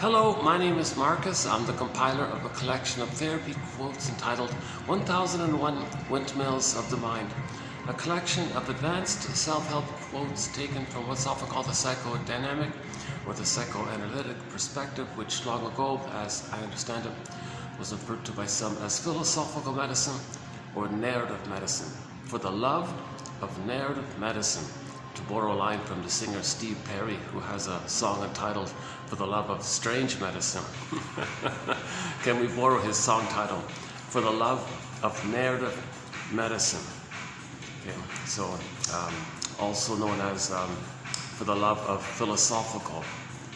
Hello, my name is Marcus. I'm the compiler of a collection of therapy quotes entitled 1001 Windmills of the Mind, a collection of advanced self-help quotes taken from what's often called the psychodynamic or the psychoanalytic perspective, which long ago, as I understand it, was referred to by some as philosophical medicine or narrative medicine. For the love of narrative medicine, to borrow a line from the singer Steve Perry, who has a song entitled For the Love of Strange Medicine. Can we borrow his song title? For the Love of Narrative Medicine. Okay, so also known as For the Love of Philosophical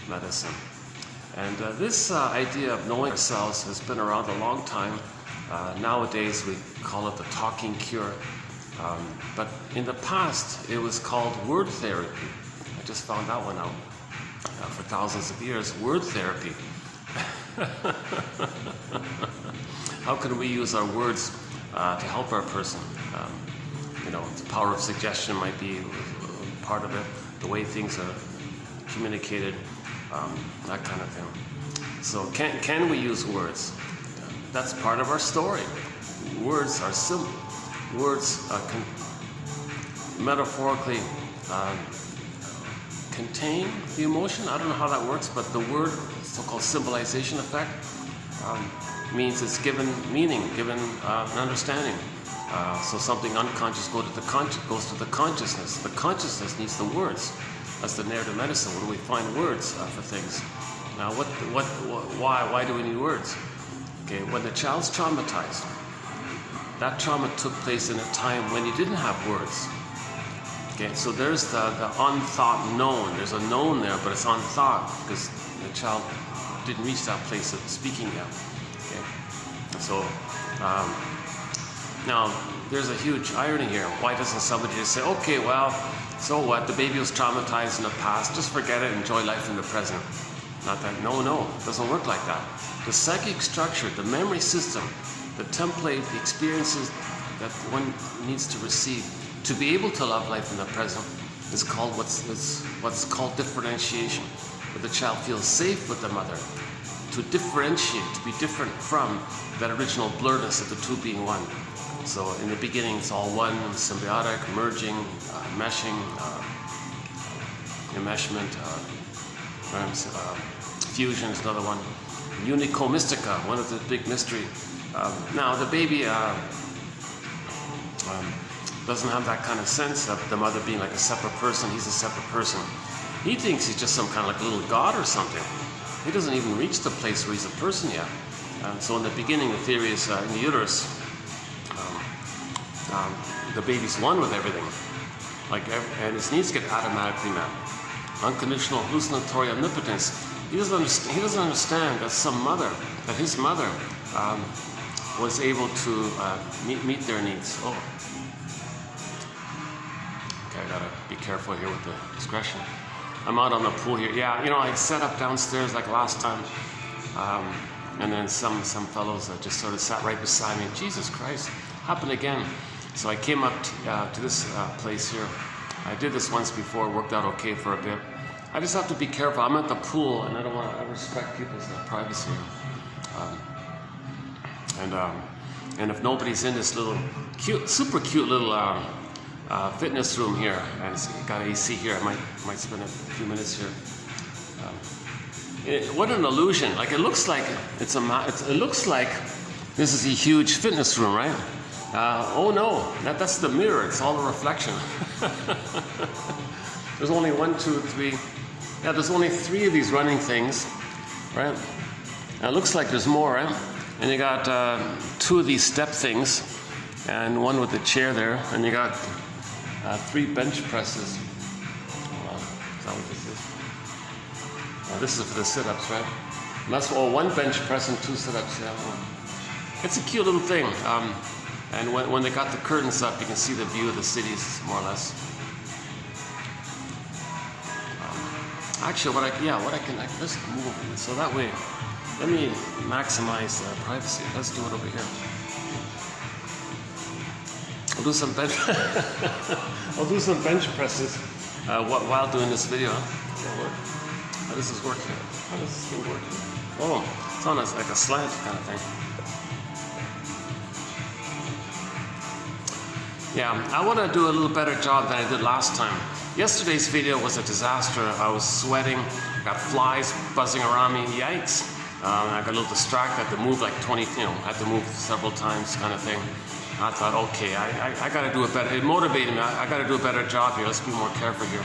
Medicine. And this idea of knowing ourselves has been around a long time. Nowadays we call it the talking cure. But in the past, it was called word therapy. I just found that one out. For thousands of years, word therapy. How can we use our words to help our person? The power of suggestion might be part of it. The way things are communicated, that kind of thing. So can we use words? That's part of our story. Words are simple. Words can metaphorically contain the emotion. I don't know how that works, but the word, so-called symbolization effect, means it's given meaning, given an understanding. So something unconscious goes to the consciousness. The consciousness needs the words. That's the narrative medicine. Where do we find words for things? Now, why do we need words? Okay, when the child's traumatized, that trauma took place in a time when you didn't have words. Okay, so there's the unthought known. There's a known there, but it's unthought because the child didn't reach that place of speaking yet. Okay, so now there's a huge irony here. Why doesn't somebody just say, okay, well, so what? The baby was traumatized in the past. Just forget it. Enjoy life in the present. Not that. No, it doesn't work like that. The psychic structure, the memory system, the template, the experiences that one needs to receive to be able to love life in the present is called what's called differentiation, where the child feels safe with the mother, to differentiate, to be different from that original blurredness of the two being one. So in the beginning it's all one, symbiotic, merging, meshing, enmeshment, fusion is another one. Unico mystica, one of the big mystery. Now the baby doesn't have that kind of sense of the mother being like a separate person. He's a separate person. He thinks he's just some kind of like little god or something. He doesn't even reach the place where he's a person yet. So in the beginning, the theory is in the uterus, the baby's one with everything, and his needs get automatically met. Unconditional hallucinatory omnipotence. He doesn't understand that his mother was able to meet their needs. Oh, okay, I gotta be careful here with the discretion. I'm out on the pool here. Yeah, I set up downstairs like last time, and then some fellows just sort of sat right beside me. Jesus Christ, happened again. So I came up to this place here. I did this once before, worked out okay for a bit. I just have to be careful. I'm at the pool, and I respect people's privacy. And if nobody's in this little super cute little fitness room here, and it's got AC here, I might spend a few minutes here. What an illusion! Like it looks like it looks like this is a huge fitness room, right? Oh no, that's the mirror. It's all a reflection. There's only 1, 2, 3. Yeah, there's only 3 of these running things, right? Now, it looks like there's more, right? And you got 2 of these step things, and 1 with the chair there, and you got 3 bench presses. Is that what this is? This is for the sit-ups, right? And that's 1 bench press and 2 sit-ups. Yeah. It's a cute little thing. And when they got the curtains up, you can see the view of the cities, more or less. Actually, let's move over. So that way, let me maximize privacy. Let's do it over here. I'll do some bench presses while doing this video. How does this work here? How does this thing work here? Oh, it's on like a slant kind of thing. Yeah, I want to do a little better job than I did last time. Yesterday's video was a disaster. I was sweating, got flies buzzing around me, yikes. I got a little distracted, I had to move like 20, had to move several times kind of thing. I thought, okay, I got to do a better, it motivated me, I got to do a better job here, let's be more careful here.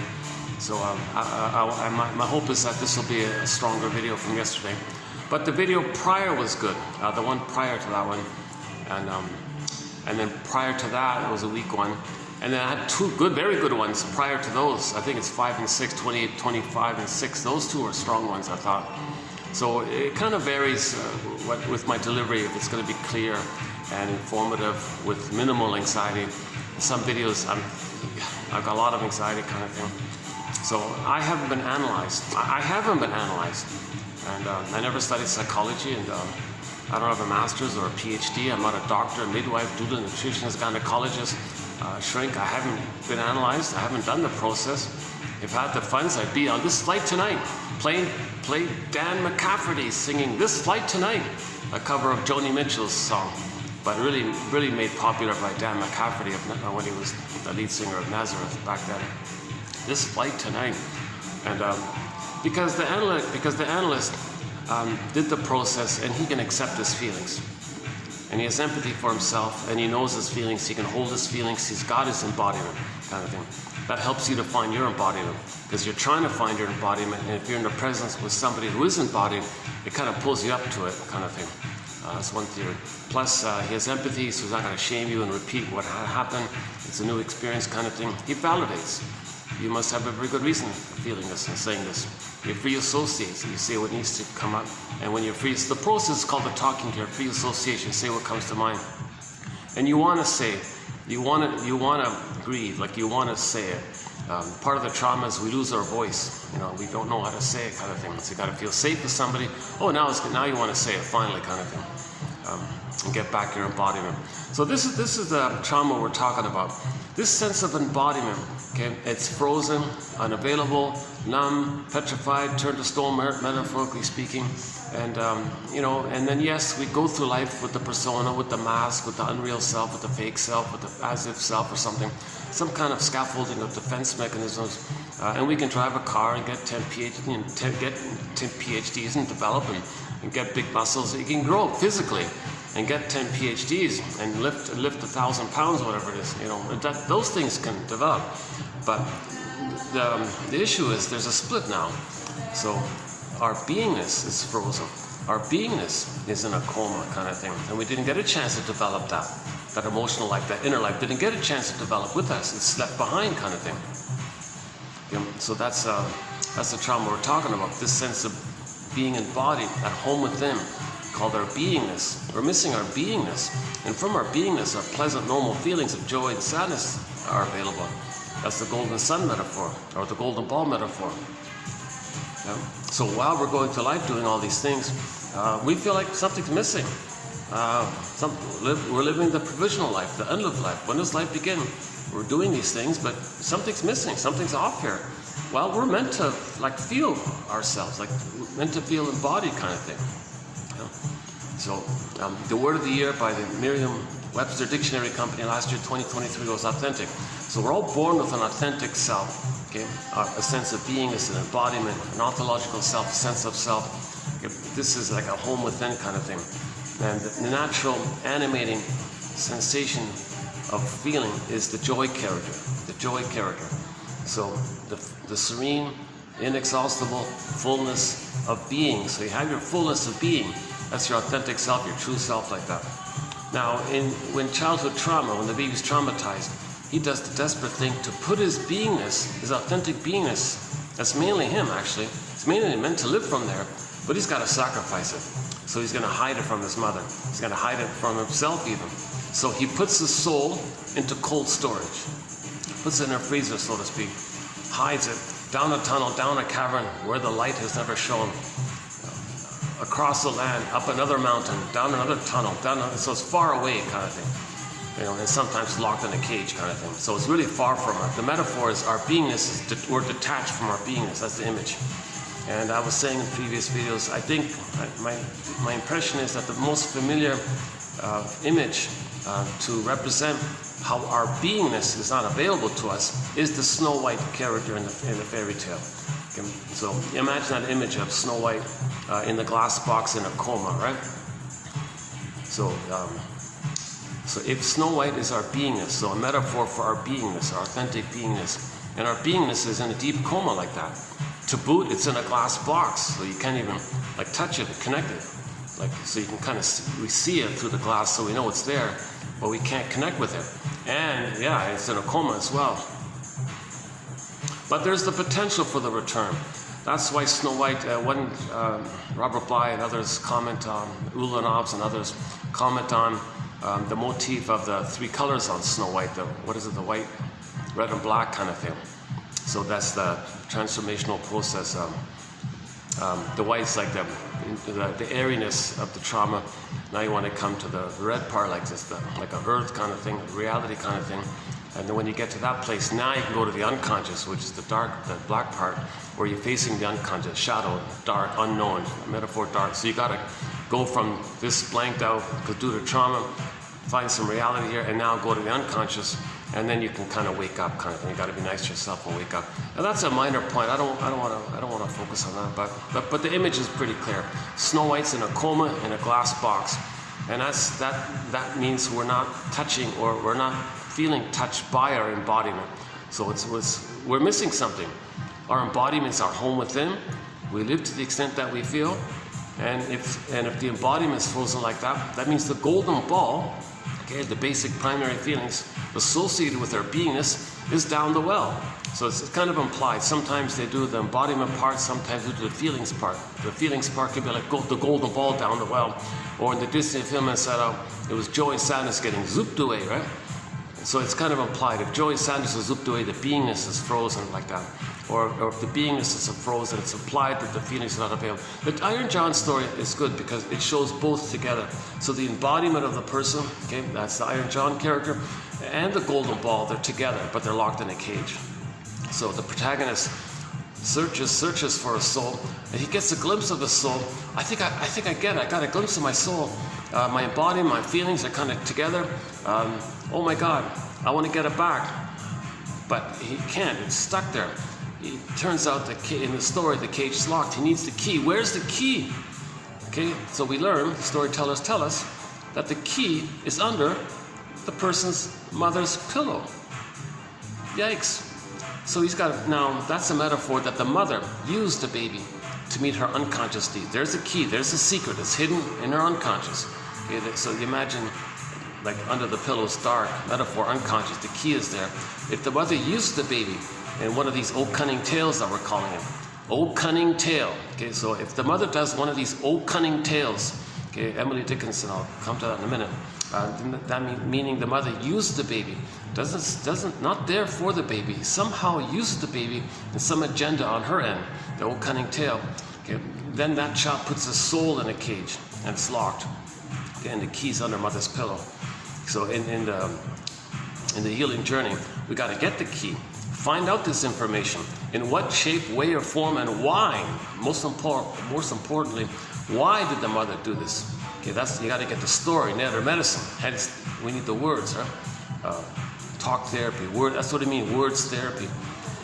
So my hope is that this will be a stronger video from yesterday. But the video prior was good, the one prior to that one. And then prior to that, it was a weak one. And then I had two very good ones prior to those. I think it's 5 and 6, 28, 25 and 6. Those two are strong ones, I thought. So it kind of varies with my delivery, if it's going to be clear and informative with minimal anxiety. Some videos, I've got a lot of anxiety kind of thing. So I haven't been analyzed. I haven't been analyzed. And I never studied psychology, and I don't have a master's or a PhD. I'm not a doctor, midwife, doula, nutritionist, gynecologist, shrink. I haven't been analyzed. I haven't done the process. If I had the funds, I'd be on this flight tonight, playing Dan McCafferty singing "This Flight Tonight," a cover of Joni Mitchell's song, but really made popular by Dan McCafferty when he was the lead singer of Nazareth back then. This flight tonight, and because the analyst did the process, and he can accept his feelings, and he has empathy for himself, and he knows his feelings, he can hold his feelings, he's got his embodiment kind of thing. That helps you to find your embodiment, because you're trying to find your embodiment, and if you're in the presence with somebody who is embodied, it kind of pulls you up to it kind of thing. That's one theory. Plus, he has empathy, so he's not going to shame you and repeat what happened. It's a new experience kind of thing. He validates. You must have a very good reason for feeling this and saying this. You're free associates. You say what needs to come up. And when you're free, the process is called the talking here, free association. Say what comes to mind. And you want to say, you want to breathe, like you want to say it. Part of the trauma is we lose our voice. We don't know how to say it kind of thing. So you got to feel safe with somebody. Oh, now you want to say it finally kind of thing. And get back your embodiment. So this is the trauma we're talking about. This sense of embodiment, okay, it's frozen, unavailable, numb, petrified, turned to stone, metaphorically speaking. And, and then yes, we go through life with the persona, with the mask, with the unreal self, with the fake self, with the as-if self or something, some kind of scaffolding of defense mechanisms. And we can drive a car and get 10 PhDs and develop and get big muscles. You can grow physically and get 10 PhDs and lift 1,000 pounds, whatever it is. Those things can develop. But the issue is there's a split now. So our beingness is frozen. Our beingness is in a coma kind of thing. And we didn't get a chance to develop that emotional life, that inner life, didn't get a chance to develop with us. It's left behind kind of thing. So that's the trauma we're talking about, this sense of being embodied at home within, called our beingness. We're missing our beingness. And from our beingness, our pleasant, normal feelings of joy and sadness are available. That's the golden sun metaphor, or the golden ball metaphor. So while we're going through life doing all these things, we feel like something's missing. We're living the provisional life, the unlived life. When does life begin? We're doing these things, but something's missing, something's off here. Well, we're meant to feel ourselves, meant to feel embodied kind of thing. So the word of the year by the Merriam-Webster Dictionary Company last year, 2023, was authentic. So we're all born with an authentic self, okay? A sense of beingness, an embodiment, an ontological self, a sense of self. Okay? This is like a home within kind of thing. And the natural animating sensation of feeling is the joy character, So the serene, inexhaustible fullness of being. So you have your fullness of being. That's your authentic self, your true self, like that. Now, when childhood trauma, when the baby's traumatized, he does the desperate thing to put his beingness, his authentic beingness, that's mainly him actually, it's mainly meant to live from there, but he's got to sacrifice it. So he's going to hide it from his mother. He's going to hide it from himself even. So he puts his soul into cold storage, puts it in a freezer, so to speak, hides it down a tunnel, down a cavern where the light has never shone, across the land, up another mountain, down another tunnel, so it's far away kind of thing. And sometimes locked in a cage kind of thing. So it's really far from it. The metaphor is our beingness, we're detached from our beingness. That's the image. And I was saying in previous videos, I think my impression is that the most familiar image to represent how our beingness is not available to us is the Snow White character in the fairy tale. Okay? So imagine that image of Snow White in the glass box in a coma, right? So if Snow White is our beingness, so a metaphor for our beingness, our authentic beingness, and our beingness is in a deep coma like that. To boot, it's in a glass box, so you can't even like touch it, connect it. Like, so you can kind of we see it through the glass, so we know it's there, but we can't connect with it. And yeah, it's in a coma as well. But there's the potential for the return. That's why Snow White, when Robert Bly and others comment on, Ulanovs and others comment on the motif of the three colors on Snow White, what is it, the white, red and black kind of thing. So that's the transformational process. The white's like the airiness of the trauma. Now you want to come to the red part, like this, like a earth kind of thing, reality kind of thing. And then when you get to that place, now you can go to the unconscious, which is the dark, the black part, where you're facing the unconscious, shadow, dark, unknown, metaphor dark. So you got to go from this blanked out, due to trauma, find some reality here, and now go to the unconscious, and then you can kind of wake up, kind of thing. You got to be nice to yourself and wake up. And that's a minor point. I don't want to focus on that, but the image is pretty clear. Snow White's in a coma in a glass box, and that means we're not touching, or we're not feeling touched by our embodiment. So we're missing something. Our embodiment's our home within. We live to the extent that we feel, and if the embodiment is frozen like that, that means the golden ball, okay, the basic primary feelings associated with our beingness, is down the well. So it's kind of implied. Sometimes they do the embodiment part, sometimes they do the feelings part. The feelings part could be like the golden ball down the well. Or in the Disney film I said, it was Joey Sanders getting zooped away, right? So it's kind of implied. If Joey Sanders is zooped away, the beingness is frozen like that. Or if the beingness is frozen, it's implied that the feelings are not available. The Iron John story is good because it shows both together. So the embodiment of the person, okay, that's the Iron John character, and the golden ball, they're together, but they're locked in a cage. So the protagonist searches for a soul, and he gets a glimpse of the soul. I think I get it. I got a glimpse of my soul. My embodiment, my feelings are kind of together. Oh my God, I want to get it back. But he can't, it's stuck there. It turns out that in the story, the cage is locked. He needs the key. Where's the key? Okay, so we learn, the storytellers tell us, that the key is under the person's mother's pillow. Yikes. So he's got, now that's a metaphor that the mother used the baby to meet her unconscious needs. There's a key, there's a secret, it's hidden in her unconscious. Okay, so you imagine, like under the pillow is dark, metaphor, unconscious, the key is there. If the mother used the baby in one of these old cunning tales that we're calling it, old cunning tale, okay, so if the mother does one of these old cunning tales, okay, Emily Dickinson, I'll come to that in a minute, meaning the mother used the baby, not there for the baby, somehow uses the baby in some agenda on her end, the old cunning tale, okay, then that child puts a soul in a cage and it's locked, okay, and the key's under mother's pillow. So in the healing journey, we got to get the key, find out this information, in what shape, way, or form, and why. Most importantly, why did the mother do this? Okay, you got to get the story, net or medicine. Hence, we need the words, right? Talk therapy, that's what I mean, words therapy.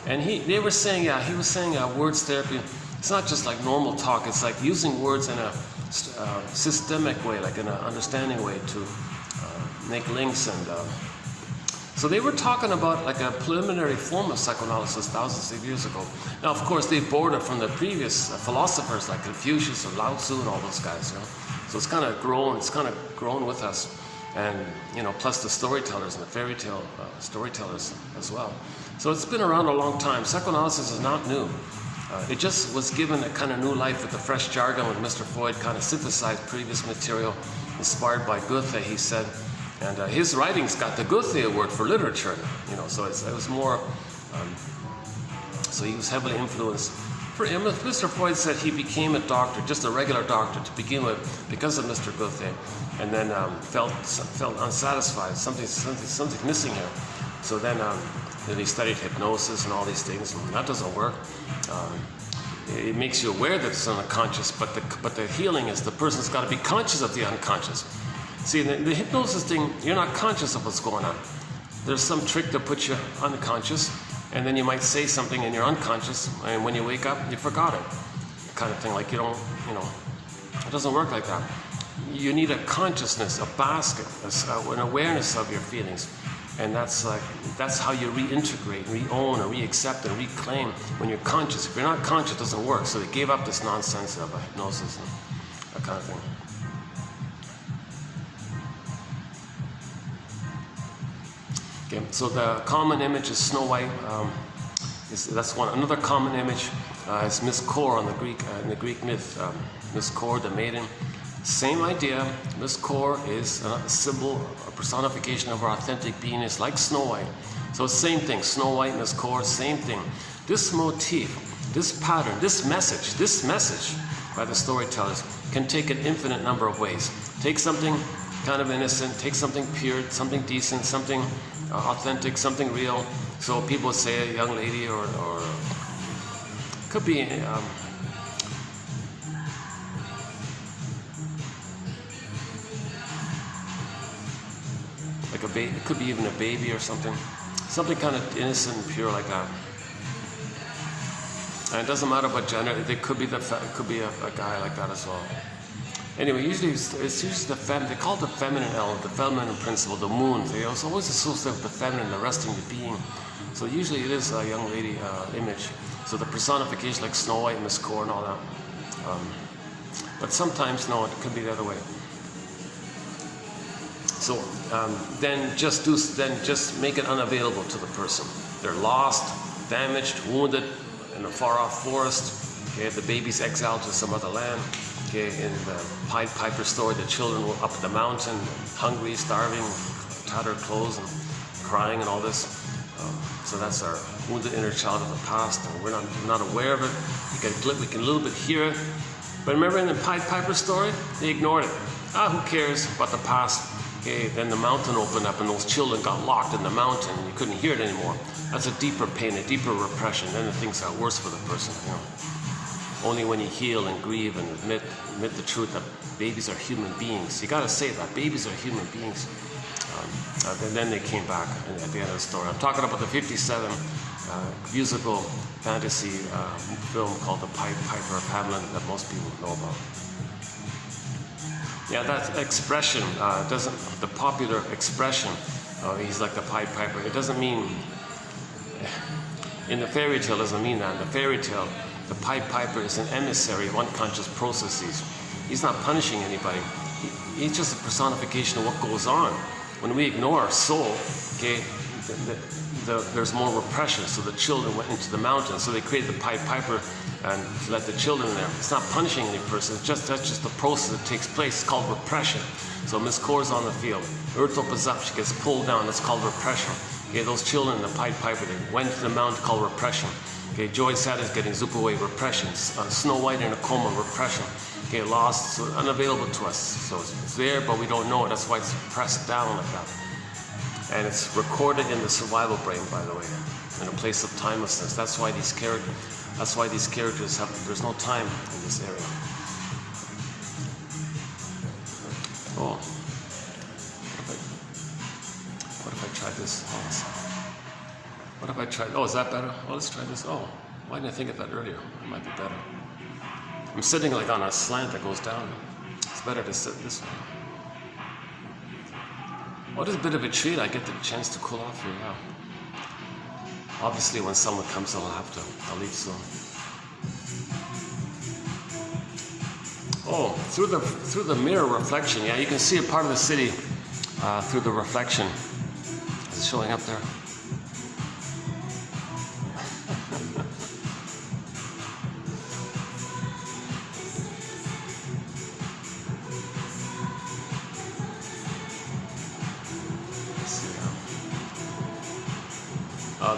And they were saying, he was saying words therapy. It's not just like normal talk. It's like using words in a systemic way, like in an understanding way to make links. And so they were talking about like a preliminary form of psychoanalysis thousands of years ago. Now, of course, they borrowed it from the previous philosophers like Confucius or Lao Tzu and all those guys, you know. So it's kind of grown with us. And, you know, plus the storytellers and the fairy tale storytellers as well. So it's been around a long time. Psychoanalysis is not new. It just was given a kind of new life with the fresh jargon when Mr. Freud kind of synthesized previous material inspired by Goethe, he said. And his writings got the Goethe Award for literature, you know, so it was more, so he was heavily influenced. For him, Mr. Freud said he became a doctor, just a regular doctor to begin with, because of Mr. Goethe, and then felt unsatisfied, something missing here. So then he studied hypnosis and all these things, and that doesn't work. it makes you aware that it's unconscious, but the healing is the person's got to be conscious of the unconscious. See, the hypnosis thing, you're not conscious of what's going on. There's some trick that puts you unconscious, and then you might say something and you're unconscious, and when you wake up, you forgot it. Kind of thing, like you don't, it doesn't work like that. You need a consciousness, a basket, an awareness of your feelings. And that's how you reintegrate, re-own, or re-accept, and reclaim when you're conscious. If you're not conscious, it doesn't work. So they gave up this nonsense of hypnosis and that kind of thing. Okay, so the common image is Snow White. That's one. Another common image is Miss Kor in the Greek myth. Miss Kor, the maiden. Same idea. Miss Kor is a symbol, a personification of our authentic beingness, like Snow White. So same thing. Snow White, Miss Kor, same thing. This motif, this pattern, this message by the storytellers can take an infinite number of ways. Take something kind of innocent, take something pure, something decent, something authentic, something real. So people say a young lady or could be like a baby. It could be even a baby or something kind of innocent and pure like that. And it doesn't matter what gender. It could be a guy like that as well. Anyway, usually it's usually they call it the feminine element, the feminine principle, the moon. It's always associated with the feminine, the resting, the being. So usually it is a young lady image. So the personification like Snow White, Miss Kor, and all that. But sometimes no, it could be the other way. So then just make it unavailable to the person. They're lost, damaged, wounded in a far-off forest. Okay, the baby's exiled to some other land. Okay, in the Pied Piper story, the children were up the mountain, hungry, starving, tattered clothes, and crying, and all this. So that's our wounded inner child of the past, and we're not aware of it. We can a little bit hear it. But remember in the Pied Piper story, they ignored it. Who cares about the past? Okay, then the mountain opened up and those children got locked in the mountain and you couldn't hear it anymore. That's a deeper pain, a deeper repression. Then the things got worse for the person. Only when you heal and grieve and admit the truth that babies are human beings. You gotta say that, babies are human beings. And then they came back at the end of the story. I'm talking about the 57 musical fantasy film called The Pied Piper of Hamelin that most people know about. Yeah, that expression the popular expression, he's like the Pied Piper, it doesn't mean, in the fairy tale doesn't mean that. In the fairy tale, the Pied Piper is an emissary of unconscious processes. He's not punishing anybody. He's just a personification of what goes on. When we ignore our soul, okay, there's more repression. So the children went into the mountain. So they created the Pied Piper and let the children there. It's not punishing any person. That's just the process that takes place. It's called repression. So Miss Kor's on the field. Earthop is up. She gets pulled down. That's called repression. Okay, those children in the Pied Piper, they went to the mountain, called repression. Okay, Joy Sad is getting zooped away, repression. Snow White in a coma, repression. Okay, lost, so unavailable to us. So it's there, but we don't know it. That's why it's pressed down like that. And it's recorded in the survival brain, by the way, in a place of timelessness. That's why these characters have. There's no time in this area. Oh, what if I try this? What if I try? Oh, is that better? Oh, let's try this. Oh, why didn't I think of that earlier? It might be better. I'm sitting like on a slant that goes down. It's better to sit this way. What is a bit of a treat? I get the chance to cool off here now. Obviously, when someone comes, I'll leave soon. Oh, through the mirror reflection. Yeah, you can see a part of the city through the reflection. Is it showing up there?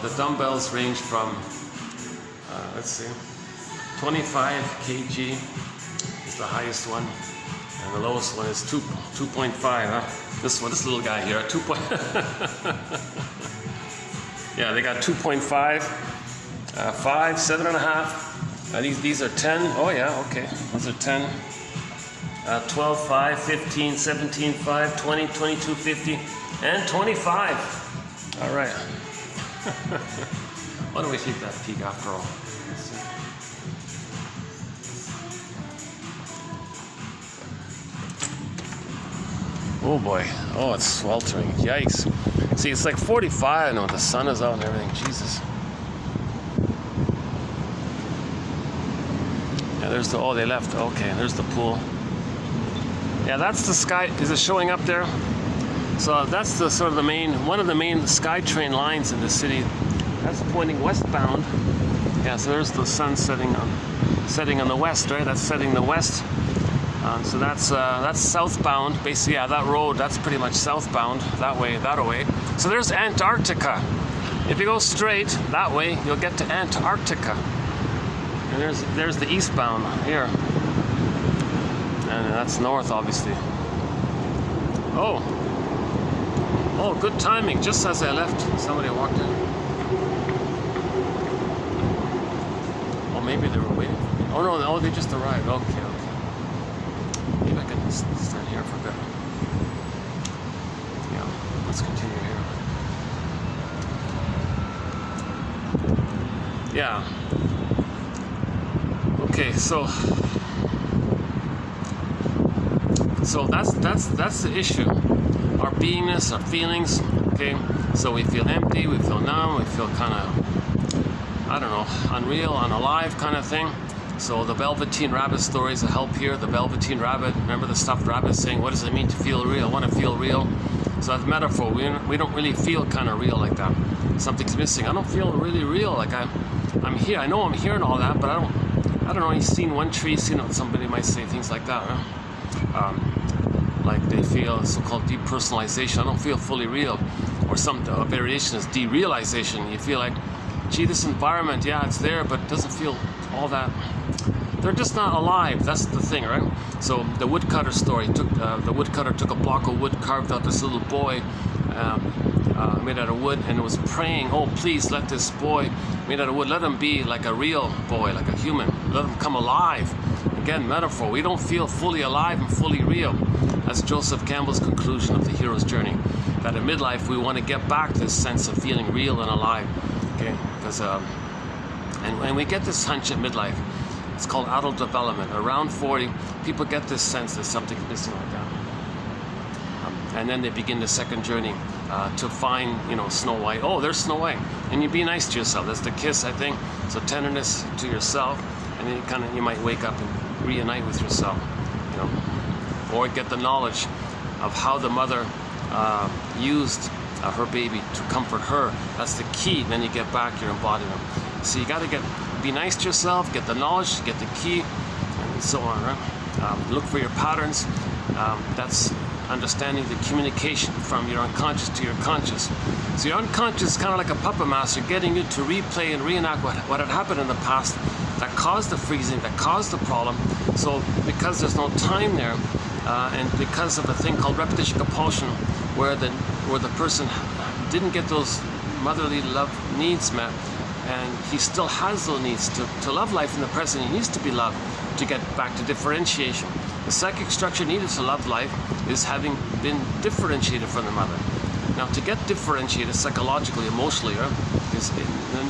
The dumbbells range from, let's see, 25 kg is the highest one, and the lowest one is 2.5. This little guy here, 2. Yeah, they got 2.5, 5, 7.5, These are 10. Oh yeah, okay. These are 10. 12, 5, 15, 17, 5, 20, 22, 50, and 25. All right. Why don't we take that peek after all? Let's see. Oh boy. Oh, it's sweltering. Yikes. See, it's like 45 now. The sun is out and everything. Jesus. Yeah, there's the, oh, they left. Okay, there's the pool. Yeah, that's the sky. Is it showing up there? So that's the sort of the main, one of the main SkyTrain lines in the city. That's pointing westbound. Yeah, so there's the sun setting on the west, right? That's setting the west. So that's southbound. Basically, yeah, that road, that's pretty much southbound. That way, that way. So there's Antarctica. If you go straight that way, you'll get to Antarctica. And there's the eastbound here. And that's north, obviously. Oh, good timing. Just as I left, somebody walked in. Oh, maybe they were waiting. Oh no, they just arrived. Okay. Maybe I can stand here for a bit. Yeah, let's continue here. Yeah. Okay, so that's the issue. Our beingness, our feelings. Okay, so we feel empty, we feel numb, we feel kind of, I don't know, unreal, unalive kind of thing. So the Velveteen Rabbit stories that help here. The Velveteen Rabbit, remember the stuffed rabbit saying, what does it mean to feel real? I want to feel real. So that's metaphor. We don't really feel kind of real like that. Something's missing. I don't feel really real. Like I'm here. I know I'm here and all that, but I don't know. You've seen one tree. Somebody might say things like that. Huh? Like they feel so-called depersonalization. I don't feel fully real. Or a variation is derealization. You feel like, gee, this environment, yeah, it's there, but it doesn't feel all that. They're just not alive. That's the thing, right? So the woodcutter story. The woodcutter took a block of wood, carved out this little boy made out of wood, and it was praying, oh, please let this boy made out of wood, let him be like a real boy, like a human. Let him come alive. Again, metaphor. We don't feel fully alive and fully real. That's Joseph Campbell's conclusion of the hero's journey. That in midlife, we want to get back this sense of feeling real and alive. Okay, because and we get this hunch at midlife. It's called adult development. Around 40, people get this sense that something's missing like that. And then they begin the second journey to find, Snow White. Oh, there's Snow White. And you be nice to yourself. That's the kiss, I think. So tenderness to yourself, and then you might wake up and reunite with yourself, or get the knowledge of how the mother used her baby to comfort her. That's the key. Then you get back your embodiment. So you got to be nice to yourself, get the knowledge, get the key, and so on, right? Look for your patterns. That's understanding the communication from your unconscious to your conscious. So your unconscious is kind of like a puppet master, getting you to replay and reenact what had happened in the past that caused the freezing, that caused the problem. So because there's no time there, and because of a thing called repetition compulsion, where the person didn't get those motherly love needs met, and he still has those needs to love life in the present. He needs to be loved to get back to differentiation. The psychic structure needed to love life is having been differentiated from the mother. Now, to get differentiated psychologically, emotionally,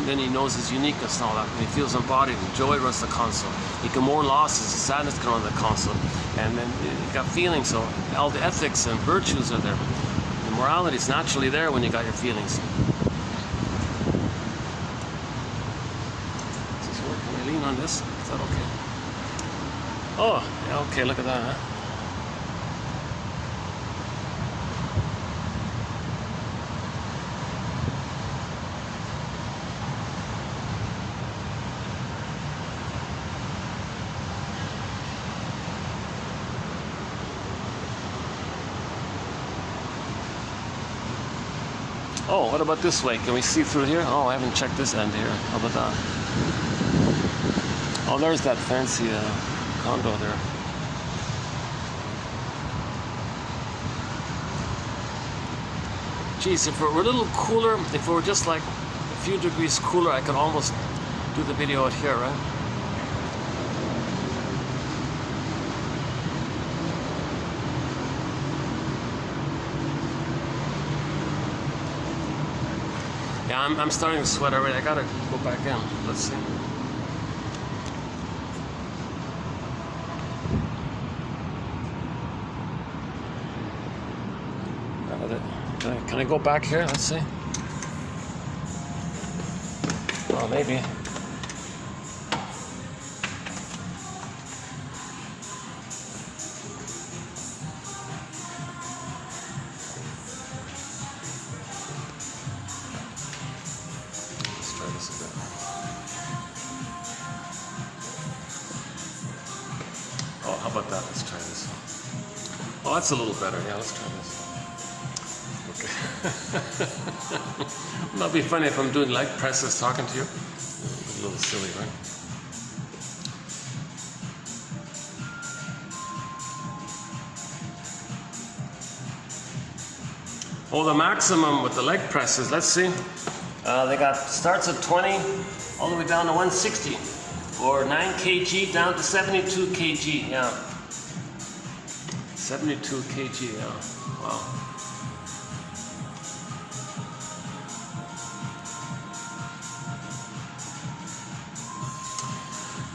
then he knows his uniqueness and all that. And he feels embodied, and joy runs the console. He can mourn losses, sadness can run the console. And then you got feelings, so all the ethics and virtues are there. The morality is naturally there when you got your feelings. Can we lean on this? Is that okay? Oh, yeah, okay, look at that, huh? Oh, what about this way? Can we see through here? Oh, I haven't checked this end here. How about that? Oh, there's that fancy condo there. Geez, if it were a little cooler, if it were just like a few degrees cooler, I could almost do the video out here, right? Yeah, I'm starting to sweat already. I gotta go back in. Let's see. Can I go back here? Let's see. Oh, maybe. Let's try this a bit. Oh, how about that? Let's try this. Oh, that's a little better. Yeah, let's try this. Wouldn't that be funny if I'm doing leg presses talking to you? A little silly, right? Oh, the maximum with the leg presses, let's see. They got starts at 20 all the way down to 160, or 9 kg down to 72 kg. Yeah, 72 kg. Yeah, wow.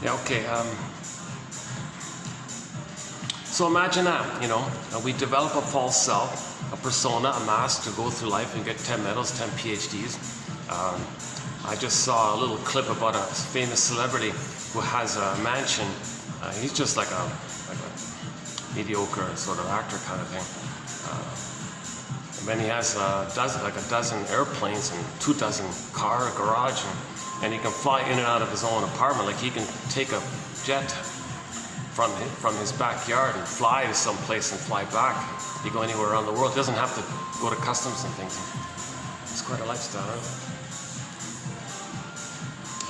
Yeah, okay. So imagine that, you know, we develop a false self, a persona, a mask to go through life and get 10 medals, 10 PhDs. I just saw a little clip about a famous celebrity who has a mansion. He's just like a mediocre sort of actor kind of thing. And then he has a dozen airplanes and 24 car garage, and he can fly in and out of his own apartment. Like he can take a jet from his backyard and fly to some place and fly back. He go anywhere around the world. He doesn't have to go to customs and things. It's quite a lifestyle, right?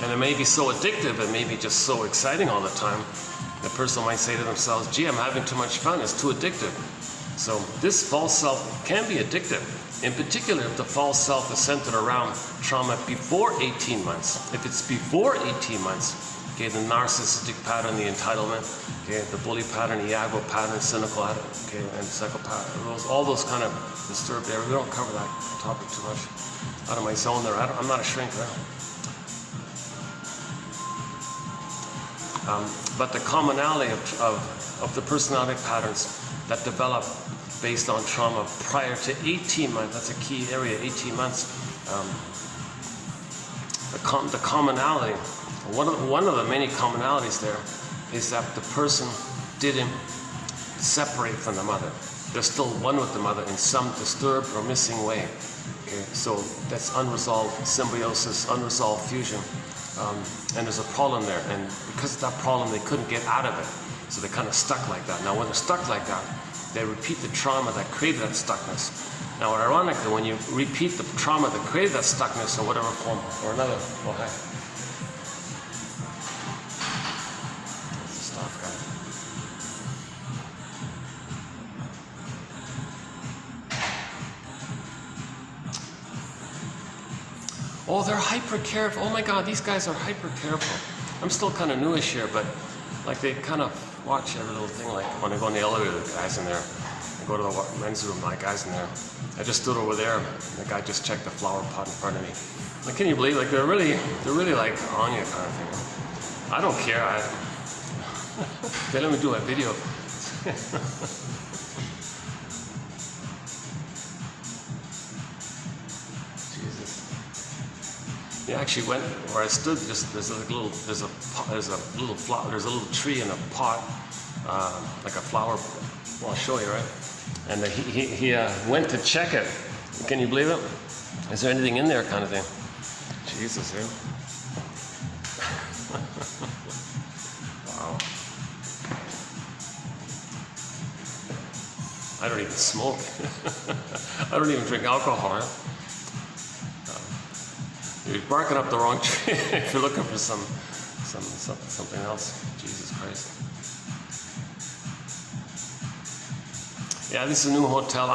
And it may be so addictive, it may be just so exciting all the time. The person might say to themselves, gee, I'm having too much fun, it's too addictive. So this false self can be addictive. In particular, if the false self is centered around trauma before 18 months. If it's before 18 months, okay, the narcissistic pattern, the entitlement, okay, the bully pattern, the aggro pattern, cynical pattern, okay, and psychopath, all those kind of disturbed areas. We don't cover that topic too much. Out of my zone there. I'm not a shrinker. But the commonality of the personality patterns that develop based on trauma prior to 18 months, that's a key area, 18 months. The commonality, one of the many commonalities there is that the person didn't separate from the mother. They're still one with the mother in some disturbed or missing way. Okay? So that's unresolved symbiosis, unresolved fusion. And there's a problem there, and because of that problem, they couldn't get out of it. So they're kind of stuck like that. Now, when they're stuck like that, they repeat the trauma that created that stuckness. Now, ironically, when you repeat the trauma that created that stuckness in whatever form or another, oh, hi. That's the staff guy. Oh, they're hyper careful. Oh my God, these guys are hyper careful. I'm still kind of newish here, but like they kind of watch every little thing. Like when I go in the elevator, the guy's in there. I go to the men's room, my guy's in there. I just stood over there, and the guy just checked the flower pot in front of me. Like, can you believe? Like they're really like on you kind of thing. I don't care. They let me do a video. He actually went where I stood. There's a little tree in a pot, like a flower. Well, I'll show you, right? And he went to check it. Can you believe it? Is there anything in there, kind of thing? Jesus, yeah. Wow. I don't even smoke. I don't even drink alcohol. You're barking up the wrong tree if you're looking for something else. Jesus Christ. Yeah, this is a new hotel.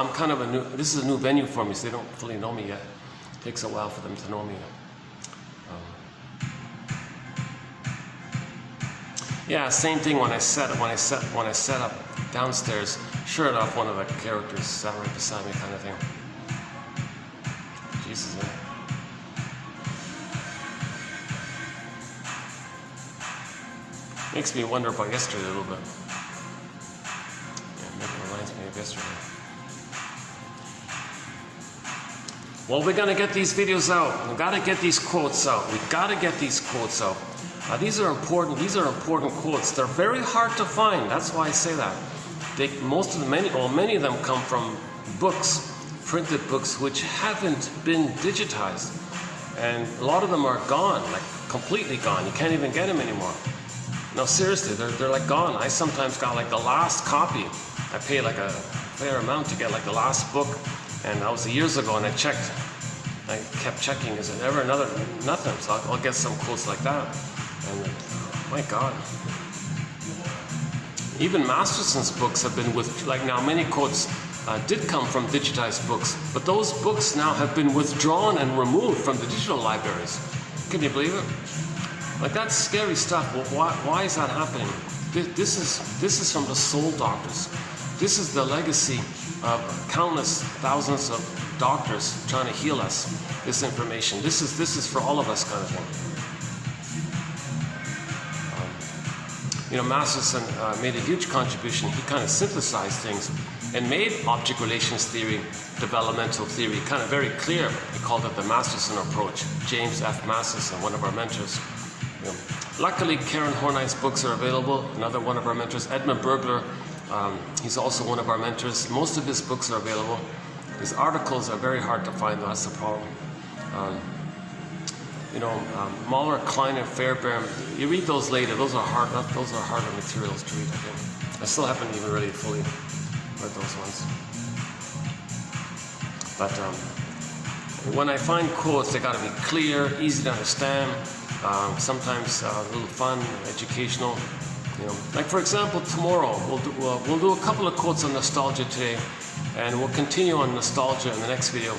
This is a new venue for me, so they don't fully know me yet. It takes a while for them to know me. Yeah, same thing when I set up downstairs. Sure enough, one of the characters sat right beside me, kind of thing. Jesus, man. Makes me wonder about yesterday a little bit. Yeah, maybe it reminds me of yesterday. Well, we're gonna get these videos out. We gotta get these quotes out. We gotta get these quotes out. These are important. These are important quotes. They're very hard to find. That's why I say that. Many of them come from books, printed books, which haven't been digitized, and a lot of them are gone, like completely gone. You can't even get them anymore. No, seriously, they're like gone. I sometimes got like the last copy. I pay like a fair amount to get like the last book, and that was years ago. And I kept checking. Is it ever another? Nothing. So I'll get some quotes like that. And my God. Even Masterson's books have been now many quotes did come from digitized books, but those books now have been withdrawn and removed from the digital libraries. Can you believe it? Like, that's scary stuff. Well, why is that happening? This is from the soul doctors. This is the legacy of countless thousands of doctors trying to heal us. This information. This is for all of us, kind of thing. Masterson made a huge contribution. He kind of synthesized things and made object relations theory, developmental theory, kind of very clear. He called it the Masterson approach. James F. Masterson, one of our mentors. Luckily, Karen Hornight's books are available. Another one of our mentors, Edmund Bergler, he's also one of our mentors. Most of his books are available. His articles are very hard to find, though. That's the problem. Mahler, Klein, and Fairbairn, you read those later. Those are harder materials to read, I think. I still haven't even really fully read those ones. But when I find quotes, they got to be clear, easy to understand, sometimes a little fun, educational. Like, for example, tomorrow we'll do a couple of quotes on nostalgia today, and we'll continue on nostalgia in the next video.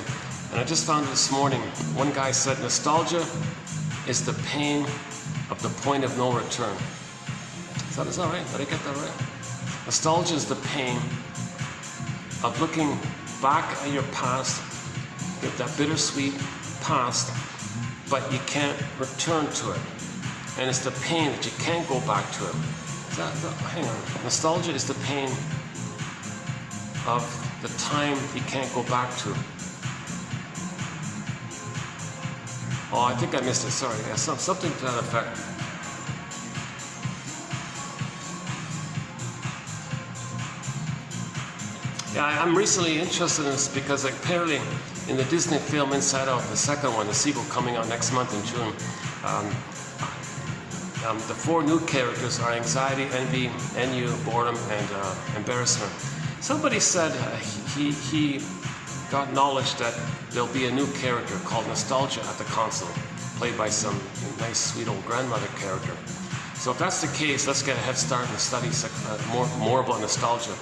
And I just found it this morning. One guy said, nostalgia is the pain of the point of no return. Is that right? Did I get that right? Nostalgia is the pain of looking back at your past, get that bittersweet past, but you can't return to it. And it's the pain that you can't go back to it. Hang on. Nostalgia is the pain of the time you can't go back to. Oh, I think I missed it. Sorry. Yeah, something to that effect. Yeah, I'm recently interested in this because apparently in the Disney film Inside Out, the second one, the sequel coming out next month in June, the 4 new characters are anxiety, envy, ennui, boredom, and embarrassment. Somebody said he got knowledge that there'll be a new character called Nostalgia at the console, played by some nice, sweet old grandmother character. So if that's the case, let's get a head start and study more about nostalgia.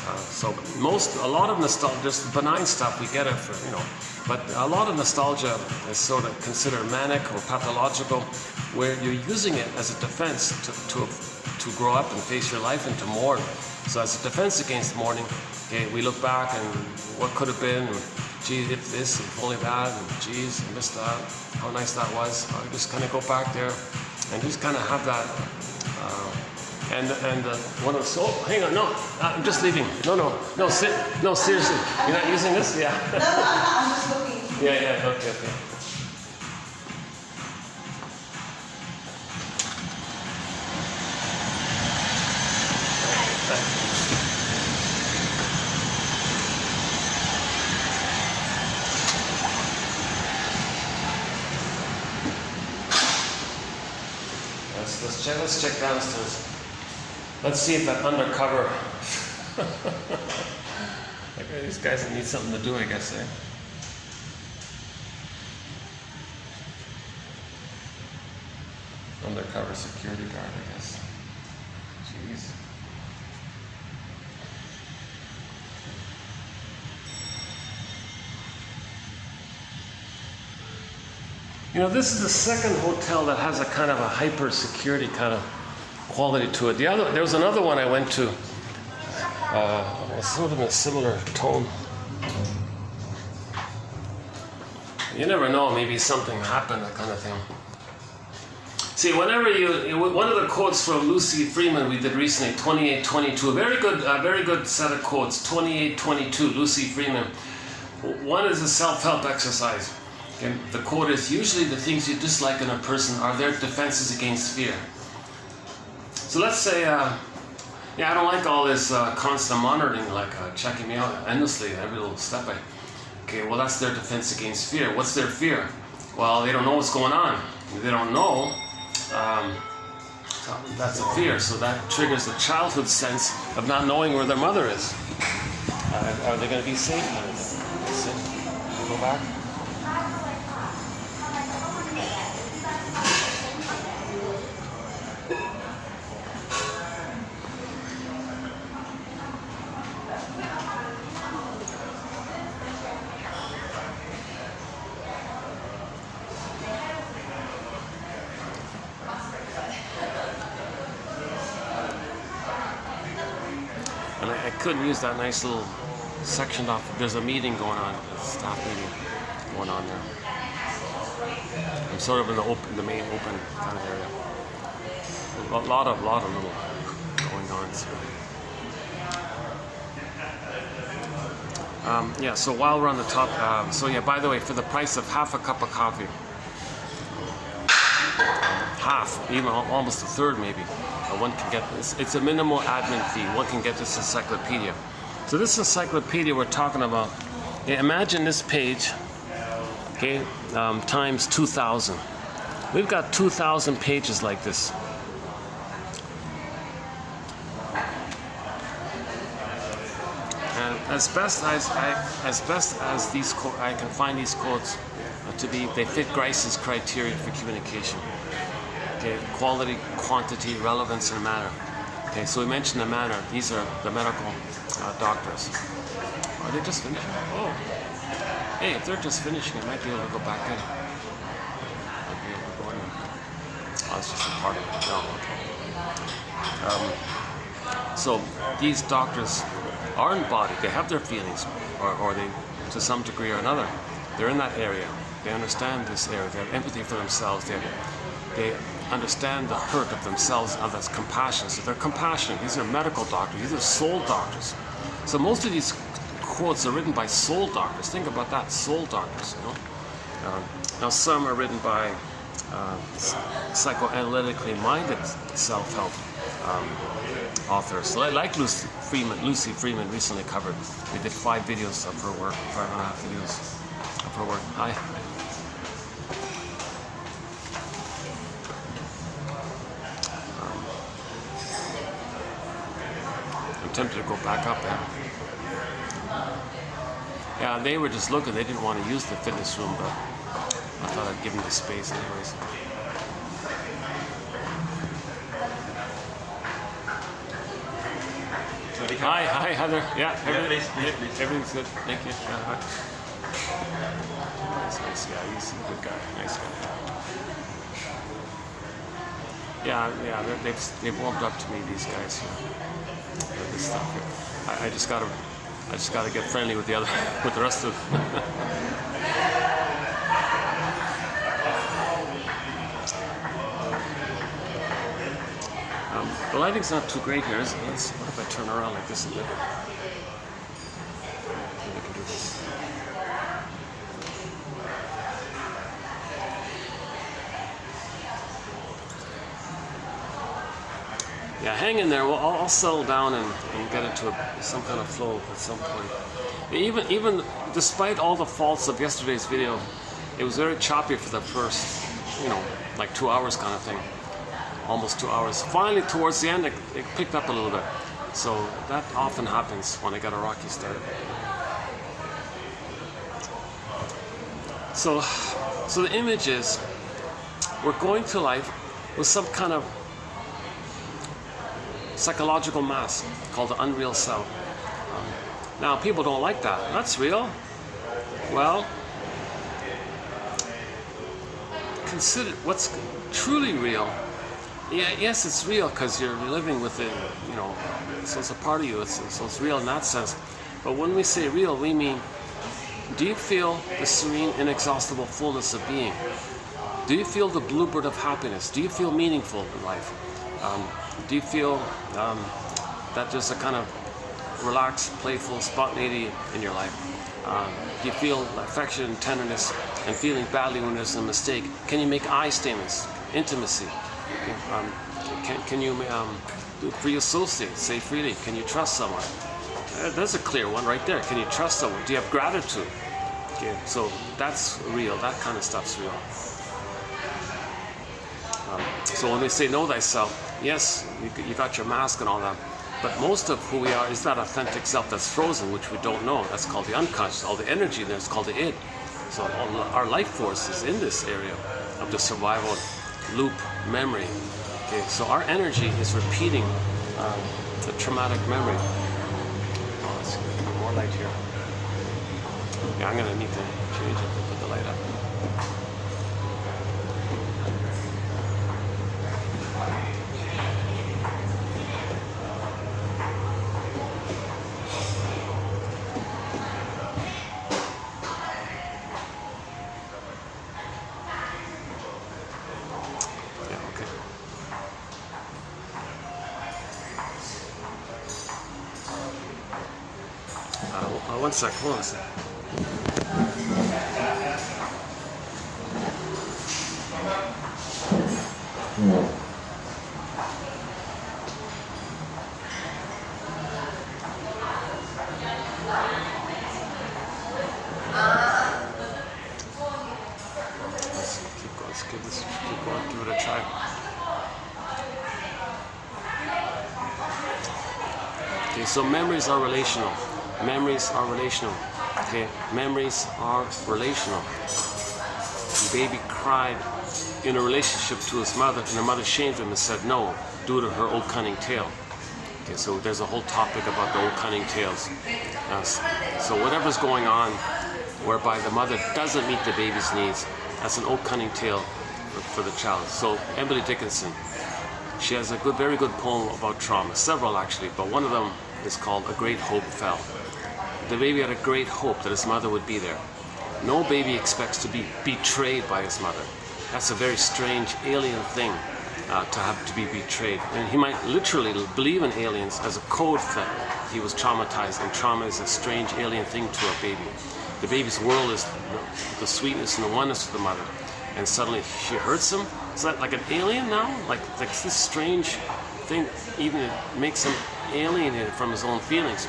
A lot of nostalgia, just benign stuff, we get it for, but a lot of nostalgia is sort of considered manic or pathological, where you're using it as a defense to grow up and face your life and to mourn. So as a defense against mourning, we look back and what could have been, and gee, if this, if only that, and geez, I missed that, how nice that was. I just kind of go back there and just kind of have that. One of the, hang on, no, I'm just leaving. No, sit. No, seriously, you're not using this? Yeah. No, I'm just looking. Yeah, okay. Let's check downstairs. Let's see if that undercover. Okay, these guys need something to do, I guess, eh? Undercover security guard, I guess. Jeez. This is the second hotel that has a kind of a hyper security kind of quality to it. There was another one I went to, sort of in a similar tone. You never know, maybe something happened, that kind of thing. See, whenever one of the quotes from Lucy Freeman we did recently, 28:22, a very good set of quotes, 28:22, Lucy Freeman. One is a self-help exercise. Okay? The quote is, usually the things you dislike in a person are their defenses against fear. So let's say, I don't like all this constant monitoring, like checking me out endlessly, every little step okay, well, that's their defense against fear. What's their fear? Well, they don't know what's going on. If they don't know, that's a fear. So that triggers the childhood sense of not knowing where their mother is. Are they going to be safe? Go back. And I couldn't use that nice little section off. There's a meeting going on, a staff meeting going on there. I'm sort of in the main open kind of area. A lot of little going on. So. So while we're on the top, by the way, for the price of half a cup of coffee, half, even almost a third maybe, one can get this. It's a minimal admin fee. One can get this encyclopedia. So this encyclopedia we're talking about, imagine this page, okay, times 2,000. We've got 2,000 pages like this. And as best as these I can find these quotes to be, they fit Grice's criteria for communication. Okay, quality, quantity, relevance, and manner. Okay, so we mentioned the manner. These are the medical doctors. Are they just finishing? Oh, hey, if they're just finishing, I might be able to go back in. Might be able to go in. Oh, it's just a part of it. No, okay. So these doctors are embodied. They have their feelings, or they, to some degree or another, they're in that area. They understand this area. They have empathy for themselves. They understand the hurt of themselves, and that's compassion. So they're compassionate. These are medical doctors. These are soul doctors. So most of these quotes are written by soul doctors. Think about that, soul doctors. You know. Now some are written by psychoanalytically minded self-help authors. Like Lucy Freeman recently covered. We did 5 videos of her work, 5.5 videos of her work. Hi. I'm tempted to go back up there. Yeah, they were just looking. They didn't want to use the fitness room, but I thought I'd give them the space anyways. Hi, Heather. Yeah, everything's good. Thank you. Yeah, hi. Nice guy. He's a good guy. Nice guy. Yeah. They've warmed up to me, these guys here. This stuff here. I just gotta get friendly with the rest of them. The lighting's not too great here, is it? What if I turn around like this a bit? Maybe I can do this. Yeah, hang in there. Well, I'll settle down and get into some kind of flow at some point. Even despite all the faults of yesterday's video, it was very choppy for the first, like 2 hours kind of thing. Almost 2 hours. Finally, towards the end, it picked up a little bit. So that often happens when I get a rocky start. So the image is, we're going through life with some kind of psychological mask called the unreal self. Now, people don't like that. That's real. Well, consider what's truly real. Yeah, yes, it's real because you're living with it, so it's a part of you, so it's real in that sense. But when we say real, we mean, do you feel the serene, inexhaustible fullness of being? Do you feel the bluebird of happiness? Do you feel meaningful in life? Do you feel that there's a kind of relaxed, playful spontaneity in your life? Do you feel affection and tenderness and feeling badly when there's a mistake? Can you make I statements? Intimacy. Can you for your associates say freely? Can you trust someone? That's a clear one right there. Can you trust someone? Do you have gratitude? Okay, so that's real. That kind of stuff's real. So when we say know thyself, yes, you got your mask and all that, but most of who we are is that authentic self that's frozen, which we don't know. That's called the unconscious. All the energy there is called the id. So all our life force is in this area of the survival loop memory. Okay, so our energy is repeating the traumatic memory. Oh, let's see, more light here. Yeah, I'm gonna need to change it to put the light up. One sec, hold on a sec. Let's keep going, give it a try. Okay, so memories are relational. Memories are relational. Okay, memories are relational. The baby cried in a relationship to his mother, and the mother shamed him and said no, due to her old cunning tale. Okay, so there's a whole topic about the old cunning tales. So whatever's going on, whereby the mother doesn't meet the baby's needs, that's an old cunning tale for the child. So Emily Dickinson, she has a very good poem about trauma, several actually, but one of them is called A Great Hope Fell. The baby had a great hope that his mother would be there. No baby expects to be betrayed by his mother. That's a very strange alien thing to have to be betrayed. And he might literally believe in aliens as a code that he was traumatized, and trauma is a strange alien thing to a baby. The baby's world is the sweetness and the oneness of the mother. And suddenly she hurts him. Is that like an alien now? Like this strange thing even makes him alienated from his own feelings.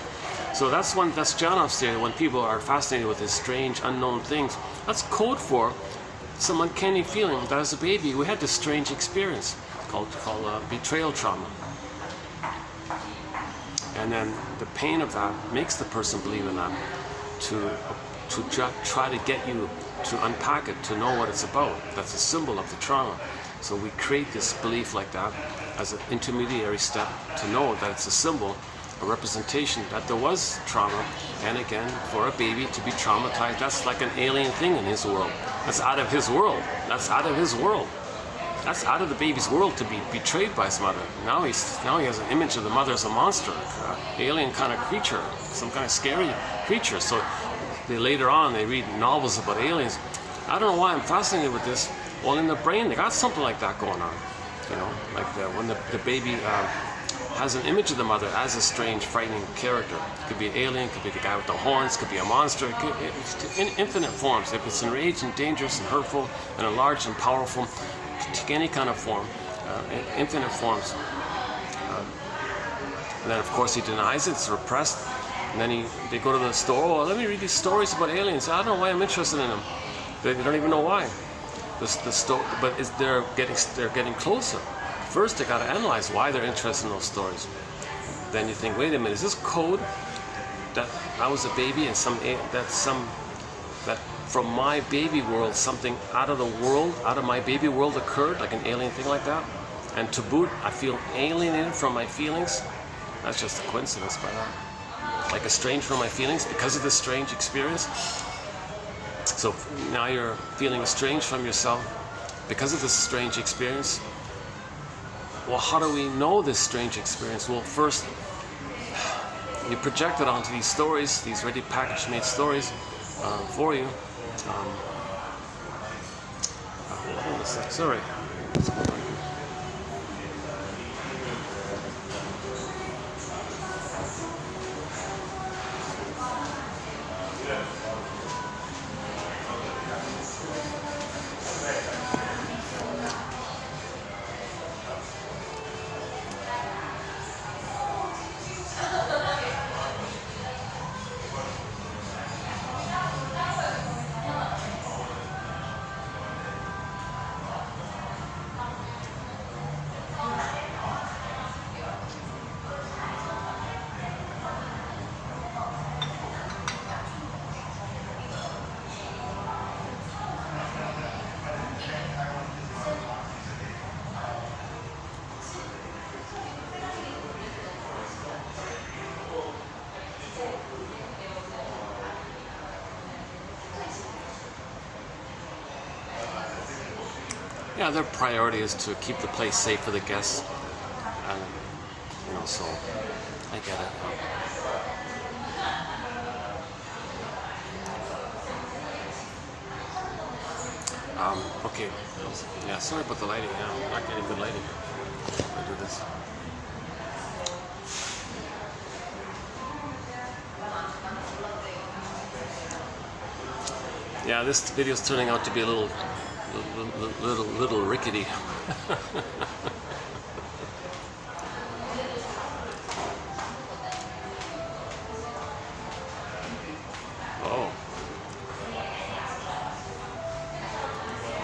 So that's Janov's theory. When people are fascinated with these strange, unknown things, that's code for some uncanny feeling that as a baby we had this strange experience called betrayal trauma. And then the pain of that makes the person believe in that to try to get you to unpack it, to know what it's about. That's a symbol of the trauma. So we create this belief like that as an intermediary step to know that it's a symbol, a representation that there was trauma, and again, for a baby to be traumatized, that's like an alien thing in his world. That's out of his world. That's out of his world. That's out of the baby's world to be betrayed by his mother. Now he has an image of the mother as a monster, alien kind of creature, some kind of scary creature. So later on they read novels about aliens. I don't know why I'm fascinated with this. Well, in the brain they got something like that going on. You know, like when the baby has an image of the mother as a strange, frightening character. It could be an alien, it could be the guy with the horns, it could be a monster, it's in infinite forms. If it's enraged and dangerous and hurtful and enlarged and powerful, take any kind of form, infinite forms. And then of course he denies it, it's repressed. And then they go to the store, oh, let me read these stories about aliens. I don't know why I'm interested in them. They don't even know why. But they're getting closer. First, they got to analyze why they're interested in those stories. Then you think, wait a minute, is this code that I was a baby and that from my baby world, something out of my baby world occurred, like an alien thing like that? And to boot, I feel alienated from my feelings. That's just a coincidence by that. Like estranged from my feelings because of this strange experience. So now you're feeling estranged from yourself because of this strange experience. Well, how do we know this strange experience? Well, first, you project it onto these stories, these ready packaged made stories for you. Hold on a sec. Sorry. Yeah, their priority is to keep the place safe for the guests, and so I get it. Okay. Yeah, sorry about the lighting. Yeah, I'm not getting good lighting here. I do this. Yeah, this video is turning out to be a little rickety. Oh.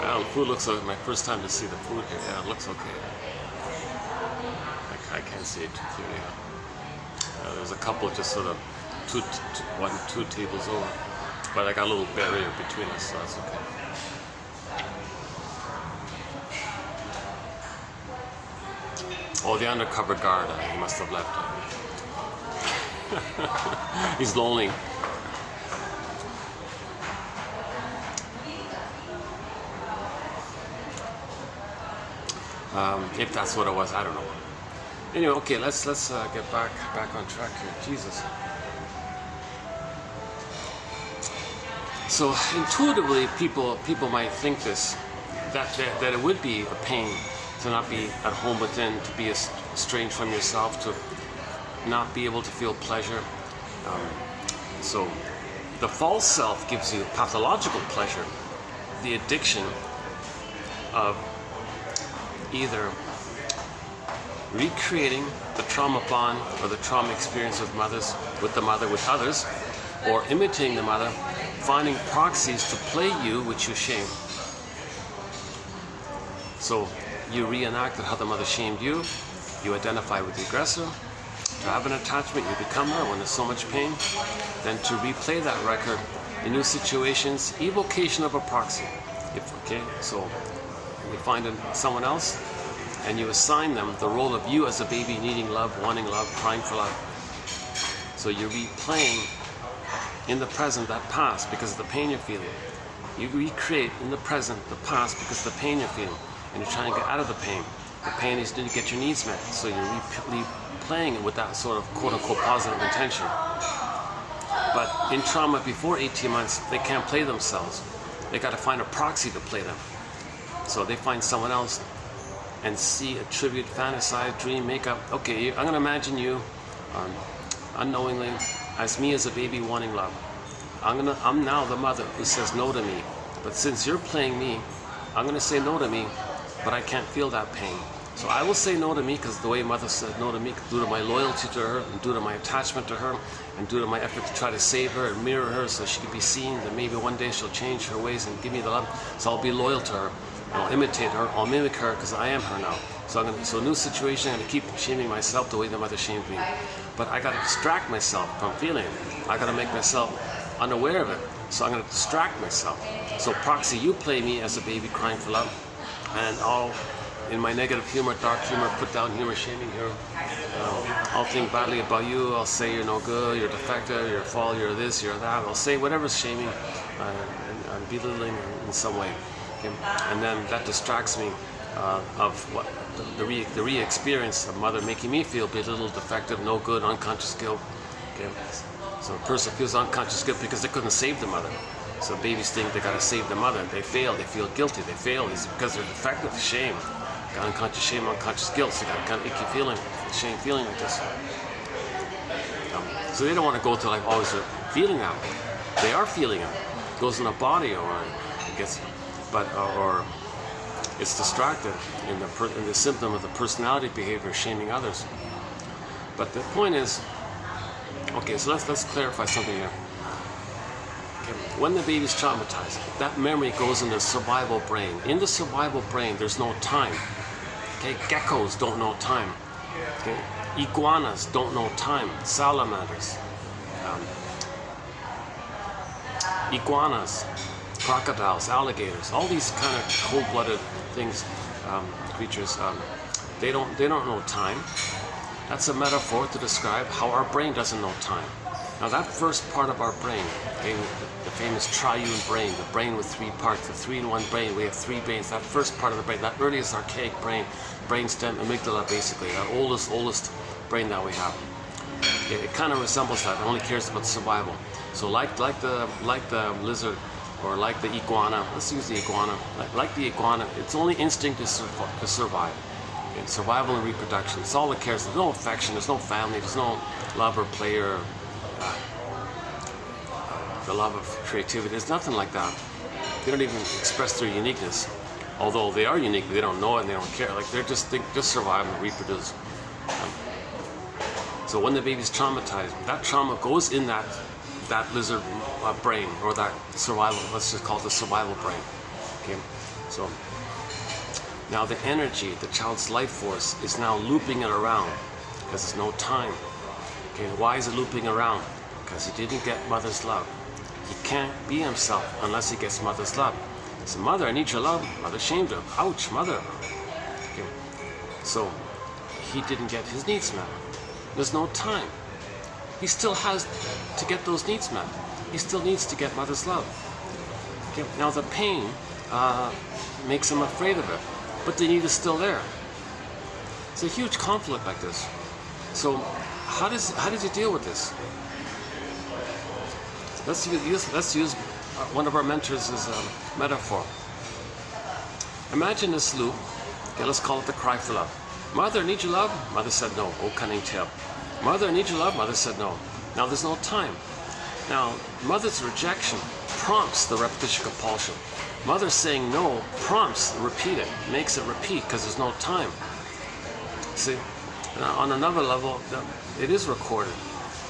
Well, the food looks like my first time to see the food here. Yeah, it looks okay. I can't see it too clearly. There's a couple just sort of two tables over, but I got a little barrier between us, so that's okay. Oh, the undercover guard, he must have left. He's lonely. If that's what it was, I don't know. Anyway, okay, let's get back on track here. Jesus. So intuitively, people might think that it would be a pain to not be at home within, to be estranged from yourself, to not be able to feel pleasure. So the false self gives you pathological pleasure, the addiction of either recreating the trauma bond or the trauma experience with the mother with others, or imitating the mother, finding proxies to play you which you shame. So you reenacted how the mother shamed you, you identify with the aggressor, to have an attachment, you become her when there's so much pain, then to replay that record in new situations, evocation of a proxy. So you find someone else and you assign them the role of you as a baby needing love, wanting love, crying for love. So you're replaying in the present that past because of the pain you're feeling. You recreate in the present the past because of the pain you're feeling. And you're trying to get out of the pain. The pain is to get your needs met. So you're replaying it with that sort of quote-unquote positive intention. But in trauma before 18 months, they can't play themselves. They got to find a proxy to play them. So they find someone else and see, attribute, fantasize, dream, make up. Okay, I'm going to imagine you unknowingly as me as a baby wanting love. I'm now the mother who says no to me. But since you're playing me, I'm going to say no to me, but I can't feel that pain. So I will say no to me because the way mother said no to me, due to my loyalty to her, and due to my attachment to her, and due to my effort to try to save her and mirror her so she could be seen, that maybe one day she'll change her ways and give me the love. So I'll be loyal to her. I'll imitate her. I'll mimic her because I am her now. So new situation, I'm going to keep shaming myself the way the mother shamed me. But I got to distract myself from feeling it. I got to make myself unaware of it. So I'm going to distract myself. So proxy, you play me as a baby crying for love, and I'll, in my negative humor, dark humor, put down humor, shaming her. I'll think badly about you. I'll say you're no good, you're defective, you're a fault, you're this, you're that. I'll say whatever's shaming and belittling in some way. Okay? And then that distracts me of what the re-experience of mother making me feel belittled, defective, no good, unconscious guilt. Okay? So a person feels unconscious guilt because they couldn't save the mother. So babies think they gotta save the mother. They fail. They feel guilty. They fail. It's because they're defective. Shame, got unconscious shame, unconscious guilt. So they got kind of icky feeling, shame feeling like this. So they don't want to go through life always feeling that way. They are feeling it. It goes in the body, or it gets, or it's distracted in the symptom of the personality behavior, shaming others. But the point is, okay, so let's clarify something here. Okay, when the baby's traumatized, that memory goes in the survival brain. In the survival brain, there's no time. Okay, geckos don't know time. Okay, iguanas don't know time. Salamanders, iguanas, crocodiles, alligators, all these kind of cold-blooded things, creatures, they don't know time. That's a metaphor to describe how our brain doesn't know time. Now that first part of our brain, okay, the famous triune brain, the brain with three parts, the 3-in-1 brain, we have three brains. That first part of the brain, that earliest archaic brain, brainstem, amygdala, basically, that oldest brain that we have. It kind of resembles that. It only cares about survival. So like the lizard, or like the iguana, let's use the iguana. Like the iguana, its only instinct is to survive. Okay, survival and reproduction. It's all it cares. There's no affection. There's no family. There's no love or play or the love of creativity. There's nothing like that. They don't even express their uniqueness. Although they are unique, they don't know it and they don't care. Like they're just survive and reproduce. So when the baby's traumatized, that trauma goes in that lizard brain, or that survival, let's just call it the survival brain. Okay, so now the energy, the child's life force, is now looping it around because there's no time. Okay, why is it looping around? Because he didn't get mother's love. He can't be himself unless he gets mother's love. So mother, I need your love. Mother shamed him. Ouch, mother. Okay, so he didn't get his needs met. There's no time. He still has to get those needs met. He still needs to get mother's love. Okay. Now the pain makes him afraid of it, but the need is still there. It's a huge conflict like this. So how does he deal with this? Let's use one of our mentors as a metaphor. Imagine this loop. Okay, let's call it the cry for love. Mother, I need your love. Mother said no. Oh, cunning tale. Mother, I need your love. Mother said no. Now there's no time. Now, mother's rejection prompts the repetition compulsion. Mother saying no prompts repeat it, makes it repeat because there's no time. See, now on another level, it is recorded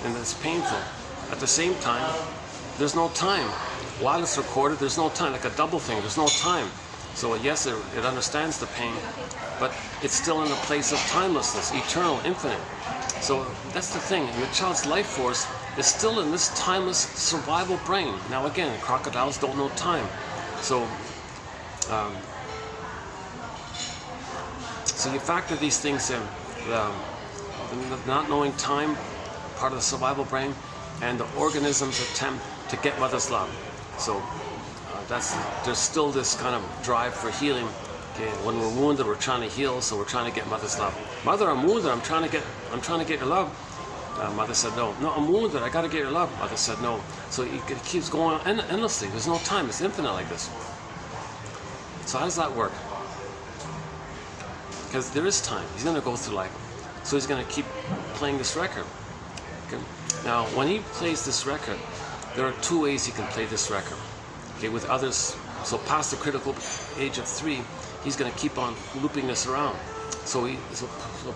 and it's painful. At the same time, there's no time. While it's recorded, there's no time, like a double thing, there's no time. So yes, it understands the pain, but it's still in a place of timelessness, eternal, infinite. So that's the thing, and the child's life force is still in this timeless survival brain. Now again, crocodiles don't know time. So so you factor these things in, the not knowing time, part of the survival brain, and the organism's attempt to get mother's love. So there's still this kind of drive for healing. Okay, when we're wounded, we're trying to heal, so we're trying to get mother's love. Mother, I'm wounded. I'm trying to get your love. Mother said no. No, I'm wounded. I got to get your love. Mother said no. So it keeps going on endlessly. There's no time. It's infinite like this. So how does that work? Because there is time. He's going to go through life. So he's going to keep playing this record. Okay. Now, when he plays this record, there are two ways he can play this record. Okay, with others. So past the critical age of 3, he's going to keep on looping this around. So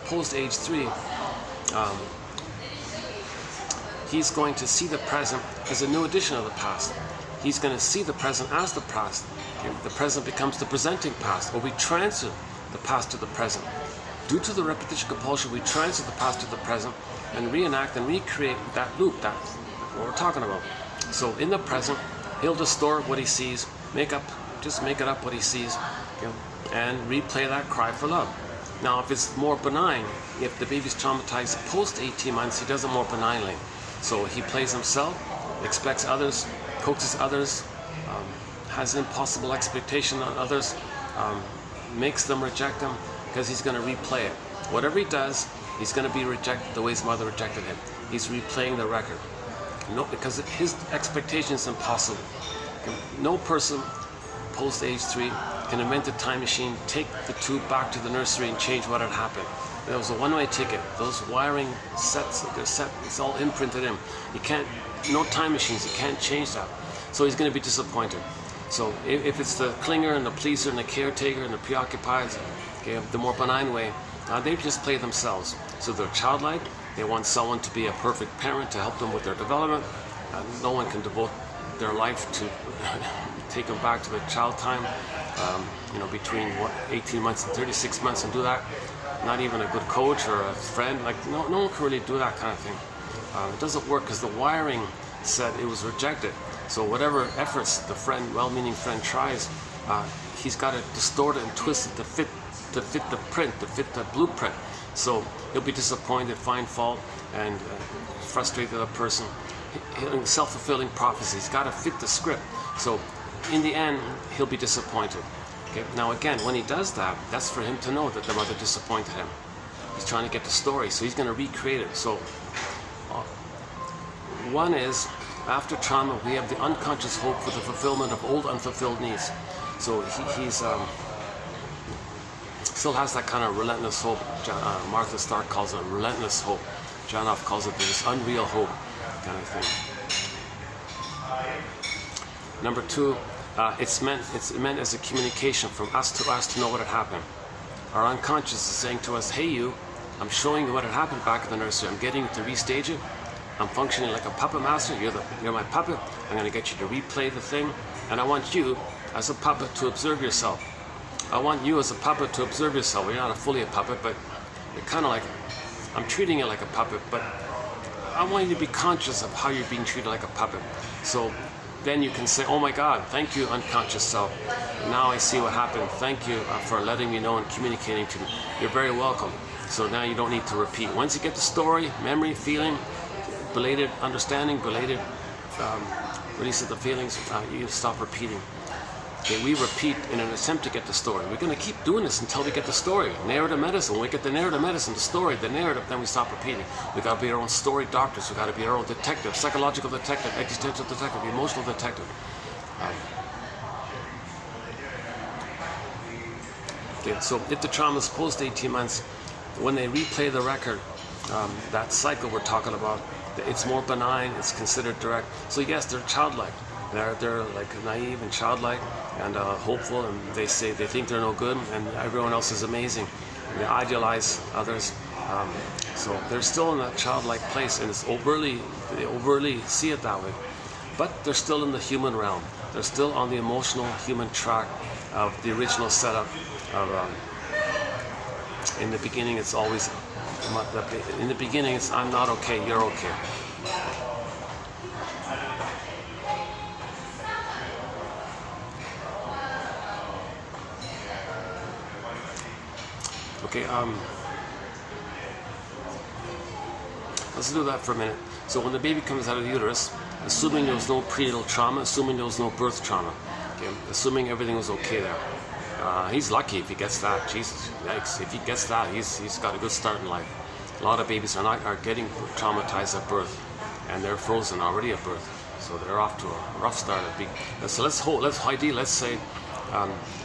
post age 3, he's going to see the present as a new edition of the past. He's going to see the present as the past. Okay? The present becomes the presenting past, or we transfer the past to the present. Due to the repetition compulsion, we transfer the past to the present and reenact and recreate that loop, that's what we're talking about. So in the present, he'll distort what he sees, just make it up what he sees, okay, and replay that cry for love. Now, if it's more benign, if the baby's traumatized post 18 months, he does it more benignly. So he plays himself, expects others, coaxes others, has impossible expectation on others, makes them reject him, because he's going to replay it. Whatever he does, he's going to be rejected the way his mother rejected him. he's replaying the record. No, because his expectation is impossible. No person post age 3 can invent a time machine, take the tube back to the nursery and change what had happened. There was a one-way ticket. Those wiring sets, it's all imprinted in. You can't, no time machines, you can't change that. So he's going to be disappointed. So if it's the clinger and the pleaser and the caretaker and the preoccupied, okay, the more benign way, they just play themselves. So they're childlike. They want someone to be a perfect parent to help them with their development. No one can devote their life to take them back to the child time, between 18 months and 36 months and do that. Not even a good coach or a friend. Like no one can really do that kind of thing. It doesn't work because the wiring said it was rejected. So whatever efforts the well-meaning friend tries, he's got to distort it and twist it to fit the print, to fit the blueprint. So he'll be disappointed, find fault, and frustrate the other person. Self-fulfilling prophecy. He's got to fit the script. So in the end, he'll be disappointed. Okay? Now again, when he does that, that's for him to know that the mother disappointed him. He's trying to get the story, so he's going to recreate it. So one is, after trauma, we have the unconscious hope for the fulfillment of old unfulfilled needs. So he's still has that kind of relentless hope. Martha Stark calls it relentless hope. Janoff calls it this unreal hope kind of thing. Number 2, it's meant as a communication from us to know what had happened. Our unconscious is saying to us, hey you, I'm showing you what had happened back in the nursery. I'm getting you to restage it. I'm functioning like a puppet master. You're my puppet. I'm going to get you to replay the thing. And I want you, as a puppet, to observe yourself. I want you as a puppet to observe yourself. Well, you're not fully a puppet, but you're kind of like, I'm treating you like a puppet, but I want you to be conscious of how you're being treated like a puppet. So then you can say, oh my God, thank you, unconscious self. Now I see what happened. Thank you for letting me know and communicating to me. You're very welcome. So now you don't need to repeat. Once you get the story, memory, feeling, belated understanding, belated release of the feelings, you stop repeating. Okay, we repeat in an attempt to get the story. We're going to keep doing this until we get the story. Narrative medicine. When we get the narrative medicine, the story, the narrative, then we stop repeating. We got to be our own story doctors. We got to be our own detective, psychological detective, existential detective, emotional detective. Okay, so if the trauma is post 18 months, when they replay the record, that cycle we're talking about, it's more benign, it's considered direct. So yes, they're childlike. They're like naive and childlike and hopeful, and they think they're no good and everyone else is amazing. And they idealize others. So they're still in that childlike place, and they overtly see it that way. But they're still in the human realm. They're still on the emotional human track of the original setup of in the beginning it's always I'm not okay, you're okay. Okay, let's do that for a minute. So when the baby comes out of the uterus, assuming there was no prenatal trauma, assuming there was no birth trauma, okay, assuming everything was okay there, he's lucky if he gets that. Jesus, yikes! If he gets that, he's got a good start in life. A lot of babies are getting traumatized at birth, and they're frozen already at birth, so they're off to a rough start. So let's say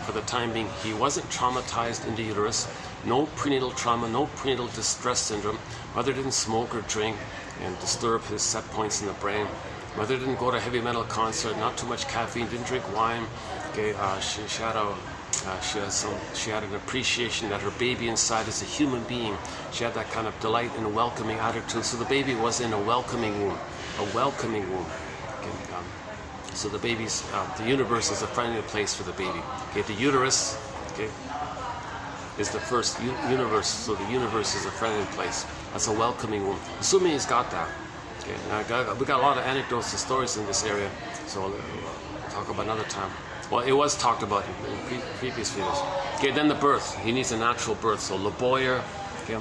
for the time being he wasn't traumatized in the uterus. No prenatal trauma, no prenatal distress syndrome. Mother didn't smoke or drink and disturb his set points in the brain. Mother didn't go to a heavy metal concert, not too much caffeine, didn't drink wine. Okay, she had an appreciation that her baby inside is a human being. She had that kind of delight and welcoming attitude. So the baby was in a welcoming womb, Okay, so the universe is a friendly place for the baby. Okay, the uterus, okay, is the first universe, so the universe is a friendly place. That's a welcoming womb. Assuming he's got that. Okay, now we got a lot of anecdotes and stories in this area, so we'll talk about another time. Well, it was talked about in previous videos. Okay, then the birth. He needs a natural birth, so laboyer, okay,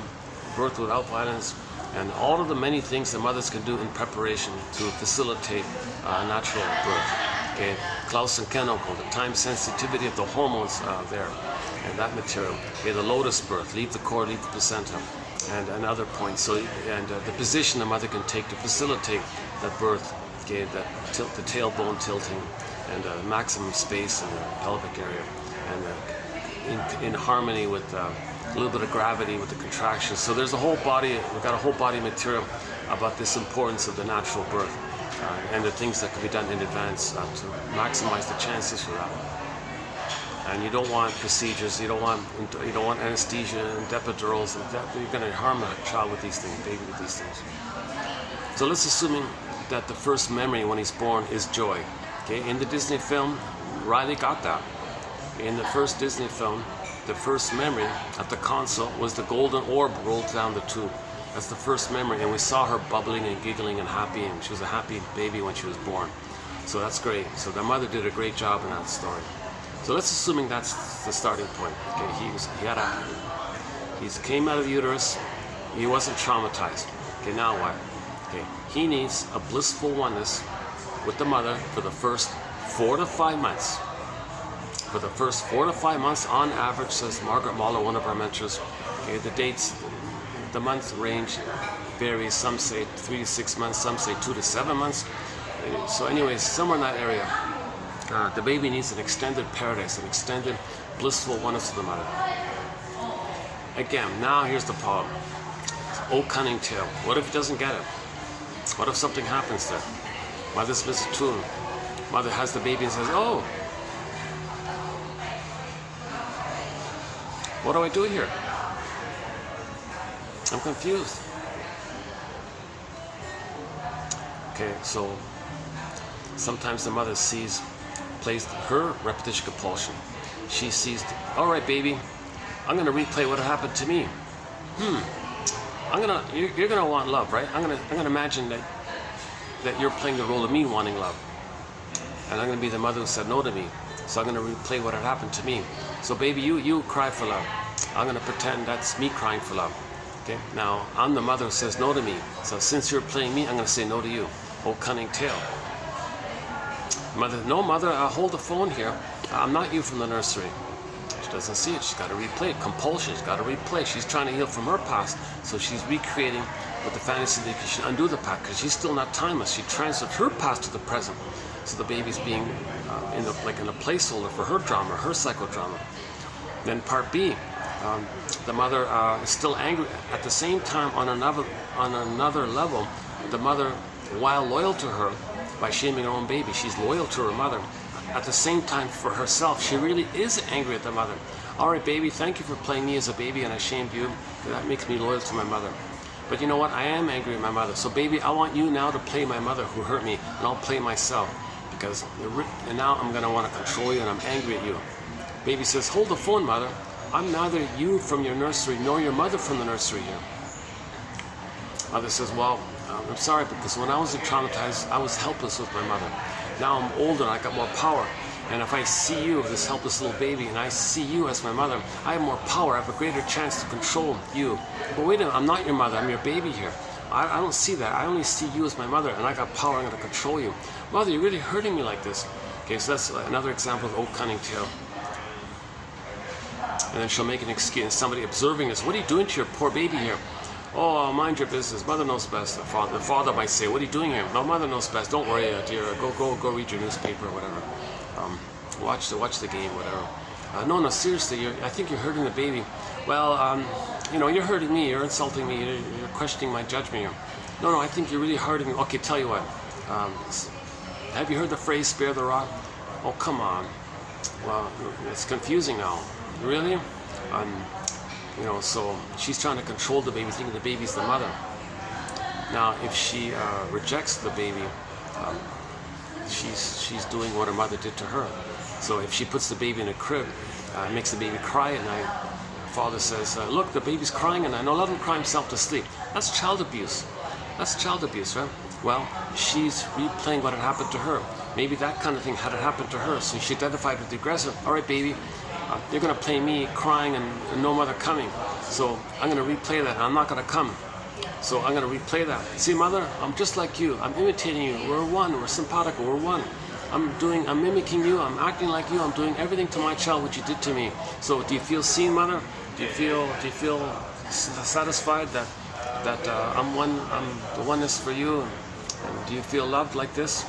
birth without violence, and all of the many things that mothers can do in preparation to facilitate natural birth. Okay, Klaus and Kenoko, the time sensitivity of the hormones there, and that material. Okay, the lotus birth, leave the cord, leave the placenta. and other points. So, and the position the mother can take to facilitate the birth, okay, the tailbone tilting, and maximum space in the pelvic area, and in harmony with a little bit of gravity with the contractions. So there's a whole body, we've got a whole body material about this importance of the natural birth and the things that can be done in advance to maximize the chances for that. And you don't want procedures, you don't want anesthesia and epidurals. You're going to harm a child with these things, baby with these things. So let's assume that the first memory when he's born is joy. Okay, in the Disney film, Riley got that. In the first Disney film, the first memory at the console was the golden orb rolled down the tube. That's the first memory, and we saw her bubbling and giggling and happy, and she was a happy baby when she was born. So that's great. So the mother did a great job in that story. So let's assuming that's the starting point. Okay, he came out of the uterus. He wasn't traumatized. Okay, now what? Okay, he needs a blissful oneness with the mother for the first 4 to 5 months. For the first 4 to 5 months, on average, says Margaret Mahler, one of our mentors. Okay, the dates, the month range varies. Some say 3 to 6 months. Some say 2 to 7 months. So, anyways, somewhere in that area. The baby needs an extended paradise, an extended blissful oneness to the mother. Again, now here's the problem. Oh, cunning tale. What if he doesn't get it? What if something happens there? Mother's missed a tune. Mother has the baby and says, oh, what do I do here? I'm confused. Okay, so sometimes the mother plays her repetition compulsion. She sees, all right, baby, I'm gonna replay what happened to me. You're gonna want love, right? I'm gonna imagine that you're playing the role of me wanting love, and I'm gonna be the mother who said no to me. So I'm gonna replay what had happened to me. So baby, you cry for love. I'm gonna pretend that's me crying for love. Okay. Now I'm the mother who says no to me. So since you're playing me, I'm gonna say no to you. Oh, cunning tale. Mother, no, mother, hold the phone here. I'm not you from the nursery. She doesn't see it. She's got to replay it. Compulsion. She's got to replay. She's trying to heal from her past, so she's recreating with the fantasy that she should undo the past because she's still not timeless. She transferred her past to the present, so the baby's being in a placeholder for her drama, her psychodrama. Then part B, the mother is still angry. At the same time, on another level, the mother, while loyal to her, by shaming her own baby, she's loyal to her mother. At the same time, for herself, she really is angry at the mother. All right, baby, thank you for playing me as a baby and I shamed you. That makes me loyal to my mother. But you know what? I am angry at my mother. So baby, I want you now to play my mother who hurt me, and I'll play myself. And now I'm gonna want to control you and I'm angry at you. Baby says, hold the phone, mother. I'm neither you from your nursery nor your mother from the nursery here. Mother says, well, I'm sorry, because when I was traumatized, I was helpless with my mother. Now I'm older and I got more power. And if I see you, this helpless little baby, and I see you as my mother, I have more power. I have a greater chance to control you. But wait a minute, I'm not your mother. I'm your baby here. I don't see that. I only see you as my mother, and I got power. I'm going to control you. Mother, you're really hurting me like this. Okay, so that's another example of old cunning tale. And then she'll make an excuse. Somebody observing this. What are you doing to your poor baby here? Oh, mind your business. Mother knows best. The father might say, what are you doing here? No, mother knows best. Don't worry, dear. Go read your newspaper or whatever. Watch the game, whatever. No, seriously, I think you're hurting the baby. Well, you're hurting me. You're insulting me. You're questioning my judgment here. No, I think you're really hurting me. Okay, tell you what. Have you heard the phrase, spare the rod? Oh, come on. Well, it's confusing now. Really? So she's trying to control the baby, thinking the baby's the mother. Now, if she rejects the baby, she's doing what her mother did to her. So if she puts the baby in a crib, makes the baby cry at night, father says, look, the baby's crying at night. No, let him cry himself to sleep. That's child abuse. That's child abuse, right? Well, she's replaying what had happened to her. Maybe that kind of thing had happened to her, so she identified with the aggressor. All right, baby, you're going to play me crying and no mother coming. So I'm going to replay that. I'm not going to come. So I'm going to replay that. See, mother, I'm just like you. I'm imitating you. We're one. We're simpatico. We're one. I'm mimicking you. I'm acting like you. I'm doing everything to my child what you did to me. So do you feel seen, mother? Do you feel satisfied that I'm the oneness for you? And do you feel loved like this?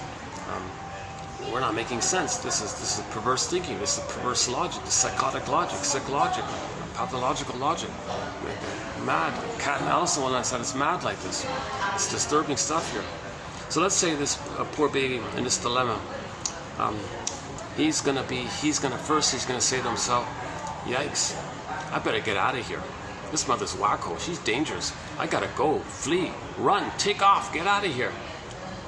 We're not making sense. This is perverse thinking. This is perverse logic. This is psychotic logic, sick logic, pathological logic. Mad. Cat and Alice, the one I said, it's mad like this. It's disturbing stuff here. So let's say this poor baby in this dilemma. He's gonna say to himself, "Yikes! I better get out of here. This mother's wacko. She's dangerous. I gotta go. Flee. Run. Take off. Get out of here.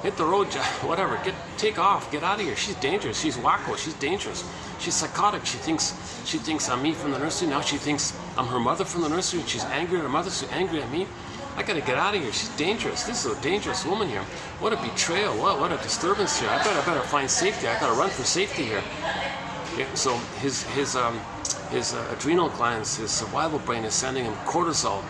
Hit the road. Whatever. Take off. Get out of here. She's dangerous. She's wacko. She's dangerous. She's psychotic. She thinks I'm me from the nursery. Now she thinks I'm her mother from the nursery. She's angry at her mother. She's angry at me. I gotta get out of here. She's dangerous. This is a dangerous woman here. What a betrayal. What a disturbance here. I better find safety. I gotta run for safety here." Yeah, so his adrenal glands, his survival brain is sending him cortisol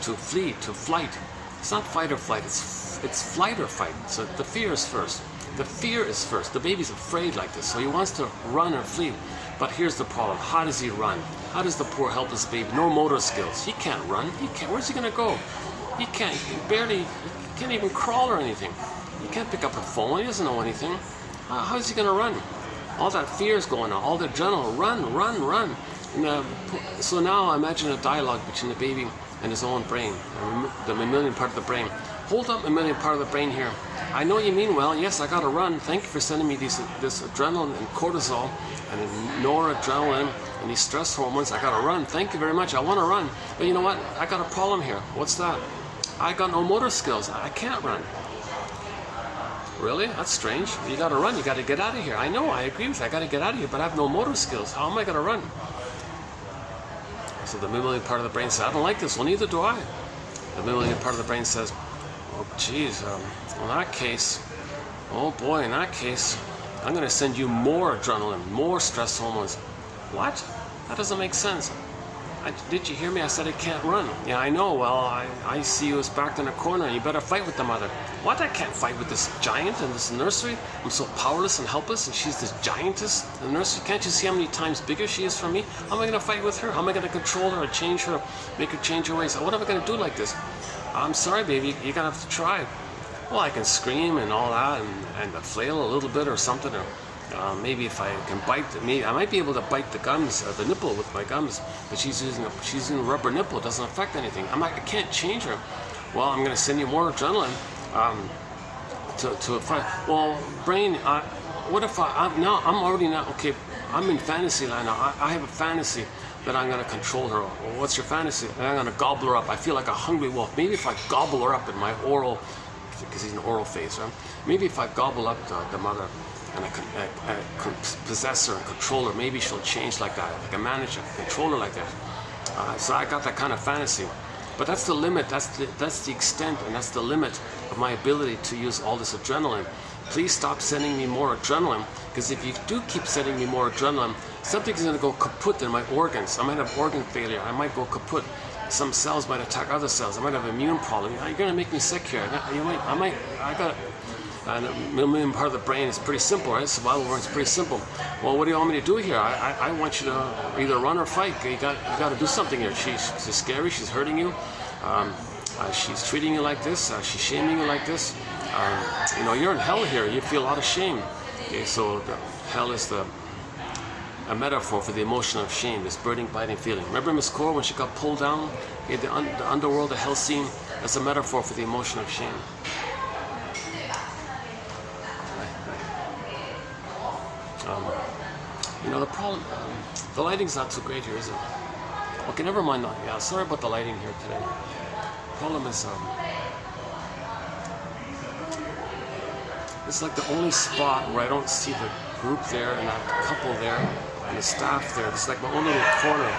to flee, to flight. It's not fight or flight. It's flight or fight. So the fear is first. The fear is first. The baby's afraid like this, so he wants to run or flee. But here's the problem. How does he run? How does the poor helpless baby? No motor skills. He can't run. He can't. Where's he gonna go? He can't. He can't even crawl or anything. He can't pick up a phone. He doesn't know anything. How is he gonna run? All that fear is going on. All the adrenaline. Run. And, so now imagine a dialogue between the baby and his own brain, the mammalian part of the brain. Hold up, mammalian part of the brain here. I know you mean well. Yes, I gotta run. Thank you for sending me this adrenaline and cortisol and noradrenaline and these stress hormones. I gotta run. Thank you very much. I want to run, but you know what? I got a problem here. What's that? I got no motor skills. I can't run. Really? That's strange. You gotta run. You gotta get out of here. I know. I agree with you. I gotta get out of here, but I have no motor skills. How am I gonna run? So the mammalian part of the brain says, "I don't like this." Well, neither do I. The mammalian part of the brain says, "Oh, geez, in that case, oh boy, in that case, I'm going to send you more adrenaline, more stress hormones." What? That doesn't make sense. Did you hear me? I said I can't run. Yeah, I know. Well, I see you as backed in a corner, and you better fight with the mother. What? I can't fight with this giant in this nursery. I'm so powerless and helpless, and she's this giantess in the nursery. Can't you see how many times bigger she is from me? How am I going to fight with her? How am I going to control her or change her, make her change her ways? What am I going to do like this? I'm sorry, baby. You're going to have to try. Well, I can scream and all that, and flail a little bit or something, or maybe if I can bite, maybe I might be able to bite the gums, the nipple with my gums. But she's using a rubber nipple. It doesn't affect anything. I can't change her. Well, I'm going to send you more adrenaline to fight. Well, brain. What if I'm already not okay? I'm in fantasy land now. I have a fantasy that I'm going to control her. Well, what's your fantasy? I'm going to gobble her up. I feel like a hungry wolf. Maybe if I gobble her up in my oral, because he's an oral phase, right? Maybe if I gobble up the mother and I possess her and control her, maybe she'll change like that. Like a manager, control her like that. So I got that kind of fantasy. But that's the limit, that's the extent, and that's the limit of my ability to use all this adrenaline. Please stop sending me more adrenaline, because if you do keep sending me more adrenaline, something's going to go kaput in my organs. I might have organ failure. I might go kaput. Some cells might attack other cells. I might have an immune problem. You're going to make me sick here. And the mammalian part of the brain is pretty simple, right? Survival brain is pretty simple. Well, what do you want me to do here? I want you to either run or fight. You got to do something here. She's scary. She's hurting you. She's treating you like this. She's shaming you like this. You're in hell here. You feel a lot of shame. Okay, so hell is a metaphor for the emotion of shame, this burning, biting feeling. Remember Miss Core when she got pulled down? Okay, the underworld, the hell scene, that's a metaphor for the emotion of shame. The problem, the lighting's not too great here, is it? Okay, never mind that. Yeah, sorry about the lighting here today. Problem is, it's like the only spot where I don't see the group there and that couple there and the staff there. It's like my own little corner.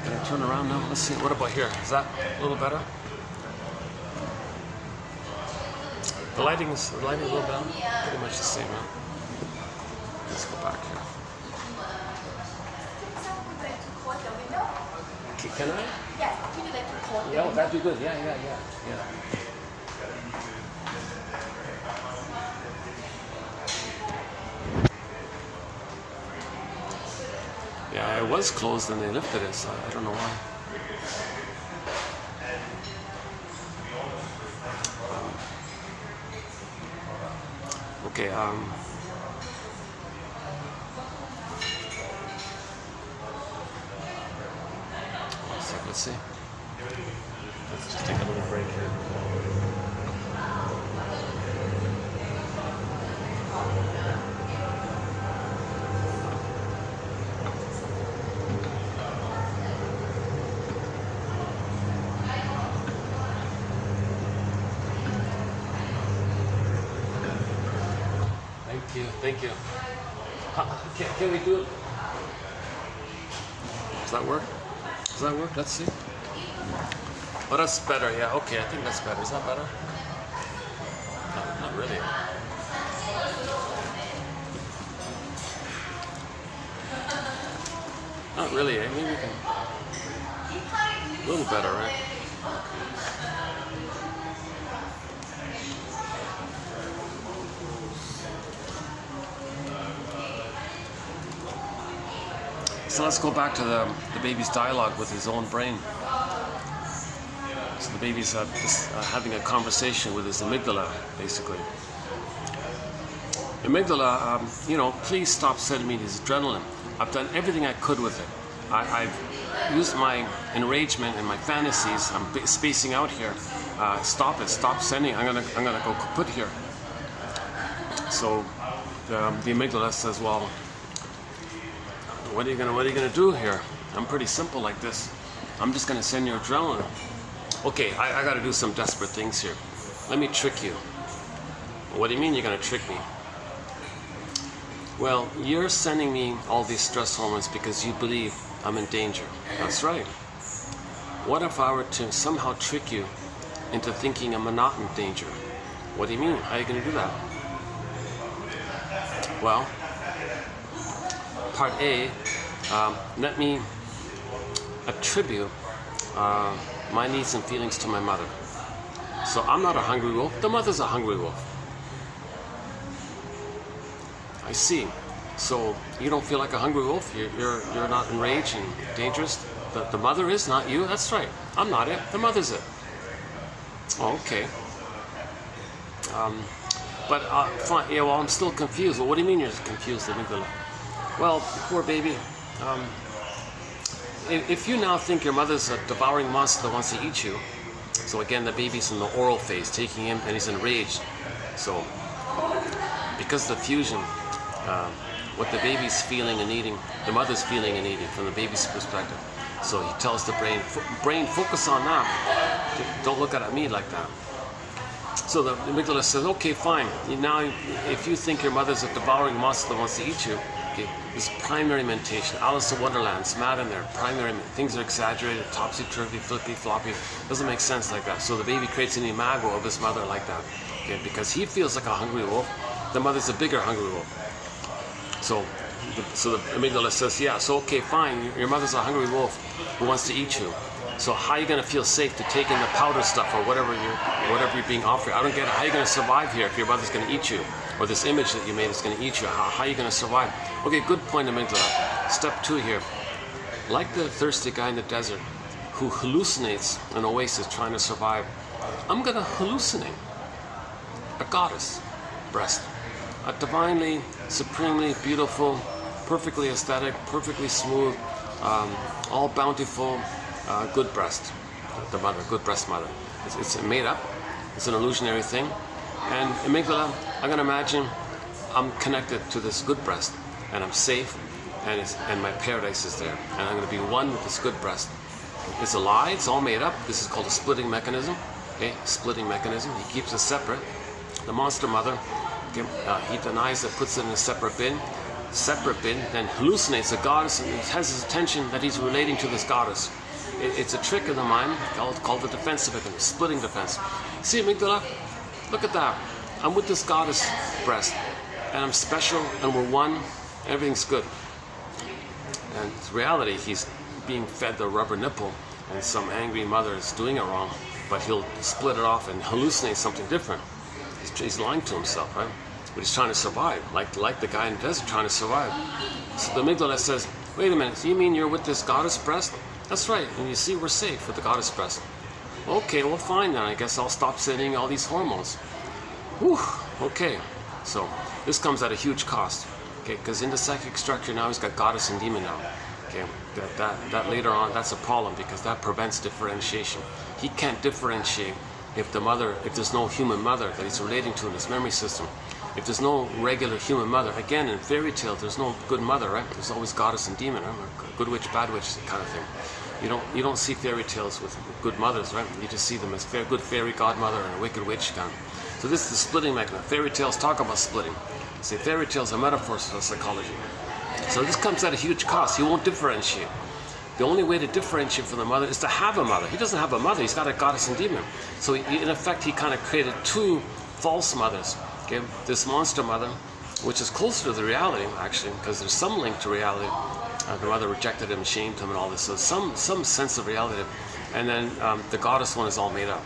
Can I turn around now? Let's see. What about here? Is that a little better? The lighting is a little better. Pretty much the same, huh? Let's go back here. Can I? Yes, would you like to call? Yeah, that'd be good. Yeah. Yeah, it was closed and they lifted it, so I don't know why. Okay, one sec, let's see. Let's just take a little break here. Thank you. Can we do it? Does that work? Does that work? Let's see. Oh, that's better. Yeah, okay, I think that's better. Is that better? No, not really. Not really, eh? Maybe we can... A little better, right? So let's go back to the baby's dialogue with his own brain. So the baby's having a conversation with his amygdala, basically. Amygdala, please stop sending me this adrenaline. I've done everything I could with it. I've used my enragement and my fantasies. I'm spacing out here. Stop it. Stop sending. I'm gonna go kaput here. So the amygdala says, well, what are you gonna do here? I'm pretty simple like this. I'm just gonna send you adrenaline. Okay, I gotta do some desperate things here. Let me trick you. What do you mean you're gonna trick me? Well, you're sending me all these stress hormones because you believe I'm in danger. That's right. What if I were to somehow trick you into thinking I'm not in danger? What do you mean? How are you gonna do that? Well, part A, let me attribute my needs and feelings to my mother. So I'm not a hungry wolf, the mother's a hungry wolf. I see. So you don't feel like a hungry wolf? You're not enraged and dangerous? The mother is, not you? That's right. I'm not it, the mother's it. Oh, okay. Fine, yeah, well, I'm still confused. Well, what do you mean you're confused, amygdala? Well, poor baby. If you now think your mother's a devouring monster that wants to eat you, so again, the baby's in the oral phase, taking him, and he's enraged. So, because of the fusion, what the baby's feeling and eating, the mother's feeling and eating from the baby's perspective. So he tells the brain, focus on that. Don't look at me like that. So the amygdala says, okay, fine. Now, if you think your mother's a devouring monster that wants to eat you, okay, this primary mentation, Alice in Wonderland, it's mad in there. Primary, things are exaggerated, topsy-turvy, flippy-floppy. Doesn't make sense like that. So the baby creates an imago of his mother like that, okay, because he feels like a hungry wolf. The mother's a bigger hungry wolf. So the amygdala says, yeah, so okay, fine. Your mother's a hungry wolf who wants to eat you. So how are you going to feel safe to take in the powder stuff or whatever you're being offered? I don't get it. How are you going to survive here if your mother's going to eat you? Or this image that you made is going to eat you? How are you going to survive? Okay, good point, amygdala. Step 2 here. Like the thirsty guy in the desert who hallucinates an oasis trying to survive, I'm going to hallucinate a goddess breast. A divinely, supremely beautiful, perfectly aesthetic, perfectly smooth, all bountiful, good breast, the mother, good breast mother. It's made up, it's an illusionary thing. And amygdala, I'm gonna imagine I'm connected to this good breast and I'm safe and my paradise is there. And I'm gonna be one with this good breast. It's a lie, it's all made up. This is called a splitting mechanism, okay? Splitting mechanism, he keeps it separate. The monster mother, okay, he denies it, puts it in a separate bin, then hallucinates a goddess and has his attention that he's relating to this goddess. It's a trick of the mind called the defensive mechanism, splitting defense. See, amygdala, look at that. I'm with this goddess breast, and I'm special, and we're one, everything's good. And in reality, he's being fed the rubber nipple, and some angry mother is doing it wrong, but he'll split it off and hallucinate something different. He's lying to himself, right? But he's trying to survive, like the guy in the desert trying to survive. So the amygdala says, Wait a minute, so you mean you're with this goddess breast? That's right, and you see we're safe with the goddess breast. Okay, well fine then, I guess I'll stop sending all these hormones. Whew, okay, so this comes at a huge cost. Okay, because in the psychic structure now he's got goddess and demon now. Okay, that later on, that's a problem because that prevents differentiation. He can't differentiate if there's no human mother that he's relating to in his memory system. If there's no regular human mother, again in fairy tale there's no good mother, right? There's always goddess and demon, right? Good witch, bad witch kind of thing. You don't see fairy tales with good mothers, right? You just see them as good fairy godmother and a wicked witch kind. So this is the splitting mechanism. Fairy tales talk about splitting. Say fairy tales are metaphors for psychology. So this comes at a huge cost. He won't differentiate. The only way to differentiate from the mother is to have a mother. He doesn't have a mother. He's got a goddess and demon. So in effect, he kind of created two false mothers. Okay, this monster mother, which is closer to the reality actually, because there's some link to reality. The mother rejected him, shamed him, and all this. So some sense of reality. And then the goddess one is all made up.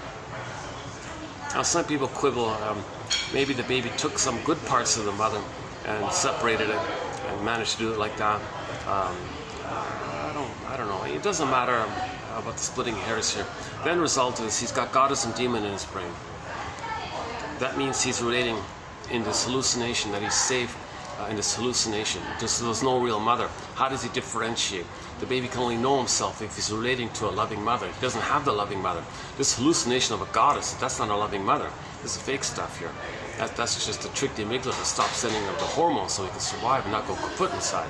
Now some people quibble. Maybe the baby took some good parts of the mother and separated it and managed to do it like that. I don't know. It doesn't matter about the splitting hairs here. The end result is he's got goddess and demon in his brain. That means he's relating in this hallucination, that he's safe in this hallucination. There's no real mother. How does he differentiate? The baby can only know himself if he's relating to a loving mother. He doesn't have the loving mother. This hallucination of a goddess, that's not a loving mother. This is fake stuff here. That's just to trick the amygdala to stop sending him the hormones so he can survive and not go kaput inside.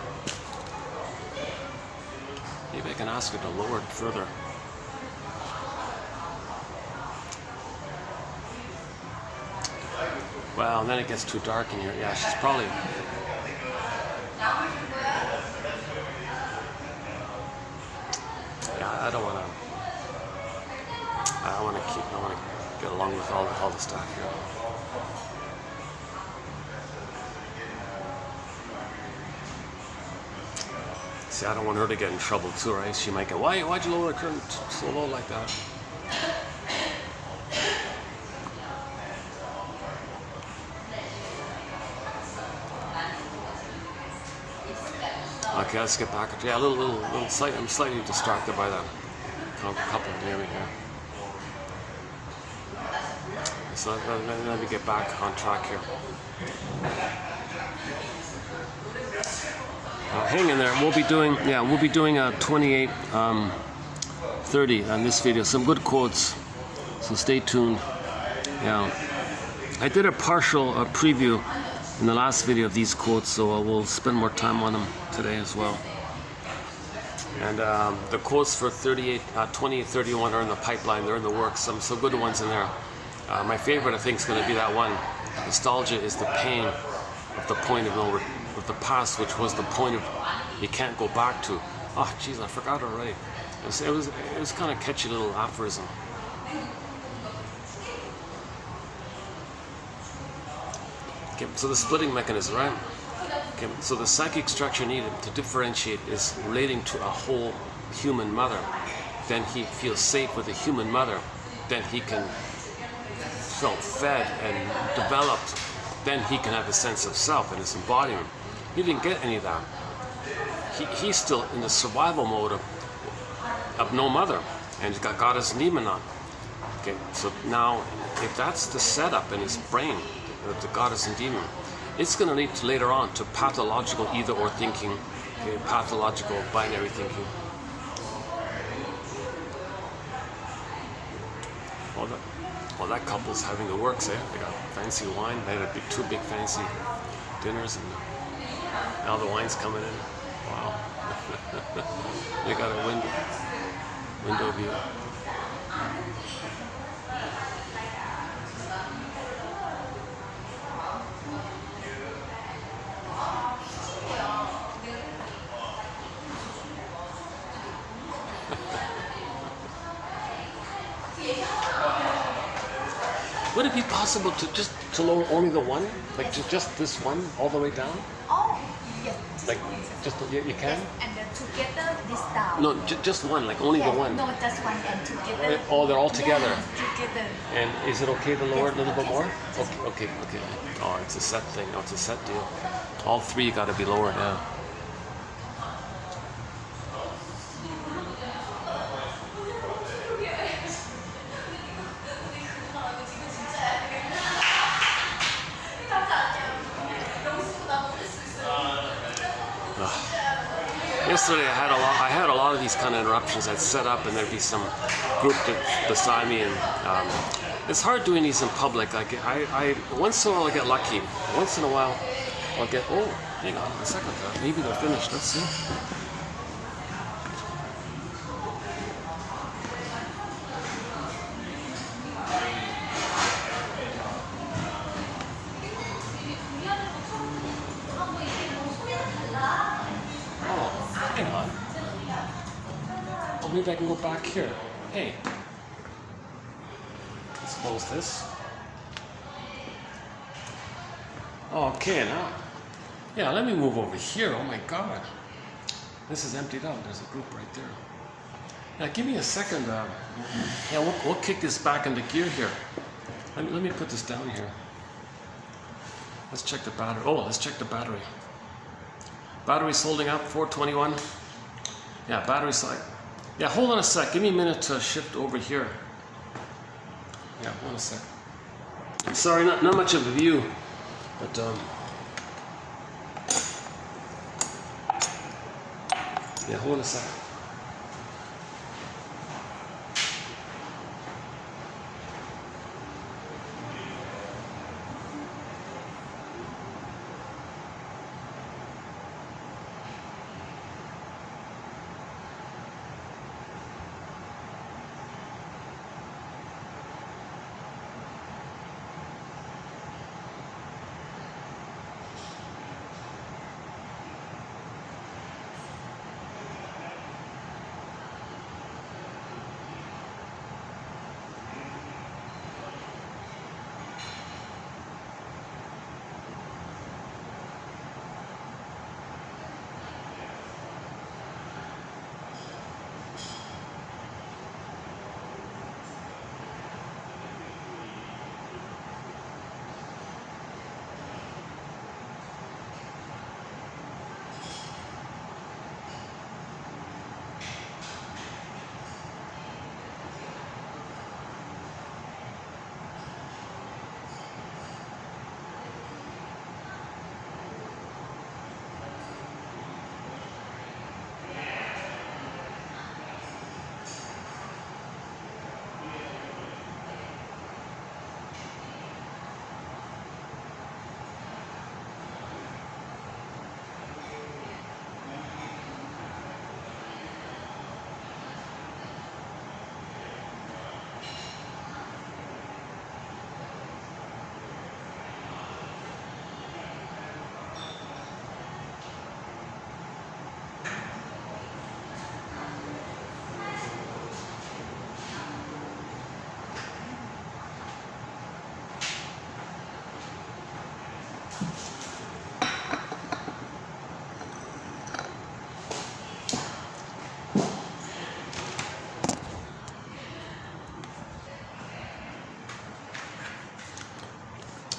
Maybe I can ask her to lower it further. Well, and then it gets too dark in here. Yeah, she's probably... Yeah, I want to get along with all the stuff here. See, I don't want her to get in trouble too, right? She might go, why'd you lower the curtain so low like that? Okay, let's get back. Yeah, I'm slightly distracted by that couple near me here. So let me get back on track here. Hang in there. We'll be doing a 28:30 on this video. Some good quotes. So stay tuned. Yeah, I did a partial preview in the last video of these quotes, so we'll spend more time on them today as well. And the quotes for 28:31 are in the pipeline. They're in the works. Some good ones in there. My favorite, I think, is going to be that one. Nostalgia is the pain of the point of no of the past, which was the point of you can't go back to. Oh, jeez, I forgot already. It was kind of catchy little aphorism. Okay, so the splitting mechanism, right? Okay, so the psychic structure needed to differentiate is relating to a whole human mother. Then he feels safe with a human mother. Then he can feel fed and developed. Then he can have a sense of self and his embodiment. He didn't get any of that. He's still in the survival mode of no mother, and he's got goddess and demon on. Okay, so now if that's the setup in his brain, the goddess and demon, it's going to lead to later on to pathological either or thinking, okay, pathological binary thinking. Well, that couple's having the works, eh? They got fancy wine. They had two big fancy dinners, and now the wine's coming in. Wow. They got a window view. Would it be possible to lower only the one, like just this one all the way down? Oh, yes. Like just you can? Yes, and then together this down. No, just one, like only the one. No, just one and together. Oh, they're all together. Yeah, together. And is it okay to lower it a little bit more? Okay. Oh, it's a set thing. No, it's a set deal. All three got to be lowered down. Yesterday I had a lot of these kind of interruptions. I'd set up and there'd be some group beside me, and it's hard doing these in public. Like I once in a while I get lucky. Once in a while I'll get, oh, hang on a second, maybe they're finished. Let's see. Maybe I can go back here. Hey, let's close this. Okay, now, yeah, let me move over here. Oh my God, this is emptied out. There's a group right there. Now, give me a second. Yeah, we'll kick this back into gear here. Let me put this down here. Let's check the battery. Oh, let's check the battery. Battery's holding up, 421. Yeah, battery's like. Yeah, hold on a sec. Give me a minute to shift over here. Yeah, hold on a sec. Sorry, not much of a view, but yeah, hold on a sec.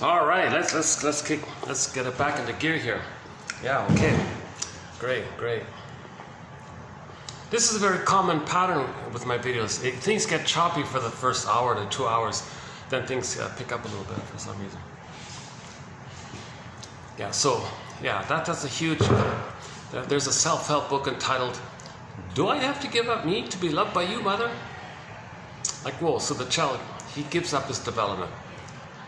All right, let's get it back into gear here. Yeah, okay. Great. This is a very common pattern with my videos. Things get choppy for the first hour to 2 hours, then things pick up a little bit for some reason. Yeah, so yeah, that's a huge. There's a self-help book entitled "Do I Have to Give Up Me to Be Loved by You, Mother?" Like, whoa. So the child, he gives up his development.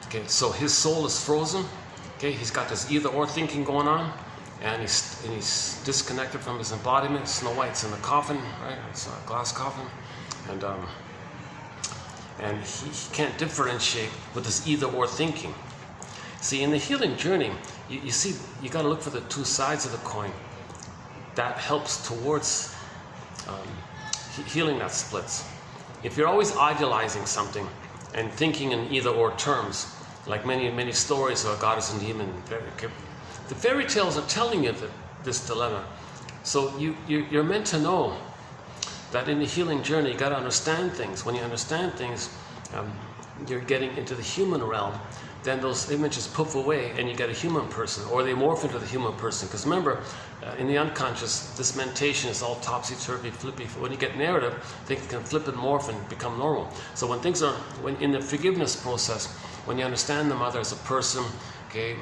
Okay, so his soul is frozen. Okay, he's got this either-or thinking going on, and he's disconnected from his embodiment. Snow White's in the coffin, right? It's a glass coffin, and he can't differentiate with this either-or thinking. See, in the healing journey, you see, you got to look for the two sides of the coin. That helps towards healing that splits. If you're always idealizing something and thinking in either-or terms, like many stories of goddess and demon, the fairy tales are telling you this dilemma. So you're meant to know that in the healing journey, you got to understand things. When you understand things, you're getting into the human realm. Then those images poof away, and you get a human person, or they morph into the human person. Because remember, in the unconscious, this mentation is all topsy-turvy, flippy. When you get narrative, things can flip and morph and become normal. So when in the forgiveness process, when you understand the mother as a person, okay,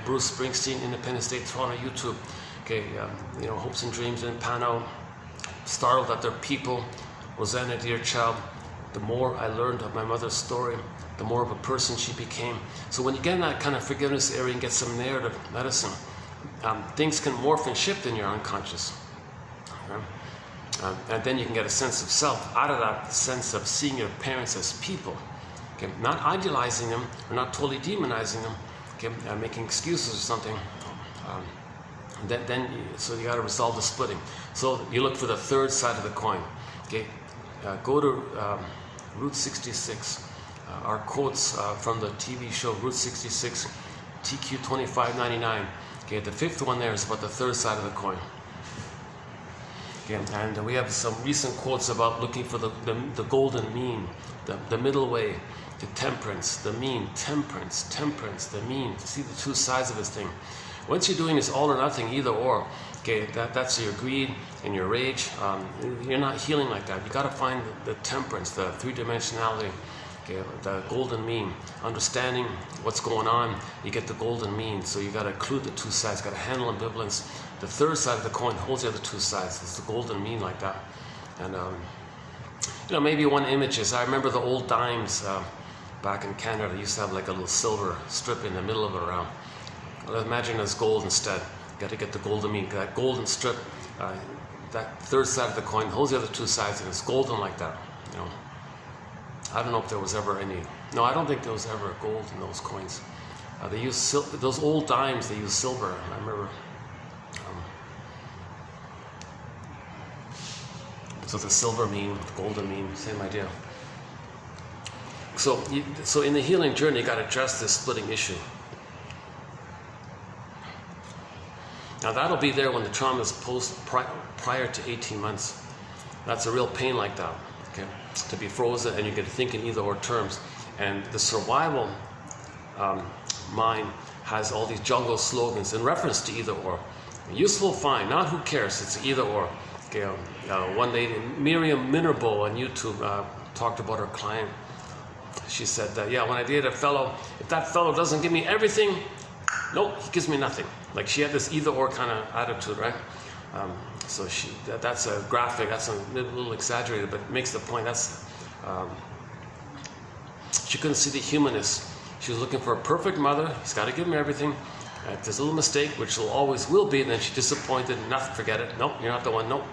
Bruce Springsteen, Independence Day, Toronto, YouTube, Okay, hopes and dreams didn't pan out. Startled that their people. Rosanna, dear child, the more I learned of my mother's story, the more of a person she became. So when you get in that kind of forgiveness area and get some narrative medicine, things can morph and shift in your unconscious. And then you can get a sense of self out of that sense of seeing your parents as people. Okay? Not idealizing them or not totally demonizing them, okay? Making excuses or something. So you got to resolve the splitting. So you look for the third side of the coin. Okay? Go to Route 66. Our quotes from the TV show Route 66, TQ 2599. Okay, the fifth one there is about the third side of the coin. Okay, and we have some recent quotes about looking for the golden mean, the middle way, the temperance, the mean, temperance, the mean. See the two sides of this thing. Once you're doing this all or nothing, either or, okay, that's your greed and your rage. You're not healing like that. You got to find the temperance, the three-dimensionality, okay, the golden mean. Understanding what's going on, you get the golden mean. So you got to include the two sides. Got to handle ambivalence. The third side of the coin holds the other two sides. It's the golden mean like that. And maybe one image is, I remember the old dimes back in Canada. They used to have like a little silver strip in the middle of it around. Well, imagine it's gold instead. You got to get the golden mean. That golden strip, that third side of the coin holds the other two sides, and it's golden like that. I don't know if there was ever any. No, I don't think there was ever gold in those coins. They used those old dimes. They used silver. I remember. So the silver mean, the golden mean, same idea. So in the healing journey, you got to address this splitting issue. Now that'll be there when the trauma is prior to 18 months. That's a real pain like that, okay? To be frozen and you get to think in either or terms. And the survival mind has all these jungle slogans in reference to either or. Useful, fine, not who cares, it's either or. Okay, one lady, Miriam Minerbo on YouTube, talked about her client. She said that, when I dated a fellow, if that fellow doesn't give me everything, nope, he gives me nothing. Like she had this either or kind of attitude, right? So that's a graphic, that's a little exaggerated, but it makes the point. She couldn't see the humanness. She was looking for a perfect mother. He's got to give me everything. If there's a little mistake, which there always will be, then she's disappointed. Nothing, forget it. Nope, you're not the one. Nope,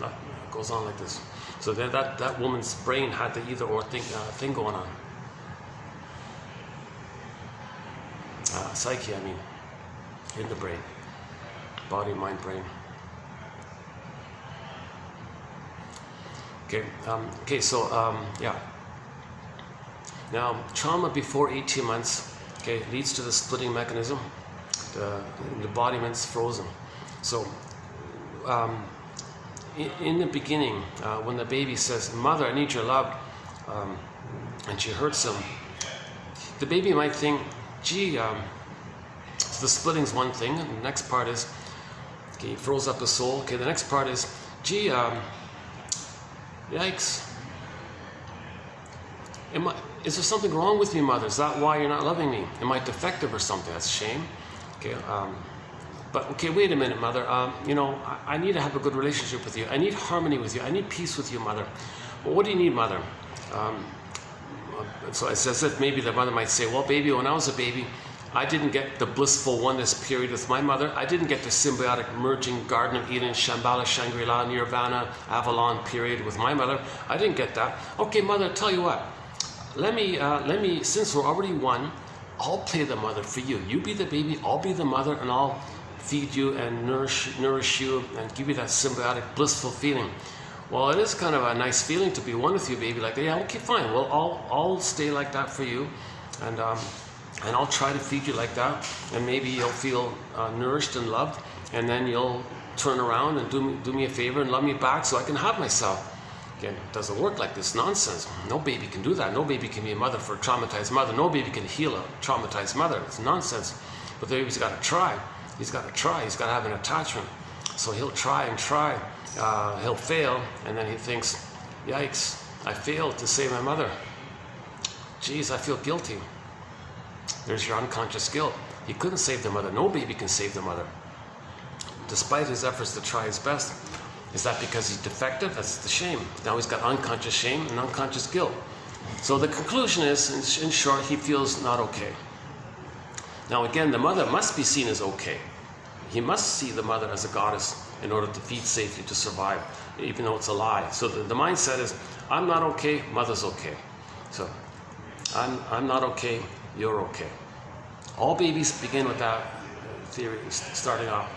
it goes on like this. So then that woman's brain had the either or thing going on. Psyche, in the brain, body, mind, brain. Okay. So Now, trauma before 18 months, okay, leads to the splitting mechanism. The embodiment's frozen. So, in the beginning, when the baby says, "Mother, I need your love," and she hurts him, the baby might think, "Gee, so the splitting's one thing." And the next part is, okay, he froze up his soul. Okay, the next part is, "Gee, yikes. Is there something wrong with me, Mother? Is that why you're not loving me? Am I defective or something? That's a shame." Okay, but okay, wait a minute, Mother. I need to have a good relationship with you. I need harmony with you. I need peace with you, Mother. Well, what do you need, Mother? So it's as if maybe the mother might say, "Well, baby, when I was a baby, I didn't get the blissful oneness period with my mother. I didn't get the symbiotic merging Garden of Eden, Shambhala, Shangri-La, Nirvana, Avalon period with my mother. I didn't get that. Okay, Mother, tell you what. Let me, since we're already one, I'll play the mother for you. You be the baby, I'll be the mother, and I'll feed you and nourish you and give you that symbiotic, blissful feeling." Well, it is kind of a nice feeling to be one with you, baby. Like, yeah, okay, fine. Well, I'll stay like that for you, and I'll try to feed you like that, and maybe you'll feel nourished and loved, and then you'll turn around and do me a favor and love me back so I can have myself. Again, it doesn't work like this nonsense. No baby can do that. No baby can be a mother for a traumatized mother. No baby can heal a traumatized mother. It's nonsense. But the baby's got to try. He's got to try. He's got to have an attachment. So he'll try and try. He'll fail, and then he thinks, "Yikes, I failed to save my mother. Geez, I feel guilty." There's your unconscious guilt. He couldn't save the mother. No baby can save the mother. despite his efforts to try his best. Is that because he's defective? That's the shame. Now he's got unconscious shame and unconscious guilt. So the conclusion is, in short, he feels not okay. Now again, the mother must be seen as okay. He must see the mother as a goddess in order to feed safely, to survive, even though it's a lie. So the mindset is, I'm not okay, mother's okay. So I'm not okay, you're okay. All babies begin with that theory, starting off.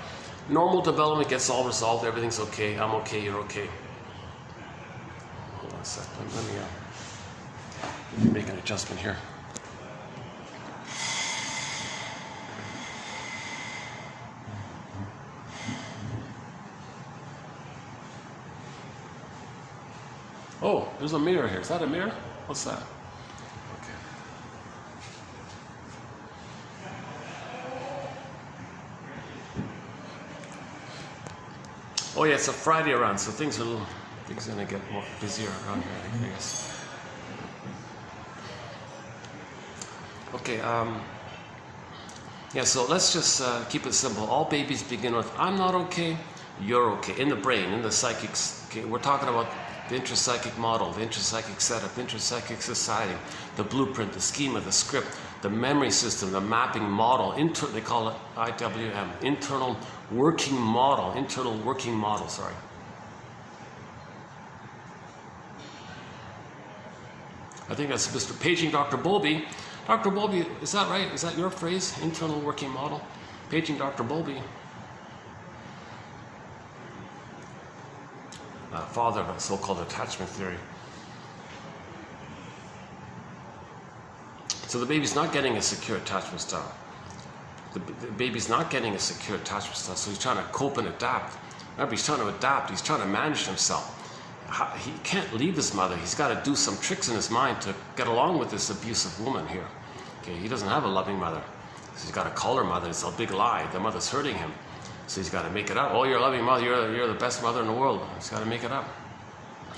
Normal development gets all resolved, everything's okay, I'm okay, you're okay. Hold on a second, let me make an adjustment here. Oh, there's a mirror here. Is that a mirror? What's that? Okay. Oh yeah, it's a Friday around, so things are gonna get more busier around here, I guess. Okay. Yeah. So let's just keep it simple. All babies begin with "I'm not okay, you're okay." In the brain, in the psychics. Okay, we're talking about the intrapsychic model, the intrapsychic setup, the intrapsychic society, the blueprint, the schema, the script, the memory system, the mapping model, they call it IWM, internal working model, sorry. I think that's Mr. Paging Dr. Bowlby. Dr. Bowlby, is that right? Is that your phrase, internal working model? Paging Dr. Bowlby. Father of so-called attachment theory. So the baby's not getting a secure attachment style. The baby's not getting a secure attachment style, so he's trying to cope and adapt. Remember, he's trying to adapt, he's trying to manage himself. He can't leave his mother, he's got to do some tricks in his mind to get along with this abusive woman here. Okay, he doesn't have a loving mother, so he's got to call her mother. It's a big lie, the mother's hurting him. So he's got to make it up. Oh, you're a loving mother. You're the best mother in the world. He's got to make it up.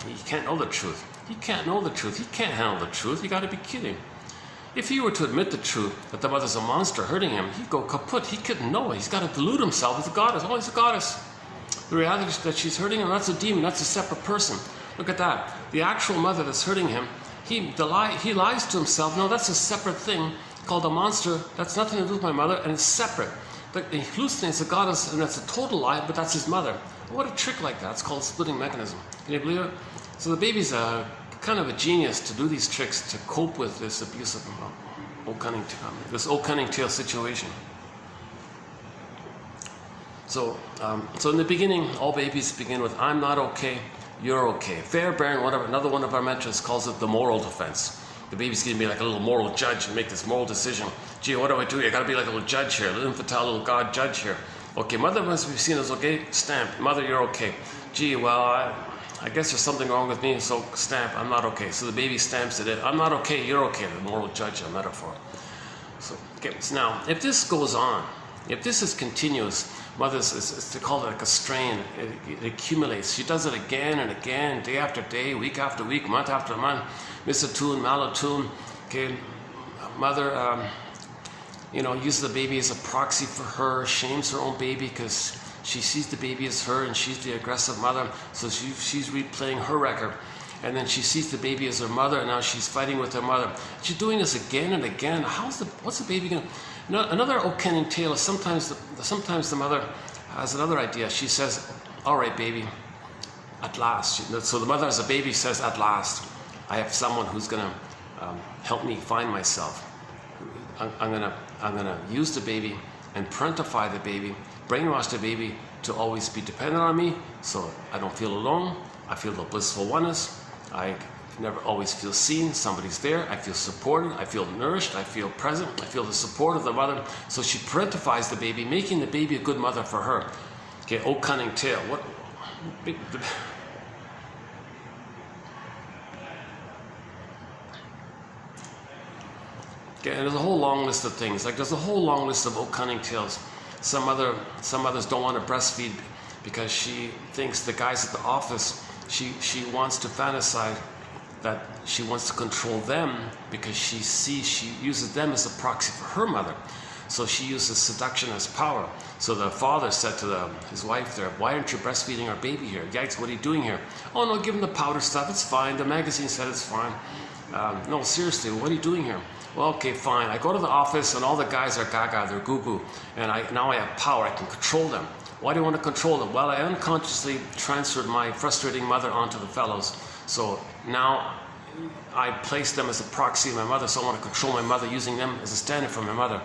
He can't know the truth. He can't know the truth. He can't handle the truth. You got to be kidding. If he were to admit the truth, that the mother's a monster hurting him, he'd go kaput. He couldn't know it. He's got to delude himself as a goddess. Oh, he's a goddess. The reality is that she's hurting him. That's a demon. That's a separate person. Look at that. The actual mother that's hurting him, he lies to himself. No, that's a separate thing called a monster. That's nothing to do with my mother, and it's separate. But he hallucinates a goddess, and that's a total lie, but that's his mother. What a trick like that. It's called a splitting mechanism. Can you believe it? So the baby's kind of a genius to do these tricks to cope with this abusive old cunning tale situation. So in the beginning, all babies begin with "I'm not okay, you're okay." Fairbairn, another one of our mentors calls it the moral defense. The baby's going to be like a little moral judge and make this moral decision. Gee, what do? I got to be like a little judge here, a little infantile little god judge here. Okay, mother must be seen as okay, stamp. Mother, you're okay. Gee, well, I guess there's something wrong with me, so stamp, I'm not okay. So the baby stamps it in. I'm not okay, you're okay. The moral judge, a metaphor. So now, if this goes on, if this is continuous, mother's, they call it like a strain. It accumulates. She does it again and again, day after day, week after week, month after month. Misatune, malatune. Okay, mother, uses the baby as a proxy for her, shames her own baby because she sees the baby as her and she's the aggressive mother. So she's replaying her record. And then she sees the baby as her mother, and now she's fighting with her mother. She's doing this again and again. What's the baby going to... Another O'Kenning tale is sometimes the mother has another idea. She says, "All right, baby, at last." So the mother as a baby says, "At last, I have someone who's going to help me find myself. I'm gonna use the baby and parentify the baby, brainwash the baby to always be dependent on me, so I don't feel alone. I feel the blissful oneness. I never always feel seen. Somebody's there. I feel supported. I feel nourished. I feel present. I feel the support of the mother." So she parentifies the baby, making the baby a good mother for her. Okay, oh cunning tale. What? Okay, and there's a whole long list of things. Like there's a whole long list of old cunning tales. Some mothers don't want to breastfeed because she thinks the guys at the office, she wants to fantasize that she wants to control them because she uses them as a proxy for her mother. So she uses seduction as power. So the father said to his wife there, "Why aren't you breastfeeding our baby here? Yikes, what are you doing here?" "Oh no, give him the powder stuff, it's fine. The magazine said it's fine." "No, seriously, what are you doing here?" "Well, okay, fine. I go to the office and all the guys are gaga, they're goo-goo. And now I have power, I can control them." "Why do you want to control them?" "Well, I unconsciously transferred my frustrating mother onto the fellows. So now I place them as a proxy of my mother, so I want to control my mother using them as a stand-in for my mother."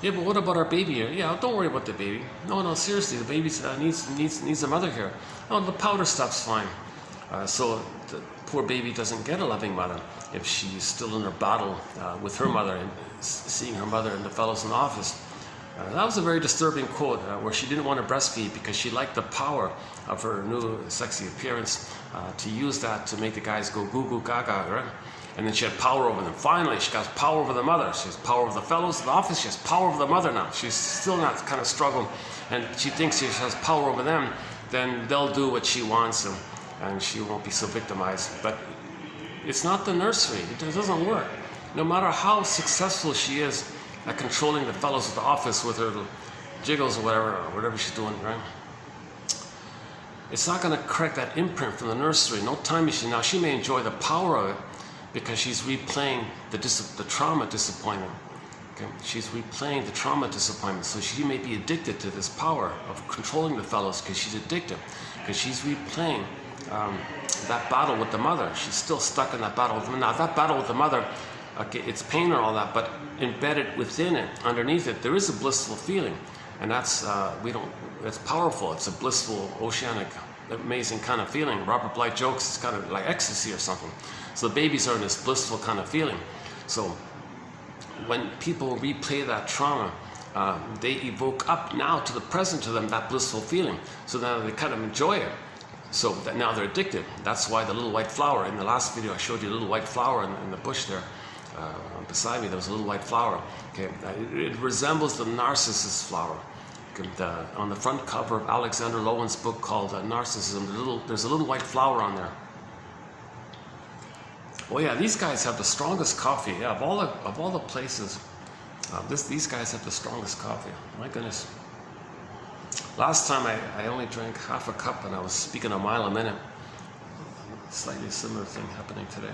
"Yeah, but what about our baby here?" "Yeah, don't worry about the baby." No, seriously, the baby needs a mother here." "Oh, the powder stuff's fine." So the poor baby doesn't get a loving mother if she's still in her battle with her mother and seeing her mother and the fellows in the office. That was a very disturbing quote where she didn't want to breastfeed because she liked the power of her new sexy appearance to use that to make the guys go goo goo gaga, right? And then she had power over them. Finally, she got power over the mother. She has power over the fellows in the office. She has power over the mother now. She's still not kind of struggling. And she thinks she has power over them, then they'll do what she wants and she won't be so victimized. But it's not the nursery. It doesn't work. No matter how successful she is at controlling the fellows at the office with her little jiggles or whatever she's doing, right? It's not going to correct that imprint from the nursery. No time machine. Now, she may enjoy the power of it because she's replaying the trauma disappointment. Okay? She's replaying the trauma disappointment. So she may be addicted to this power of controlling the fellows because she's addicted. Because she's replaying that battle with the mother. She's still stuck in that battle with the mother. Now, that battle with the mother, okay, it's pain and all that, but embedded within it, underneath it, there is a blissful feeling. And that's, it's powerful. It's a blissful, oceanic, amazing kind of feeling. Robert Bly jokes it's kind of like ecstasy or something. So the babies are in this blissful kind of feeling. So when people replay that trauma, they evoke up now to the present to them that blissful feeling. So now they kind of enjoy it. So that now they're addicted. That's why the little white flower, in the last video I showed you a little white flower in the bush there. Beside me there was a little white flower. Okay, it resembles the narcissus flower. On the front cover of Alexander Lowen's book called Narcissism, there's a little white flower on there. Oh yeah, these guys have the strongest coffee. Yeah, of all the places, these guys have the strongest coffee. My goodness. Last time I only drank half a cup and I was speaking a mile a minute. Slightly similar thing happening today.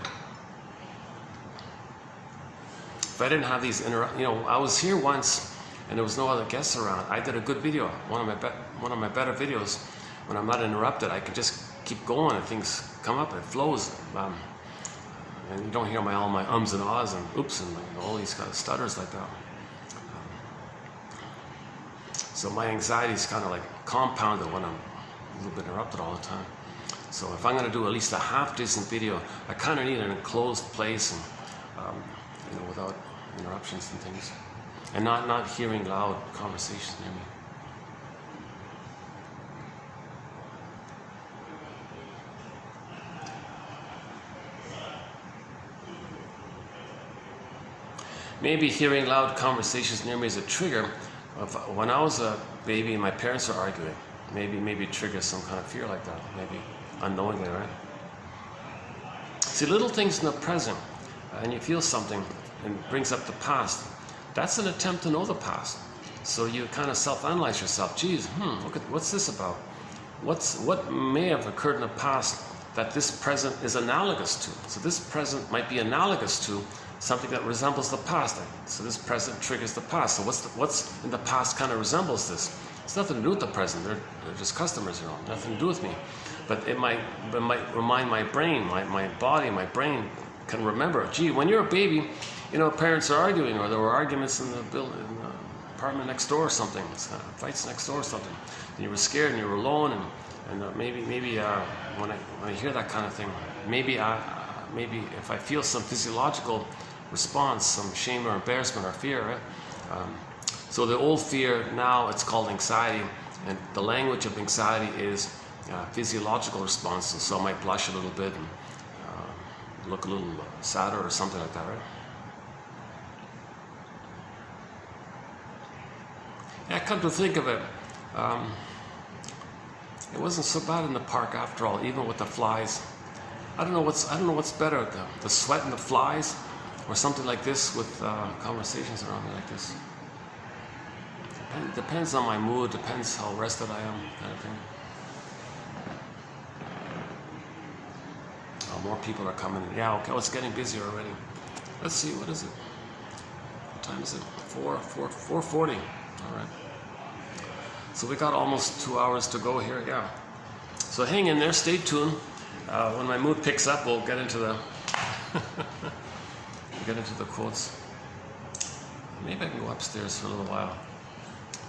If I didn't have these I was here once and there was no other guests around. I did a good video, one of my better videos. When I'm not interrupted, I can just keep going and things come up. It flows, and you don't hear all my ums and ahs and oops and all these kind of stutters like that. So my anxiety is kind of like compounded when I'm a little bit interrupted all the time. So if I'm going to do at least a half-decent video, I kind of need an enclosed place and without interruptions and things, and not hearing loud conversations near me. Maybe hearing loud conversations near me is a trigger. When I was a baby and my parents were arguing, maybe it triggers some kind of fear like that, maybe unknowingly, right? See, little things in the present, and you feel something and brings up the past, that's an attempt to know the past. So you kind of self-analyze yourself. Geez, look at what's this about? What may have occurred in the past that this present is analogous to? So this present might be analogous to something that resembles the past. So this present triggers the past. So what's in the past kind of resembles this? It's nothing to do with the present. They're just customers, nothing to do with me. But it might remind my brain, my body, my brain can remember. Gee, when you're a baby, parents are arguing, or there were arguments in the apartment next door or something, fights next door or something, and you were scared and you were alone, and maybe when I hear that kind of thing, maybe if I feel some physiological response, some shame or embarrassment or fear, right? So the old fear, now it's called anxiety, and the language of anxiety is physiological responses. So I might blush a little bit and look a little sadder or something like that, right? Yeah, come to think of it, it wasn't so bad in the park after all, even with the flies. I don't know what's better, the sweat and the flies, or something like this with conversations around me like this. Depends on my mood, depends how rested I am, kind of thing. Oh, more people are coming in. Yeah, okay, it's getting busier already. Let's see, what is it? What time is it? 4:40. All right. So we got almost 2 hours to go here, yeah. So hang in there, stay tuned. When my mood picks up, we'll get into the quotes. Maybe I can go upstairs for a little while,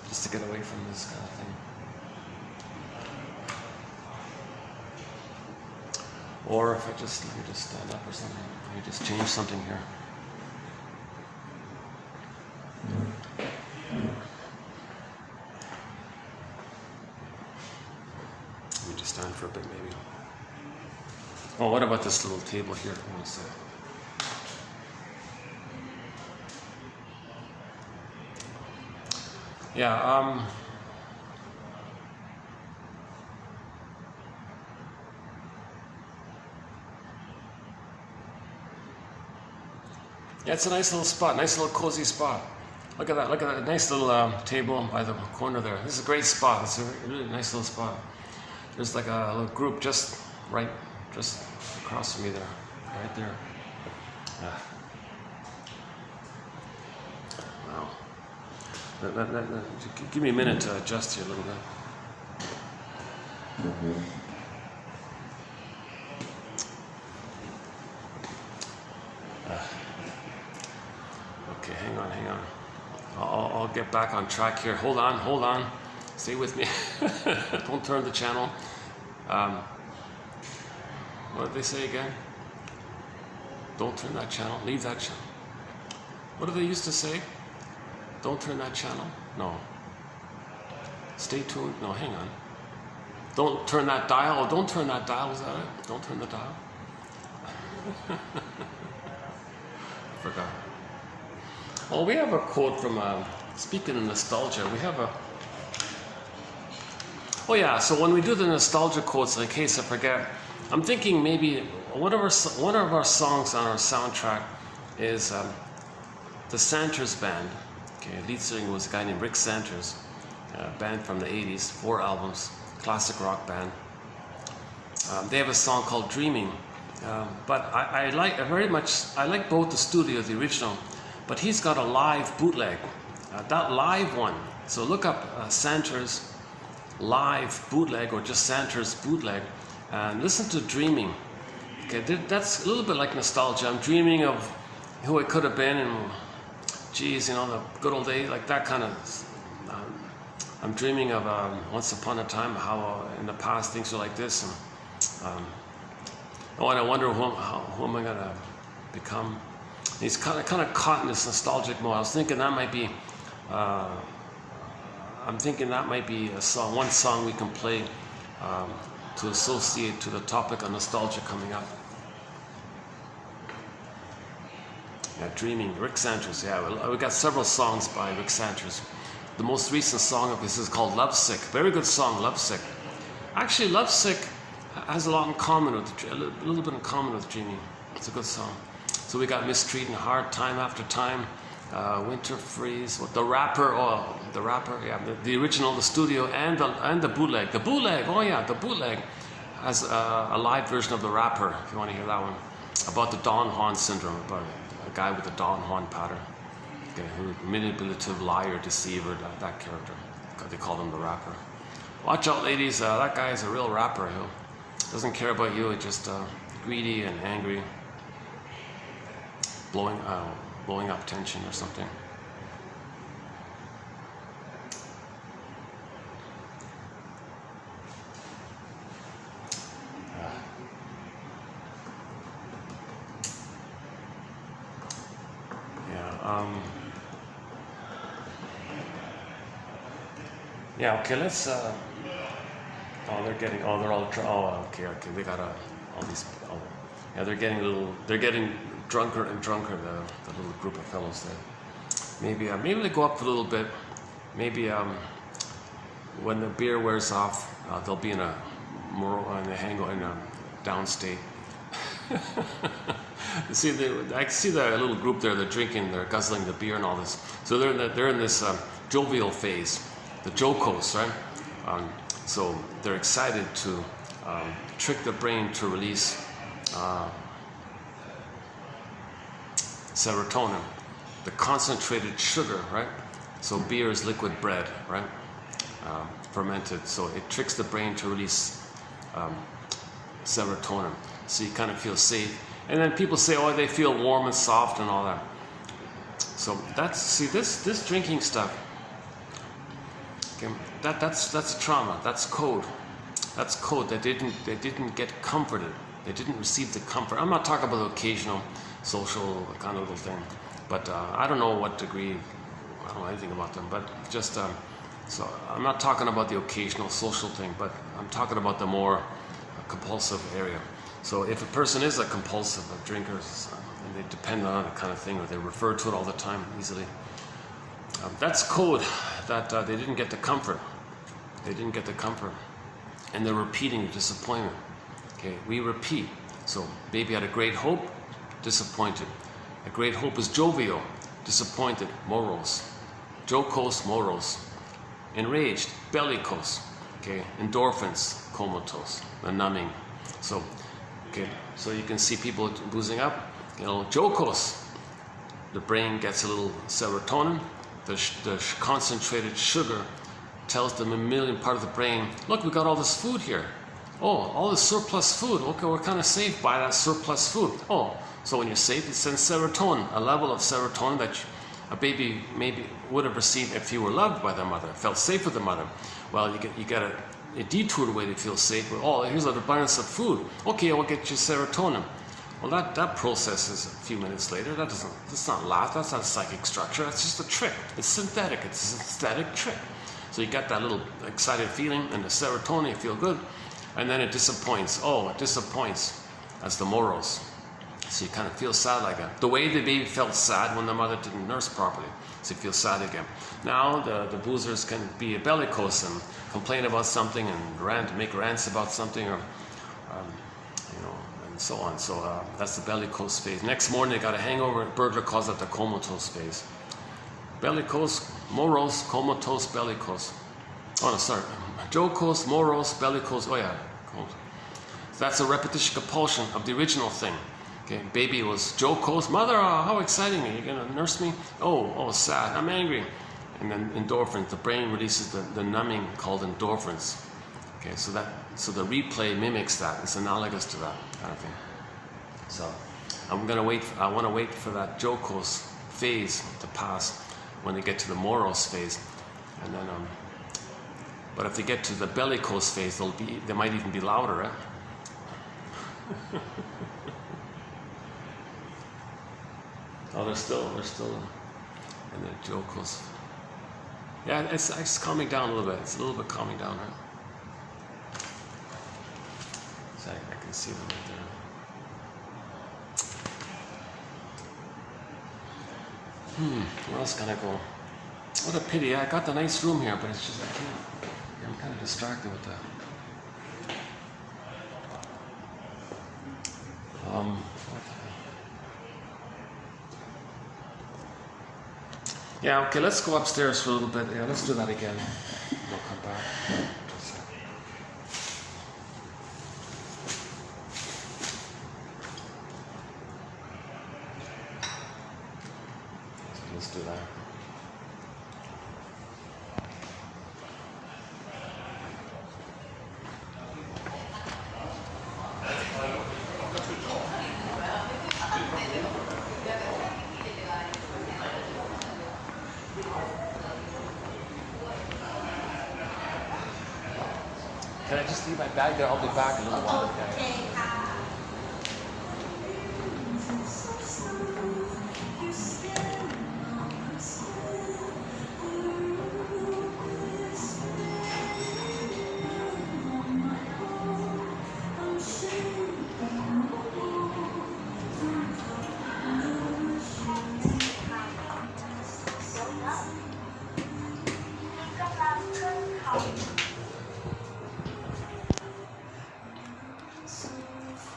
just to get away from this kind of thing. Or if let me just stand up or something. Let me just change something here. Let me just stand for a bit, maybe. Oh, what about this little table here? Let me see. Yeah, yeah, it's a nice little spot, nice little cozy spot. Look at that nice little table by the corner there. This is a great spot. It's a really nice little spot. There's like a little group just across from me there, right there. Yeah. Wow. Give me a minute to adjust here a little bit. Okay, hang on. I'll get back on track here. Hold on. Stay with me. Don't turn the channel. What did they say again? Don't turn that channel. Leave that channel. What do they used to say? Don't turn that channel? No. Stay tuned? No, hang on. Don't turn that dial? Oh, don't turn that dial, is that it? Don't turn the dial? Forgot. Well, we have a quote from, speaking of nostalgia, we have a... Oh yeah, so when we do the nostalgia quotes, in case I forget, I'm thinking maybe one of our songs on our soundtrack is the Santers Band. Okay, lead singer was a guy named Rick Santers, a band from the 80s, 4 albums, classic rock band. They have a song called Dreaming, but I like both the studio, the original, but he's got a live bootleg, that live one. So look up Santers live bootleg or just Santers bootleg and listen to Dreaming. Okay, that's a little bit like nostalgia. I'm dreaming of who I could have been and geez, you know, the good old days, like that kind of. I'm dreaming of once upon a time how in the past things were like this, and I wonder who am I gonna become. And he's kind of caught in this nostalgic mode. I was thinking that might be. I'm thinking that might be a song, one song we can play to associate to the topic of nostalgia coming up. Yeah, Dreaming, Rick Santers. Yeah, we got several songs by Rick Santers. The most recent song of his is called Lovesick. Very good song, Lovesick. Actually, Lovesick has a lot in common with, a little bit in common with Dreaming. It's a good song. So we got Mistreating Heart, Time After Time, Winter Freeze, the rapper, yeah, the original, the studio, and the bootleg. The bootleg, oh yeah, the bootleg has a live version of the rapper, if you want to hear that one, about the Don Juan syndrome, about a guy with the Don Juan pattern. Okay, manipulative, liar, deceiver, that character. They call him the rapper. Watch out, ladies, that guy is a real rapper. He doesn't care about you, he's just greedy and angry, blowing up tension or something. Yeah, okay, let's, they're all, okay, they got all these, yeah, they're getting drunker and drunker, the little group of fellows there. Maybe they go up a little bit, maybe when the beer wears off, they'll be in a downstate. I see the little group there. They're drinking, they're guzzling the beer and all this. So they're in this jovial phase, the jocose, right? So they're excited to trick the brain to release serotonin, the concentrated sugar, right? So beer is liquid bread, right? Fermented, so it tricks the brain to release serotonin. So you kind of feel safe. And then people say, oh, they feel warm and soft and all that. So this drinking stuff, okay, that's trauma, that's code. That's code. They didn't get comforted. They didn't receive the comfort. I'm not talking about the occasional social kind of little thing, but I don't know what degree, I don't know anything about them, but just so I'm not talking about the occasional social thing, but I'm talking about the more compulsive area. So if a person is a compulsive drinker, and they depend on it kind of thing, or they refer to it all the time easily, that's code that they didn't get the comfort. They didn't get the comfort, and they're repeating the disappointment. Okay, we repeat. So baby had a great hope, disappointed. A great hope is jovial, disappointed, morose. Jocose, morose. Enraged, bellicose. Okay, endorphins, comatose, the numbing. So, okay, so you can see people boozing up. You know, jocose, the brain gets a little serotonin. The concentrated sugar tells the mammalian part of the brain, look, we got all this food here. Oh, all this surplus food. Okay, we're kind of safe by that surplus food. Oh, so when you're safe, it sends serotonin, a level of serotonin that a baby maybe would have received if you were loved by their mother, felt safe with the mother. Well, you get a detoured way to feel safe. Oh, here's an abundance of food. Okay, I'll get you serotonin. Well, that process is a few minutes later. That's not last. That's not psychic structure. That's just a trick. It's synthetic. It's a synthetic trick. So you got that little excited feeling, and the serotonin, you feel good, and then it disappoints. Oh, it disappoints. That's the morose. So you kind of feel sad like that. The way the baby felt sad when the mother didn't nurse properly. So you feel sad again. Now the boozers can be bellicose and complain about something and make rants about something, or you know, and so on. So that's the bellicose phase. Next morning they got a hangover. Berger calls it the comatose phase. Bellicose, morose, comatose, bellicose. Oh no, sorry. Jocose, morose, bellicose. Oh yeah. So that's a repetition compulsion of the original thing. Okay, baby was jocose. Mother, oh, how exciting! Are you gonna nurse me? Oh, sad. I'm angry. And then endorphins. The brain releases the numbing called endorphins. Okay, so the replay mimics that. It's analogous to that kind of thing. So I'm gonna wait. I want to wait for that jocose phase to pass when they get to the morose phase, and then but if they get to the bellicose phase, they might even be louder, right? Oh, they're still in the jocose. Yeah, it's calming down a little bit. It's a little bit calming down, right? So I can see them right there. Where else can I go? What a pity. I got the nice room here, but it's just I can't. I'm kind of distracted with that. Yeah, okay, let's go upstairs for a little bit. Yeah, let's do that again. We'll come back. Let's do that. Can I just leave my bag there? I'll be back in a little while. Okay.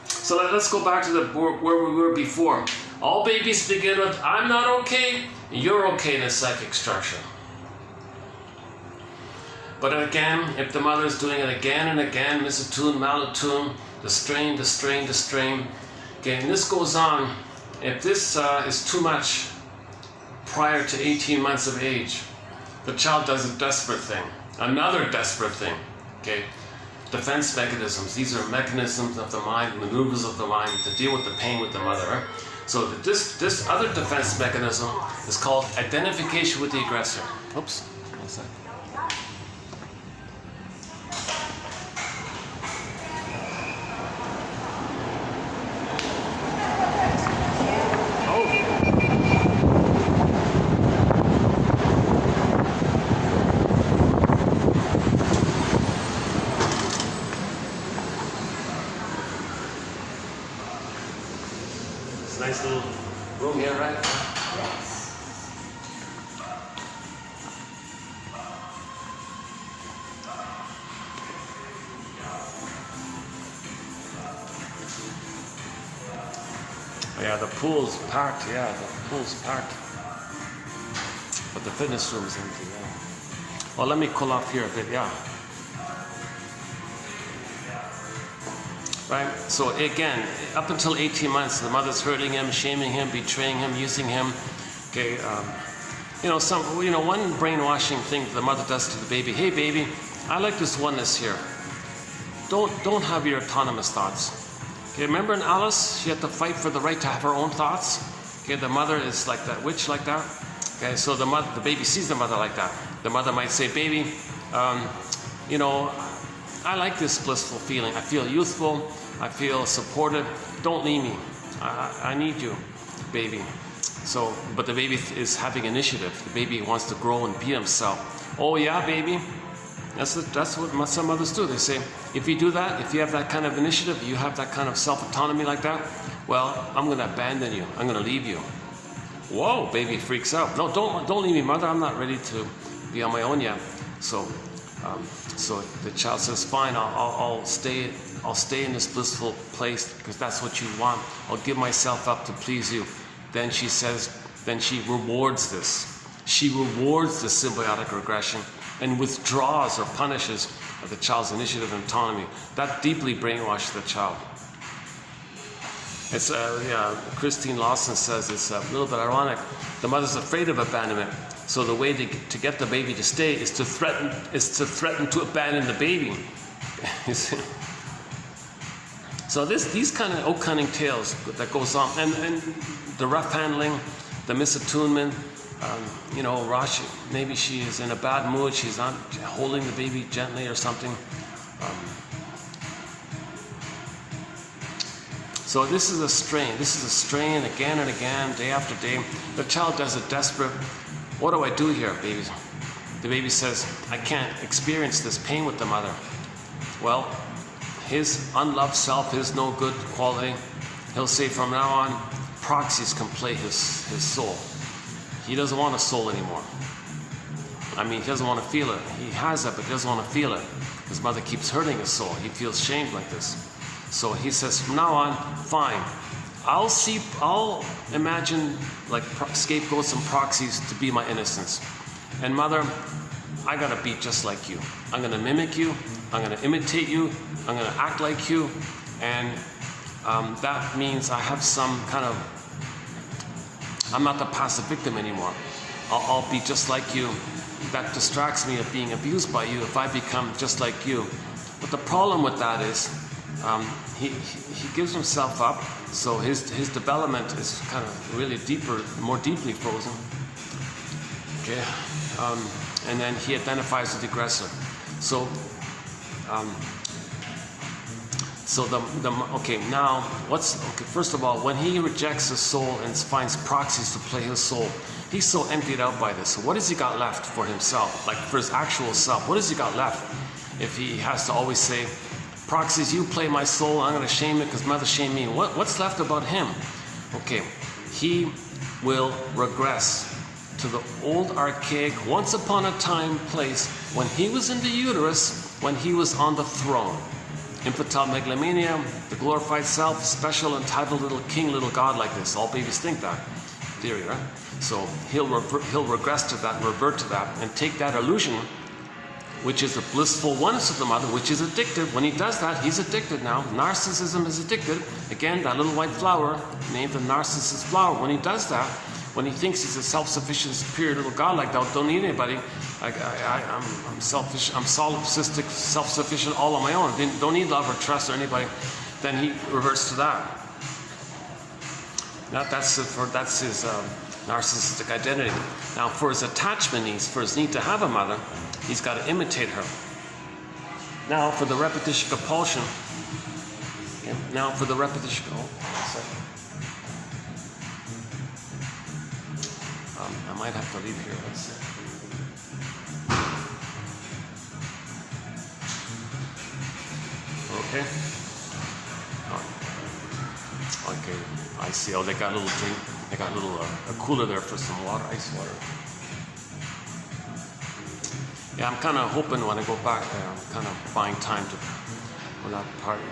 So let's go back to where we were before. All babies begin with, I'm not okay, you're okay in a psychic structure. But again, if the mother is doing it again and again, misattuned, malatuned, the strain, the strain, the strain, okay, and this goes on, if this is too much prior to 18 months of age, the child does a desperate thing, another desperate thing, okay? Defense mechanisms, these are mechanisms of the mind, maneuvers of the mind to deal with the pain with the mother. Right? So this other defense mechanism is called identification with the aggressor. Oops, what's that? Nice little room here, right? Yes. Yeah, the pool's packed. Yeah, the pool's packed. But the fitness room is empty. Yeah. Well, let me cool off here a bit. Yeah. Right? So again, up until 18 months, the mother's hurting him, shaming him, betraying him, using him. Okay, one brainwashing thing the mother does to the baby. Hey, baby, I like this oneness here. Don't have your autonomous thoughts. Okay, remember in Alice, she had to fight for the right to have her own thoughts. Okay, the mother is like that witch, like that. Okay, so the baby sees the mother like that. The mother might say, baby, I like this blissful feeling. I feel youthful. I feel supported. Don't leave me. I need you, baby. So, but the baby is having initiative. The baby wants to grow and be himself. Oh yeah, baby. That's what some mothers do. They say, if you do that, if you have that kind of initiative, you have that kind of self-autonomy like that, well, I'm going to abandon you. I'm going to leave you. Whoa, baby freaks out. No, don't leave me, mother. I'm not ready to be on my own yet. So the child says, fine, I'll stay in this blissful place because that's what you want. I'll give myself up to please you. Then she rewards this. She rewards the symbiotic regression and withdraws or punishes the child's initiative and autonomy. That deeply brainwashes the child. It's Christine Lawson says it's a little bit ironic. The mother's afraid of abandonment. So the way to get the baby to stay is to threaten to abandon the baby. You see? So these kind of cunning tales that goes on, and the rough handling, the misattunement, Rashi, maybe she is in a bad mood, she's not holding the baby gently or something. So this is a strain again and again, day after day. The child does a desperate, what do I do here, baby? The baby says, I can't experience this pain with the mother. Well, his unloved self, his no good quality, he'll say from now on, proxies can play his soul. He doesn't want a soul anymore. I mean, he doesn't want to feel it. He has it, but he doesn't want to feel it. His mother keeps hurting his soul. He feels shamed like this. So he says, from now on, fine. I'll imagine like scapegoats and proxies to be my innocence. And mother, I gotta be just like you. I'm gonna mimic you. I'm gonna imitate you. I'm gonna act like you. And that means I have some kind of, I'm not the passive victim anymore. I'll be just like you. That distracts me of being abused by you if I become just like you. But the problem with that is he gives himself up, so his development is kind of really more deeply frozen. Okay, and then he identifies with the aggressor. So first of all, when he rejects his soul and finds proxies to play his soul, he's so emptied out by this. So what has he got left for himself, like for his actual self? What has he got left if he has to always say, proxies, you play my soul, I'm going to shame it because mother shamed me. What's left about him? Okay, he will regress to the old archaic, once upon a time place when he was in the uterus, when he was on the throne. Infantile megalomania, the glorified self, special, entitled little king, little god like this. All babies think that theory, right? So he'll regress to that, revert to that, and take that illusion which is the blissful oneness of the mother, which is addicted. When he does that, he's addicted now. Narcissism is addicted. Again, that little white flower, named the narcissist flower. When he does that, when he thinks he's a self-sufficient, superior little god like that, don't need anybody. I'm selfish. I'm solipsistic, self-sufficient, all on my own. Don't need love or trust or anybody. Then he reverts to that. That's his narcissistic identity. Now, for his attachment needs, for his need to have a mother, he's got to imitate her. Now, for the repetition compulsion. Okay, now, for the repetition. Oh, I might have to leave here. Let's see. Okay. Okay. I see. Oh, they got a little drink. They got a little a cooler there for some water, ice water. Yeah, I'm kind of hoping when I go back there, I'm kind of buying time for that party.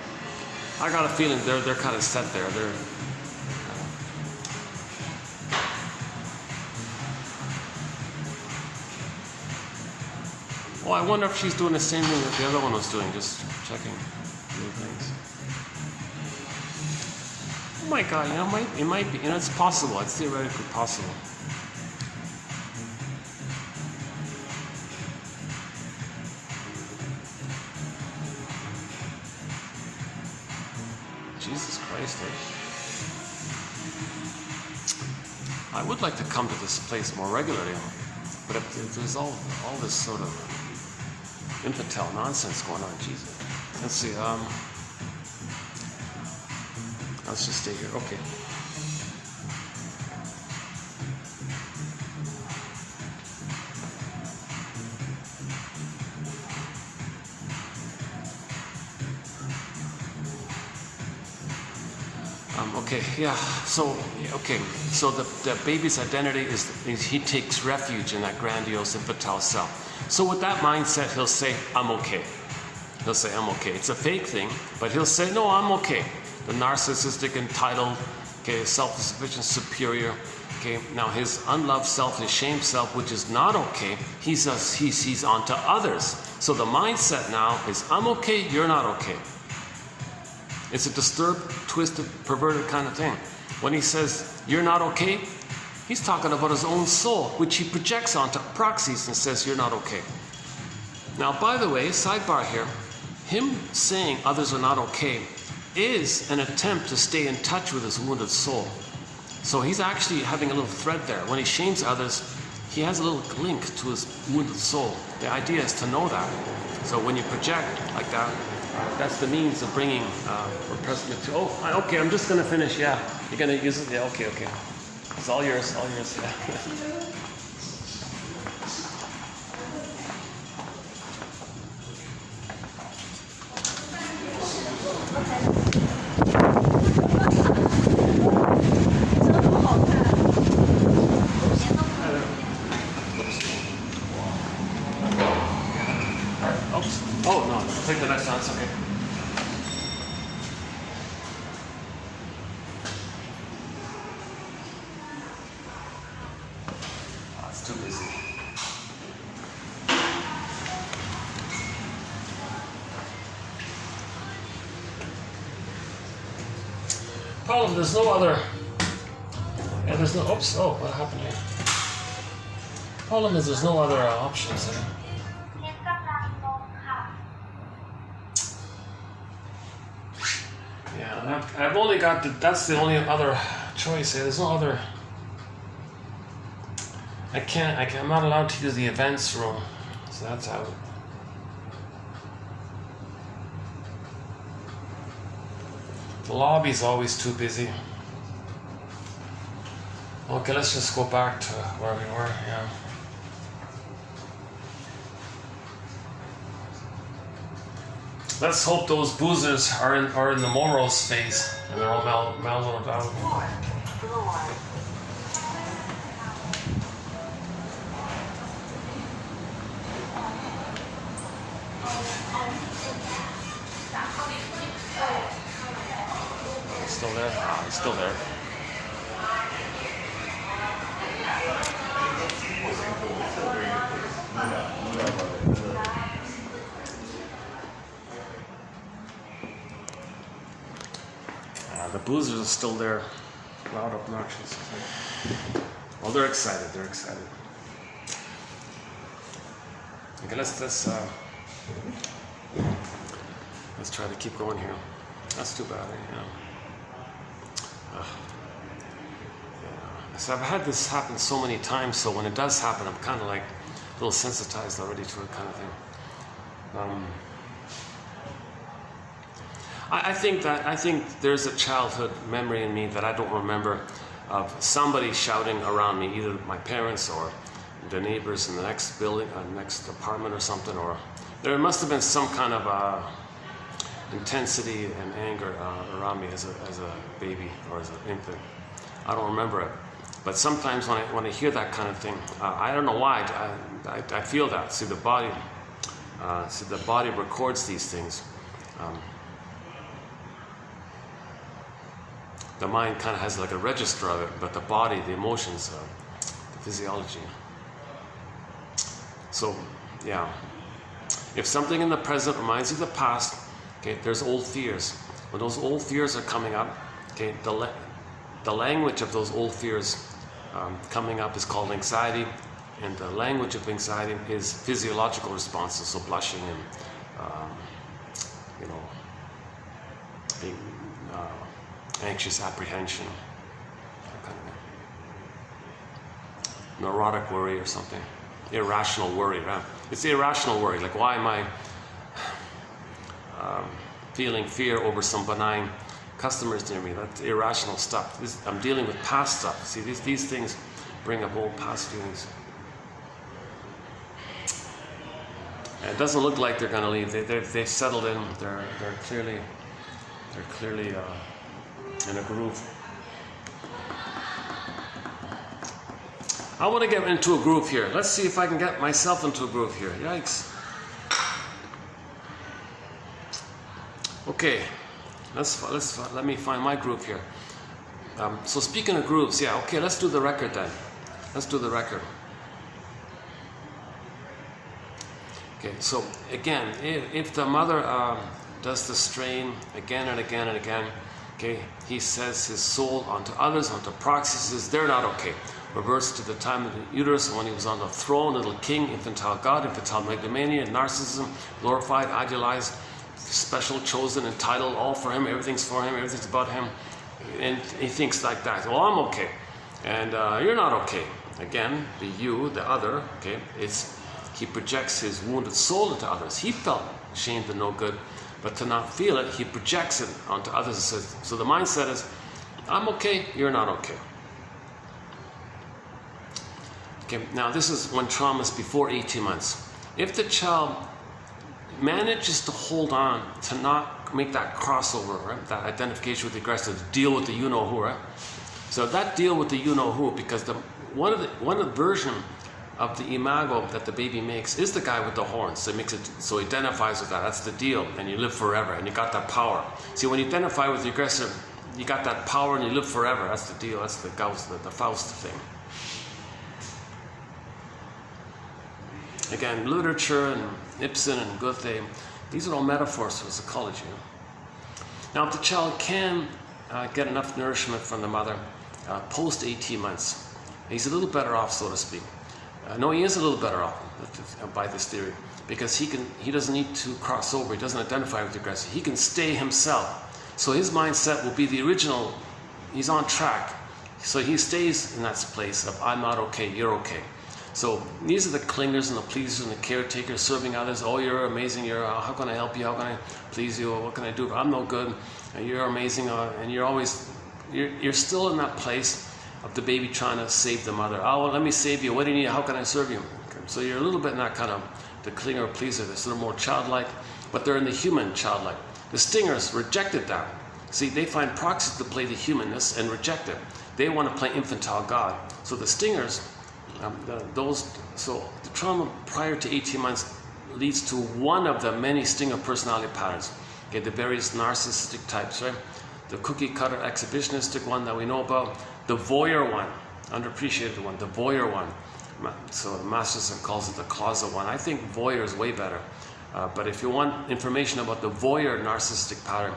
I got a feeling they're kind of set there. Oh, I wonder if she's doing the same thing that the other one was doing, just checking new things. Oh my God, it might be, it's possible. It's theoretically possible. Jesus Christ, I would like to come to this place more regularly, but if there's all this sort of infantile nonsense going on, Jesus. Let's see, let's just stay here. Okay. Okay, yeah. So the baby's identity is he takes refuge in that grandiose infantile self. So with that mindset, he'll say, "I'm okay." He'll say, "I'm okay." It's a fake thing, but he'll say, "No, I'm okay." The narcissistic, entitled, okay, self-sufficient, superior, okay. Now his unloved self, his shamed self, which is not okay, he's onto others. So the mindset now is, "I'm okay, you're not okay." It's a disturbed, twisted, perverted kind of thing. When he says, "You're not okay," he's talking about his own soul, which he projects onto proxies and says, "You're not okay." Now, by the way, sidebar here, him saying others are not okay is an attempt to stay in touch with his wounded soul. So he's actually having a little thread there. When he shames others, he has a little link to his wounded soul. The idea is to know that. So when you project like that, that's the means of bringing repressment to. Oh, okay, I'm just going to finish. Yeah, you're going to use it? Yeah, okay. It's all yours, yeah. Oh, no, take the next one, it's okay. Oh, it's too busy. Problem, there's no other. Yeah, there's no. Oops, oh, what happened here? Problem is, there's no other options there. Yeah, I've only got that's the only other choice. There's no other. I'm not allowed to use the events room, so that's out. The lobby's always too busy. Okay, let's just go back to where we were. Yeah. Let's hope those boozers are in the Morose phase and they're all mellowed out. It's still there? Ah, it's still there. boozers are still there, loud, obnoxious. Oh, they're excited. They're excited. Okay, let's try to keep going here. That's too bad, yeah. So I've had this happen so many times, so when it does happen, I'm kind of like a little sensitized already to it, kind of thing. I think there's a childhood memory in me that I don't remember of somebody shouting around me, either my parents or the neighbors in the next building, next apartment or something, or there must have been some kind of intensity and anger around me as a baby or as an infant. I don't remember it. But sometimes when I hear that kind of thing, I don't know why, I feel that. See, the body records these things. The mind kind of has like a register of it, but the body, the emotions, the physiology. So, yeah. If something in the present reminds you of the past, okay, there's old fears. When those old fears are coming up, okay, the language of those old fears coming up is called anxiety, and the language of anxiety is physiological responses, so blushing and being anxious apprehension, that kind of neurotic worry or something, irrational worry, right? It's irrational worry, like why am I feeling fear over some benign customers near me? That's irrational stuff. I'm dealing with past stuff. See, these things bring up old past feelings. And it doesn't look like they're going to leave. They've settled in. They're clearly in a groove. I want to get into a groove here. Let's see if I can get myself into a groove here. Yikes. Okay. Let me find my groove here. So speaking of grooves, yeah, okay, let's do the record then. Let's do the record. Okay, so again, if the mother does the strain again and again and again, okay, he says his soul onto others, onto proxies, they're not okay. Reverts to the time of the uterus when he was on the throne, little king, infantile god, infantile megalomania, narcissism, glorified, idealized, special, chosen, entitled, all for him, everything's for him, everything's about him, and he thinks like that. Well, I'm okay, and you're not okay. Again, the you, the other, okay, he projects his wounded soul into others. He felt ashamed and no good, but to not feel it, he projects it onto others and says, so the mindset is, I'm okay, you're not okay. Okay, now this is when trauma is before 18 months. If the child manages to hold on to not make that crossover, right? That identification with the aggressor, to deal with the you-know-who, right? So that deal with the you-know-who, because one of the version of the imago that the baby makes is the guy with the horns. So he identifies with that. That's the deal, and you live forever, and you got that power. See, when you identify with the aggressor, you got that power, and you live forever. That's the deal. That's the Faust thing. Again, literature and Ibsen and Goethe, these are all metaphors for psychology. Now, if the child can get enough nourishment from the mother post 18 months, he's a little better off, so to speak. No, he is a little better off by this theory, because he doesn't need to cross over. He doesn't identify with the aggressor. He can stay himself. So his mindset will be the original. He's on track. So he stays in that place of I'm not okay, you're okay. So these are the clingers and the pleasers and the caretakers serving others. Oh, you're amazing. How can I help you? How can I please you? What can I do? I'm no good. And you're amazing. And you're still in that place of the baby trying to save the mother. Oh, well, let me save you. What do you need? How can I serve you? Okay. So you're a little bit in that kind of the clinger or pleaser. They're sort of more childlike, but they're in the human childlike. The stingers rejected that. See, they find proxies to play the humanness and reject it. They want to play infantile God. So the stingers, so the trauma prior to 18 months leads to one of the many stinger personality patterns. Okay, the various narcissistic types, right? The cookie cutter exhibitionistic one that we know about, the voyeur one, underappreciated one, the voyeur one. So Masterson calls it the closet one. I think voyeur is way better. But if you want information about the voyeur narcissistic pattern,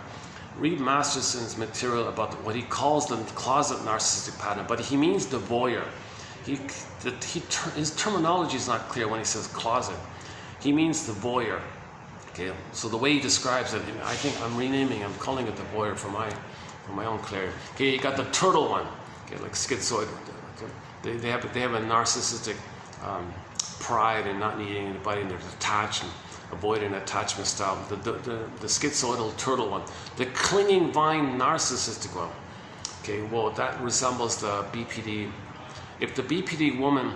read Masterson's material about what he calls the closet narcissistic pattern, but he means the voyeur. His terminology is not clear when he says closet. He means the voyeur. Okay, so the way he describes it, I think I'm calling it the voyeur for my own clarity. Okay, you got the turtle one. Okay, like schizoid. Okay. They have a narcissistic pride in not needing anybody, and they're detached and avoiding attachment style. The schizoidal turtle one. The clinging vine narcissistic one. Okay, well that resembles the BPD. If the BPD woman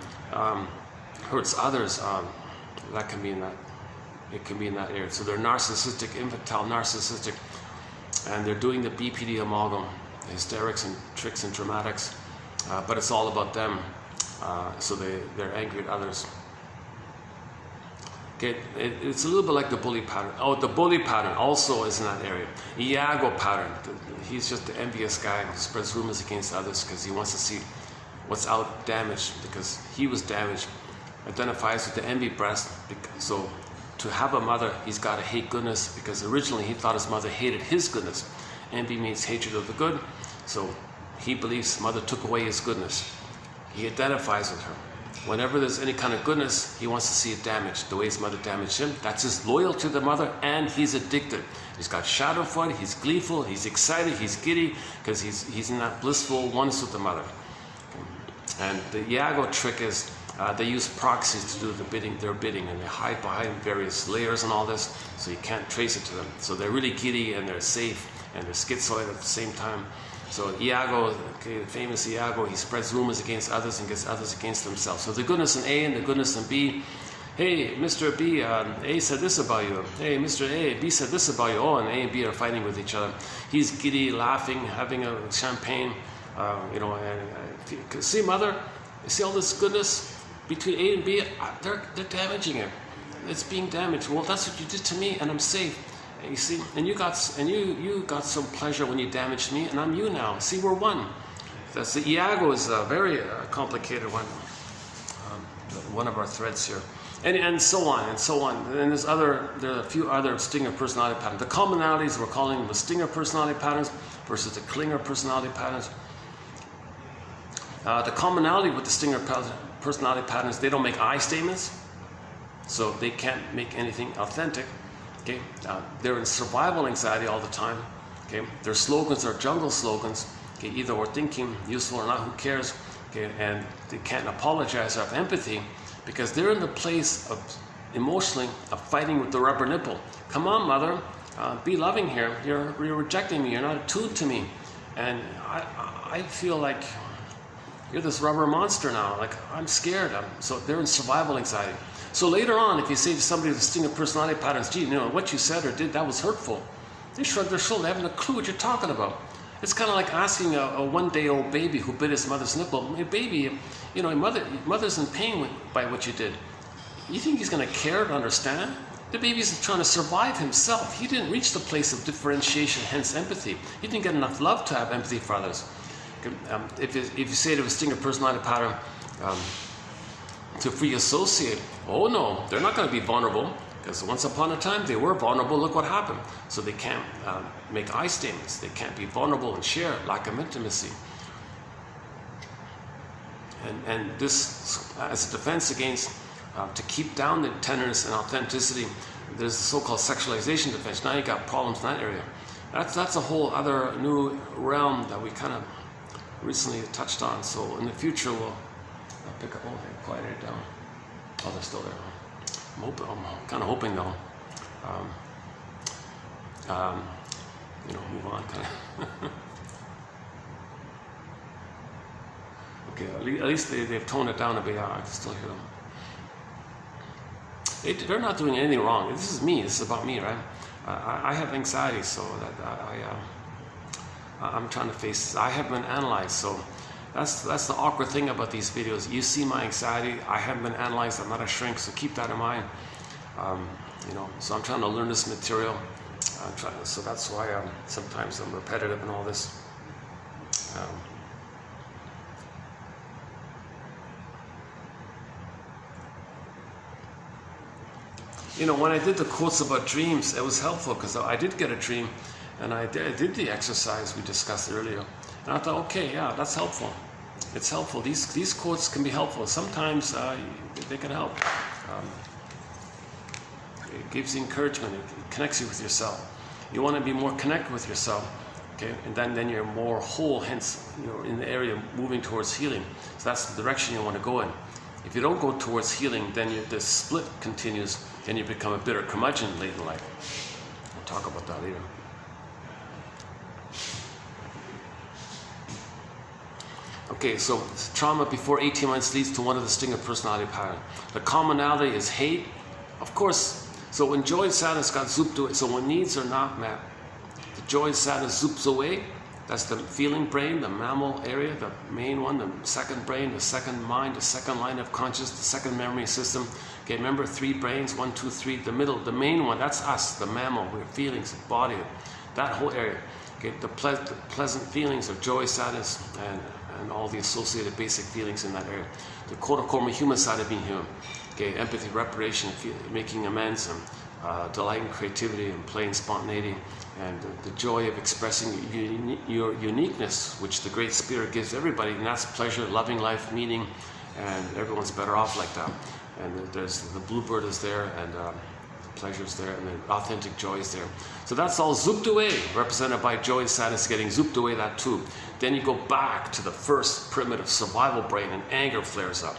hurts others, that can be in that. It can be in that area. So they're narcissistic, infantile, narcissistic, and they're doing the BPD amalgam, hysterics and tricks and dramatics, but it's all about them. So they're angry at others. Okay, it's a little bit like the bully pattern. Oh, the bully pattern also is in that area. Iago pattern. He's just the envious guy who spreads rumors against others because he wants to see what's out damaged because he was damaged. Identifies with the envy breast. So to have a mother, he's got to hate goodness because originally he thought his mother hated his goodness. Envy means hatred of the good. So he believes mother took away his goodness. He identifies with her. Whenever there's any kind of goodness, he wants to see it damaged. The way his mother damaged him, that's his loyalty to the mother, and he's addicted. He's got schadenfreude, he's gleeful, he's excited, he's giddy, because he's in that blissful oneness with the mother. And the Iago trick is they use proxies to do their bidding, and they hide behind various layers and all this, so you can't trace it to them. So they're really giddy and they're safe and they're schizoid at the same time. So Iago, okay, the famous Iago, he spreads rumors against others and gets others against themselves. So the goodness in A and the goodness in B. Hey, Mr. B, A said this about you. Hey, Mr. A, B said this about you. Oh, and A and B are fighting with each other. He's giddy, laughing, having a champagne, and see, mother, you see all this goodness between A and B? They're damaging it. It's being damaged. Well, that's what you did to me, and I'm safe. You see, and you got some pleasure when you damaged me, and I'm you now. See, we're one. That's the Iago is a very complicated one of our threads here, and so on and so on. And there are a few other stinger personality patterns. The commonalities we're calling them the stinger personality patterns versus the clinger personality patterns. The commonality with the stinger personality patterns, they don't make I statements, so they can't make anything authentic. Okay, they're in survival anxiety all the time. Okay, their slogans are jungle slogans. Okay, either we're thinking useful or not, who cares? Okay, and they can't apologize or have empathy because they're in the place of emotionally of fighting with the rubber nipple. Come on, mother, be loving here. You're rejecting me. You're not attuned to me, and I feel like you're this rubber monster now. Like I'm scared. So they're in survival anxiety. So later on, if you say to somebody with distinct personality patterns, gee, what you said or did, that was hurtful, they shrug their shoulder, they haven't a clue what you're talking about. It's kind of like asking a one-day-old baby who bit his mother's nipple, hey, baby, mother's in pain by what you did. You think he's going to care to understand? The baby's trying to survive himself. He didn't reach the place of differentiation, hence empathy. He didn't get enough love to have empathy for others. If you say to a distinct personality pattern, to free associate, oh no, they're not going to be vulnerable because once upon a time they were vulnerable. Look what happened. So they can't make I statements. They can't be vulnerable and share. Lack of intimacy. And this, as a defense against, to keep down the tenderness and authenticity, there's the so-called sexualization defense. Now you got problems in that area. That's a whole other new realm that we kind of recently touched on. So in the future we'll pick up. Oh, they quieted it down. Oh, they're still there. I'm kind of hoping they'll, move on. Kind of. Okay, at least they've toned it down a bit. I can still hear them. They're not doing anything wrong. This is me. This is about me, right? I have anxiety, so that I'm trying to face this. I have been analyzed, so. That's the awkward thing about these videos. You see my anxiety. I haven't been analyzed. I'm not a shrink, so keep that in mind. So I'm trying to learn this material. So that's why sometimes I'm repetitive and all this. When I did the quotes about dreams, it was helpful because I did get a dream, And I did the exercise we discussed earlier. And I thought, okay, yeah, that's helpful. It's helpful. These quotes can be helpful. Sometimes they can help. It gives you encouragement. It connects you with yourself. You want to be more connected with yourself, okay? And then you're more whole. Hence, you're in the area moving towards healing. So that's the direction you want to go in. If you don't go towards healing, then the split continues. Then you become a bitter curmudgeon late in life. We'll talk about that later. Okay, so trauma before 18 months leads to one of the distinct personality patterns. The commonality is hate, of course. So when joy and sadness got zooped away, so when needs are not met, the joy and sadness zoops away. That's the feeling brain, the mammal area, the main one, the second brain, the second mind, the second line of consciousness, the second memory system. Okay, remember 3 brains, 1, 2, 3. The middle, the main one, that's us, the mammal, we're feelings, body, that whole area. Okay, the pleasant feelings of joy, sadness, and all the associated basic feelings in that area. The quote-unquote human side of being human. Okay, empathy, reparation, making amends, and delight in creativity and play and spontaneity, and the joy of expressing your uniqueness, which the Great Spirit gives everybody, and that's pleasure, loving life, meaning, and everyone's better off like that. And there's the bluebird is there, and the pleasure is there, and the authentic joy is there. So that's all zooped away, represented by joy and sadness getting zooped away, that too. Then you go back to the first primitive survival brain, and anger flares up.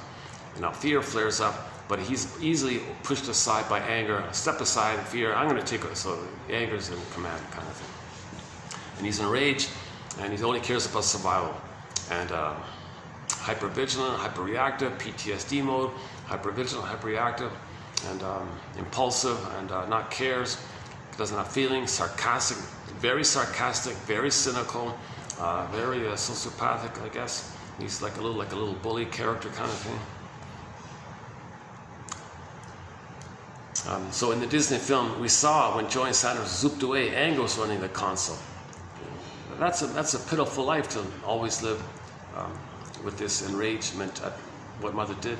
And now fear flares up, but he's easily pushed aside by anger. Step aside, fear, I'm going to take it. So anger's in command kind of thing. And he's enraged, and he only cares about survival. And hypervigilant, hyperreactive, PTSD mode, hypervigilant, hyperreactive, and impulsive, and not cares, doesn't have feelings, sarcastic, very cynical, very sociopathic, I guess. He's like a little bully character kind of thing. So in the Disney film, we saw when joy and sadness zooped away, anger was running the console. That's a pitiful life to always live with this enragement at what mother did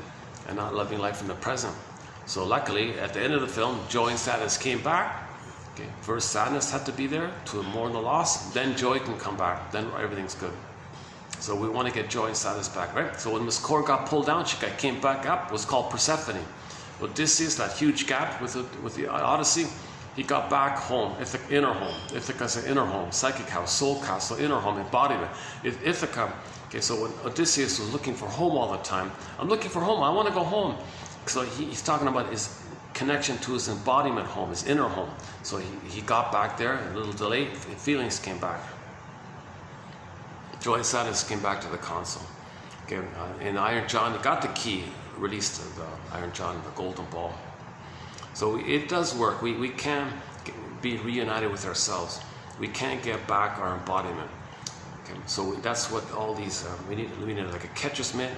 and not loving life in the present. So luckily, at the end of the film, joy and sadness came back. Okay, first sadness had to be there to mourn the loss, then joy can come back, then everything's good. So we want to get joy and sadness back, right? So when Miss Core got pulled down, she came back up. It was called Persephone. Odysseus, that huge gap with the Odyssey, he got back home, inner home. Ithaca's an inner home, psychic house, soul castle, inner home, embodiment. Ithaca, okay, so when Odysseus was looking for home all the time, I'm looking for home, I want to go home. So he's talking about his connection to his embodiment home, his inner home. So he got back there, a little delay, feelings came back. Joy and sadness came back to the console. Okay, in Iron John, he got the key, released the Iron John, the golden ball. So it does work. We can be reunited with ourselves. We can't get back our embodiment. Okay, so that's what all these, we need like a catcher's mitt,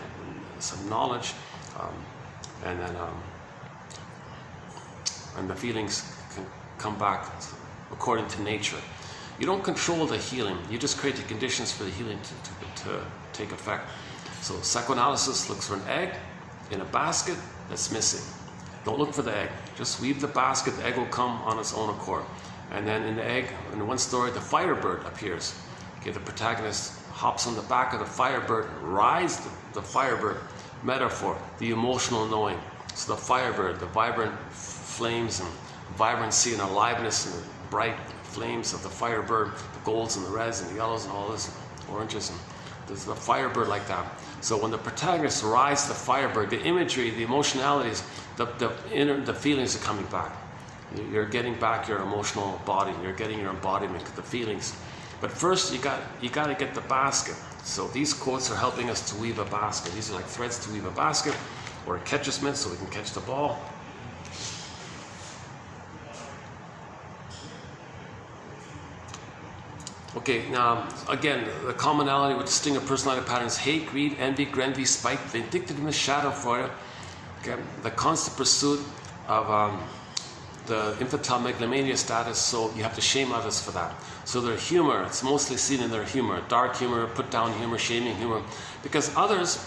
some knowledge, and then and the feelings can come back according to nature. You don't control the healing. You just create the conditions for the healing to take effect. So psychoanalysis looks for an egg in a basket that's missing. Don't look for the egg. Just weave the basket. The egg will come on its own accord. And then in the egg, in one story, the firebird appears. Okay, the protagonist hops on the back of the firebird, rides the firebird. Metaphor, the emotional knowing. So the firebird, the vibrant flames and vibrancy and aliveness and the bright flames of the firebird, the golds and the reds and the yellows and all this, oranges, and there's the firebird like that. So when the protagonist rides the firebird, the imagery, the emotionalities, the feelings are coming back. You're getting back your emotional body. You're getting your embodiment, the feelings. But first, you got to get the basket. So these quotes are helping us to weave a basket. These are like threads to weave a basket, or a catcher's mitt so we can catch the ball. Okay, now again, the commonality with distinct personality patterns: hate, greed, envy, envy, spite, vindictiveness, schadenfreude. Okay, the constant pursuit of the infantile megalomania status, so you have to shame others for that. So their humor, it's mostly seen in their humor, dark humor, put down humor, shaming humor, because others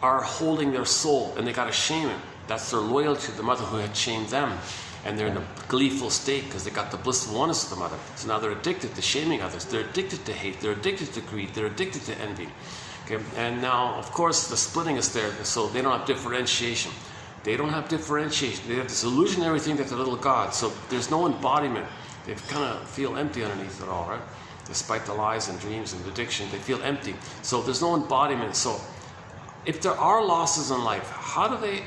are holding their soul and they got to shame it. That's their loyalty to the mother who had shamed them. and they're in a gleeful state because they got the blissful oneness of the mother. So now they're addicted to shaming others. They're addicted to hate. They're addicted to greed. They're addicted to envy. Okay? And now, of course, the splitting is there, so they don't have differentiation. They don't have differentiation. They have this illusionary thing that they're little gods. So there's no embodiment. They kind of feel empty underneath it all, right? Despite the lies and dreams and addiction, they feel empty. So there's no embodiment. So if there are losses in life, how do they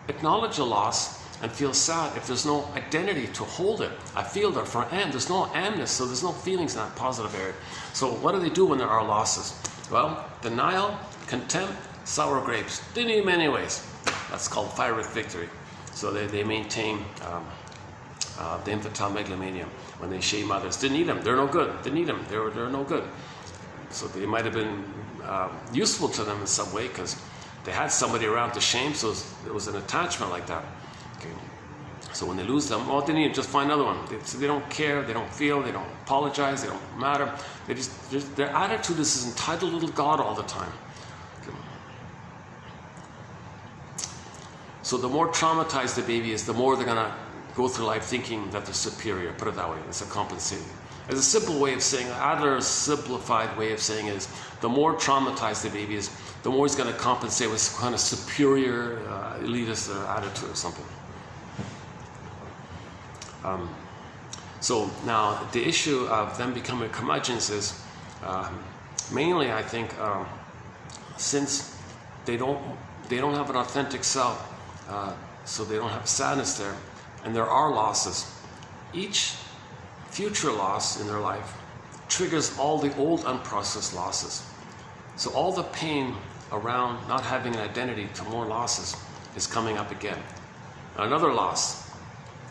acknowledge a loss and feel sad if there's no identity to hold it? I feel there for am. There's no amness, so there's no feelings in that positive area. So what do they do when there are losses? Well, denial, contempt, sour grapes. Didn't eat them anyways. That's called pyrrhic victory. So they maintain the infantile megalomania when they shame others. Didn't eat them. They're no good. Didn't eat them. They're no good. So they might have been useful to them in some way because they had somebody around to shame, so it was an attachment like that. Okay. So when they lose them, well, they need to just find another one. They don't care, they don't feel, they don't apologize, they don't matter. Their attitude is this entitled little God all the time. Okay. So the more traumatized the baby is, the more they're going to go through life thinking that they're superior. Put it that way. It's a compensating. As a simple way of saying, Adler's simplified way of saying is, the more traumatized the baby is, the more he's going to compensate with some kind of superior elitist attitude or something. So now the issue of them becoming curmudgeons is mainly, I think, since they don't have an authentic self, so they don't have sadness there, and there are losses. Each future loss in their life triggers all the old unprocessed losses. So all the pain around not having an identity to more losses is coming up again. Another loss.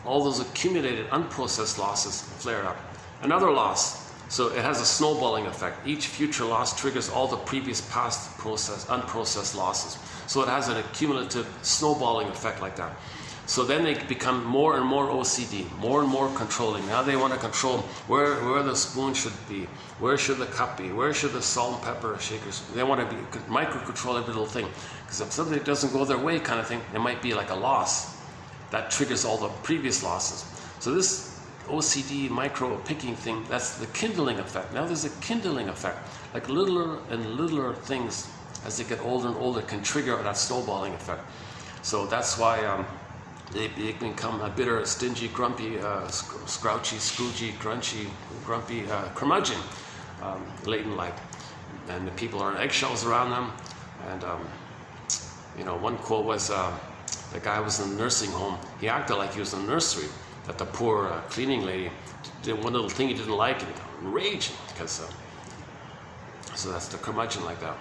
All those accumulated unprocessed losses flare up. Another loss. So it has a snowballing effect. Each future loss triggers all the previous past unprocessed losses. So it has an accumulative snowballing effect like that. So then they become more and more OCD, more and more controlling. Now they want to control where the spoon should be, where should the cup be, where should the salt and pepper shakers. They want to micro-control every little thing. Because if something doesn't go their way kind of thing, it might be like a loss. That triggers all the previous losses. So this OCD micro-picking thing, that's the kindling effect. Now there's a kindling effect. Like littler and littler things, as they get older and older, can trigger that snowballing effect. So that's why they become a bitter, stingy, grumpy, scrouchy, scroogey, grumpy curmudgeon late in life. And the people are on eggshells around them. And, one quote was, the guy was in a nursing home. He acted like he was in a nursery, that the poor cleaning lady did one little thing he didn't like, and he raged because, so that's the curmudgeon like that.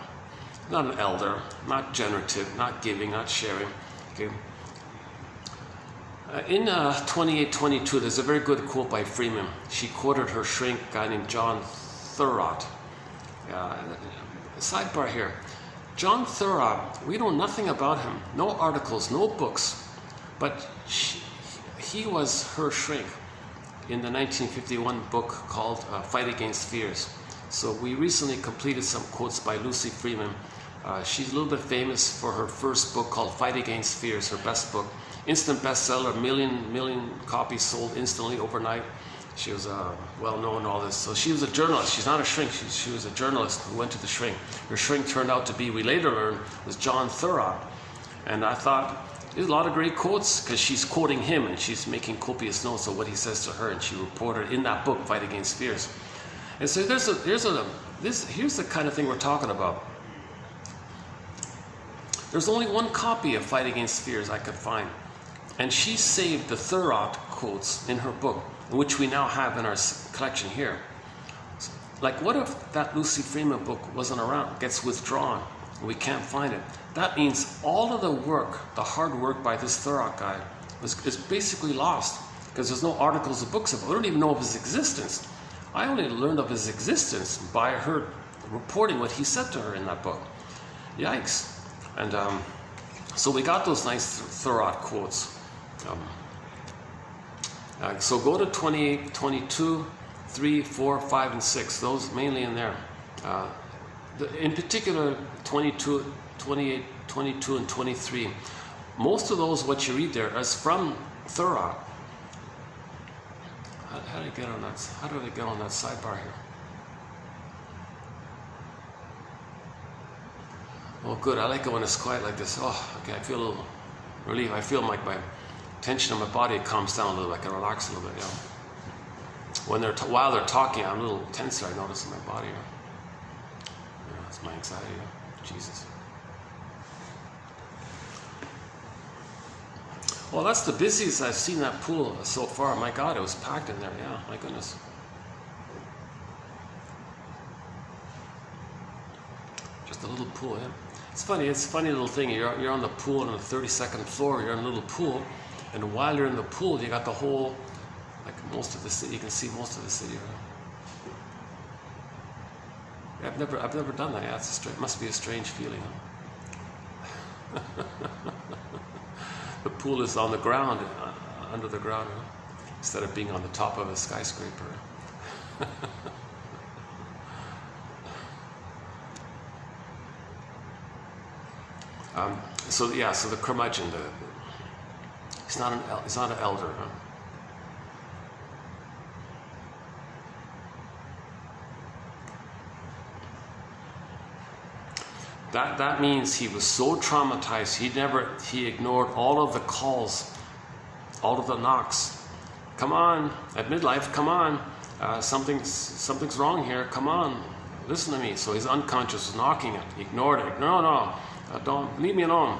Not an elder, not generative, not giving, not sharing. Okay. In 2822, there's a very good quote by Freeman. She quoted her shrink, a guy named John Thurot. Sidebar here. John Thurot, we know nothing about him. No articles, no books. But he was her shrink in the 1951 book called Fight Against Fears. So we recently completed some quotes by Lucy Freeman. She's a little bit famous for her first book called Fight Against Fears, her best book. Instant bestseller, million copies sold instantly overnight. She was well known and all this. So she was a journalist. She's not a shrink. She was a journalist who went to the shrink. Her shrink turned out to be, we later learned, was John Thurot. And I thought, there's a lot of great quotes because she's quoting him and she's making copious notes of what he says to her, and she reported in that book, Fight Against Fears. And so here's the kind of thing we're talking about. There's only one copy of Fight Against Fears I could find. And she saved the Thurot quotes in her book, which we now have in our collection here. Like, what if that Lucy Freeman book wasn't around, gets withdrawn, and we can't find it? That means all of the work, the hard work by this Thurot guy, is basically lost, because there's no articles or books about it. We don't even know of his existence. I only learned of his existence by her reporting what he said to her in that book. Yikes. And so we got those nice Thurot quotes. So go to 28, 22, 3, 4, 5, and 6. Those mainly in there. In particular, 22, 28, 22, and 23. Most of those, what you read there, is from Thurot. How did I get on that? How did I get on that sidebar here? Oh, good. I like it when it's quiet like this. Oh, okay. I feel a little relief. I feel like my tension in my body calms down a little. I can relax a little bit. When while they're talking, I'm a little tenser. I notice in my body. It's my anxiety. Jesus. Well, that's the busiest I've seen that pool so far. My God, it was packed in there. Yeah, my goodness. Just a little pool, yeah. It's funny. It's a funny little thing. You're on the pool on the 32nd floor. You're in a little pool, and while you're in the pool, you got the whole, like most of the city. You can see most of the city. Right? I've never done that. Yeah, it must be a strange feeling. Huh? The pool is on the ground, under the ground, instead of being on the top of a skyscraper. So the curmudgeon, he's not an elder. Huh? That means he was so traumatized, he ignored all of the calls, all of the knocks. Come on, at midlife, come on, something's wrong here, come on, listen to me. So his unconscious was knocking it, he ignored it. No, don't, leave me alone.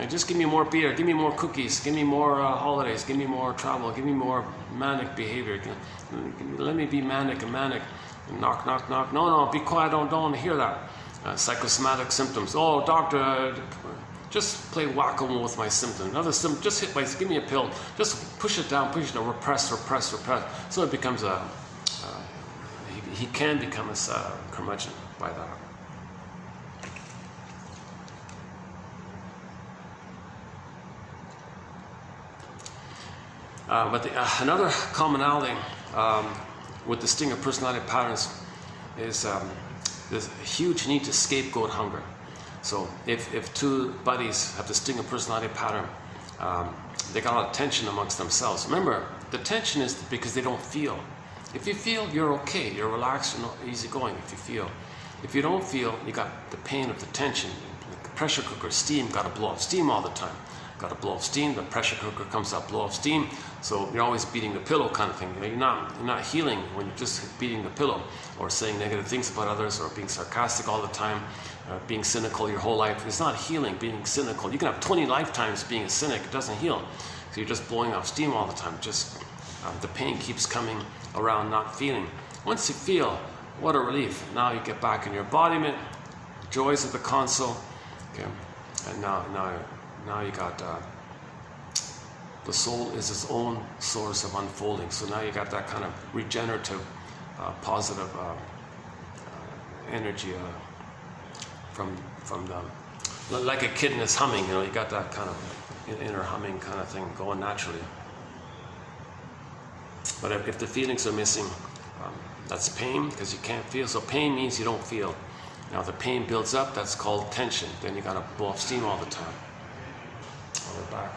Just give me more beer, give me more cookies, give me more holidays, give me more travel, give me more manic behavior. Let me be manic. Knock. No, be quiet, don't want to hear that. Psychosomatic symptoms. Oh, doctor, just play whack-a-mole with my symptom. Another symptom, just give me a pill. Just push it down, repress. So it becomes he can become a curmudgeon by that. But another commonality with the sting of personality patterns is there's a huge need to scapegoat hunger. So if two buddies have the sting of personality pattern, they got a lot of tension amongst themselves. Remember, the tension is because they don't feel. If you feel, you're okay. You're relaxed and easygoing if you feel. If you don't feel, you got the pain of the tension. The pressure cooker, steam, got to blow off steam all the time. Got to blow off steam. The pressure cooker comes up, blow off steam. So you're always beating the pillow kind of thing. You're not healing when you're just beating the pillow or saying negative things about others or being sarcastic all the time, being cynical your whole life. It's not healing, being cynical. You can have 20 lifetimes being a cynic. It doesn't heal. So you're just blowing off steam all the time. Just the pain keeps coming around not feeling. Once you feel, what a relief. Now you get back in your embodiment, joys of the console. Okay, and now you got the soul is its own source of unfolding. So now you got that kind of regenerative, positive energy from the, like a kid in his humming. You got that kind of inner humming kind of thing going naturally. But if the feelings are missing, that's pain because you can't feel. So pain means you don't feel. Now if the pain builds up, that's called tension. Then you got to blow off steam all the time. We're back.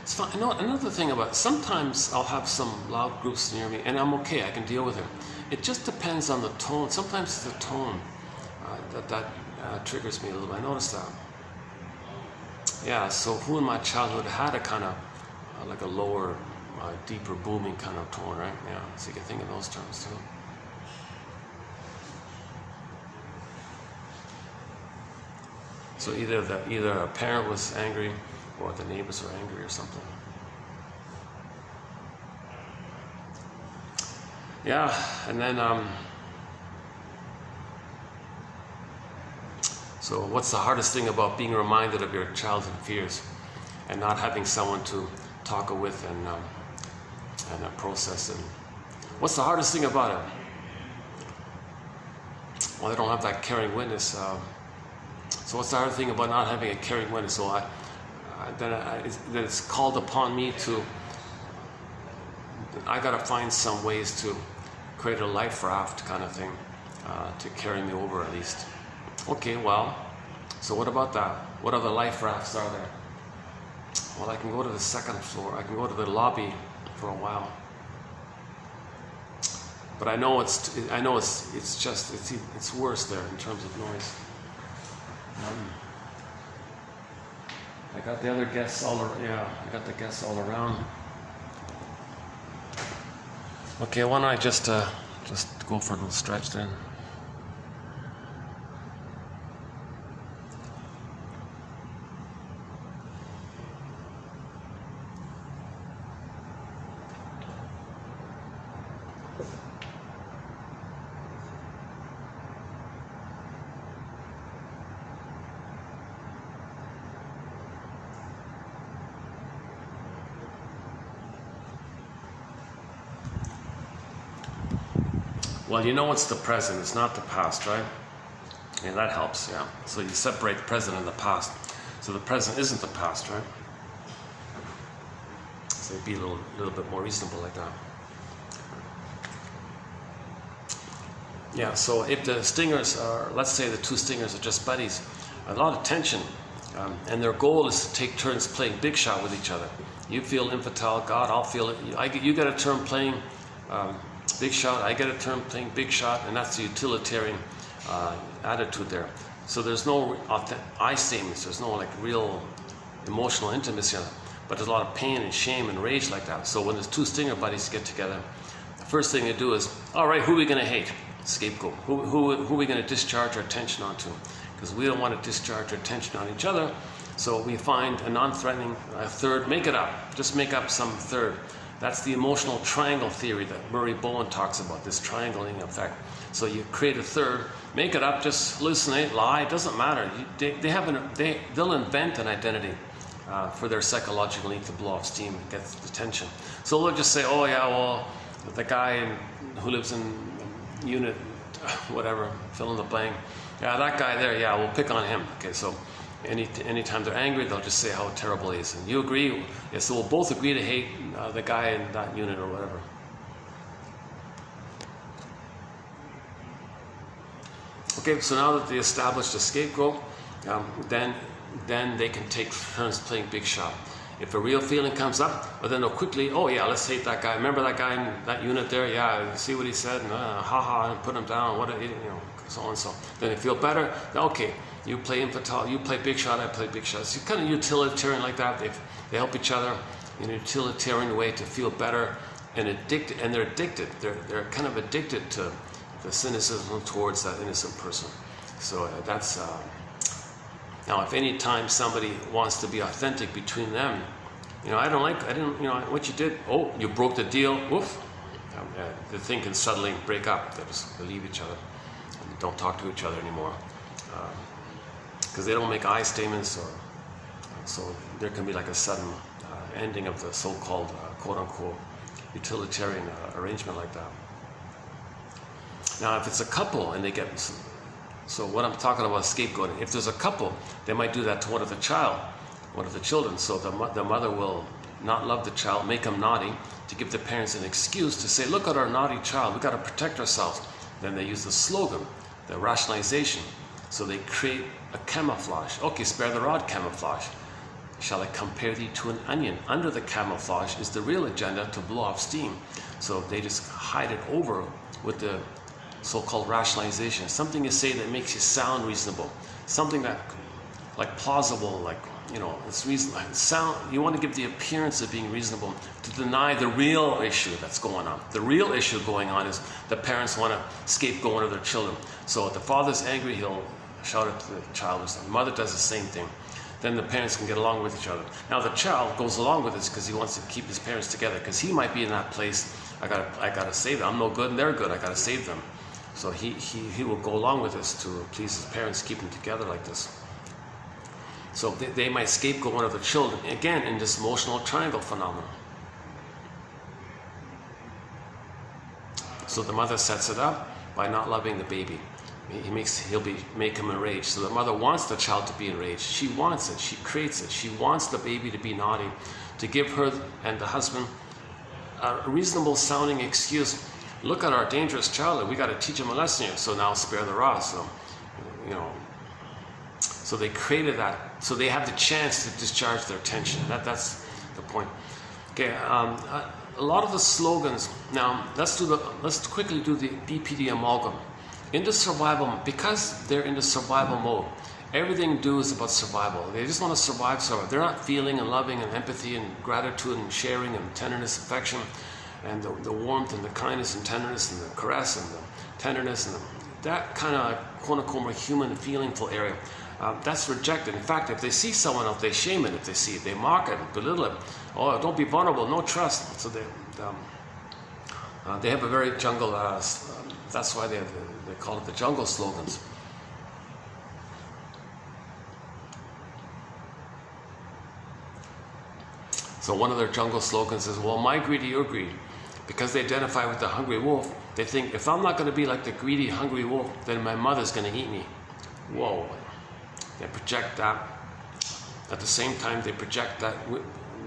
It's fun. Another thing about sometimes I'll have some loud groups near me, and I'm okay. I can deal with it. It just depends on the tone. Sometimes it's the tone that triggers me a little bit. I noticed that. Yeah. So who in my childhood had a kind of like a lower, deeper, booming kind of tone, right? Yeah. So you can think in those terms too. So either a parent was angry or the neighbors were angry or something. Yeah, and then so what's the hardest thing about being reminded of your childhood fears and not having someone to talk with and process it? What's the hardest thing about it? Well, they don't have that caring witness. So what's the hard thing about not having a caring witness? So that it's called upon me to, I got to find some ways to create a life raft kind of thing to carry me over at least. Okay, well, so what about that? What other life rafts are there? Well, I can go to the second floor. I can go to the lobby for a while. But I know it's worse there in terms of noise. I got the other guests all around. Yeah, I got the guests all around. Okay, why don't I just go for a little stretch then? Well, you know it's the present, it's not the past, right? Yeah, that helps, yeah. So you separate the present and the past. So the present isn't the past, right? So be a little bit more reasonable like that. Yeah, so if the stingers are, let's say the two stingers are just buddies, a lot of tension, and their goal is to take turns playing big shot with each other. You feel infantile, God, I'll feel it. You get a turn playing big shot, I get a turn playing big shot, and that's the utilitarian attitude there. So there's no I statements, there's no like real emotional intimacy, but there's a lot of pain and shame and rage like that. So when there's two stinger buddies get together, the first thing they do is, all right, who are we going to hate? Scapegoat. Who are we going to discharge our attention onto? Because we don't want to discharge our attention on each other, so we find a non-threatening third, make it up, just make up some third. That's the emotional triangle theory that Murray Bowen talks about, this triangling effect. So you create a third, make it up, just hallucinate, lie, it doesn't matter. They'll invent an identity for their psychological need to blow off steam and get attention. So they'll just say, oh yeah, well, the guy who lives in unit, whatever, fill in the blank, yeah, that guy there, yeah, we'll pick on him. Okay, so anytime they're angry, they'll just say how terrible he is. And you agree? Yeah, so we'll both agree to hate the guy in that unit or whatever. Okay, so now that they established a scapegoat, then they can take turns playing big shot. If a real feeling comes up, well, then they'll quickly, oh yeah, let's hate that guy. Remember that guy in that unit there? Yeah, see what he said? And, ha, and put him down. So on and so. Then they feel better. Okay, you play infantile, you play big shot, I play big shot. It's kind of utilitarian like that. They help each other in a utilitarian way to feel better and addicted. And they're addicted. They're kind of addicted to the cynicism towards that innocent person. So that's. Now, if any time somebody wants to be authentic between them, what you did, oh, you broke the deal, woof, the thing can suddenly break up. They leave each other and don't talk to each other anymore. Because they don't make I statements, so there can be like a sudden ending of the so-called quote-unquote utilitarian arrangement like that. Now, if it's a couple and they get, so what I'm talking about is scapegoating. If there's a couple, they might do that to one of the children. So the mother will not love the child, make them naughty, to give the parents an excuse to say, look at our naughty child, we got to protect ourselves. Then they use the slogan, the rationalization. So they create a camouflage. Okay, spare the rod camouflage. Shall I compare thee to an onion? Under the camouflage is the real agenda to blow off steam. So they just hide it over with the so-called rationalization. Something you say that makes you sound reasonable. Something that, like plausible, like, it's reasonable. You want to give the appearance of being reasonable to deny the real issue that's going on. The real issue going on is the parents want to scapegoat one of their children. So if the father's angry, he'll shout at the child or something. The mother does the same thing. Then the parents can get along with each other. Now the child goes along with this because he wants to keep his parents together, because he might be in that place. I gotta save them. I'm no good and they're good. I gotta save them. So he will go along with this to please his parents, keep them together like this. So they might scapegoat one of the children, again, in this emotional triangle phenomenon. So the mother sets it up by not loving the baby. Make him enraged. So the mother wants the child to be enraged. She wants it. She creates it. She wants the baby to be naughty, to give her and the husband a reasonable sounding excuse. Look at our dangerous child. We got to teach him a lesson here. So now spare the rod. So, So they created that, so they have the chance to discharge their tension. That's the point. Okay, a lot of the slogans. Now let's quickly do the BPD amalgam. In the survival, because they're in the survival mode, everything they do is about survival. They just want to survive. They're not feeling and loving and empathy and gratitude and sharing and tenderness, affection, and the warmth and the kindness and tenderness and the caress and the tenderness and that kind of quote-unquote more human feelingful area. That's rejected. In fact, if they see someone else, they shame it. If they see it, they mock it, belittle it. Oh, don't be vulnerable, no trust. So they have a very jungle. That's why they call it the jungle slogans. So one of their jungle slogans is, well, my greedy, your greed. Because they identify with the hungry wolf, they think, if I'm not going to be like the greedy, hungry wolf, then my mother's going to eat me. Whoa. They project that. At the same time, they project that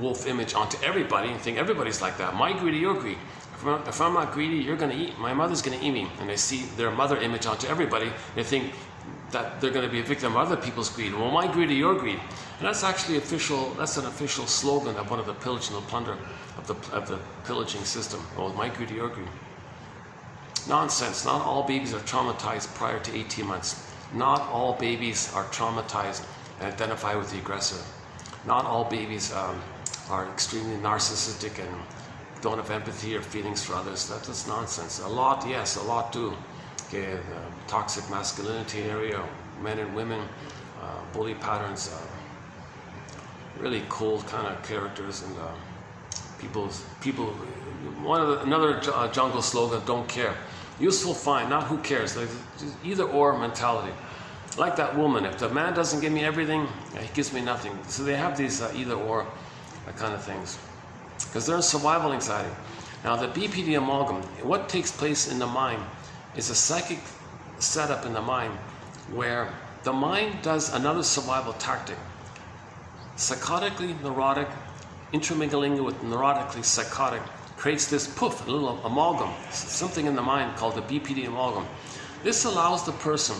wolf image onto everybody and think everybody's like that. My greedy, your greed. If I'm not greedy, you're going to eat. My mother's going to eat me. And they see their mother image onto everybody. They think that they're going to be a victim of other people's greed. Well, my greedy, your greed. And that's actually official. That's an official slogan of one of the pillage and the plunder of the pillaging system. Well, my greedy, your greed. Nonsense. Not all babies are traumatized prior to 18 months. Not all babies are traumatized and identify with the aggressor. Not all babies are extremely narcissistic and don't have empathy or feelings for others. That's nonsense. A lot, yes, a lot do. Okay, toxic masculinity area, men and women, bully patterns, really cold kind of characters, and people. Another jungle slogan: don't care. Useful, fine. Not who cares. Like, just either or mentality. Like that woman. If the man doesn't give me everything, he gives me nothing. So they have these either or kind of things, because they're in survival anxiety. Now the BPD amalgam, what takes place in the mind is a psychic setup in the mind where the mind does another survival tactic. Psychotically neurotic, intermingling with neurotically psychotic, creates this poof, a little amalgam, something in the mind called the BPD amalgam. This allows the person,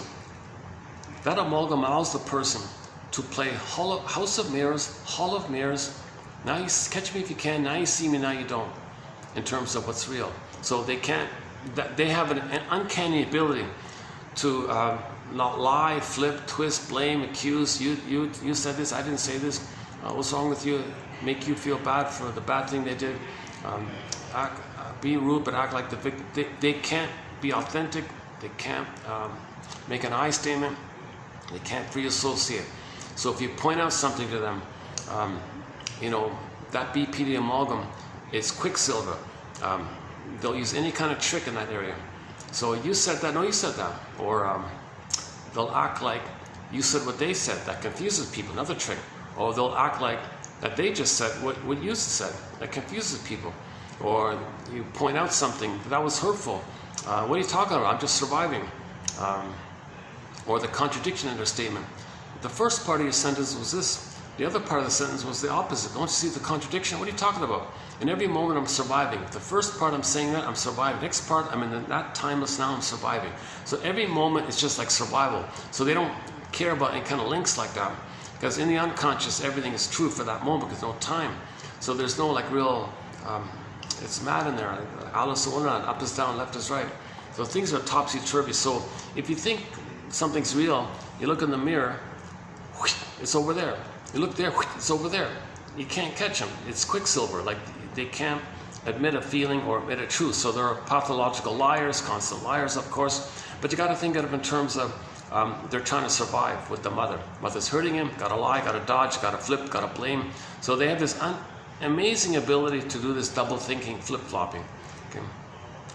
that amalgam allows the person to play House of Mirrors, Hall of Mirrors. Now you catch me if you can, now you see me, now you don't, in terms of what's real. So they can't, they have an uncanny ability to not lie, flip, twist, blame, accuse. You said this, I didn't say this. What's wrong with you? Make you feel bad for the bad thing they did. Be rude, but act like the victim. They can't be authentic. They can't make an I statement. They can't free associate. So if you point out something to them, that BPD amalgam is quicksilver. They'll use any kind of trick in that area. So you said that, no, you said that. Or they'll act like you said what they said. That confuses people, another trick. Or they'll act like that they just said what you said. That confuses people. Or you point out something that was hurtful. What are you talking about? I'm just surviving. Or the contradiction in their statement. The first part of your sentence was this. The other part of the sentence was the opposite. Don't you see the contradiction? What are you talking about? In every moment I'm surviving. The first part I'm saying that, I'm surviving. Next part, I'm in that timeless now, I'm surviving. So every moment is just like survival. So they don't care about any kind of links like that. Because in the unconscious, everything is true for that moment because no time. So there's no like real, it's mad in there. Alice in Wonderland, up is down, left is right. So things are topsy-turvy. So if you think something's real, you look in the mirror, it's over there. You look there, it's over there. You can't catch them. It's quicksilver. Like they can't admit a feeling or admit a truth. So they're pathological liars, constant liars, of course. But you got to think of it in terms of they're trying to survive with the mother. Mother's hurting him. Got to lie. Got to dodge. Got to flip. Got to blame. So they have this amazing ability to do this double thinking, flip flopping. Okay.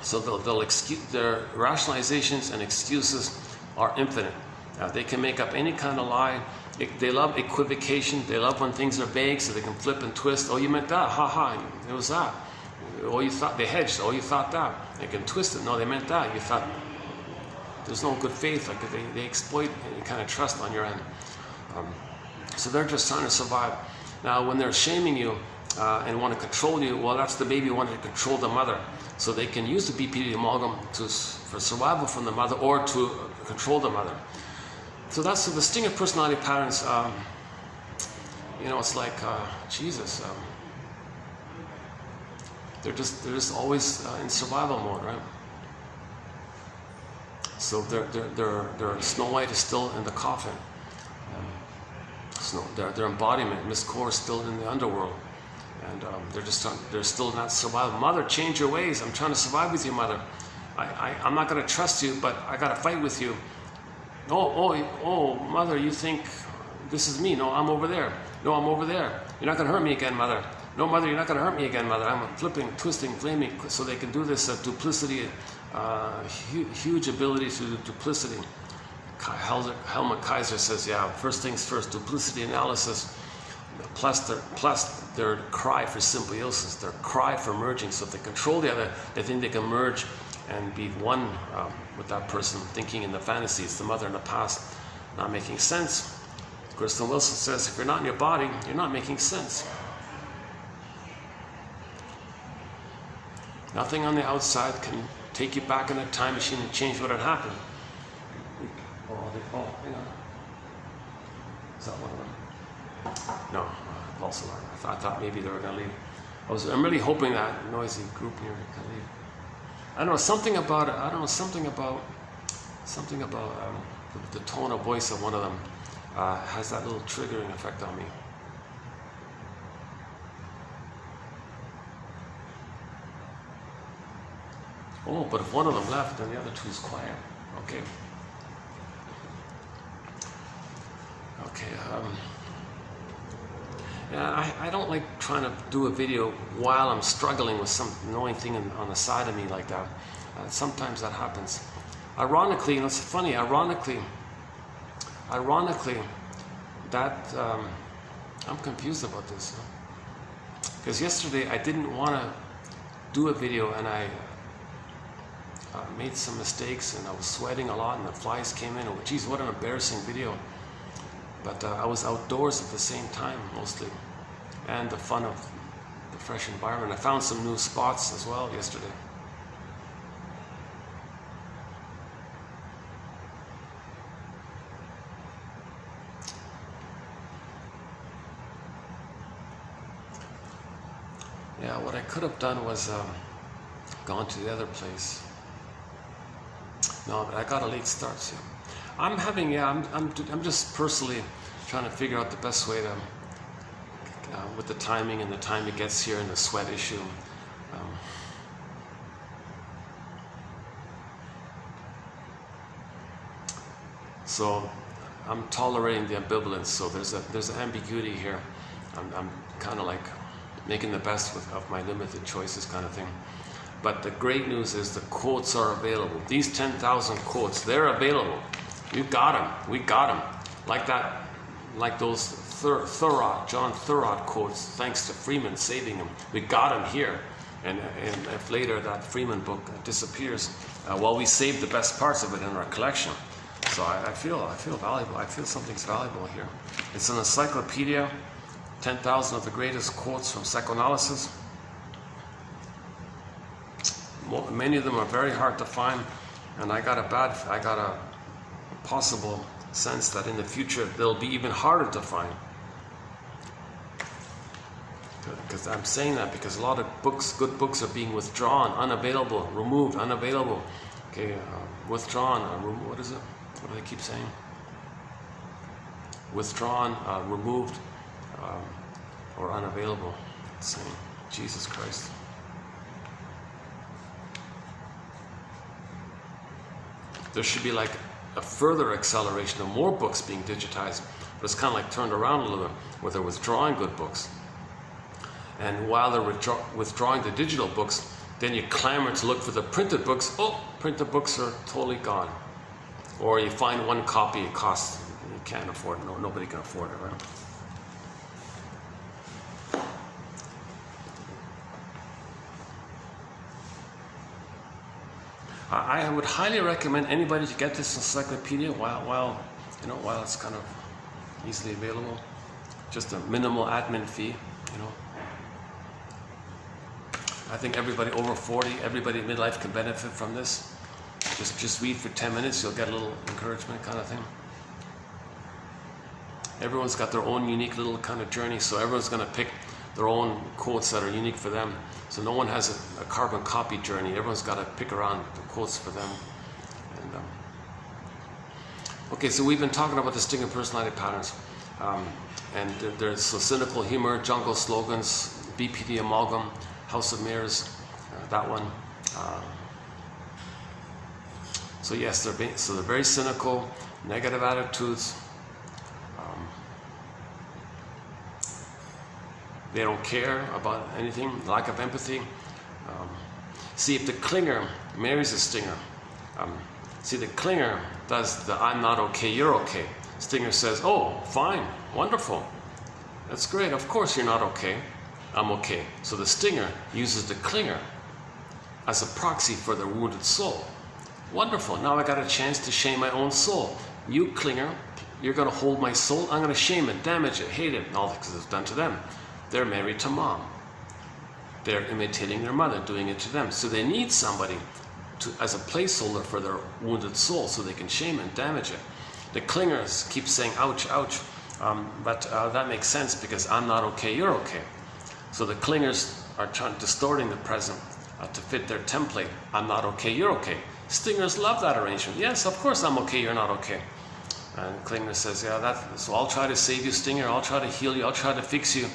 So they'll excuse their rationalizations and excuses are infinite. They can make up any kind of lie. They love equivocation. They love when things are vague, so they can flip and twist. Oh, you meant that? Ha ha! It was that. Oh, you thought they hedged. Oh, you thought that. They can twist it. No, they meant that. You thought. There's no good faith. Like they exploit any kind of trust on your end. So they're just trying to survive. Now, when they're shaming you and want to control you, well, that's the baby wanting to control the mother. So they can use the BPD amalgam for survival from the mother or to control the mother. So that's the sting of personality patterns. You know, it's like Jesus. They're just always in survival mode, right? So their Snow White is still in the coffin. Their embodiment, Miss Core, is still in the underworld, and they're still not survival. Mother, change your ways. I'm trying to survive with you, Mother. I'm not going to trust you, but I got to fight with you. Oh, Mother, you think this is me? No, I'm over there. No, I'm over there. You're not going to hurt me again, Mother. No, Mother, you're not going to hurt me again, Mother. I'm flipping, twisting, flaming, so they can do this duplicity, huge ability to duplicity. Helmut Kaiser says, yeah, first things first, duplicity analysis, plus their cry for symbiosis, their cry for merging. So if they control the other, they think they can merge and be one with that person, thinking in the fantasy. It's the mother in the past, not making sense. Kristen Wilson says, if you're not in your body, you're not making sense. Nothing on the outside can take you back in a time machine and change what had happened. Oh, hang on. Is that one of them? No, false alarm. I thought maybe they were going to leave. I'm really hoping that noisy group here can leave. I don't know, something about it. I don't know, something about the tone of voice of one of them has that little triggering effect on me. Oh, but if one of them left, then the other two is quiet. Okay. Yeah, I don't like trying to do a video while I'm struggling with some annoying thing on the side of me like that. Sometimes that happens. Ironically, you know, it's funny, ironically, that, I'm confused about this. Because yesterday I didn't want to do a video and I made some mistakes and I was sweating a lot and the flies came in. And geez, what an embarrassing video. But I was outdoors at the same time mostly, and the fun of the fresh environment. I found some new spots as well yesterday. Yeah, what I could have done was gone to the other place. No, but I got a late start, so. I'm just personally trying to figure out the best way to, with the timing and the time it gets here and the sweat issue. So I'm tolerating the ambivalence. So there's an ambiguity here. I'm kind of like making the best of my limited choices, kind of thing. But the great news is the quotes are available. These 10,000 quotes, they're available. You got them. We got them. Like that, like those John Thurrott quotes, thanks to Freeman saving him. We got them here. And if later that Freeman book disappears, well, we saved the best parts of it in our collection. So I feel valuable. I feel something's valuable here. It's an encyclopedia, 10,000 of the greatest quotes from psychoanalysis. Many of them are very hard to find, and I got a possible sense that in the future they'll be even harder to find. Because I'm saying that because a lot of books, good books, are being withdrawn, unavailable, removed, unavailable. Okay, withdrawn. What is it? What do they keep saying? Withdrawn, removed, or unavailable. It's saying, Jesus Christ. There should be like a further acceleration of more books being digitized, but it's kind of like turned around a little bit, where they're withdrawing good books. And while they're withdrawing the digital books, then you clamor to look for the printed books. Oh, printed books are totally gone. Or you find one copy, it costs, you can't afford it. No, nobody can afford it, right? I would highly recommend anybody to get this encyclopedia while it's kind of easily available. Just a minimal admin fee, you know. I think everybody over 40, everybody in midlife can benefit from this. Just read for 10 minutes, you'll get a little encouragement, kind of thing. Everyone's got their own unique little kind of journey, so everyone's going to pick their own quotes that are unique for them. So no one has a carbon copy journey. Everyone's got to pick around the quotes for them. And, okay, so we've been talking about the Stinger personality patterns. And there's cynical humor, jungle slogans, BPD amalgam, House of Mirrors, that one. So yes, they're very cynical, negative attitudes. They don't care about anything, lack of empathy. See, if the clinger marries a stinger, see, the clinger does the I'm not okay, you're okay. Stinger says, oh, fine, wonderful. That's great, of course you're not okay. I'm okay. So the stinger uses the clinger as a proxy for the wounded soul. Wonderful, now I got a chance to shame my own soul. You clinger, you're gonna hold my soul, I'm gonna shame it, damage it, hate it, and all because it's done to them. They're married to mom. They're imitating their mother, doing it to them. So they need somebody as a placeholder for their wounded soul so they can shame and damage it. The clingers keep saying, ouch, ouch, but that makes sense because I'm not okay, you're okay. So the clingers are distorting the present to fit their template. I'm not okay, you're okay. Stingers love that arrangement. Yes, of course I'm okay, you're not okay. And Klinger says, yeah, so I'll try to save you, Stinger, I'll try to heal you, I'll try to fix you.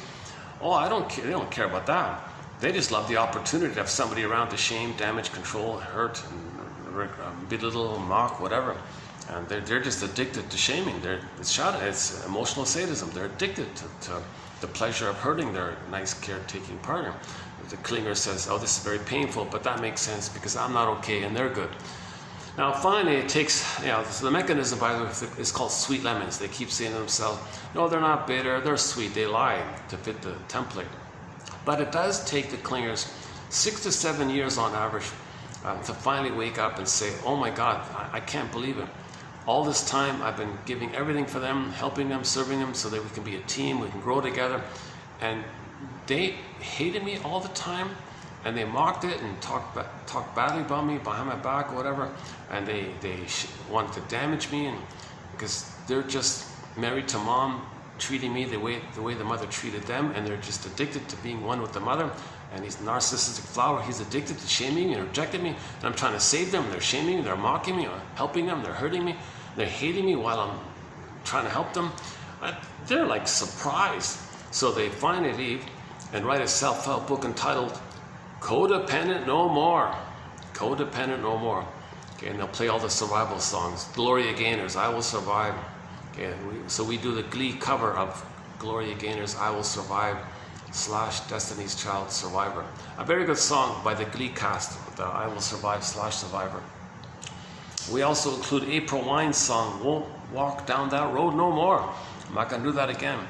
Oh, I don't care. They don't care about that. They just love the opportunity to have somebody around to shame, damage, control, hurt, and belittle, mock, whatever. And they're just addicted to shaming. It's emotional sadism. They're addicted to the pleasure of hurting their nice caretaking partner. The clinger says, oh, this is very painful, but that makes sense because I'm not okay and they're good. Now finally it takes, so the mechanism, by the way, is called sweet lemons. They keep saying to themselves, no, they're not bitter, they're sweet. They lie to fit the template. But it does take the clingers 6 to 7 years on average to finally wake up and say, oh my God, I can't believe it. All this time I've been giving everything for them, helping them, serving them so that we can be a team, we can grow together. And they hated me all the time. And they mocked it and talked badly about me behind my back or whatever. And they wanted to damage me, and because they're just married to mom, treating me the way the mother treated them, and they're just addicted to being one with the mother. And he's narcissistic flower. He's addicted to shaming me and rejecting me. And I'm trying to save them. They're shaming me. They're mocking me. Or helping them. They're hurting me. They're hating me while I'm trying to help them. They're like surprised. So they finally leave and write a self-help book entitled Codependent No More. Codependent No More. Okay, and they'll play all the survival songs. Gloria Gaynor's I Will Survive. Okay, so we do the Glee cover of Gloria Gaynor's I Will Survive / Destiny's Child Survivor. A very good song by the Glee cast, the I Will Survive / Survivor. We also include April Wine's song, Won't Walk Down That Road No More. I'm not going to do that again.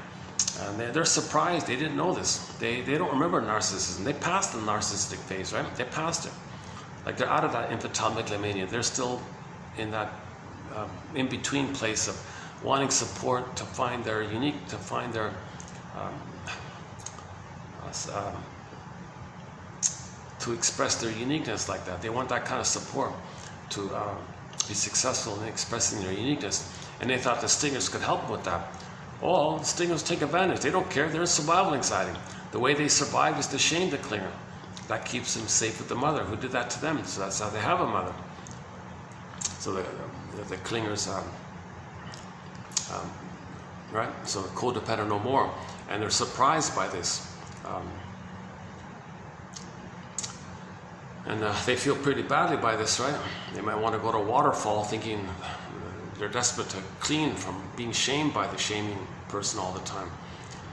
And they're surprised. They didn't know this. They don't remember narcissism. They passed the narcissistic phase, right? They passed it. Like they're out of that infantile megalomania. They're still in that in-between place of wanting support to find their unique, to find their to express their uniqueness like that. They want that kind of support to be successful in expressing their uniqueness. And they thought the stingers could help with that. Well, the stingers take advantage. They don't care. They're in survival anxiety. The way they survive is to shame the clinger. That keeps them safe with the mother who did that to them. So that's how they have a mother. So the clingers, right? So codependent no more. And they're surprised by this. And they feel pretty badly by this, right? They might want to go to a waterfall thinking they're desperate to clean from being shamed by the shaming person all the time.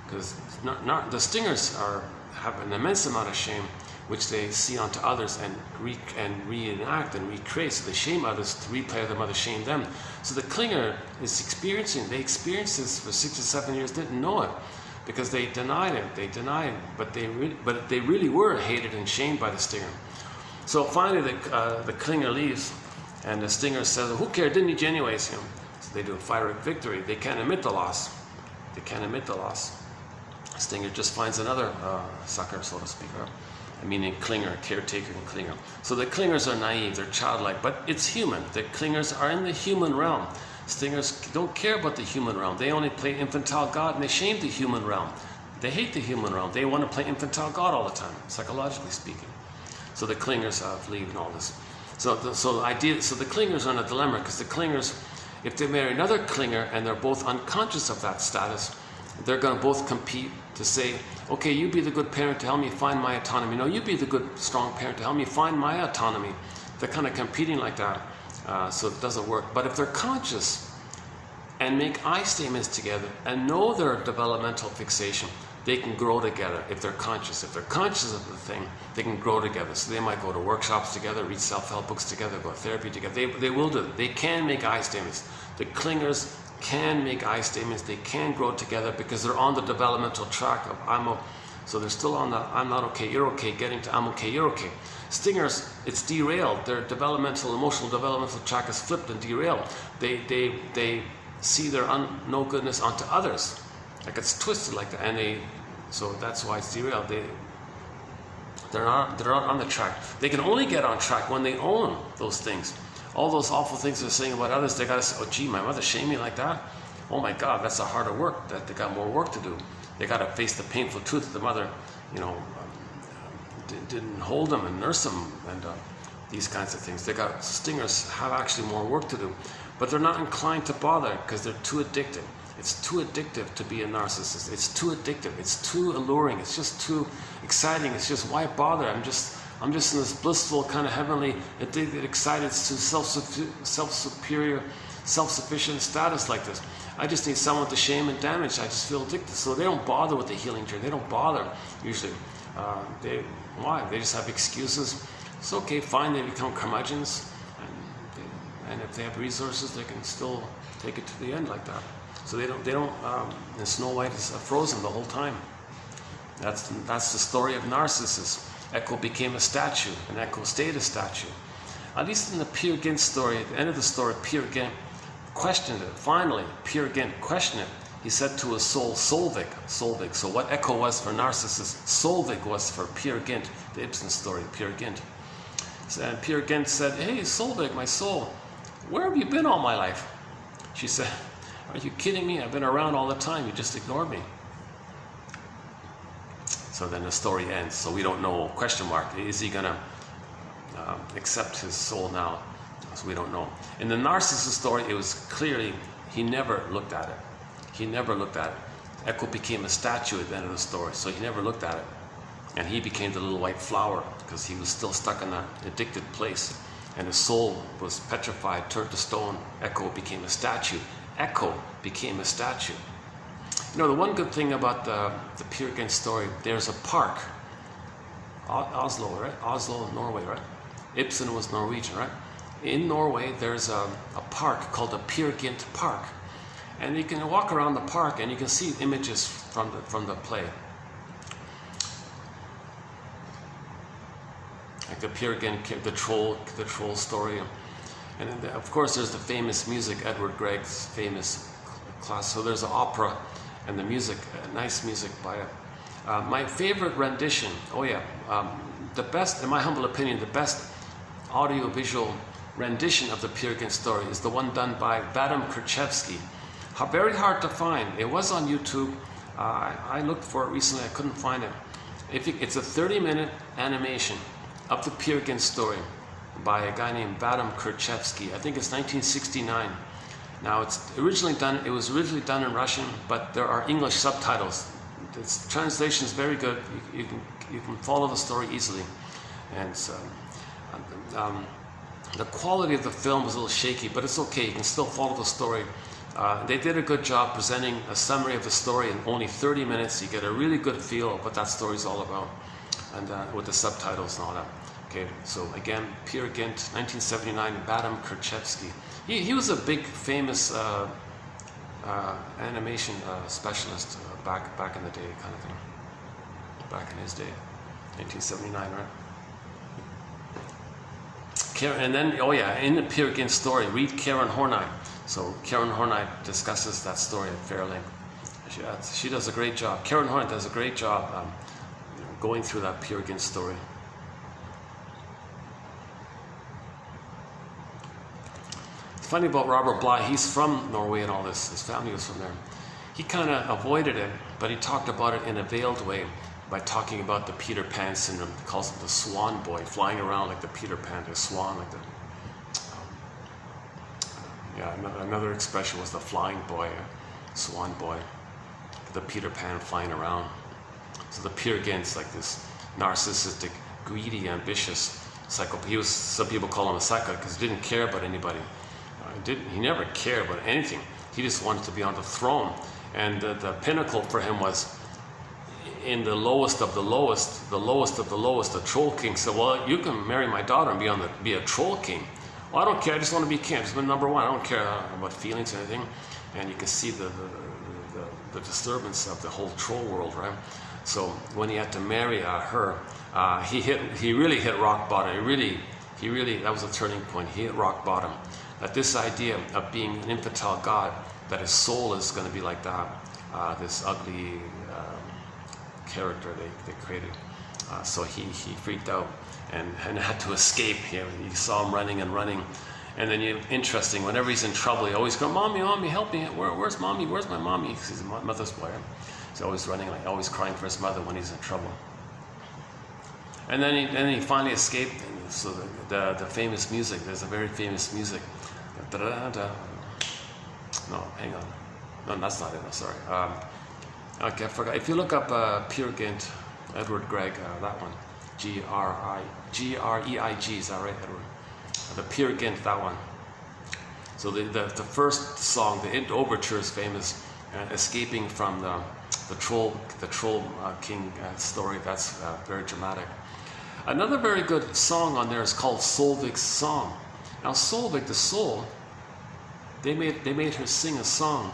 Because the stingers have an immense amount of shame, which they see onto others and reenact and recreate. So they shame others to replay the mother shame them. So the clinger is they experienced this for 6 to 7 years, didn't know it, because they denied it. They denied, but they really were hated and shamed by the stinger. So finally the clinger leaves, and the stinger says, who cares, didn't need you anyways. So they do a Pyrrhic victory. They can't admit the loss. They can't admit the loss. Stinger just finds another sucker, so to speak, meaning clinger, caretaker and clinger. So the clingers are naive, they're childlike, but it's human. The clingers are in the human realm. Stingers don't care about the human realm. They only play infantile God, and they shame the human realm. They hate the human realm. They want to play infantile God all the time, psychologically speaking. So the clingers believe in all this. So the clingers are in a dilemma, because the clingers, if they marry another clinger and they're both unconscious of that status, they're going to both compete to say, okay, you be the good parent to help me find my autonomy. No, you be the good, strong parent to help me find my autonomy. They're kind of competing like that, so it doesn't work. But if they're conscious and make I statements together and know their developmental fixation, they can grow together if they're conscious. If they're conscious of the thing, they can grow together. So they might go to workshops together, read self-help books together, go to therapy together. They will do it. They can make I statements. The clingers can make I statements. They can grow together because they're on the developmental track of so they're still on the I'm not okay, you're okay, getting to I'm okay, you're okay. Stingers, it's derailed. Their emotional developmental track is flipped and derailed. They see their no goodness onto others. Like it's twisted like that, and so that's why it's derailed. They're not on the track. They can only get on track when they own those things. All those awful things they're saying about others, they gotta say, oh gee, my mother shamed me like that? Oh my God, that's a harder work. That they got more work to do. They gotta face the painful truth that the mother, didn't hold them and nurse them and these kinds of things. Stingers have actually more work to do, but they're not inclined to bother because they're too addicted. It's too addictive to be a narcissist. It's too addictive. It's too alluring. It's just too exciting. It's just, why bother? I'm just in this blissful kind of heavenly, addicted, excited to self-superior, self-sufficient status like this. I just need someone to shame and damage. I just feel addicted. So they don't bother with the healing journey. They don't bother usually. Why? They just have excuses. It's okay, fine. They become curmudgeons, and if they have resources, they can still take it to the end like that. So they don't. And Snow White is frozen the whole time. That's the story of Narcissus. Echo became a statue, and Echo stayed a statue. At least in the Peer Gynt story, at the end of the story, Peer Gynt questioned it. Finally, Peer Gynt questioned it. He said to his soul, Solvik. So what Echo was for Narcissus, Solvik was for Peer Gynt. The Ibsen story, Peer Gynt. And Peer Gynt said, hey, Solvik, my soul, where have you been all my life? She said, are you kidding me? I've been around all the time. You just ignored me. So then the story ends. So we don't know, question mark, is he going to accept his soul now? So we don't know. In the Narcissus story, it was clearly, he never looked at it. He never looked at it. Echo became a statue at the end of the story, so he never looked at it. And he became the little white flower because he was still stuck in that addicted place. And his soul was petrified, turned to stone. Echo became a statue. Echo became a statue. The one good thing about the Peer Gynt story, there's a park. Oslo, right? Oslo, Norway, right? Ibsen was Norwegian, right? In Norway, there's a park called the Peer Gynt Park. And you can walk around the park and you can see images from the play. Like the Peer Gynt, the troll story. And then of course there's the famous music, Edward Grieg's famous class. So there's an opera and the music, nice music by it. My favorite rendition, the best, in my humble opinion, the best audio-visual rendition of the Peer Gynt story is the one done by Vadim Krzyzewski. Very hard to find. It was on YouTube. I looked for it recently. I couldn't find it. It's a 30-minute animation of the Peer Gynt story by a guy named Vadim Krzyzewski. I think it's 1969. Now it was originally done in Russian, but there are English subtitles. Its translation is very good. You can follow the story easily. And so, the quality of the film was a little shaky, but it's okay. You can still follow the story. They did a good job presenting a summary of the story in only 30 minutes. You get a really good feel of what that story is all about, and with the subtitles and all that. Okay, so again, Peer Gynt, 1979, Vadim Krzyzewski. He was a big, famous animation specialist back in the day, kind of thing. Back in his day, 1979, right? And then, in the Peer Gynt story, read Karen Horney. So Karen Horney discusses that story at fair length. She does a great job. Karen Horney does a great job going through that Peer Gynt story. funny about Robert Bly, he's from Norway and all this, his family was from there. He kind of avoided it, but he talked about it in a veiled way by talking about the Peter Pan syndrome. He calls it the swan boy, flying around like the Peter Pan, the swan, like the... yeah, another expression was the flying boy, swan boy, the Peter Pan flying around. So the Peer Gynt's like this narcissistic, greedy, ambitious psycho. Some people call him a psycho because he didn't care about anybody. He never cared about anything. He just wanted to be on the throne. And the pinnacle for him was in the lowest of the lowest, the lowest of the lowest. The troll king said, well, you can marry my daughter and be a troll king. Well, I don't care, I just want to be king. I just want number one. I don't care about feelings or anything. And you can see the disturbance of the whole troll world, right? So when he had to marry her, he really hit rock bottom. He really, that was a turning point. He hit rock bottom. That this idea of being an infantile god, that his soul is going to be like that, this ugly character they created. So he freaked out and had to escape. You saw him running and running. And then interesting, whenever he's in trouble, he always goes, Mommy, Mommy, help me. Where's Mommy? Where's my mommy? Because he's a mother's boy. He's always running, like always crying for his mother when he's in trouble. And then he finally escaped. So the famous music, there's a very famous music. Da-da-da-da. No, hang on. No, that's not it. No, sorry. Okay, I forgot. If you look up Peer Gynt, Edward Grieg, that one, G-R-E-I-G, is that right, Edward? The Peer Gynt, that one. So the first song, the overture is famous, escaping from the troll king story. That's very dramatic. Another very good song on there is called Solveig's Song. Now Solveig, the soul, they made her sing a song.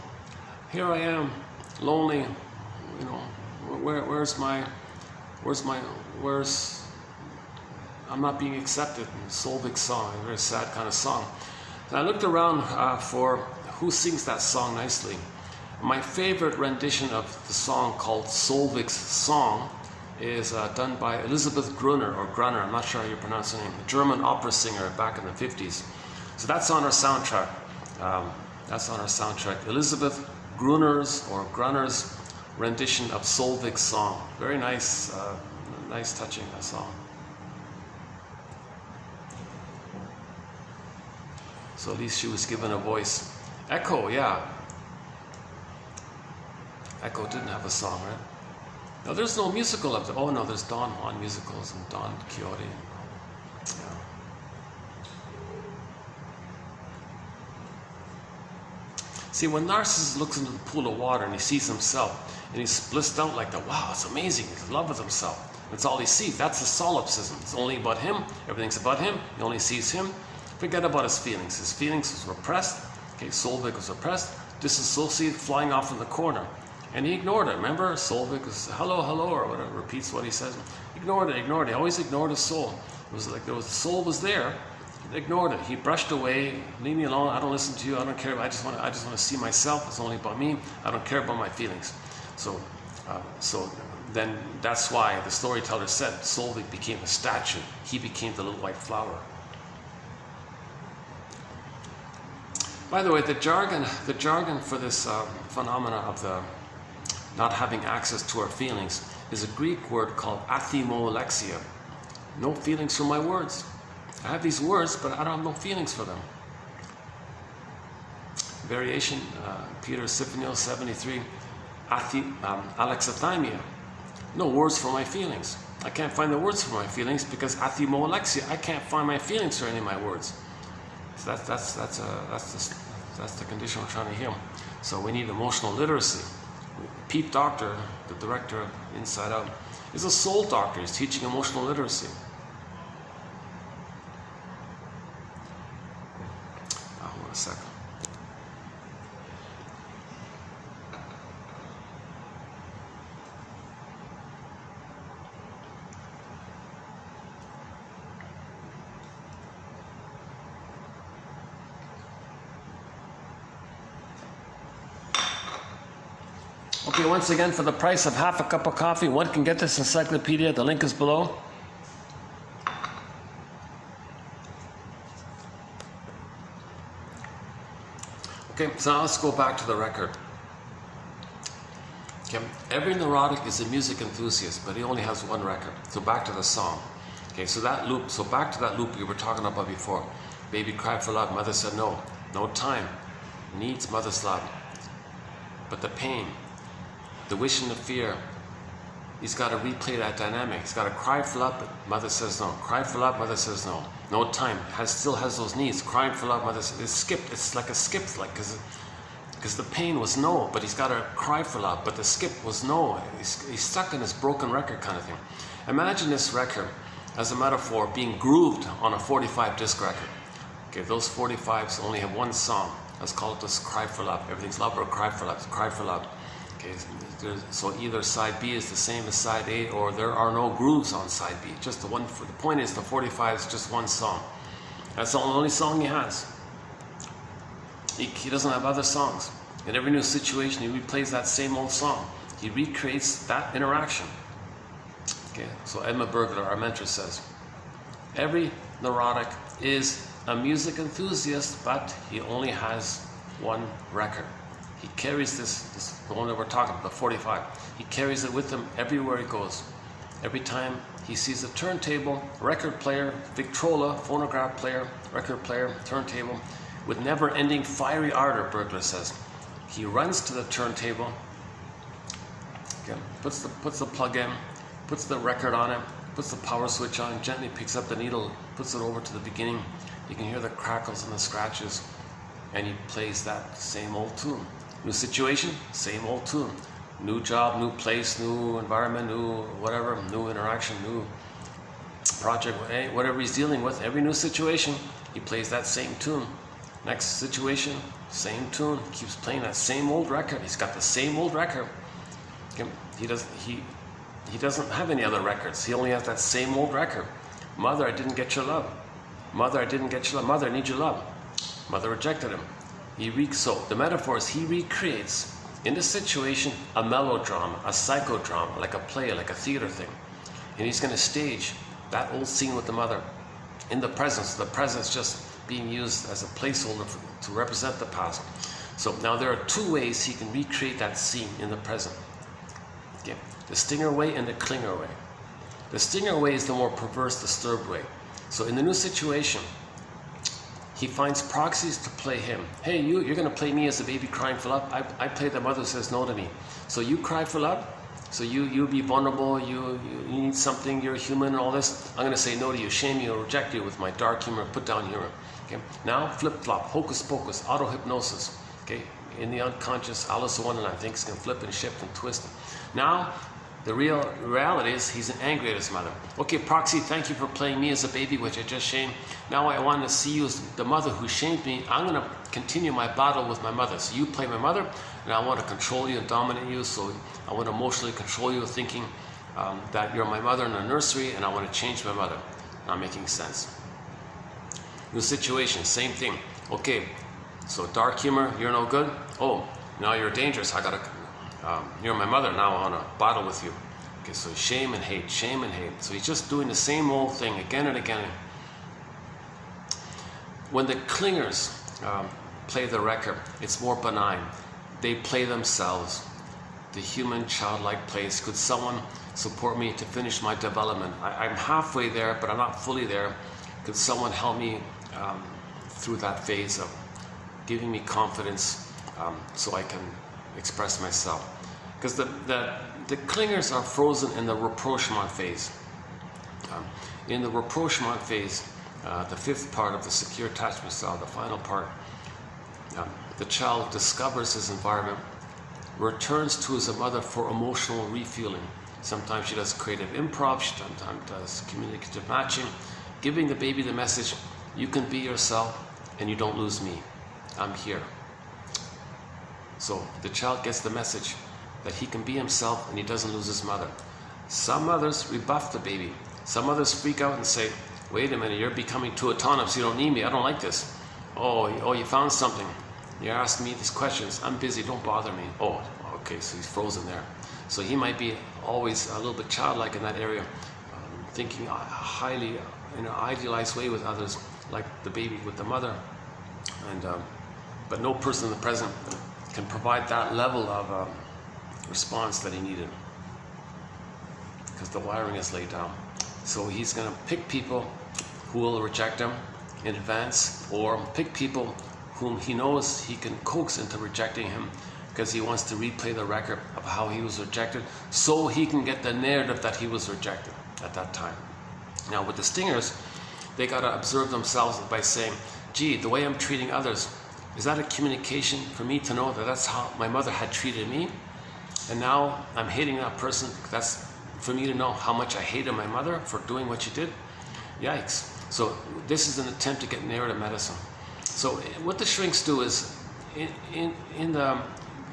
Here I am, lonely. You know, I'm not being accepted. Solveig's Song, a very sad kind of song. And I looked around for who sings that song nicely. My favorite rendition of the song called Solveig's Song is done by Elisabeth Gruner, I'm not sure how you pronounce her name, a German opera singer back in the 50s. So that's on our soundtrack. Elisabeth Gruner's rendition of Solveig's Song. Very nice, nice touching that song. So at least she was given a voice. Echo, yeah. Echo didn't have a song, right? No, there's no musical of the. Oh no, there's Don Juan musicals and Don Quixote. Yeah. See, when Narcissus looks into the pool of water and he sees himself and he's blissed out like that, wow, it's amazing. He's in love with himself. That's all he sees. That's the solipsism. It's only about him. Everything's about him. He only sees him. Forget about his feelings. His feelings was repressed. Okay, Solveig was repressed, disassociated, flying off in the corner. And he ignored it. Remember, Solveig was hello, hello, or whatever, repeats what he says. Ignored it. He always ignored his soul. It was like the soul was there. He ignored it. He brushed away. Leave me alone. I don't listen to you. I don't care. I just want to see myself. It's only about me. I don't care about my feelings. So then that's why the storyteller said Solveig became a statue. He became the little white flower. By the way, the jargon for this phenomena of the not having access to our feelings is a Greek word called athymolexia. No feelings for my words. I have these words, but I don't have no feelings for them. Variation, Peter Siphenio 73, alexithymia. No words for my feelings. I can't find the words for my feelings because athymolexia. I can't find my feelings for any of my words. So that's the condition we're trying to heal. So we need emotional literacy. Pete Docter, the director of Inside Out, is a soul doctor. He's teaching emotional literacy. Hold on a second. Okay, once again, for the price of half a cup of coffee, one can get this encyclopedia. The link is below. Okay, so now let's go back to the record. Okay, every neurotic is a music enthusiast, but he only has one record. So back to the song. Okay, so back to that loop we were talking about before. Baby cried for love, mother said no. No time. Needs mother's love. But the pain, the wish and the fear, he's got to replay that dynamic. He's got to cry for love, but mother says no. Cry for love, mother says no. No time. Still has those needs. Crying for love, mother says, it's skipped. It's like a skip, like, because the pain was no, but he's got to cry for love, but the skip was no. He's stuck in this broken record kind of thing. Imagine this record as a metaphor being grooved on a 45 disc record. Okay, those 45s only have one song. Let's call it this cry for love. Everything's love or cry for love. Cry for love. Okay, so either side B is the same as side A, or there are no grooves on side B. Just the one. The point is, the 45 is just one song. That's the only song he has. He doesn't have other songs. In every new situation, he replays that same old song. He recreates that interaction. Okay, so Edmund Burglar, our mentor, says, every neurotic is a music enthusiast, but he only has one record. He carries this the one that we're talking about, the 45. He carries it with him everywhere he goes. Every time he sees a turntable, record player, Victrola, phonograph player, record player, turntable, with never-ending fiery ardor, Burglar says. He runs to the turntable, okay, puts the plug in, puts the record on it, puts the power switch on, gently picks up the needle, puts it over to the beginning. You can hear the crackles and the scratches, and he plays that same old tune. New situation, same old tune. New job, new place, new environment, new whatever, new interaction, new project, whatever he's dealing with. Every new situation, he plays that same tune. Next situation, same tune. Keeps playing that same old record. He's got the same old record. He doesn't have any other records. He only has that same old record. Mother, I didn't get your love. Mother, I didn't get your love. Mother, I need your love. Mother rejected him. So the metaphor is he recreates in the situation a melodrama, a psychodrama, like a play, like a theater thing. And he's going to stage that old scene with the mother in the present. So the present's just being used as a placeholder to represent the past. So now there are two ways he can recreate that scene in the present. Okay. The stinger way and the clinger way. The stinger way is the more perverse, disturbed way. So in the new situation, he finds proxies to play him. Hey, you're going to play me as a baby crying for love. I play the mother who says no to me. So you cry for love. So you be vulnerable. You need something. You're human and all this. I'm going to say no to you, shame you, or reject you with my dark humor, put down humor. Okay. Now flip flop, hocus pocus, auto hypnosis. Okay. In the unconscious, Alice in Wonderland, things can flip and shift and twist. Now the reality is he's angry at his mother. Okay, proxy, thank you for playing me as a baby, which I just shamed. Now I want to see you as the mother who shamed me. I'm going to continue my battle with my mother. So you play my mother, and I want to control you and dominate you. So I want to emotionally control you, thinking that you're my mother in the nursery, and I want to change my mother. Not making sense. New situation, same thing. Okay, so dark humor, you're no good. Oh, now you're dangerous. I got to... you're my mother, now I want to battle with you. Okay, so shame and hate, shame and hate. So he's just doing the same old thing again and again. When the clingers play the record, it's more benign. They play themselves. The human childlike place. Could someone support me to finish my development? I'm halfway there, but I'm not fully there. Could someone help me through that phase of giving me confidence so I can express myself? Because the clingers are frozen in the rapprochement phase. In the rapprochement phase, the fifth part of the secure attachment style, the final part, the child discovers his environment, returns to his mother for emotional refueling. Sometimes she does creative improv, she sometimes does communicative matching, giving the baby the message, you can be yourself and you don't lose me. I'm here. So the child gets the message that he can be himself and he doesn't lose his mother. Some mothers rebuff the baby. Some mothers freak out and say, wait a minute, you're becoming too autonomous, you don't need me, I don't like this. Oh, you found something. You're asking me these questions, I'm busy, don't bother me. Oh, okay, so he's frozen there. So he might be always a little bit childlike in that area, thinking highly in an idealized way with others, like the baby with the mother. And But no person in the present can provide that level of response that he needed, because the wiring is laid down. So he's going to pick people who will reject him in advance, or pick people whom he knows he can coax into rejecting him, because he wants to replay the record of how he was rejected, so he can get the narrative that he was rejected at that time. Now with the stingers, they got to observe themselves by saying, gee, the way I'm treating others, is that a communication for me to know that that's how my mother had treated me? And now I'm hating that person. That's for me to know how much I hated my mother for doing what she did? Yikes. So this is an attempt to get narrative medicine. So what the shrinks do is, in the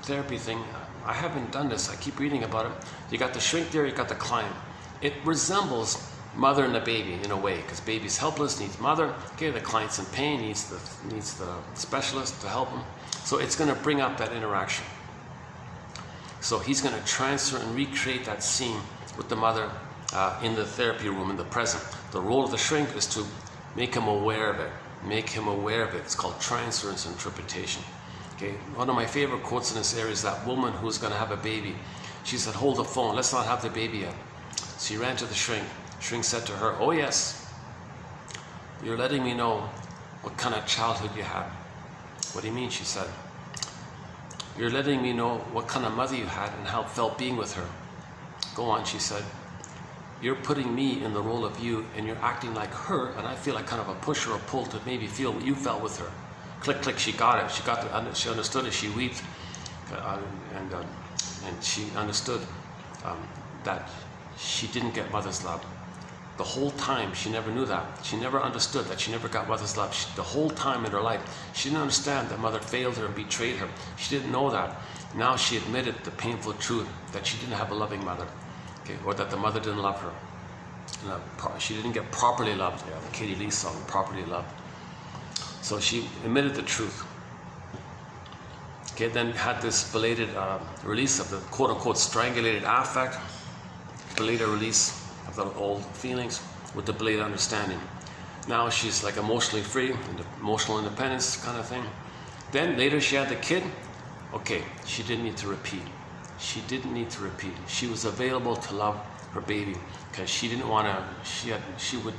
therapy thing, I haven't done this, I keep reading about it. You got the shrink there, you got the client. It resembles mother and the baby in a way, because baby's helpless, needs mother. Okay, the client's in pain, needs the specialist to help him. So it's going to bring up that interaction. So he's going to transfer and recreate that scene with the mother in the therapy room in the present. The role of the shrink is to make him aware of it. Make him aware of it. It's called transference interpretation. Okay, one of my favorite quotes in this area is that woman who's going to have a baby. She said, hold the phone, let's not have the baby yet. She ran to the shrink. Shrink said to her, oh yes, you're letting me know what kind of childhood you had. What do you mean? She said. You're letting me know what kind of mother you had and how it felt being with her. Go on, she said. You're putting me in the role of you and you're acting like her, and I feel like kind of a push or a pull to maybe feel what you felt with her. Click, click, she got it. She understood it. She wept, and she understood that she didn't get mother's love. The whole time, she never knew that. She never understood that she never got mother's love. The whole time in her life, she didn't understand that mother failed her and betrayed her. She didn't know that. Now she admitted the painful truth that she didn't have a loving mother, okay, or that the mother didn't love her. She didn't get properly loved. Yeah, the Katie Lee song, properly loved. So she admitted the truth. Okay, then had this belated release of the quote-unquote strangulated affect, belated release of the old feelings with the belated understanding. Now she's like emotionally free, emotional independence kind of thing. Then later she had the kid. Okay, she didn't need to repeat. She didn't need to repeat. She was available to love her baby, because she didn't want to, she would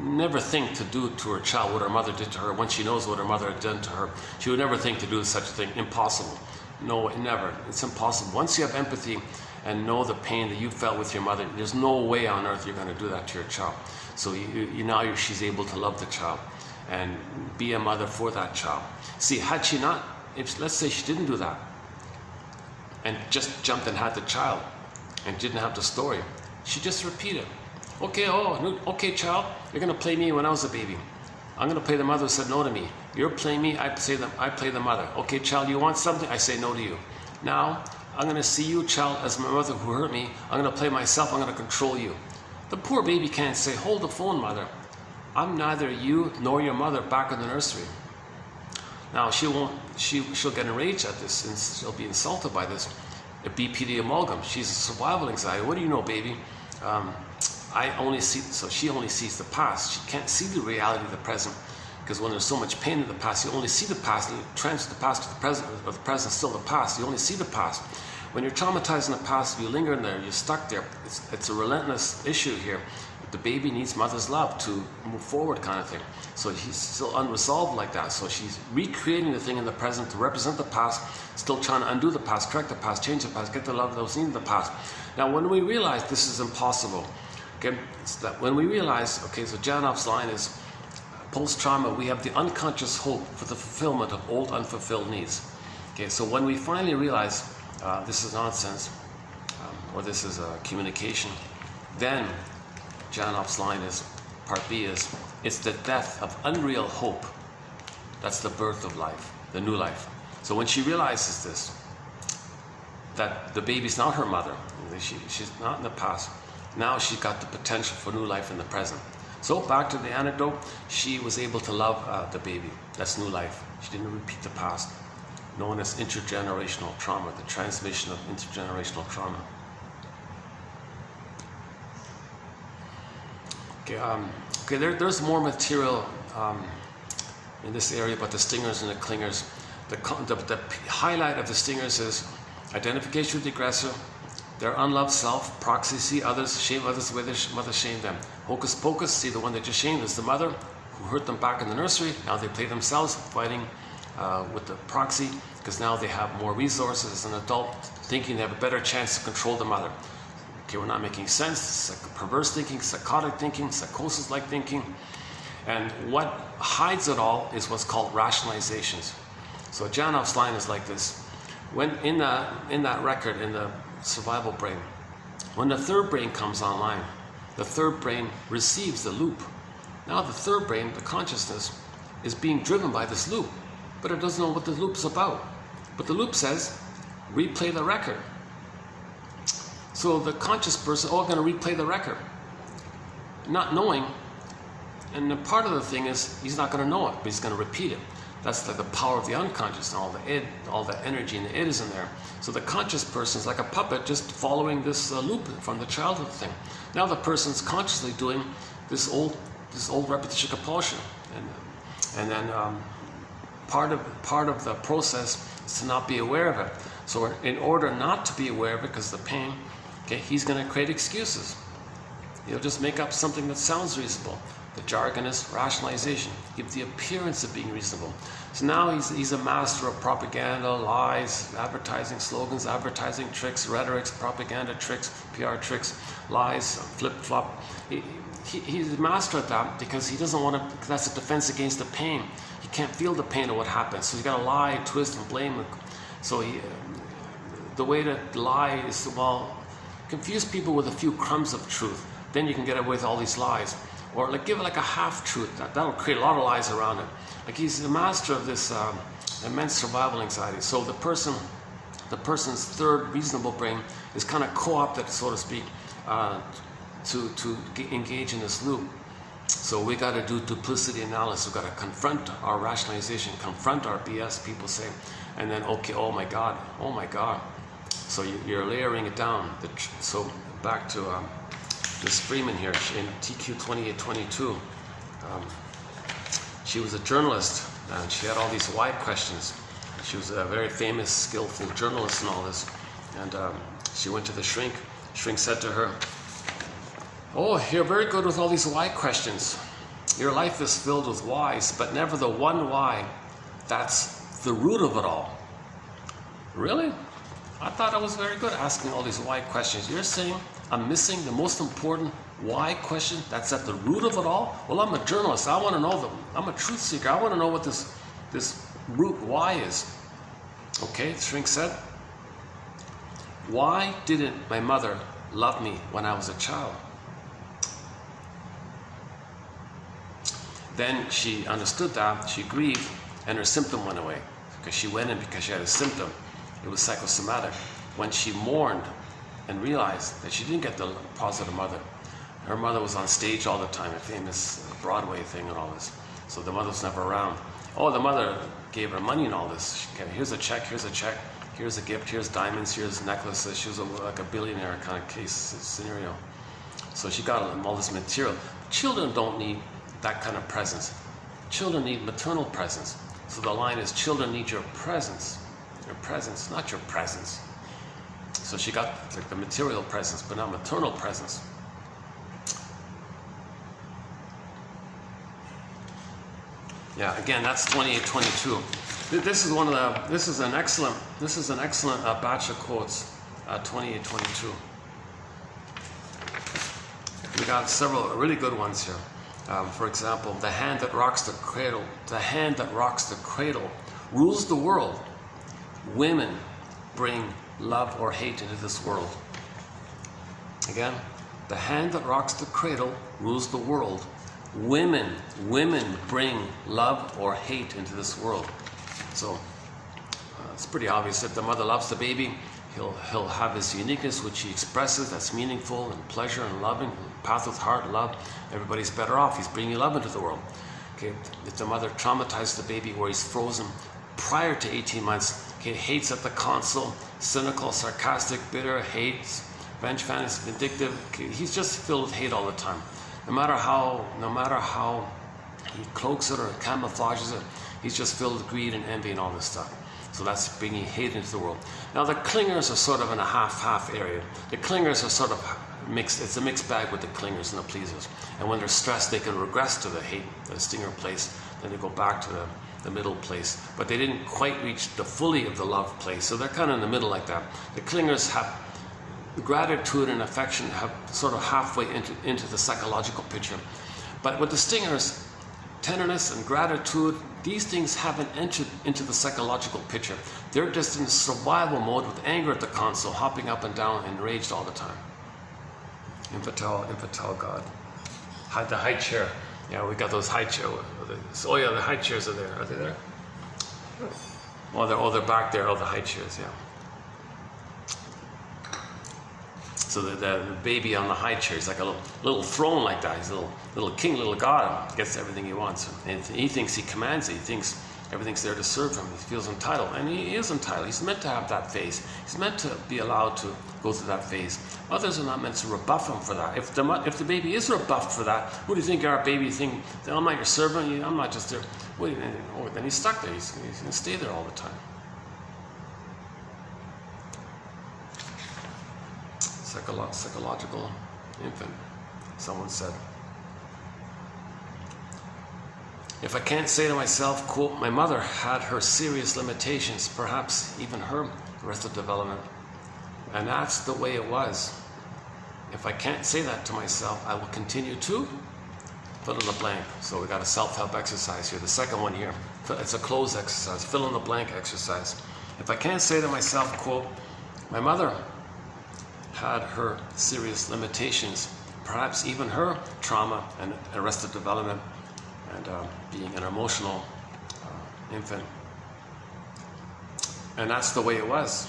never think to do to her child what her mother did to her. Once she knows what her mother had done to her, she would never think to do such a thing. Impossible. No, never. It's impossible. Once you have empathy and know the pain that you felt with your mother, there's no way on earth you're going to do that to your child. So now she's able to love the child and be a mother for that child. See, had she not, let's say she didn't do that and just jumped and had the child and didn't have the story, she just repeated. Okay, okay, child, you're going to play me when I was a baby. I'm going to play the mother who said no to me. You're playing me, I play the mother. Okay, child, you want something? I say no to you. Now, I'm going to see you, child, as my mother who hurt me. I'm going to play myself. I'm going to control you. The poor baby can't say, hold the phone, mother. I'm neither you nor your mother back in the nursery. Now, she'll get enraged at this, and she'll be insulted by this. A BPD amalgam. She's a survival anxiety. What do you know, baby? She only sees the past. She can't see the reality of the present, because when there's so much pain in the past, you only see the past, and you transfer the past to the present, or the present is still the past. You only see the past. When you're traumatized in the past, if you linger in there, you're stuck there. It's a relentless issue here. The baby needs mother's love to move forward, kind of thing. So he's still unresolved like that. So she's recreating the thing in the present to represent the past, still trying to undo the past, correct the past, change the past, get the love that was needed in the past. Now, when we realize this is impossible, okay, it's that when we realize, okay, so Janoff's line is, post-trauma, we have the unconscious hope for the fulfillment of old unfulfilled needs. Okay, so when we finally realize this is nonsense, or this is communication, then Janoff's line is, part B is, it's the death of unreal hope. That's the birth of life, the new life. So when she realizes this, that the baby's not her mother, she's not in the past, now she's got the potential for new life in the present. So back to the anecdote, she was able to love the baby. That's new life. She didn't repeat the past, known as intergenerational trauma, the transmission of intergenerational trauma. Okay, there's more material in this area about the stingers and the clingers. the highlight of the stingers is identification with the aggressor, their unloved self, proxy, see others, shame others the way their mother shamed them. Hocus pocus, see the one they just shamed is the mother who hurt them back in the nursery. Now they play themselves fighting with the proxy because now they have more resources as an adult, thinking they have a better chance to control the mother. Okay, we're not making sense. It's like perverse thinking, psychotic thinking, psychosis-like thinking. And what hides it all is what's called rationalizations. So Janoff's line is like this. When in that record, in the survival brain, when the third brain comes online, the third brain receives the loop. Now the third brain, the consciousness, is being driven by this loop, but it doesn't know what the loop's about. But the loop says, replay the record. So the conscious person, I'm going to replay the record. Not knowing, and the part of the thing is, he's not going to know it, but he's going to repeat it. That's like the power of the unconscious, and all the energy in the id is in there. So the conscious person is like a puppet just following this loop from the childhood thing. Now the person's consciously doing this old repetition compulsion, and then part of the process is to not be aware of it. So in order not to be aware of it because of the pain, okay, he's going to create excuses. He'll just make up something that sounds reasonable. The jargon is rationalization. Give the appearance of being reasonable. So now he's a master of propaganda, lies, advertising slogans, advertising tricks, rhetorics, propaganda tricks, PR tricks, lies, flip-flop. He's a master at that because he doesn't want to, that's a defense against the pain. He can't feel the pain of what happens. So he's got to lie, twist, and blame. So the way to lie is to, well, confuse people with a few crumbs of truth. Then you can get away with all these lies. Or like give it like a half-truth. That'll create a lot of lies around it. Like he's the master of this immense survival anxiety. So the person's third reasonable brain is kind of co-opted, so to speak, to engage in this loop. So we got to do duplicity analysis. We got to confront our rationalization, confront our BS. People say, and then okay, oh my God. So you're layering it down. So back to Miss Freeman here in TQ 2822. She was a journalist and she had all these why questions. She was a very famous, skillful journalist and all this. And she went to the shrink. Shrink said to her, "Oh, you're very good with all these why questions. Your life is filled with whys, but never the one why. That's the root of it all." Really? I thought I was very good asking all these why questions. You're saying I'm missing the most important why question that's at the root of it all? Well, I'm a journalist. I want to know I'm a truth seeker. I want to know what this root why is. Okay, Shrink said, "Why didn't my mother love me when I was a child?" Then she understood that, she grieved, and her symptom went away. Because she went in because she had a symptom. It was psychosomatic. When she mourned and realized that she didn't get the positive mother. Her mother was on stage all the time, a famous Broadway thing and all this. So the mother was never around. Oh, the mother gave her money and all this. Okay, here's a check, here's a gift, here's diamonds, here's necklaces. She was like a billionaire kind of case scenario. So she got all this material. Children don't need that kind of presence. Children need maternal presence. So the line is, children need your presence, not your presence. So she got like the material presence, but not maternal presence. Yeah, again, that's 2822. This is an excellent batch of quotes. 2822. We got several really good ones here. For example, the hand that rocks the cradle rules the world. Women bring love or hate into this world. Again, the hand that rocks the cradle rules the world. Women bring love or hate into this world. So it's pretty obvious. If the mother loves the baby, he'll have his uniqueness, which he expresses. That's meaningful and pleasure and loving. Path with heart, love. Everybody's better off. He's bringing love into the world. Okay. If the mother traumatized the baby where he's frozen prior to 18 months, okay, hates at the console, cynical, sarcastic, bitter, hates, vengeful, vindictive. Okay, he's just filled with hate all the time. No matter how he cloaks it or camouflages it, He's just filled with greed and envy and all this stuff. So that's bringing hate into the world. Now the clingers are sort of in a half-half area. The clingers are sort of mixed. It's a mixed bag with the clingers and the pleasers. And when they're stressed, they can regress to the hate, the stinger place. Then they go back to the middle place. But they didn't quite reach the fully of the love place. So they're kind of in the middle like that. The clingers have gratitude and affection have sort of halfway into the psychological picture. But with the stingers, tenderness and gratitude, these things haven't entered into the psychological picture. They're just in survival mode with anger at the console, hopping up and down, enraged all the time. Infantile God. The high chair. Yeah, we got those high chairs. Oh yeah, the high chairs are there. Are they there? Oh, they're back there. Oh, the high chairs, yeah. So the baby on the high chair is like a little throne like that. He's a little king, little god. Gets everything he wants. And he thinks he commands it. He thinks everything's there to serve him. He feels entitled. And he is entitled. He's meant to have that phase. He's meant to be allowed to go through that phase. Others are not meant to rebuff him for that. If the baby is rebuffed for that, who do you think you are, baby? You think, I'm not your servant. I'm not just there. Wait, then he's stuck there. He's going to stay there all the time. Psychological infant, someone said. If I can't say to myself, quote, my mother had her serious limitations, perhaps even her arrested development, and that's the way it was. If I can't say that to myself, I will continue to fill in the blank. So we got a self-help exercise here. The second one here, it's a closed exercise, fill in the blank exercise. If I can't say to myself, quote, my mother had her serious limitations, perhaps even her trauma and arrested development, and being an emotional infant. And that's the way it was.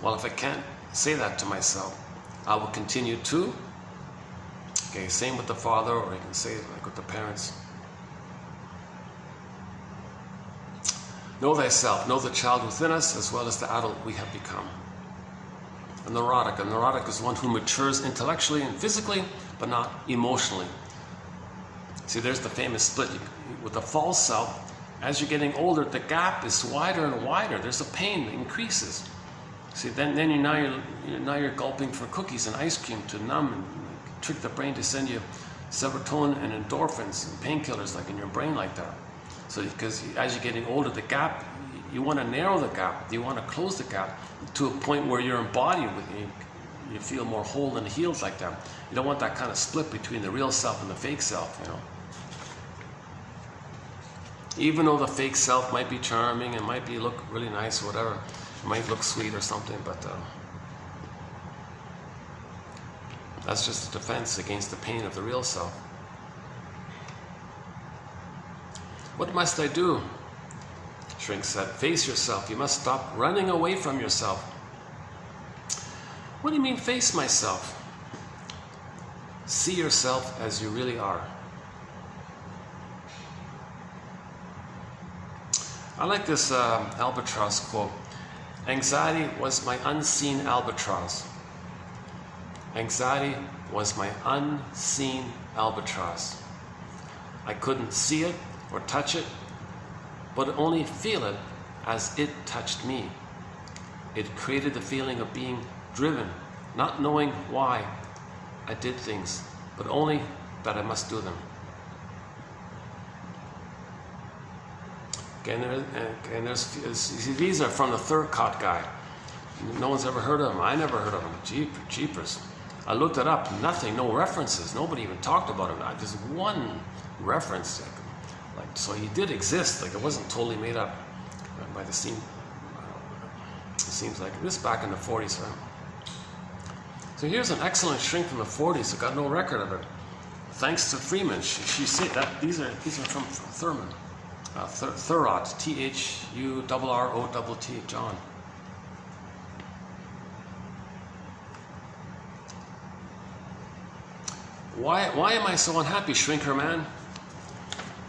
Well, if I can't say that to myself, I will continue to. Okay, same with the father, or you can say it like with the parents. Know thyself, know the child within us as well as the adult we have become. A neurotic. A neurotic is one who matures intellectually and physically, but not emotionally. See, there's the famous split. With the false self, as you're getting older, the gap is wider and wider. There's a pain that increases. See, then you're gulping for cookies and ice cream to numb and trick the brain to send you serotonin and endorphins and painkillers like in your brain like that. So because as you're getting older, the gap, you want to narrow the gap. You want to close the gap to a point where you're embodied with you feel more whole and healed like that. You don't want that kind of split between the real self and the fake self, you know. Even though the fake self might be charming and might look really nice or whatever, it might look sweet or something, but that's just a defense against the pain of the real self. What must I do? Shrink said, face yourself. You must stop running away from yourself. What do you mean, face myself? See yourself as you really are. I like this albatross quote. Anxiety was my unseen albatross. Anxiety was my unseen albatross. I couldn't see it or touch it, but only feel it as it touched me. It created the feeling of being driven, not knowing why I did things, but only that I must do them. And these are from the third cot guy. No one's ever heard of him. I never heard of him. Jeepers. I looked it up. Nothing. No references. Nobody even talked about him. Just one reference. So he did exist. Like it wasn't totally made up by the scene. It seems like this back in the 40s. Right? So here's an excellent shrink from the 40s. I got no record of it. Thanks to Freeman. She said that these are from Thurman. Thurrott, Thurrott, John. Why am I so unhappy, Shrinker Man?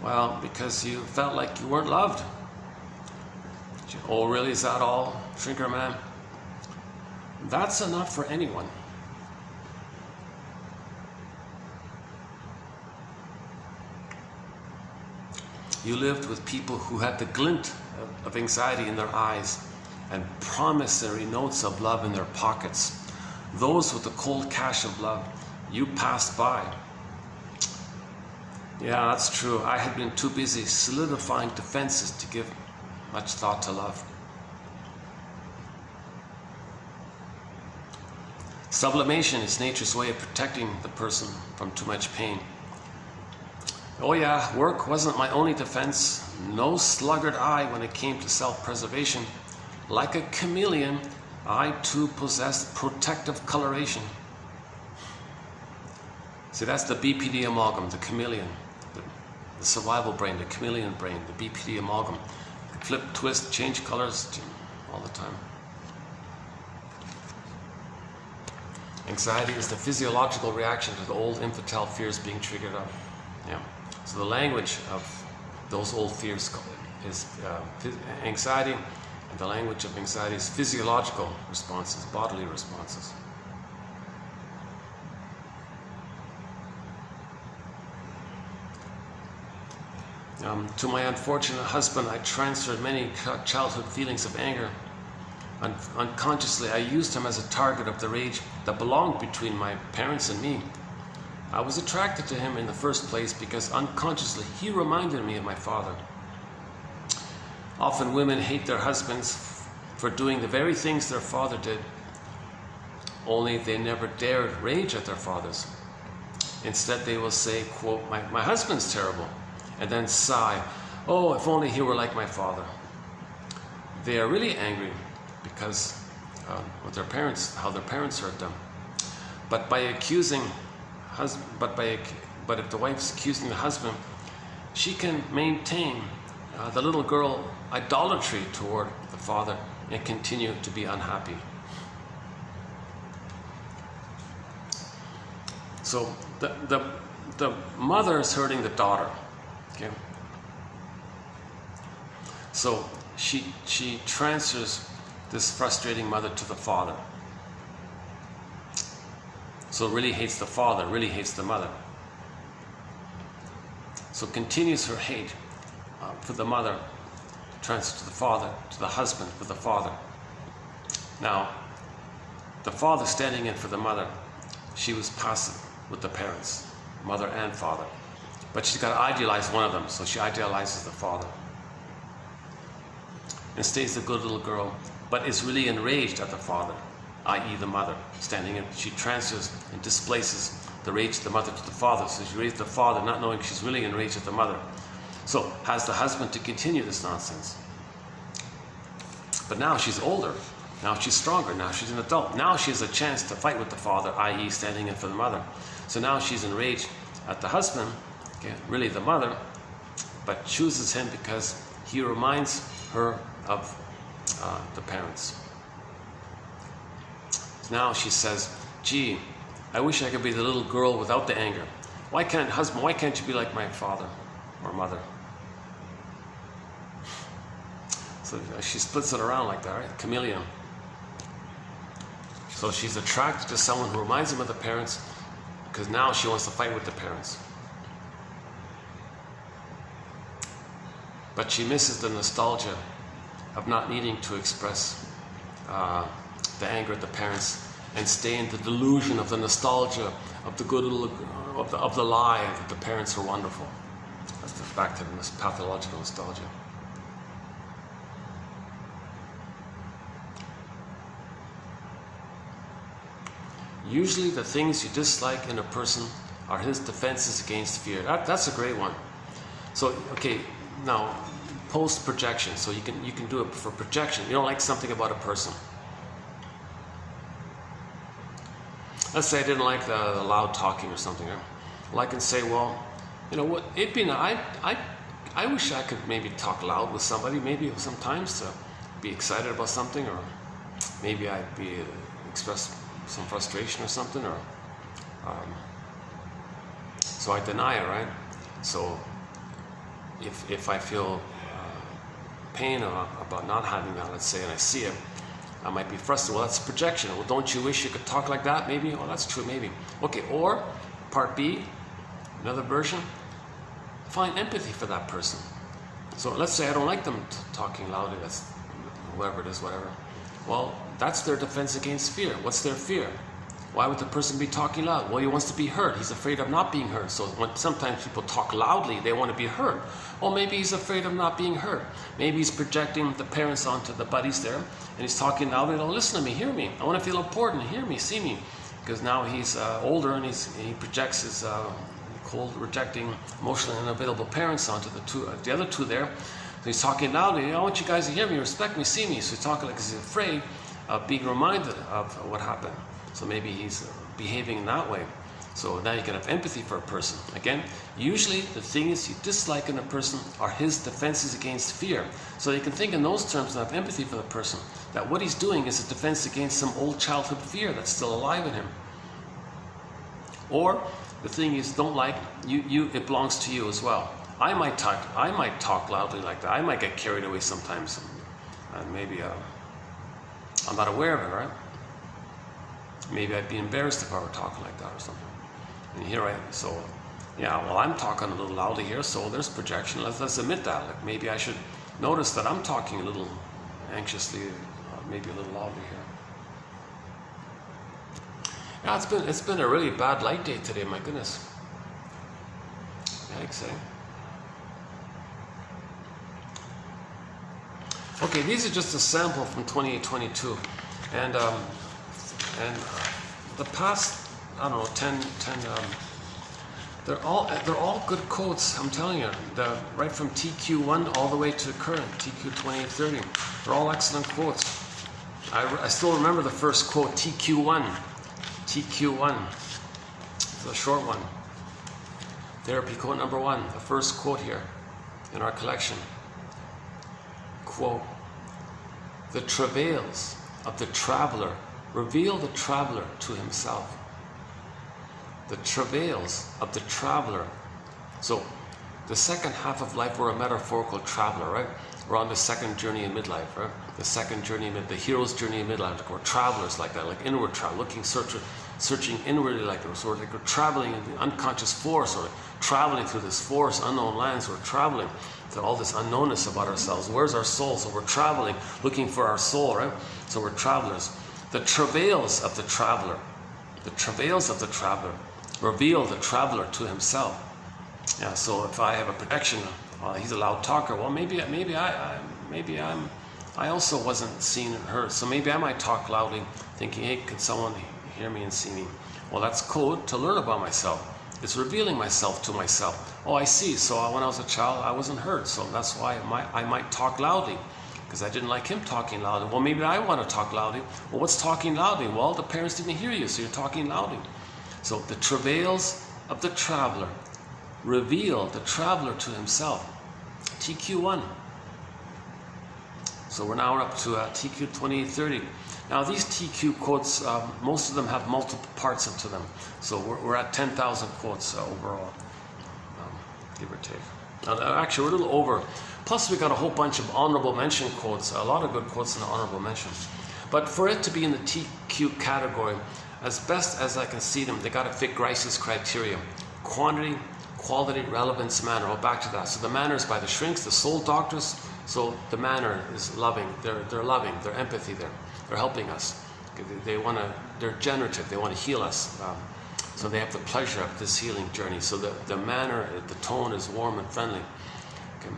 Well, because you felt like you weren't loved. Oh, really? Is that all, Shrinker Man? That's enough for anyone. You lived with people who had the glint of anxiety in their eyes and promissory notes of love in their pockets. Those with the cold cash of love, you passed by. Yeah, that's true. I had been too busy solidifying defenses to give much thought to love. Sublimation is nature's way of protecting the person from too much pain. Oh yeah, work wasn't my only defense. No sluggard eye when it came to self-preservation. Like a chameleon, I too possessed protective coloration. See, that's the BPD amalgam, the chameleon. The survival brain, the chameleon brain, the BPD amalgam. Flip, twist, change colors all the time. Anxiety is the physiological reaction to the old infantile fears being triggered up. Yeah. So the language of those old fears is anxiety, and the language of anxiety is physiological responses, bodily responses. To my unfortunate husband, I transferred many childhood feelings of anger. Unconsciously, I used him as a target of the rage that belonged between my parents and me. I was attracted to him in the first place because unconsciously he reminded me of my father. Often women hate their husbands for doing the very things their father did, only they never dared rage at their fathers. Instead, they will say, quote, my husband's terrible, and then sigh, oh, if only he were like my father. They are really angry because with their parents, how their parents hurt them. But by accusing but if the wife's accusing the husband, she can maintain the little girl idolatry toward the father and continue to be unhappy. So the mother is hurting the daughter. Okay. So she transfers this frustrating mother to the father. So really hates the father, really hates the mother. So continues her hate for the mother, transfers to the father, to the husband for the father. Now, the father standing in for the mother, she was passive with the parents, mother and father. But she's got to idealize one of them, so she idealizes the father. And stays the good little girl, but is really enraged at the father, i.e. the mother, standing in. She transfers and displaces the rage of the mother to the father. So she raised the father, not knowing she's really enraged at the mother. So has the husband to continue this nonsense. But now she's older. Now she's stronger. Now she's an adult. Now she has a chance to fight with the father, i.e. standing in for the mother. So now she's enraged at the husband, okay, really the mother, but chooses him because he reminds her of the parents. Now she says, gee, I wish I could be the little girl without the anger. Why can't you be like my father or mother? So she splits it around like that, right? Chameleon. So she's attracted to someone who reminds him of the parents because now she wants to fight with the parents. But she misses the nostalgia of not needing to express the anger at the parents and stay in the delusion of the nostalgia of the good little, of the lie that the parents are wonderful. That's back to the pathological nostalgia. Usually the things you dislike in a person are his defenses against fear. That's a great one. So, okay, now post-projection. So you can do it for projection. You don't like something about a person. Let's say I didn't like the loud talking or something. Well, I can say, well, you know what? It'd be I wish I could maybe talk loud with somebody, maybe sometimes to be excited about something, or maybe I'd express some frustration or something, or so I deny it, right? So if I feel pain about not having that, let's say, and I see it, I might be frustrated. Well, that's projection. Well, don't you wish you could talk like that? Maybe. Oh, that's true. Maybe. Okay. Or part B, another version. Find empathy for that person. So let's say I don't like them talking loudly, that's whoever it is, whatever. Well, that's their defense against fear. What's their fear? Why would the person be talking loud? Well, he wants to be heard. He's afraid of not being heard. So when sometimes people talk loudly, they want to be heard. Well, maybe he's afraid of not being heard. Maybe he's projecting the parents onto the buddies there, and he's talking loudly. Oh, listen to me, hear me. I want to feel important. Hear me, see me. Because now he's older, and he projects his cold, rejecting, emotionally unavailable parents onto the other two there. So he's talking loudly. I want you guys to hear me, respect me, see me. So he's talking like he's afraid of being reminded of what happened. So maybe he's behaving in that way. So now you can have empathy for a person. Again, usually the thing is you dislike in a person are his defenses against fear. So you can think in those terms and have empathy for the person. That what he's doing is a defense against some old childhood fear that's still alive in him. Or the thing is don't like, it belongs to you as well. I might talk loudly like that. I might get carried away sometimes. And maybe I'm not aware of it, right? Maybe I'd be embarrassed if I were talking like that or something. And here well, I'm talking a little loudly here, so there's projection. Let's admit that. Like maybe I should notice that I'm talking a little anxiously, maybe a little loudly here. Yeah, it's been a really bad light day today. My goodness. Yikes, eh? Okay, these are just a sample from 2022, and the past, I don't know, 10 they're all good quotes. I'm telling you, right from TQ1 all the way to current TQ 2830. They're all excellent quotes. I still remember the first quote, TQ1. It's a short one. Therapy quote number 1, the first quote here in our collection. Quote, "The travails of the traveler reveal the traveler to himself." The travails of the traveler. So the second half of life, we're a metaphorical traveler, right? We're on the second journey in midlife, right? The second journey, the hero's journey in midlife. We're travelers like that, like inward travel, searching inwardly like that. So we're traveling in the unconscious force, or traveling through this forest, unknown lands. We're traveling to all this unknownness about ourselves. Where's our soul? So we're traveling, looking for our soul, right? So we're travelers. The travails of the traveler reveal the traveler to himself. Yeah. So if I have a projection, he's a loud talker. Well, maybe I also wasn't seen and heard. So maybe I might talk loudly, thinking, hey, could someone hear me and see me? Well, that's code to learn about myself. It's revealing myself to myself. Oh, I see. So when I was a child, I wasn't heard. So that's why I might talk loudly, because I didn't like him talking loudly. Well, maybe I want to talk loudly. Well, what's talking loudly? Well, the parents didn't hear you, so you're talking loudly. So the travails of the traveler reveal the traveler to himself. TQ1. So we're now up to TQ 2830. Now these TQ quotes, most of them have multiple parts into them. So we're at 10,000 quotes overall, give or take. Actually, we're a little over. Plus we got a whole bunch of honorable mention quotes, a lot of good quotes in the honorable mention. But for it to be in the TQ category, as best as I can see them, they got to fit Grice's criteria. Quantity, quality, relevance, manner. Well, back to that. So the manner is by the shrinks, the soul doctors. So the manner is loving. They're loving. They're empathy. They're helping us. They're generative. They want to heal us. So they have the pleasure of this healing journey. So the manner, the tone is warm and friendly. Okay.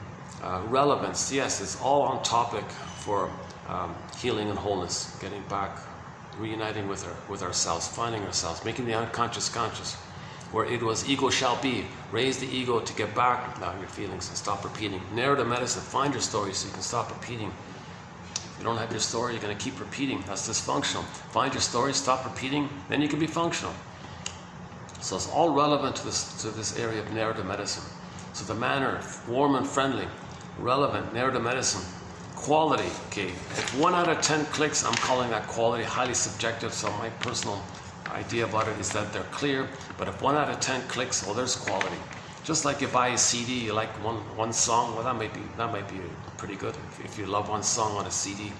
Relevance, yes, it's all on topic for healing and wholeness, getting back, reuniting with ourselves, finding ourselves, making the unconscious conscious. Where it was ego shall be, raise the ego to get back now your feelings and stop repeating. Narrative medicine, find your story so you can stop repeating. If you don't have your story, you're going to keep repeating. That's dysfunctional. Find your story, stop repeating, then you can be functional. So it's all relevant to this area of narrative medicine. So the manner, warm and friendly, relevant, narrative medicine. Quality, okay. If 1 out of 10 clicks, I'm calling that quality, highly subjective. So my personal idea about it is that they're clear. But if 1 out of 10 clicks, well, there's quality. Just like you buy a CD, you like one song, well, that might be pretty good. If you love one song on a CD,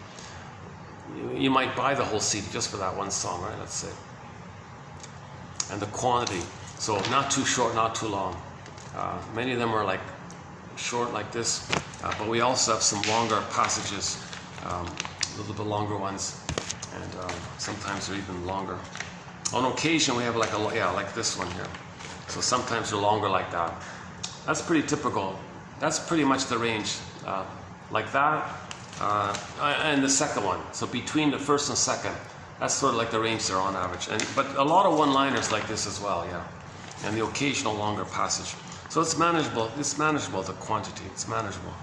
you might buy the whole CD just for that one song, right? Let's say. And the quantity, so not too short, not too long. Many of them are like short like this, but we also have some longer passages, a little bit longer ones, and sometimes they're even longer. On occasion, we have like like this one here. So sometimes they're longer like that. That's pretty typical. That's pretty much the range, like that, and the second one. So between the first and second, that's sort of like the range they're on average. But a lot of one-liners like this as well, yeah. And the occasional longer passage. So it's manageable. It's manageable, the quantity. It's manageable.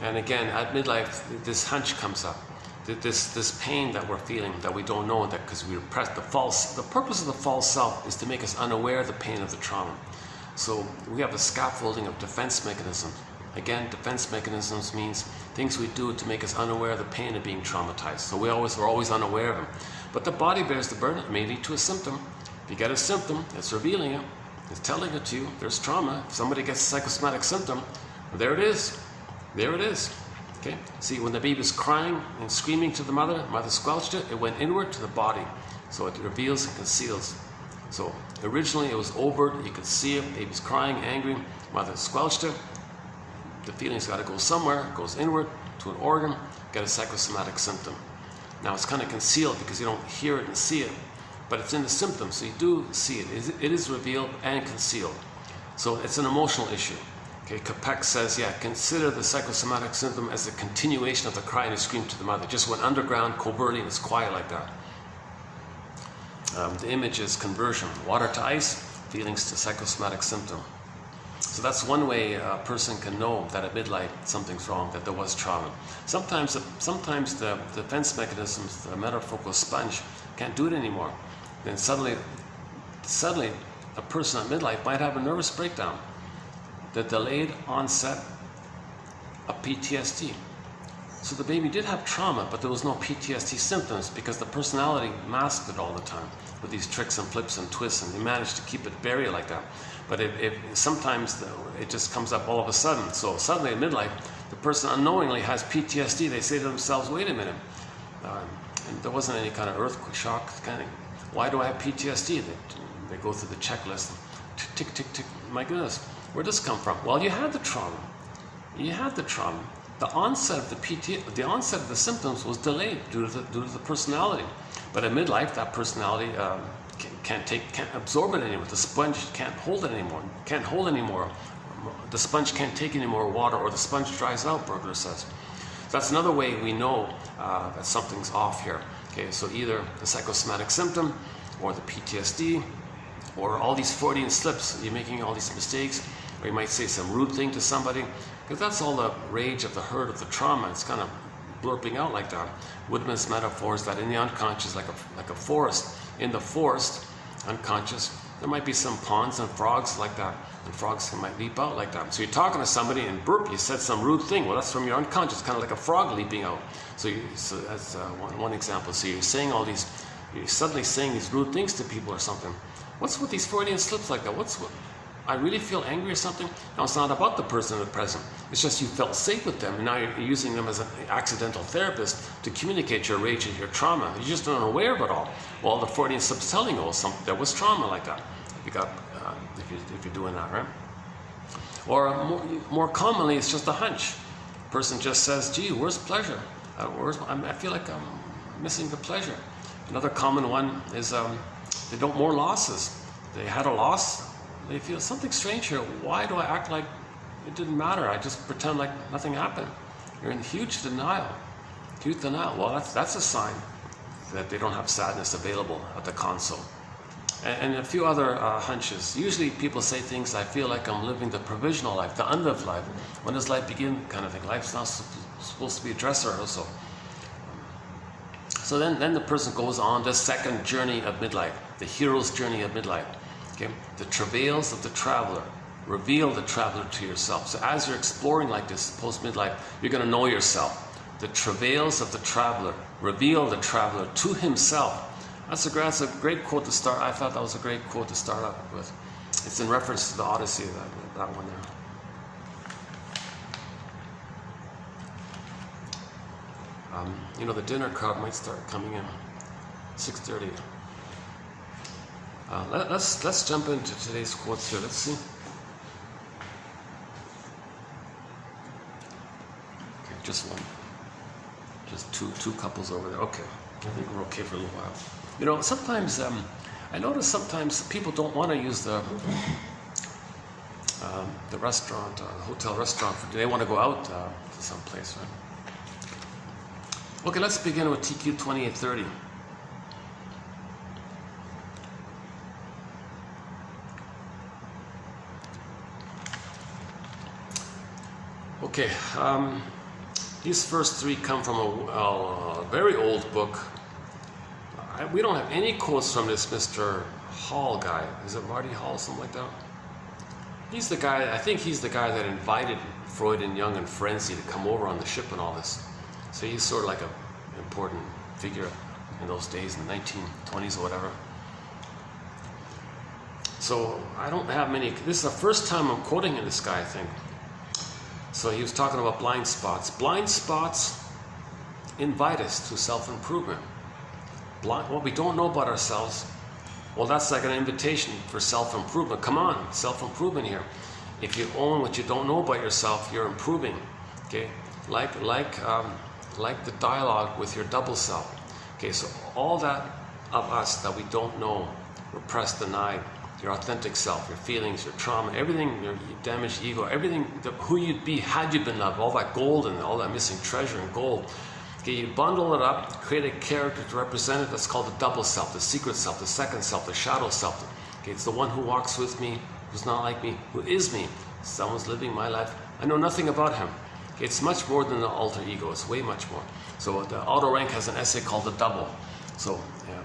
And again, at midlife, this hunch comes up. This pain that we're feeling, that we don't know, that because we repress the purpose of the false self is to make us unaware of the pain of the trauma. So we have a scaffolding of defense mechanisms. Again, defense mechanisms means things we do to make us unaware of the pain of being traumatized. So we're always unaware of them. But the body bears the burden. It may lead to a symptom. If you get a symptom, it's revealing it. It's telling it to you. There's trauma. If somebody gets a psychosomatic symptom, there it is. There it is. Okay. See, when the baby's crying and screaming to the mother squelched it. It went inward to the body. So it reveals and conceals. So originally it was overt. You could see it. Baby's crying, angry. Mother squelched it. The feeling's got to go somewhere. It goes inward to an organ. Get a psychosomatic symptom. Now it's kind of concealed because you don't hear it and see it, but it's in the symptoms. So you do see it. It is revealed and concealed. So it's an emotional issue. Okay, Capek says, yeah, consider the psychosomatic symptom as a continuation of the cry and the scream to the mother. Just went underground, covertly, and it's quiet like that. The image is conversion. Water to ice, feelings to psychosomatic symptom. So that's one way a person can know that at midlife something's wrong, that there was trauma. Sometimes the defense mechanisms, the metaphorical sponge, can't do it anymore. Then suddenly a person at midlife might have a nervous breakdown. The delayed onset of PTSD. So the baby did have trauma, but there was no PTSD symptoms because the personality masked it all the time with these tricks and flips and twists, and they managed to keep it buried like that. But sometimes it just comes up all of a sudden. So suddenly at midlife, the person unknowingly has PTSD. They say to themselves, wait a minute, and there wasn't any kind of earthquake shock, kind of, why do I have PTSD? They go through the checklist, tick, tick, tick, my goodness. Where does this come from? Well, you had the trauma. You had the trauma. The onset of the onset of the symptoms was delayed due to the personality. But at midlife, that personality can't absorb it anymore. The sponge can't hold it anymore. Can't hold anymore. The sponge can't take any more water, or the sponge dries out. Berger says. That's another way we know that something's off here. Okay, so either the psychosomatic symptom, or the PTSD, or all these Freudian slips. You're making all these mistakes. Or you might say some rude thing to somebody, because that's all the rage of the hurt of the trauma. It's kind of blurping out like that. Woodman's metaphor is that in the unconscious, like a forest. In the forest, unconscious, there might be some ponds and frogs like that, and frogs might leap out like that. So you're talking to somebody and burp, you said some rude thing. Well, that's from your unconscious, kind of like a frog leaping out. So that's one example. So you're saying you're suddenly saying these rude things to people or something. What's with these Freudian slips like that? I really feel angry or something? Now, it's not about the person at present. It's just you felt safe with them, and now you're using them as an accidental therapist to communicate your rage and your trauma. You're just unaware of it all. Well, the Freudian slip's telling you, there was trauma like that. If you're doing that, right? Or more commonly, it's just a hunch. The person just says, gee, where's pleasure? I feel like I'm missing the pleasure. Another common one is they don't more losses. They had a loss. They feel something strange here. Why do I act like it didn't matter? I just pretend like nothing happened. You're in huge denial. Huge denial. Well, that's a sign that they don't have sadness available at the console. And a few other hunches. Usually people say things, I feel like I'm living the provisional life, the unlived life. When does life begin kind of thing? Life's not supposed to be a dress rehearsal. So then the person goes on the second journey of midlife, the hero's journey of midlife. Okay? The travails of the traveler. Reveal the traveler to yourself. So as you're exploring like this post-midlife, you're going to know yourself. The travails of the traveler. Reveal the traveler to himself. That's a great quote to start. I thought that was a great quote to start up with. It's in reference to the Odyssey, that one there. The dinner crowd might start coming in. 6:30. Let's jump into today's quotes here. Let's see. Okay, just one. Just two couples over there. Okay, I think we're okay for a little while. You know, sometimes I notice sometimes people don't want to use the restaurant, hotel restaurant. They want to go out to some place, right? Okay, let's begin with TQ 2830. Okay, these first three come from a very old book. We don't have any quotes from this Mr. Hall guy. Is it Marty Hall, something like that? He's the guy, I think he's the guy that invited Freud and Jung and Ferenczi to come over on the ship and all this. So he's sort of like an important figure in those days, in the 1920s or whatever. So I don't have many, this is the first time I'm quoting in this guy, I think. So he was talking about blind spots. Blind spots invite us to self-improvement. What we don't know about ourselves, well, that's like an invitation for self-improvement. Come on, self-improvement here. If you own what you don't know about yourself, you're improving. Okay, like the dialogue with your double self. Okay, so all that of us that we don't know, repressed, denied, your authentic self, your feelings, your trauma, everything, your damaged ego, everything, who you'd be had you been loved, all that gold and all that missing treasure and gold. Okay, you bundle it up, create a character to represent it. That's called the double self, the secret self, the second self, the shadow self. Okay, it's the one who walks with me, who's not like me, who is me. Someone's living my life. I know nothing about him. Okay, it's much more than the alter ego. It's way much more. So the Auto Rank has an essay called The Double. So yeah,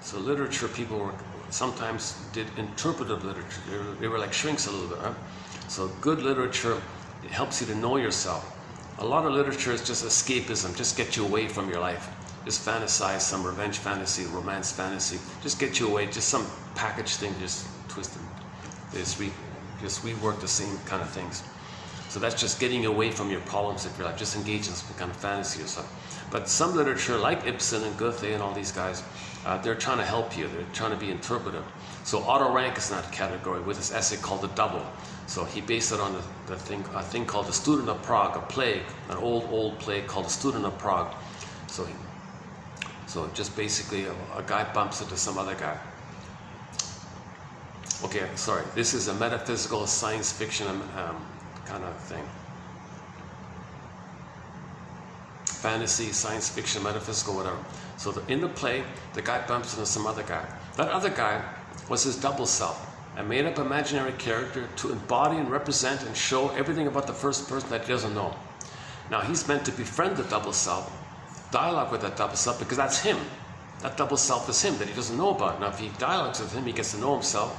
so literature people sometimes did interpretive literature. They were like shrinks a little bit, right? So good literature, it helps you to know yourself. A lot of literature is just escapism, just get you away from your life. Just fantasize some revenge fantasy, romance fantasy. Just get you away, just some package thing, just twist and just rework the same kind of things. So that's just getting away from your problems of your life, just engage in some kind of fantasy or something. But some literature, like Ibsen and Goethe and all these guys, they're trying to help you, they're trying to be interpretive. So Otto Rank is in that category with this essay called The Double. So he based it on a thing called The Student of Prague, a play, an old play called The Student of Prague. So just basically a guy bumps into some other guy. Okay, sorry, this is a metaphysical science fiction kind of thing. Fantasy, science fiction, metaphysical, whatever. So in the play, the guy bumps into some other guy. That other guy was his double self, a made-up imaginary character to embody and represent and show everything about the first person that he doesn't know. Now he's meant to befriend the double self, dialogue with that double self, because that's him. That double self is him that he doesn't know about. Now if he dialogues with him, he gets to know himself.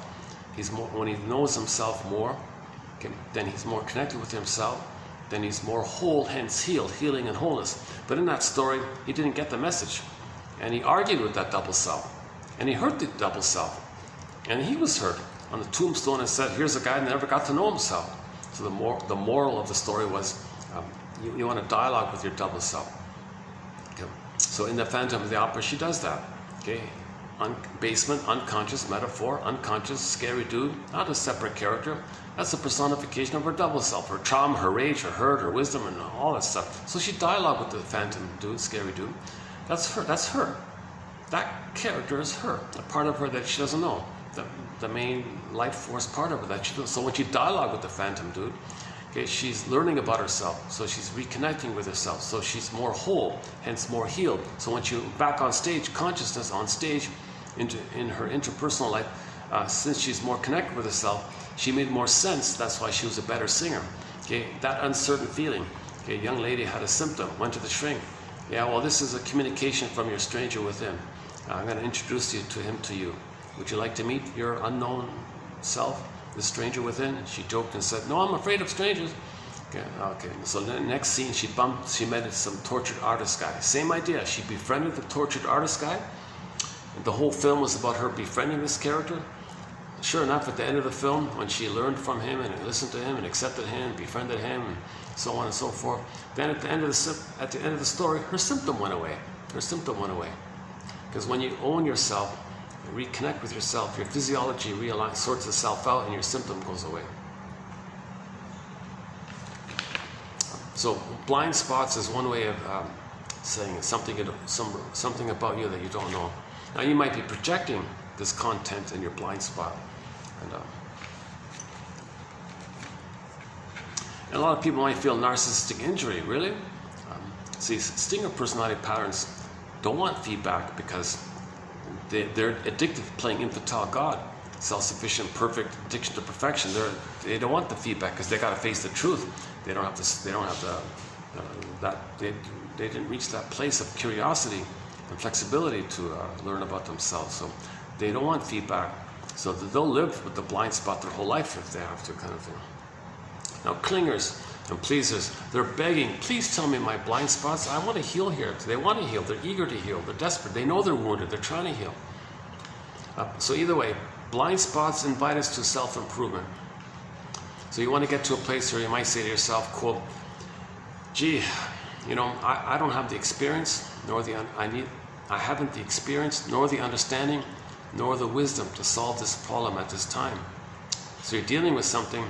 When he knows himself more, okay, then he's more connected with himself. Then he's more whole, hence healed, healing and wholeness. But in that story, he didn't get the message. And he argued with that double self. And he hurt the double self. And he was hurt on the tombstone and said, here's a guy that never got to know himself. So the moral of the story was, you want to dialogue with your double self. Okay. So in the Phantom of the Opera, she does that. Okay. Basement, unconscious, metaphor, unconscious, scary dude, not a separate character. That's a personification of her double self, her trauma, her rage, her hurt, her wisdom, and all that stuff. So she dialogue with the phantom dude, scary dude. That's her. That's her. That character is her. A part of her that she doesn't know. The main life force part of her that she doesn't. So when she dialogue with the phantom dude, okay, she's learning about herself. So she's reconnecting with herself. So she's more whole, hence more healed. So when she's back on stage, consciousness on stage, in her interpersonal life, since she's more connected with herself, she made more sense. That's why she was a better singer. Okay, that uncertain feeling. Okay, a young lady had a symptom, went to the shrink. Yeah, well, this is a communication from your stranger within. I'm going to introduce you to him to you. Would you like to meet your unknown self, the stranger within? And she joked and said, no, I'm afraid of strangers. Okay. So the next scene, she met some tortured artist guy. Same idea. She befriended the tortured artist guy. And the whole film was about her befriending this character. Sure enough, at the end of the film, when she learned from him and listened to him and accepted him, befriended him, and so on and so forth, then at the end of the story, her symptom went away. their symptom went away. Because when you own yourself, reconnect with yourself, your physiology sorts itself out and your symptom goes away. So blind spots is one way of saying something about you that you don't know. Now you might be projecting this content in your blind spot. And a lot of people might feel narcissistic injury, really? See, stinger personality patterns don't want feedback because they're addicted to playing infantile God, self-sufficient, perfect, addiction to perfection. They don't want the feedback because they got to face the truth. They didn't reach that place of curiosity and flexibility to learn about themselves. So they don't want feedback. So they'll live with the blind spot their whole life if they have to, kind of thing. Now clingers and pleasers, they're begging, please tell me my blind spots. I want to heal here. They want to heal. They're eager to heal. They're desperate. They know they're wounded. They're trying to heal. So either way, blind spots invite us to self-improvement. So you want to get to a place where you might say to yourself, quote, gee, you know, I don't have the experience, I haven't the experience, nor the understanding, nor the wisdom to solve this problem at this time. So you're dealing with something,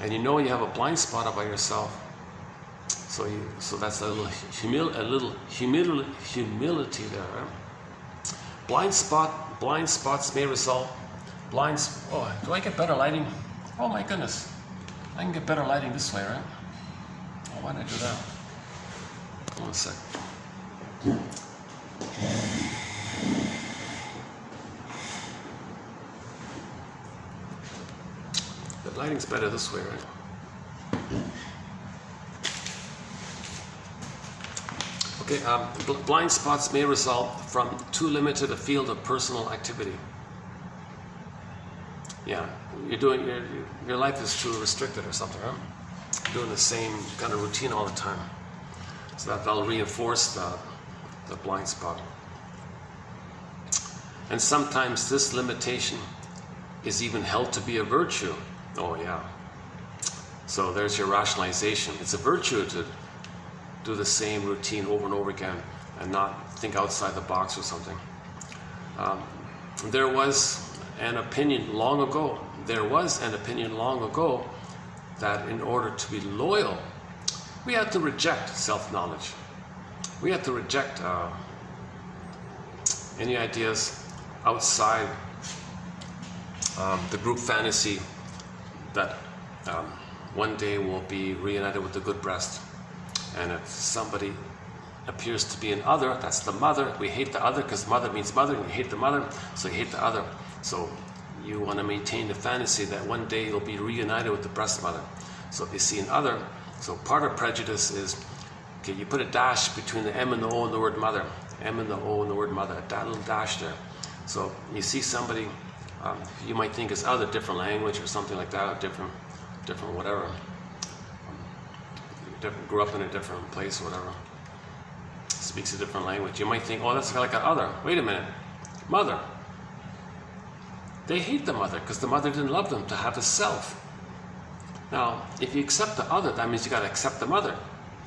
and you know you have a blind spot about yourself. So that's a little humility there. Right? Blind spots may result. Oh, do I get better lighting? Oh my goodness, I can get better lighting this way, right? Oh, why did I do that? Hold on a sec. The lighting's better this way, right? Okay, blind spots may result from too limited a field of personal activity. Yeah, your life is too restricted or something, right? You're doing the same kind of routine all the time. So that'll reinforce the blind spot. And sometimes this limitation is even held to be a virtue. Oh yeah. So there's your rationalization. It's a virtue to do the same routine over and over again and not think outside the box or something. There was an opinion long ago that in order to be loyal, we have to reject self-knowledge. We have to reject any ideas outside the group fantasy that one day we'll be reunited with the good breast. And if somebody appears to be an other, that's the mother. We hate the other because mother means mother, and you hate the mother, so you hate the other. So you want to maintain the fantasy that one day you'll be reunited with the breast mother. So if you see an other, so part of prejudice is, okay, you put a dash between the M and the O in the word mother. M and the O in the word mother, that little dash there. So you see somebody you might think is other, different language or something like that, different whatever. Grew up in a different place or whatever. Speaks a different language. You might think, oh, that's like an other. Wait a minute. Mother. They hate the mother because the mother didn't love them to have a self. Now, if you accept the other, that means you got to accept the mother.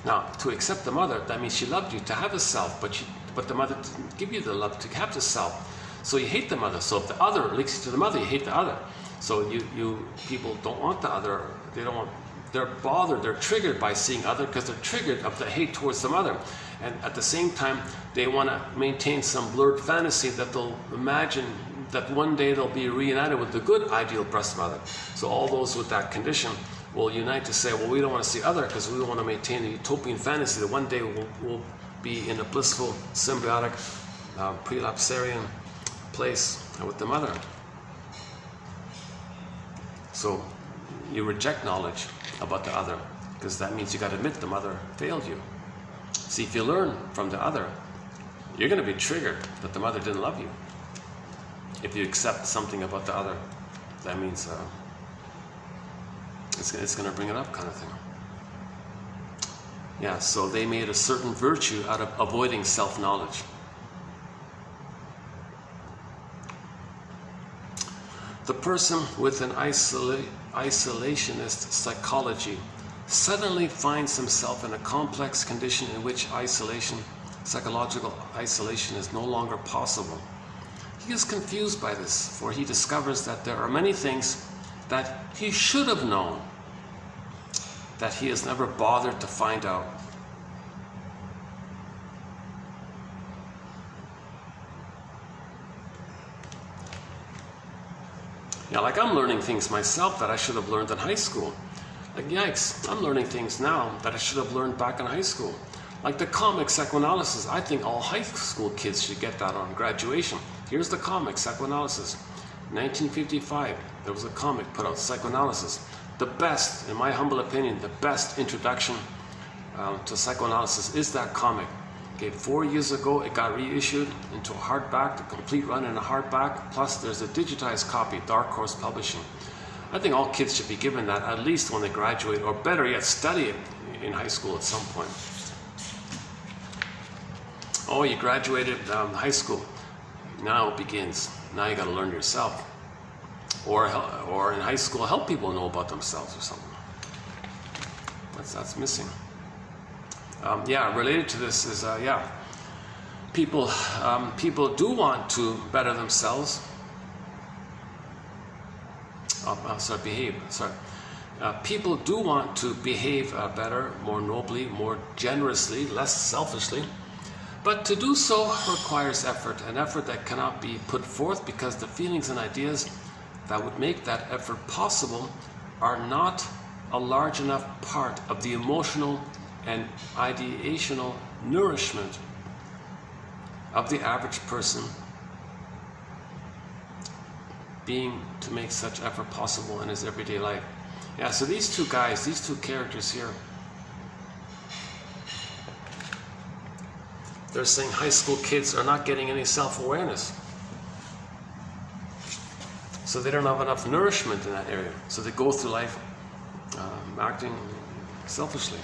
Now, to accept the mother, that means she loved you to have a self, but the mother didn't give you the love to have the self. So you hate the mother. So if the other links you to the mother, you hate the other. So you people don't want the other. They don't want. They're bothered. They're triggered by seeing other because they're triggered of the hate towards the mother. And at the same time, they want to maintain some blurred fantasy that they'll imagine that one day they'll be reunited with the good ideal breast mother. So all those with that condition will unite to say, well, we don't want to see other because we want to maintain a utopian fantasy that one day we'll be in a blissful, symbiotic, prelapsarian place with the mother. So you reject knowledge about the other because that means you got to admit the mother failed you. See, if you learn from the other, you're going to be triggered that the mother didn't love you. If you accept something about the other, that means it's going to bring it up, kind of thing. Yeah, so they made a certain virtue out of avoiding self-knowledge. The person with an isolationist psychology suddenly finds himself in a complex condition in which isolation Psychological isolation is no longer possible. He is confused by this, for he discovers that there are many things that he should have known, that he has never bothered to find out. Yeah, like I'm learning things myself that I should have learned in high school. Like, yikes, I'm learning things now that I should have learned back in high school. Like the comic psychoanalysis, I think all high school kids should get that on graduation. Here's the comic psychoanalysis. 1955, there was a comic put out, Psychoanalysis. The best, in my humble opinion, the best introduction to psychoanalysis is that comic. Okay, 4 years ago, it got reissued into a hardback, the complete run in a hardback, plus there's a digitized copy, Dark Horse Publishing. I think all kids should be given that at least when they graduate, or better yet, study it in high school at some point. Oh, you graduated high school. Now it begins. Now you got to learn yourself. Or in high school, help people know about themselves or something. That's missing. Yeah, related to this is, people do want to better themselves. People do want to behave better, more nobly, more generously, less selfishly. But to do so requires effort, an effort that cannot be put forth because the feelings and ideas that would make that effort possible are not a large enough part of the emotional and ideational nourishment of the average person being to make such effort possible in his everyday life. Yeah, so these two guys, these two characters here, they're saying high school kids are not getting any self-awareness. So they don't have enough nourishment in that area. So they go through life acting selfishly.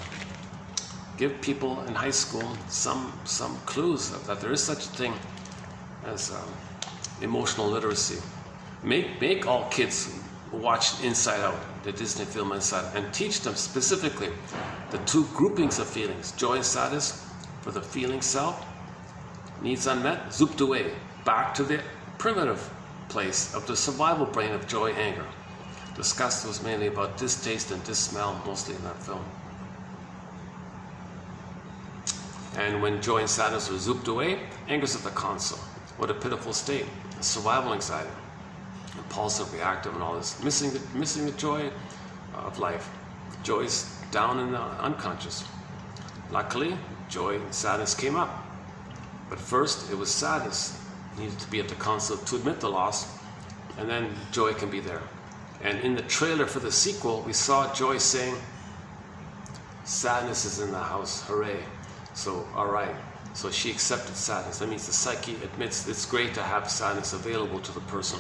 Give people in high school some clues that there is such a thing as emotional literacy. Make all kids watch Inside Out, the Disney film Inside Out, and teach them specifically the two groupings of feelings, joy and sadness for the feeling self, needs unmet, zooped away, back to the primitive place of the survival brain of joy, anger. Disgust was mainly about distaste and dissmell, mostly in that film. And when joy and sadness were zooped away, anger's at the console. What a pitiful state. Survival anxiety, impulsive, reactive, and all this. Missing the joy of life. Joy's down in the unconscious. Luckily, joy and sadness came up. But first, it was sadness needed to be at the console to admit the loss, and then joy can be there. And in the trailer for the sequel, we saw Joy saying, sadness is in the house, hooray. So, all right. So she accepted sadness. That means the psyche admits it's great to have sadness available to the person.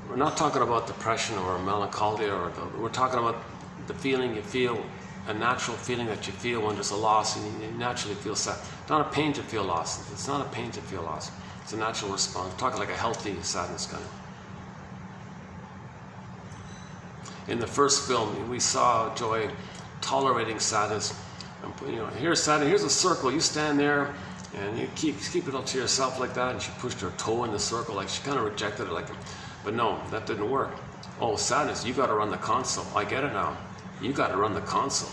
We're not talking about depression or melancholia, we're talking about the feeling you feel, a natural feeling that you feel when there's a loss, and you naturally feel sad. It's not a pain to feel loss. It's not a pain to feel loss. It's a natural response. We're talking like a healthy sadness kind of. In the first film, we saw Joy tolerating sadness. Here's sadness. Here's a circle. You stand there, and you keep it all to yourself like that. And she pushed her toe in the circle, like she kind of rejected it, but no, that didn't work. Oh, sadness, you got to run the console. I get it now. You got to run the console.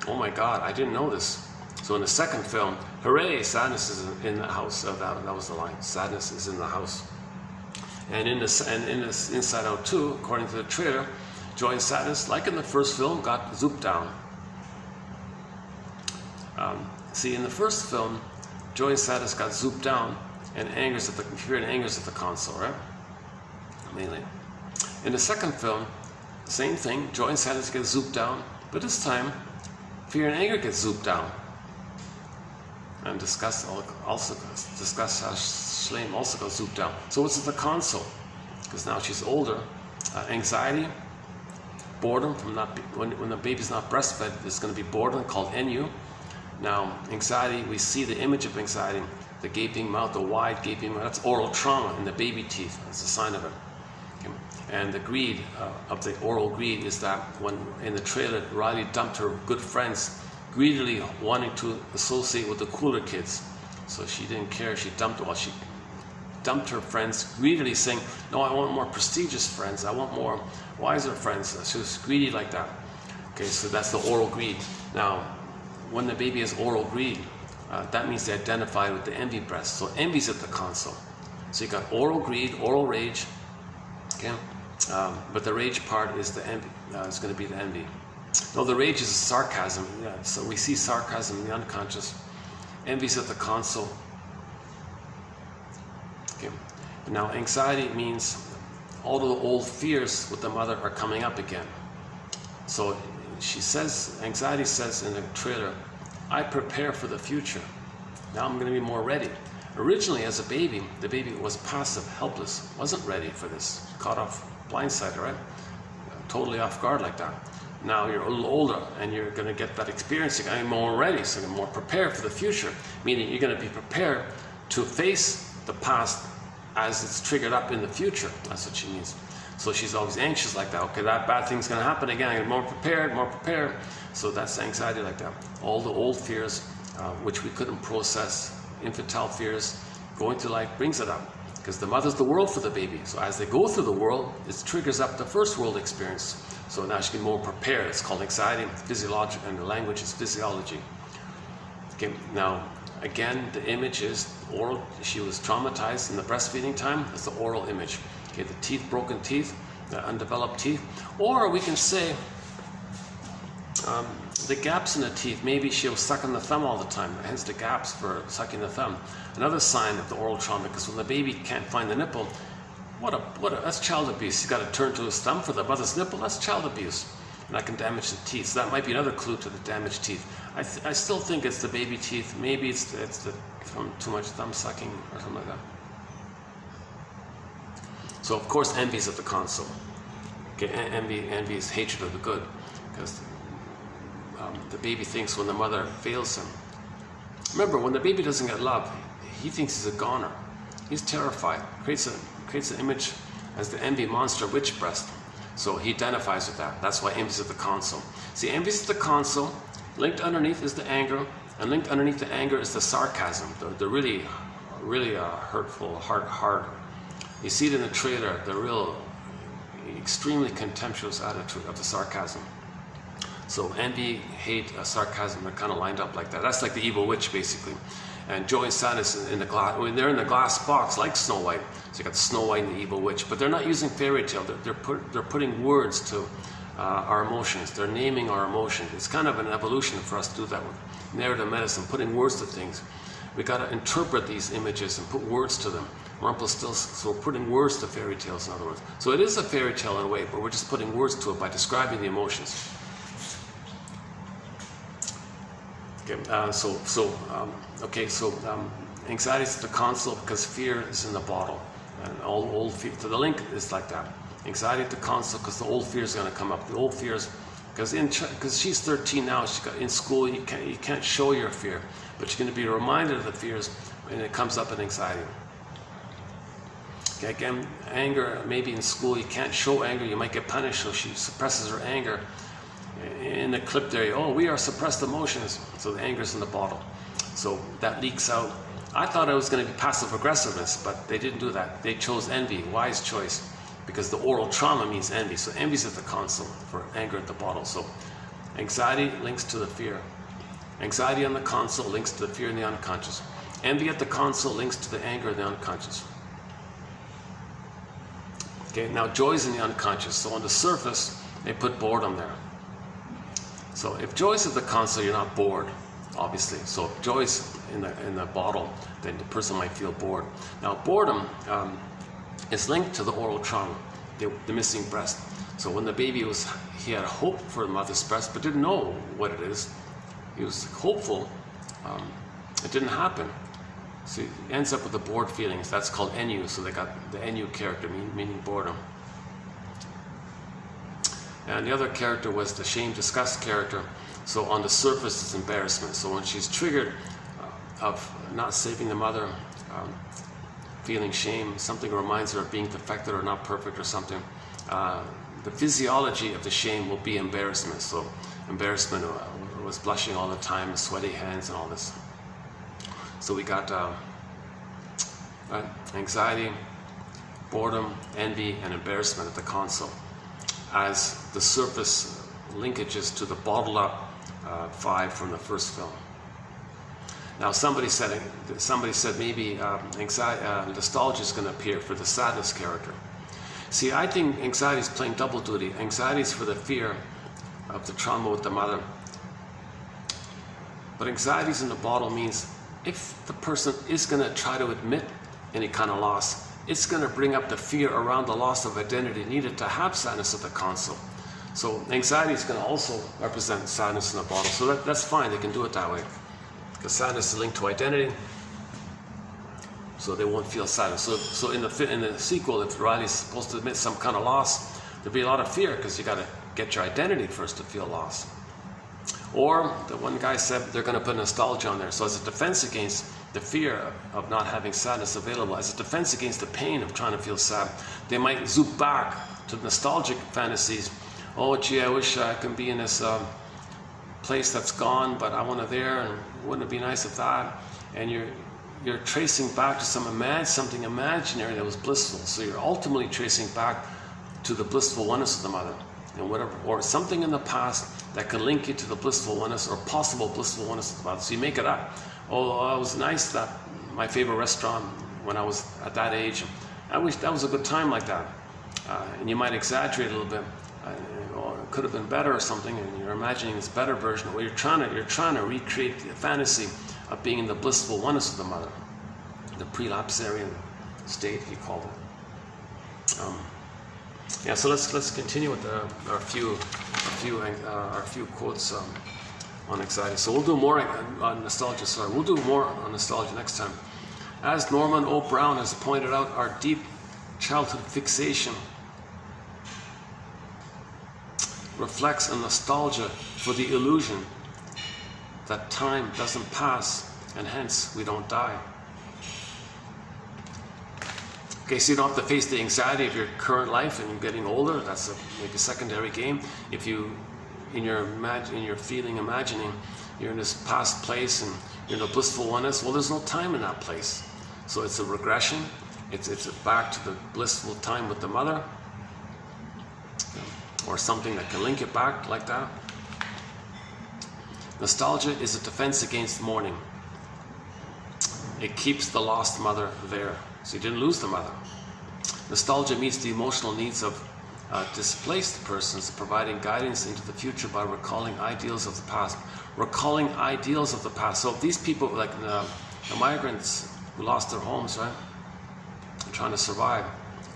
Oh my God, I didn't know this. So in the second film, hooray, sadness is in the house. That was the line. Sadness is in the house. And in this Inside Out 2, according to the trailer, joy and sadness, like in the first film, got zooped down. See, in the first film, joy and sadness got zooped down, and fear and anger's at the console, right? Mainly. In the second film, same thing, joy and sadness get zooped down, but this time, fear and anger get zooped down. And disgust shame also got zooped down. So what's at the console? Because now she's older. Anxiety, boredom from when the baby's not breastfed, there's going to be boredom called NU. Now, anxiety, we see the image of anxiety, the gaping mouth, the wide gaping mouth, that's oral trauma in the baby teeth. That's a sign of it. Okay. And the greed of the oral greed is that when in the trailer, Riley dumped her good friends, greedily wanting to associate with the cooler kids. So she didn't care. She dumped her friends greedily, saying, no, I want more prestigious friends. I want more wiser friends. She was greedy like that. Okay, so that's the oral greed. Now, when the baby has oral greed, that means they identify with the envy breast. So envy's at the console. So you got oral greed, oral rage. Okay, but the rage part is the envy. It's going to be the envy. No, the rage is sarcasm. Yeah, so we see sarcasm in the unconscious. Envy's at the console. Okay. Now, anxiety means all of the old fears with the mother are coming up again. So she says, anxiety says in the trailer, I prepare for the future. Now I'm going to be more ready. Originally, as a baby, the baby was passive, helpless, wasn't ready for this. Caught off blindsided, right? Totally off guard like that. Now you're a little older and you're going to get that experience. You're going to be more ready, so you're more prepared for the future. Meaning you're going to be prepared to face the past as it's triggered up in the future. That's what she means. So she's always anxious like that. Okay, that bad thing's going to happen again. I'm more prepared, more prepared. So that's anxiety like that. All the old fears, which we couldn't process, infantile fears, going through life brings it up. Because the mother's the world for the baby. So as they go through the world, it triggers up the first world experience. So now she can be more prepared. It's called anxiety, physiological, and the language is physiology. Okay, now again, the image is oral. She was traumatized in the breastfeeding time. It's the oral image. Okay, the teeth, broken teeth, the undeveloped teeth. Or we can say the gaps in the teeth. Maybe she was sucking the thumb all the time, hence the gaps for sucking the thumb. Another sign of the oral trauma, because when the baby can't find the nipple, that's child abuse. He's got to turn to his thumb for the mother's nipple. That's child abuse, and that can damage the teeth. So that might be another clue to the damaged teeth. I still think it's the baby teeth. Maybe it's from too much thumb sucking or something like that. So of course envy is at the console. Okay, envy is hatred of the good, because the baby thinks when the mother fails him. Remember, when the baby doesn't get love, he thinks he's a goner. He's terrified. Creates an image as the envy monster witch breast. So he identifies with that. That's why envy's at the console. See, envy's at the console. Linked underneath is the anger, and linked underneath the anger is the sarcasm, the really hurtful, hard. You see it in the trailer, the real, extremely contemptuous attitude of the sarcasm. So envy, hate, sarcasm are kind of lined up like that. That's like the evil witch, basically. And joy and sadness in the glass. When they're in the glass box, like Snow White. So you got Snow White and the evil witch, but they're not using fairy tale. They're putting words to our emotions. They're naming our emotions. It's kind of an evolution for us to do that with narrative medicine, putting words to things. We got to interpret these images and put words to them. So we're putting words to fairy tales, in other words. So it is a fairy tale in a way, but we're just putting words to it by describing the emotions. Okay, anxiety is the console because fear is in the bottle, and all old fear. So the link is like that. Anxiety at the console because the old fear is going to come up. The old fears, because she's 13 now. She got in school. You can't show your fear, but you're going to be reminded of the fears when it comes up in anxiety. Okay, again, anger. Maybe in school you can't show anger. You might get punished, so she suppresses her anger. In the clip there, oh, we are suppressed emotions. So the anger is in the bottle. So that leaks out. I thought it was going to be passive aggressiveness, but they didn't do that. They chose envy, wise choice, because the oral trauma means envy. So envy's at the console for anger at the bottle. So anxiety links to the fear. Anxiety on the console links to the fear in the unconscious. Envy at the console links to the anger in the unconscious. Okay, now joy's in the unconscious. So on the surface, they put boredom there. So if joy's at the console, you're not bored, obviously. So if joy's in the bottle, then the person might feel bored. Now boredom is linked to the oral trauma, the missing breast. So when the baby he had hope for the mother's breast, but didn't know what it is. He was hopeful. It didn't happen. So he ends up with the bored feelings. That's called ennui. So they got the ennui character, meaning boredom. And the other character was the shame, disgust character. So on the surface, it's embarrassment. So when she's triggered of not saving the mother, feeling shame, something reminds her of being defected or not perfect or something, the physiology of the shame will be embarrassment. So embarrassment was blushing all the time, sweaty hands and all this. So we got anxiety, boredom, envy, and embarrassment at the console as the surface linkages to the bottled up 5 from the first film. Now somebody said maybe nostalgia is going to appear for the sadness character. See, I think anxiety is playing double duty. Anxiety is for the fear of the trauma with the mother. But anxiety in the bottle means if the person is going to try to admit any kind of loss, it's going to bring up the fear around the loss of identity needed to have sadness at the console. So anxiety is going to also represent sadness in the bottle. So that's fine, they can do it that way. Because sadness is linked to identity, so they won't feel sadness. So in the sequel, if Riley's supposed to admit some kind of loss, there'll be a lot of fear because you got to get your identity first to feel loss. Or the one guy said they're going to put nostalgia on there. So as a defense against the fear of not having sadness available, as a defense against the pain of trying to feel sad, they might zoom back to nostalgic fantasies. Oh gee, I wish I could be in this place that's gone, but I want to there, and wouldn't it be nice if that? And you're tracing back to something imaginary that was blissful. So you're ultimately tracing back to the blissful oneness of the mother, and whatever, or something in the past that can link you to the blissful oneness or possible blissful oneness of the mother. So you make it up. Oh, it was nice that my favorite restaurant when I was at that age. I wish that was a good time like that. And you might exaggerate a little bit. Or it could have been better or something, and you're imagining this better version. Well, you're trying to recreate the fantasy of being in the blissful oneness of the mother, the prelapsarian state, he called it. Yeah, so let's continue with our few quotes on anxiety. So we'll do more on nostalgia. Sorry, we'll do more on nostalgia next time. As Norman O. Brown has pointed out, our deep childhood fixation reflects a nostalgia for the illusion that time doesn't pass and hence we don't die. Okay, so you don't have to face the anxiety of your current life and getting older. That's maybe a secondary game. If you, in your imagining, you're in this past place and you're in a blissful oneness, well, there's no time in that place. So it's a regression. It's back to the blissful time with the mother, or something that can link it back like that. Nostalgia is a defense against mourning. It keeps the lost mother there. So you didn't lose the mother. Nostalgia meets the emotional needs of displaced persons, providing guidance into the future by recalling ideals of the past. Recalling ideals of the past. So these people, like the migrants who lost their homes, right? They're trying to survive.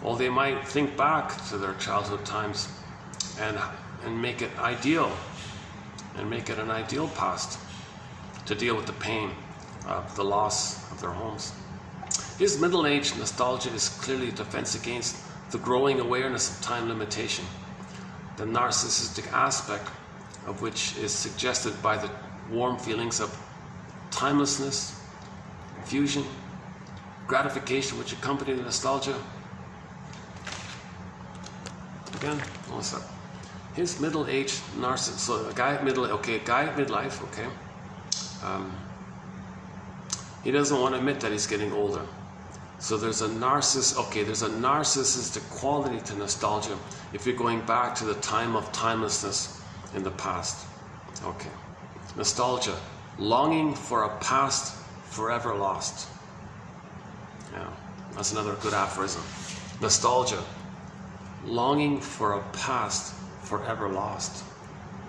Well, they might think back to their childhood times and make it ideal, and make it an ideal past to deal with the pain of the loss of their homes. His middle-aged nostalgia is clearly a defense against the growing awareness of time limitation, the narcissistic aspect of which is suggested by the warm feelings of timelessness, fusion, gratification which accompany the nostalgia. Again, what's up? His middle-aged narcissist, so a guy at midlife, okay. He doesn't want to admit that he's getting older. So there's a narcissistic quality to nostalgia if you're going back to the time of timelessness in the past. Okay. Nostalgia, longing for a past forever lost. Yeah, that's another good aphorism. Nostalgia, longing for a past forever lost.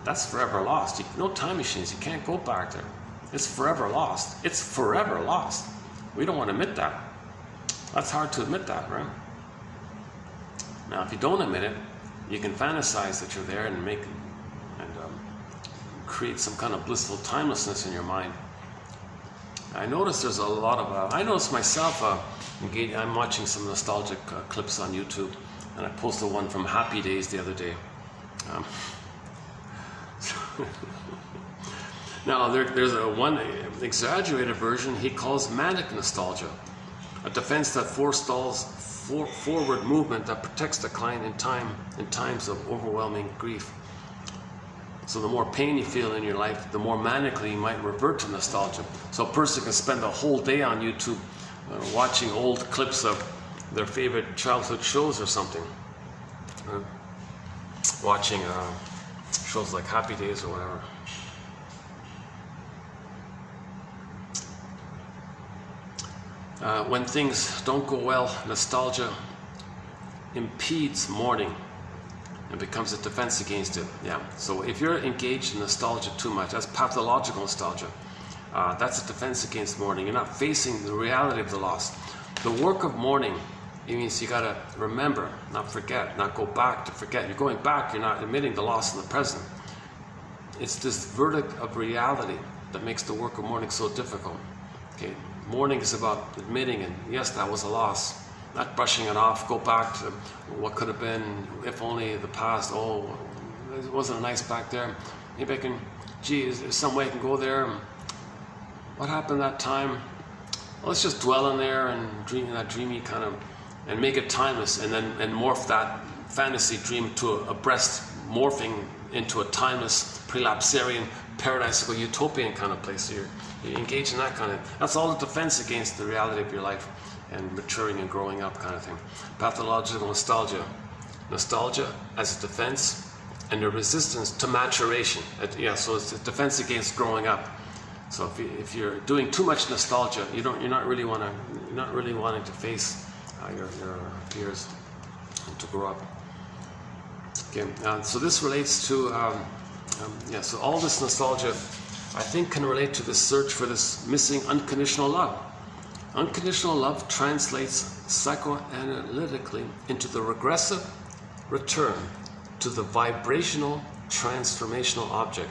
That's forever lost. No time machines, you can't go back there. It's forever lost. It's forever lost. We don't want to admit that. That's hard to admit that, right? Now, if you don't admit it, you can fantasize that you're there and create some kind of blissful timelessness in your mind. I noticed there's a lot of, I noticed myself, I'm watching some nostalgic clips on YouTube, and I posted one from Happy Days the other day. Now, there's one exaggerated version he calls manic nostalgia, a defense that forestalls forward movement that protects the client in times of overwhelming grief. So the more pain you feel in your life, the more manically you might revert to nostalgia. So a person can spend a whole day on YouTube watching old clips of their favorite childhood shows or something. Watching shows like Happy Days or whatever. When things don't go well, nostalgia impedes mourning and becomes a defense against it. Yeah. So if you're engaged in nostalgia too much, that's pathological nostalgia. That's a defense against mourning. You're not facing the reality of the loss. The work of mourning, it means you gotta remember, not forget, not go back to forget. You're going back, you're not admitting the loss in the present. It's this verdict of reality that makes the work of mourning so difficult. Okay, mourning is about admitting, and yes, that was a loss. Not brushing it off, go back to what could have been, if only the past. Oh, it wasn't nice back there. Maybe I can, gee, is there some way I can go there? What happened that time? Well, let's just dwell in there and dream in that dreamy kind of, and make it timeless, and then morph that fantasy dream to a breast morphing into a timeless, prelapsarian, paradisical, utopian kind of place. So you engage in that kind of, that's all a defense against the reality of your life and maturing and growing up kind of thing. Pathological nostalgia. Nostalgia as a defense and a resistance to maturation. Yeah, so it's a defense against growing up. So if you're doing too much nostalgia, you're not really wanting to face your peers and to grow up. Okay, so this relates to so all this nostalgia, I think, can relate to the search for this missing unconditional love. Unconditional love translates psychoanalytically into the regressive return to the vibrational transformational object.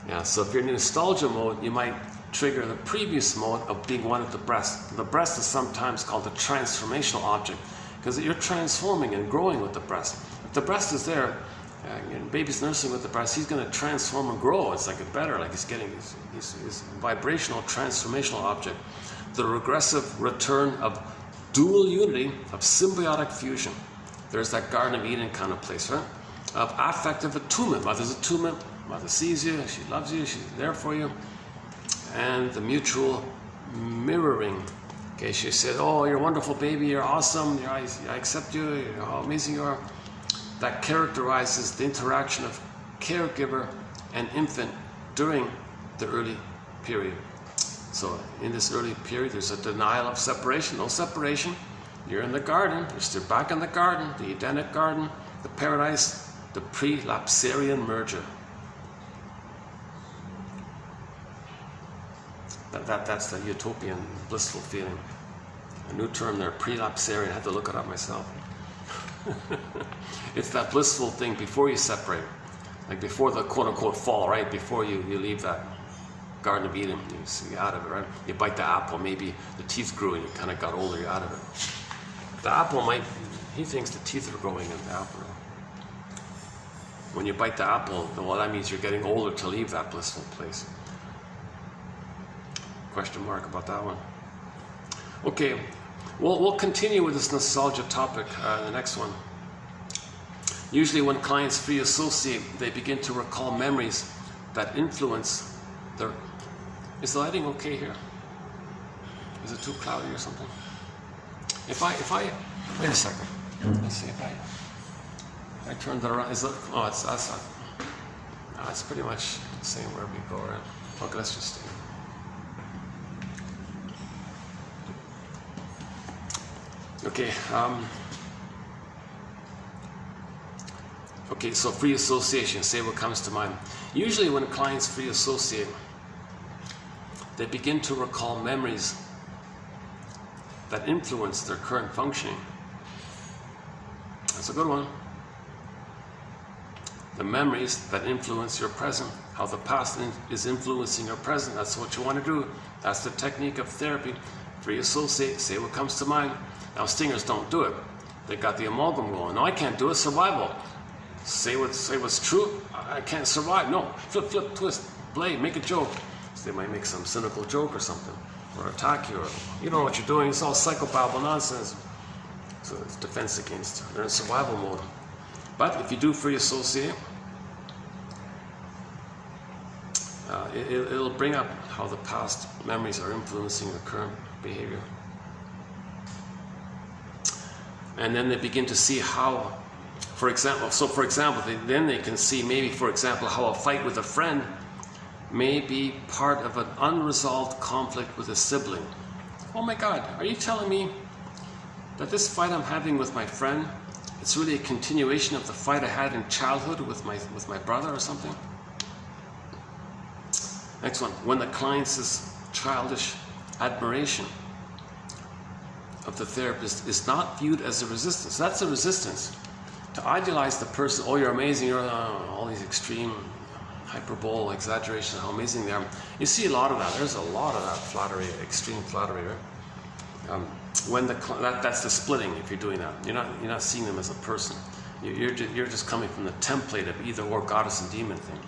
Yeah, so if you're in nostalgia mode, you might trigger the previous mode of being one at the breast. The breast is sometimes called the transformational object because you're transforming and growing with the breast. If the breast is there, and baby's nursing with the breast, he's going to transform and grow. It's like a better, like he's getting his vibrational transformational object. The regressive return of dual unity, of symbiotic fusion. There's that Garden of Eden kind of place, right? Of affective attunement. Mother's attunement, mother sees you, she loves you, she's there for you. And the mutual mirroring. Okay, she said, oh, you're a wonderful baby, you're awesome, I accept you, you know how amazing you are. That characterizes the interaction of caregiver and infant during the early period. So in this early period, there's a denial of separation, no separation. You're in the garden, you're still back in the garden, the Edenic garden, the paradise, the prelapsarian merger. That's the utopian, blissful feeling. A new term there, prelapsarian, I had to look it up myself. It's that blissful thing before you separate, like before the quote-unquote fall, right? Before you leave that Garden of Eden, you're out of it, right? You bite the apple, maybe the teeth grew and you kind of got older, you're out of it. The apple he thinks the teeth are growing in the apple. When you bite the apple, well, that means you're getting older to leave that blissful place. Question mark about that one. Okay, we'll continue with this nostalgia topic in the next one. Usually when clients free associate, they begin to recall memories that influence their... Is the lighting okay here? Is it too cloudy or something? If I wait a second. Let's see if I turn that around. Is it, oh, it's pretty much the same wherever we go, right? Okay, let's just stay. Okay, okay, so free association, say what comes to mind. Usually when clients free associate, they begin to recall memories that influence their current functioning. That's a good one. The memories that influence your present, how the past is influencing your present, that's what you want to do. That's the technique of therapy. Free associate, say what comes to mind. Now stingers don't do it. They got the amalgam going. No, I can't do it. Survival. Say what's true. I can't survive. No. Flip, twist, blade, make a joke. So they might make some cynical joke or something, or attack you, or you don't know what you're doing. It's all psychobabble nonsense. So it's defense against. They're in survival mode. But if you do free associate, it'll bring up how the past memories are influencing the current behavior. And then they begin to see how, for example, then they can see maybe, for example, how a fight with a friend may be part of an unresolved conflict with a sibling. Oh my God, are you telling me that this fight I'm having with my friend, it's really a continuation of the fight I had in childhood with my brother or something? Next one, when the client's childish admiration of the therapist is not viewed as a resistance. That's a resistance. To idealize the person, oh, you're amazing, you're all these extreme hyperbole, exaggeration, how amazing they are. You see a lot of that. There's a lot of that flattery, extreme flattery, right? That's the splitting. If you're doing that, you're not seeing them as a person. You're just coming from the template of either or goddess and demon thing.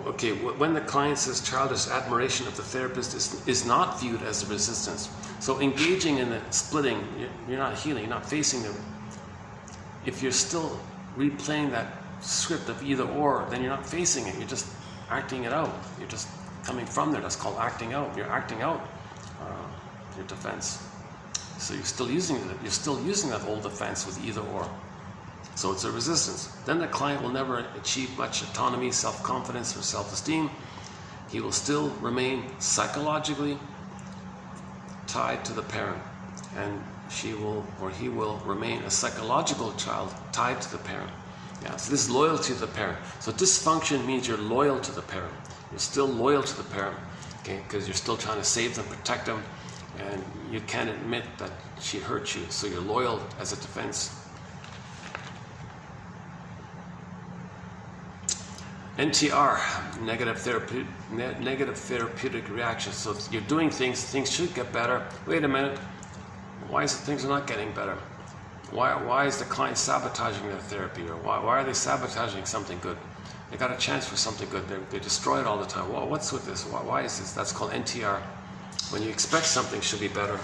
Okay, when the client's childish admiration of the therapist is not viewed as a resistance. So engaging in the splitting, you're not healing, you're not facing them. If you're still replaying that script of either or, then you're not facing it, you're just acting it out. You're just coming from there. That's called acting out. You're acting out your defense. So you're still using that old defense with either or. So it's a resistance. Then the client will never achieve much autonomy, self-confidence, or self-esteem. He will still remain psychologically tied to the parent, and he will remain a psychological child tied to the parent. Yeah, so this is loyalty to the parent. So dysfunction means you're loyal to the parent. You're still loyal to the parent, okay? Because you're still trying to save them, protect them, and you can't admit that she hurt you. So you're loyal as a defense. NTR, negative therapeutic reaction. So you're doing things should get better. Wait a minute, why is it things are not getting better? Why is the client sabotaging their therapy? Or why are they sabotaging something good? They got a chance for something good. They destroy it all the time. Well, what's with this? Why is this? That's called NTR. When you expect something should be better,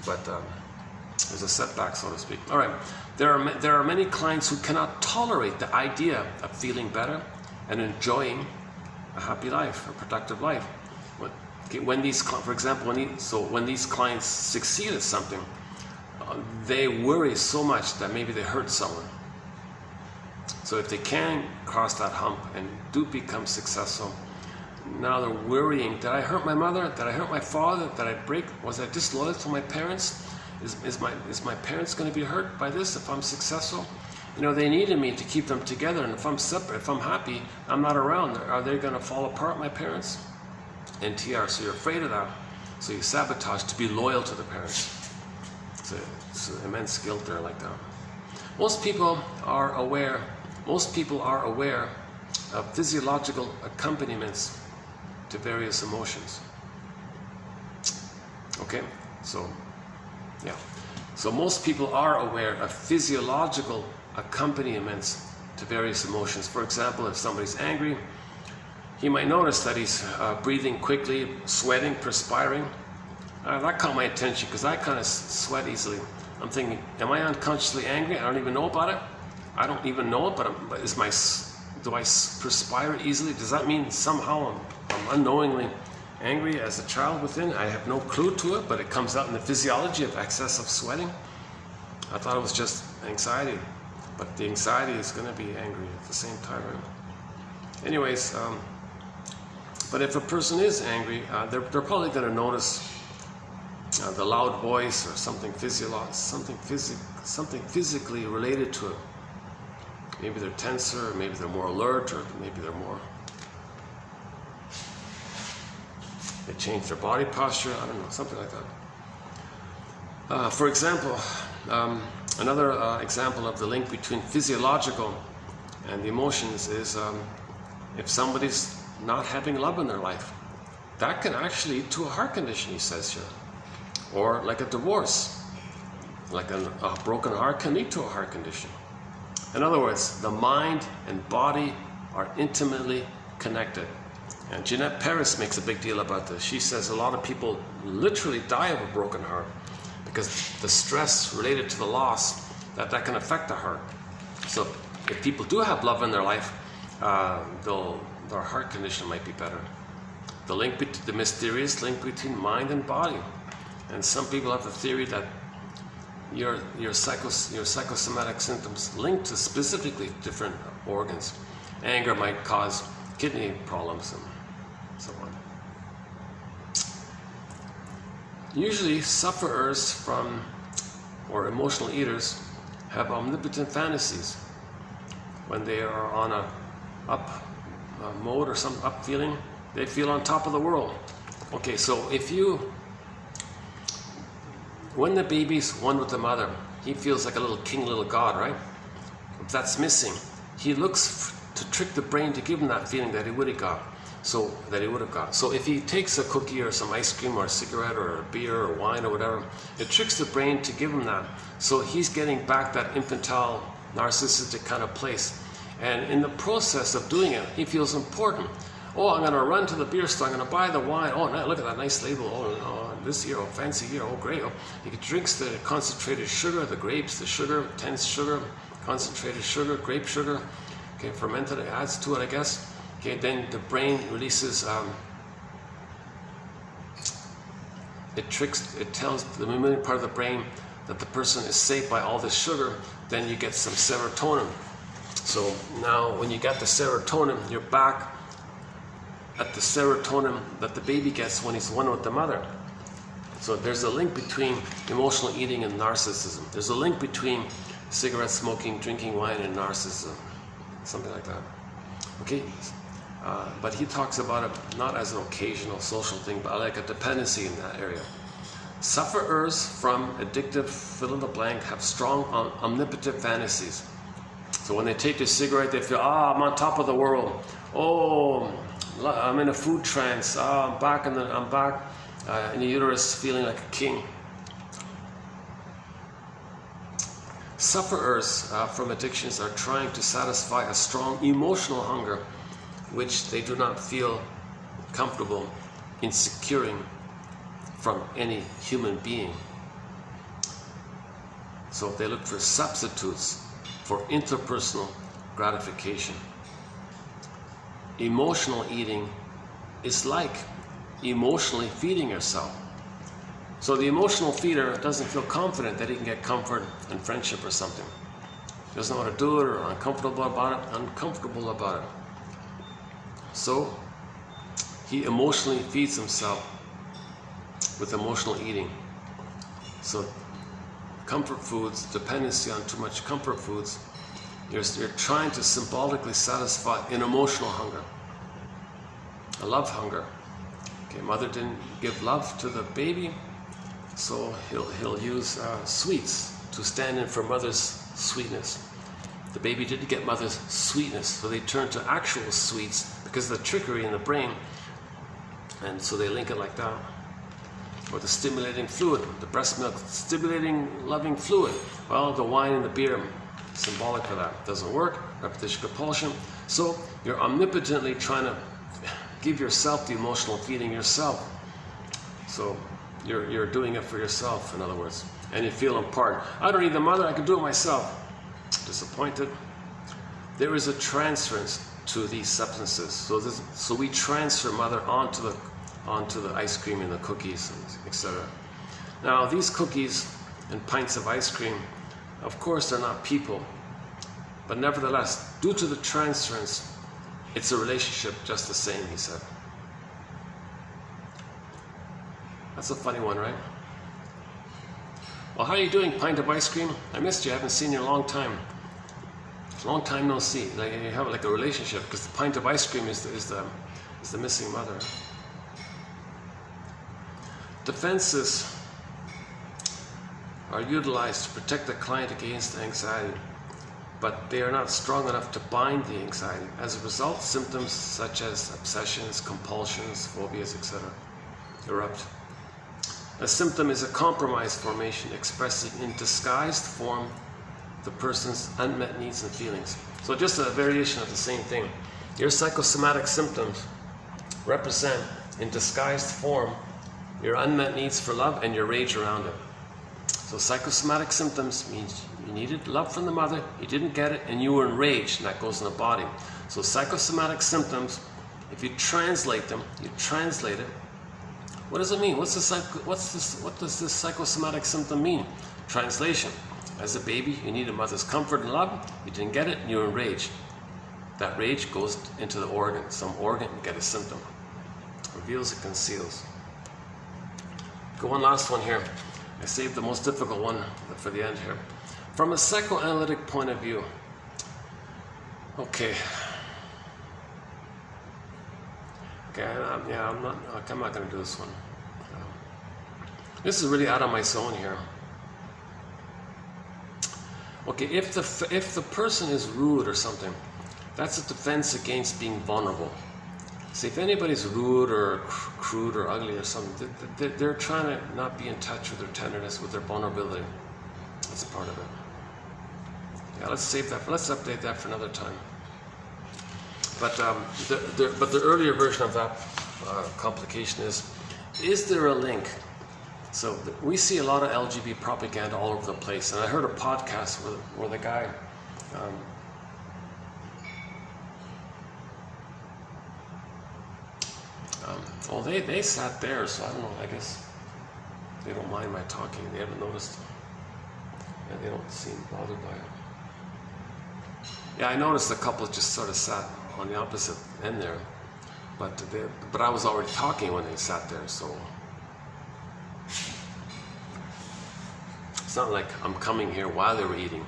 but there's a setback, so to speak. All right. There are many clients who cannot tolerate the idea of feeling better and enjoying a happy life, a productive life. When these clients succeed at something, they worry so much that maybe they hurt someone. So if they can cross that hump and do become successful, now they're worrying, did I hurt my mother? Did I hurt my father? Was I disloyal to my parents? Is my parents going to be hurt by this if I'm successful? You know, they needed me to keep them together, and if I'm separate, if I'm happy, I'm not around, are they going to fall apart, my parents? NTR, so you're afraid of that, so you sabotage to be loyal to the parents. It's an immense guilt there like that. Most people are aware of physiological accompaniments to various emotions. Okay, so yeah. So most people are aware of physiological accompaniments to various emotions. For example, if somebody's angry, he might notice that he's breathing quickly, sweating, perspiring. That caught my attention because I kind of sweat easily. I'm thinking, am I unconsciously angry? I don't even know about it. I don't even know it, but do I perspire easily? Does that mean somehow I'm unknowingly angry as a child within? I have no clue to it, but it comes out in the physiology of excessive sweating. I thought it was just anxiety, but the anxiety is going to be angry at the same time, right? Anyways, but if a person is angry, they're probably going to notice the loud voice or something physically related to it. Maybe they're tenser, or maybe they're more alert, or maybe they change their body posture, I don't know, something like that. For example, another example of the link between physiological and the emotions is if somebody's not having love in their life. That can actually lead to a heart condition, he says here. Or like a divorce. Like a broken heart can lead to a heart condition. In other words, the mind and body are intimately connected. And Jeanette Paris makes a big deal about this. She says a lot of people literally die of a broken heart because the stress related to the loss, that can affect the heart. So if people do have love in their life their heart condition might be better. The mysterious link between mind and body. And some people have the theory that your psychosomatic symptoms linked to specifically different organs. Anger might cause kidney problems and so on. Usually sufferers from, or emotional eaters, have omnipotent fantasies. When they are on a up mode or some up feeling, they feel on top of the world. Okay, so when the baby's one with the mother, he feels like a little king, little god, right? If that's missing, he looks to trick the brain to give him that feeling that he would have got. So if he takes a cookie or some ice cream or a cigarette or a beer or wine or whatever, it tricks the brain to give him that. So he's getting back that infantile, narcissistic kind of place. And in the process of doing it, he feels important. Oh, I'm going to run to the beer store, I'm going to buy the wine. Oh, look at that nice label. Oh, this here, oh, fancy here, oh, great. Oh, he drinks the concentrated sugar, the grapes, the sugar, tense sugar, concentrated sugar, grape sugar. Okay, fermented, it adds to it, I guess. Okay, then the brain releases, it tells the mammalian part of the brain that the person is safe by all this sugar. Then you get some serotonin. So now when you get the serotonin, you're back at the serotonin that the baby gets when he's one with the mother. So there's a link between emotional eating and narcissism. There's a link between cigarette smoking, drinking wine, and narcissism. Something like that. Okay? But he talks about it not as an occasional social thing, but like a dependency in that area. Sufferers from addictive fill-in-the-blank have strong omnipotent fantasies. So when they take a cigarette, they feel, I'm on top of the world. Oh, I'm in a food trance. I'm back in the uterus, feeling like a king. Sufferers from addictions are trying to satisfy a strong emotional hunger, which they do not feel comfortable in securing from any human being. So they look for substitutes for interpersonal gratification. Emotional eating is like emotionally feeding yourself. So the emotional feeder doesn't feel confident that he can get comfort and friendship or something. He doesn't know how to do it or uncomfortable about it. So he emotionally feeds himself with emotional eating. So comfort foods, dependency on too much comfort foods, you're trying to symbolically satisfy an emotional hunger, a love hunger. Okay, mother didn't give love to the baby, so he'll use sweets to stand in for mother's sweetness. The baby didn't get mother's sweetness, so they turn to actual sweets because of the trickery in the brain, and so they link it like that. Or the stimulating fluid, the breast milk, stimulating, loving fluid. Well, the wine and the beer, symbolic for that. Doesn't work, repetition compulsion. So you're omnipotently trying to give yourself the emotional feeding yourself. So you're doing it for yourself, in other words. And you feel apart. I don't need the mother, I can do it myself. Disappointed. There is a transference to these substances. So we transfer mother onto the ice cream and the cookies, etc. Now, these cookies and pints of ice cream, of course, they're not people. But nevertheless, due to the transference, it's a relationship just the same, he said. That's a funny one, right? Well, how are you doing, pint of ice cream? I missed you, I haven't seen you in a long time. Long time no see. Like you have like a relationship, because the pint of ice cream is the missing mother. Defenses are utilized to protect the client against anxiety, but they are not strong enough to bind the anxiety. As a result, symptoms such as obsessions, compulsions, phobias, etc. erupt. A symptom is a compromise formation expressing in disguised form the person's unmet needs and feelings. So just a variation of the same thing. Your psychosomatic symptoms represent in disguised form your unmet needs for love and your rage around it. So psychosomatic symptoms means you needed love from the mother, you didn't get it, and you were enraged, and that goes in the body. So psychosomatic symptoms, if you translate them, you translate it. What does it mean? What does this psychosomatic symptom mean? Translation. As a baby, you needed mother's comfort and love, you didn't get it, and you were enraged. That rage goes into the organ. Some organ, you get a symptom. Reveals and conceals. Go one last one here. I saved the most difficult one for the end here. From a psychoanalytic point of view, okay, I'm not going to do this one. This is really out of my zone here. Okay, if the person is rude or something, that's a defense against being vulnerable. See, if anybody's rude or crude or ugly or something, they're trying to not be in touch with their tenderness, with their vulnerability. That's part of it. Yeah, let's save that. Let's update that for another time. But the earlier version of that complication is there a link? So we see a lot of LGBT propaganda all over the place, and I heard a podcast where the guy. Well, they sat there, so I don't know, I guess they don't mind my talking. They haven't noticed. And they don't seem bothered by it. Yeah, I noticed a couple just sort of sat on the opposite end there. But I was already talking when they sat there, so it's not like I'm coming here while they were eating.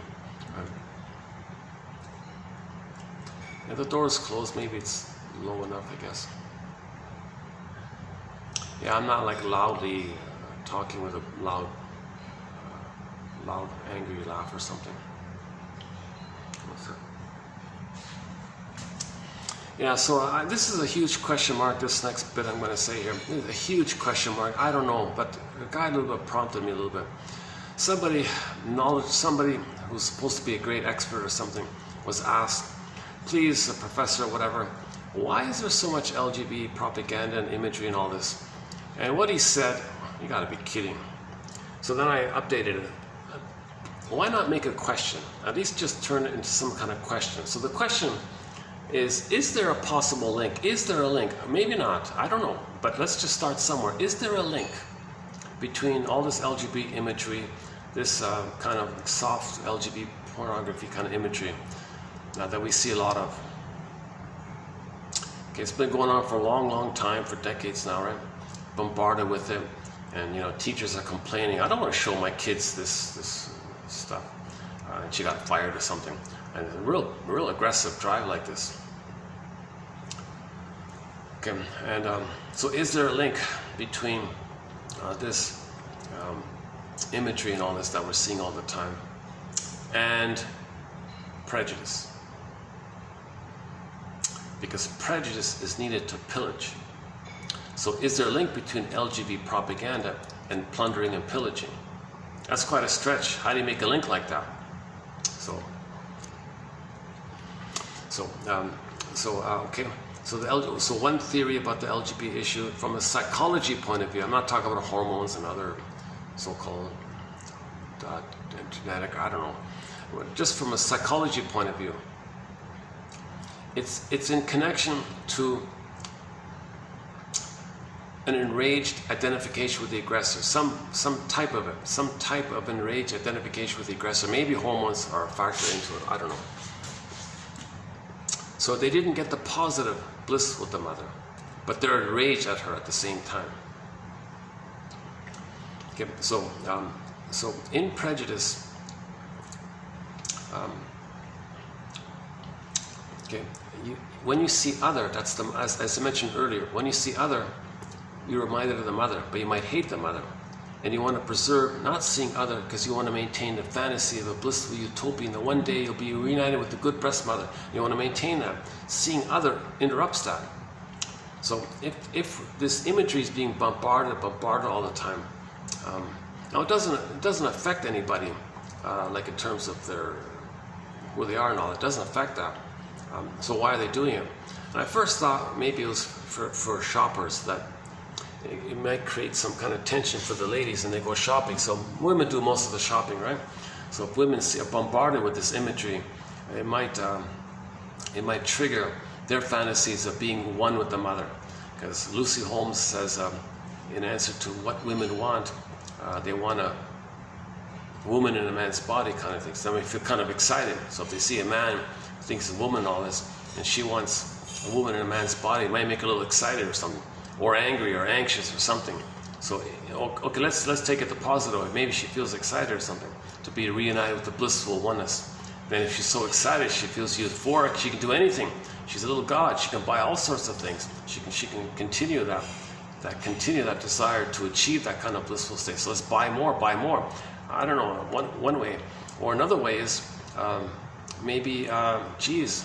Yeah, the door's closed, maybe it's low enough, I guess. Yeah, I'm not like loudly talking with a loud, angry laugh or something. Yeah, so this is a huge question mark, this next bit I'm going to say here. This is a huge question mark. I don't know, but a guy a little bit prompted me a little bit. Somebody who's supposed to be a great expert or something was asked, please, professor, whatever, why is there so much LGBT propaganda and imagery and all this? And what he said, you got to be kidding. So then I updated it. Why not make a question? At least just turn it into some kind of question. So the question is there a possible link? Is there a link? Maybe not, I don't know. But let's just start somewhere. Is there a link between all this LGBT imagery, this kind of soft LGBT pornography kind of imagery that we see a lot of? Okay, it's been going on for a long, long time, for decades now, right? Bombarded with it, and teachers are complaining, I don't want to show my kids this stuff, and she got fired or something, and a real aggressive drive like this. Okay, and so is there a link between this imagery and all this that we're seeing all the time and prejudice? Because prejudice is needed to pillage. So is there a link between LGBT propaganda and plundering and pillaging? That's quite a stretch. How do you make a link like that? Okay. So one theory about the LGBT issue from a psychology point of view, I'm not talking about hormones and other so-called genetic, I don't know. Just from a psychology point of view, it's in connection to an enraged identification with the aggressor, some type of enraged identification with the aggressor. Maybe hormones are a factor into it, I don't know. So they didn't get the positive bliss with the mother, but they're enraged at her at the same time. Okay, so in prejudice, when you see other, that's as I mentioned earlier, when you see other, you're reminded of the mother, but you might hate the mother. And you want to preserve not seeing other because you want to maintain the fantasy of a blissful utopian that one day you'll be reunited with the good breast mother. You want to maintain that. Seeing other interrupts that. So if this imagery is being bombarded all the time, now it doesn't affect anybody, like in terms of who they are and all. It doesn't affect that. So why are they doing it? And I first thought maybe it was for shoppers, that it might create some kind of tension for the ladies and they go shopping. So women do most of the shopping, right? So if women are bombarded with this imagery, it might trigger their fantasies of being one with the mother. Because Lucy Holmes says, in answer to what women want, they want a woman in a man's body kind of thing. So they feel kind of excited. So if they see a man who thinks a woman all this, and she wants a woman in a man's body, it might make her a little excited or something, or angry or anxious or something. So okay, let's take it the positive way. Maybe she feels excited or something to be reunited with the blissful oneness. Then if she's so excited, she feels euphoric. She can do anything. She's a little god. She can buy all sorts of things. She can continue that desire to achieve that kind of blissful state. So let's buy more, buy more. I don't know, one way. Or another way is maybe, geez,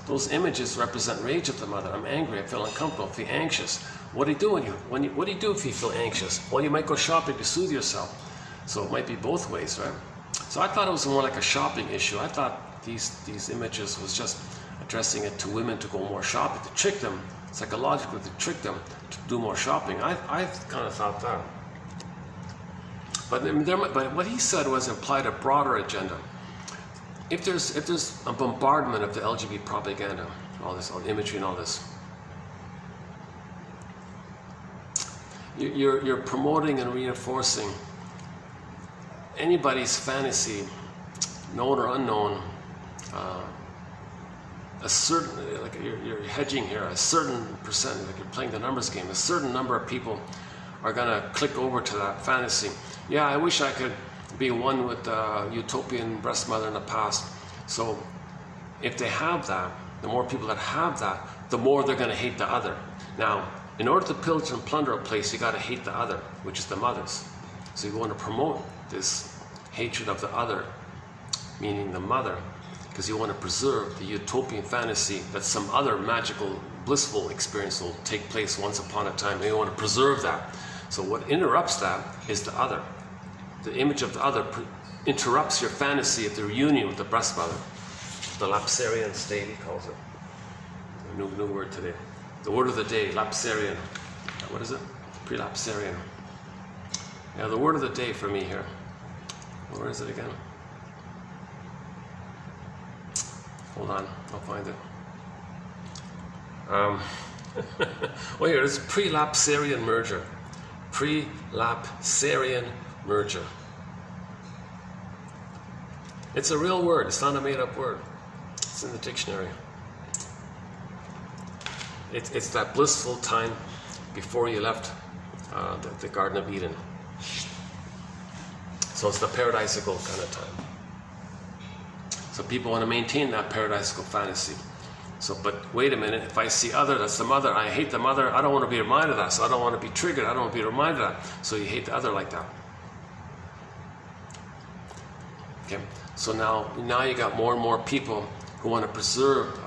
those images represent rage of the mother. I'm angry, I feel uncomfortable, I feel anxious. What do you do what do you do if you feel anxious? Well, you might go shopping to soothe yourself. So it might be both ways, right? So I thought it was more like a shopping issue. I thought these images was just addressing it to women to go more shopping, to trick them, psychologically to trick them to do more shopping. I kind of thought that. But what he said was implied a broader agenda. If there's a bombardment of the LGBT propaganda, all this, all the imagery and all this, you're promoting and reinforcing anybody's fantasy, known or unknown, a certain, like you're hedging here, a certain percent, like you're playing the numbers game, a certain number of people are going to click over to that fantasy. Yeah, I wish I could be one with the utopian breast mother in the past. So if they have that, the more people that have that, the more they're going to hate the other. Now, in order to pillage and plunder a place, you got to hate the other, which is the mothers. So you want to promote this hatred of the other, meaning the mother, because you want to preserve the utopian fantasy that some other magical, blissful experience will take place once upon a time, and you want to preserve that. So what interrupts that is the other. The image of the other interrupts your fantasy of the reunion with the breast mother. The lapsarian state, he calls it. A new word today. The word of the day, lapsarian. What is it? Prelapsarian. Yeah, the word of the day for me here. Where is it again? Hold on, I'll find it. Well, here it is. Prelapsarian merger. Prelapsarian merger. It's a real word. It's not a made-up word. It's in the dictionary. It's that blissful time before you left the Garden of Eden. So it's the paradisical kind of time. So people want to maintain that paradisical fantasy. So, but wait a minute, if I see other, that's the mother, I hate the mother, I don't want to be reminded of that, so I don't want to be triggered, I don't want to be reminded of that. So you hate the other like that. Okay, so now you got more and more people who want to preserve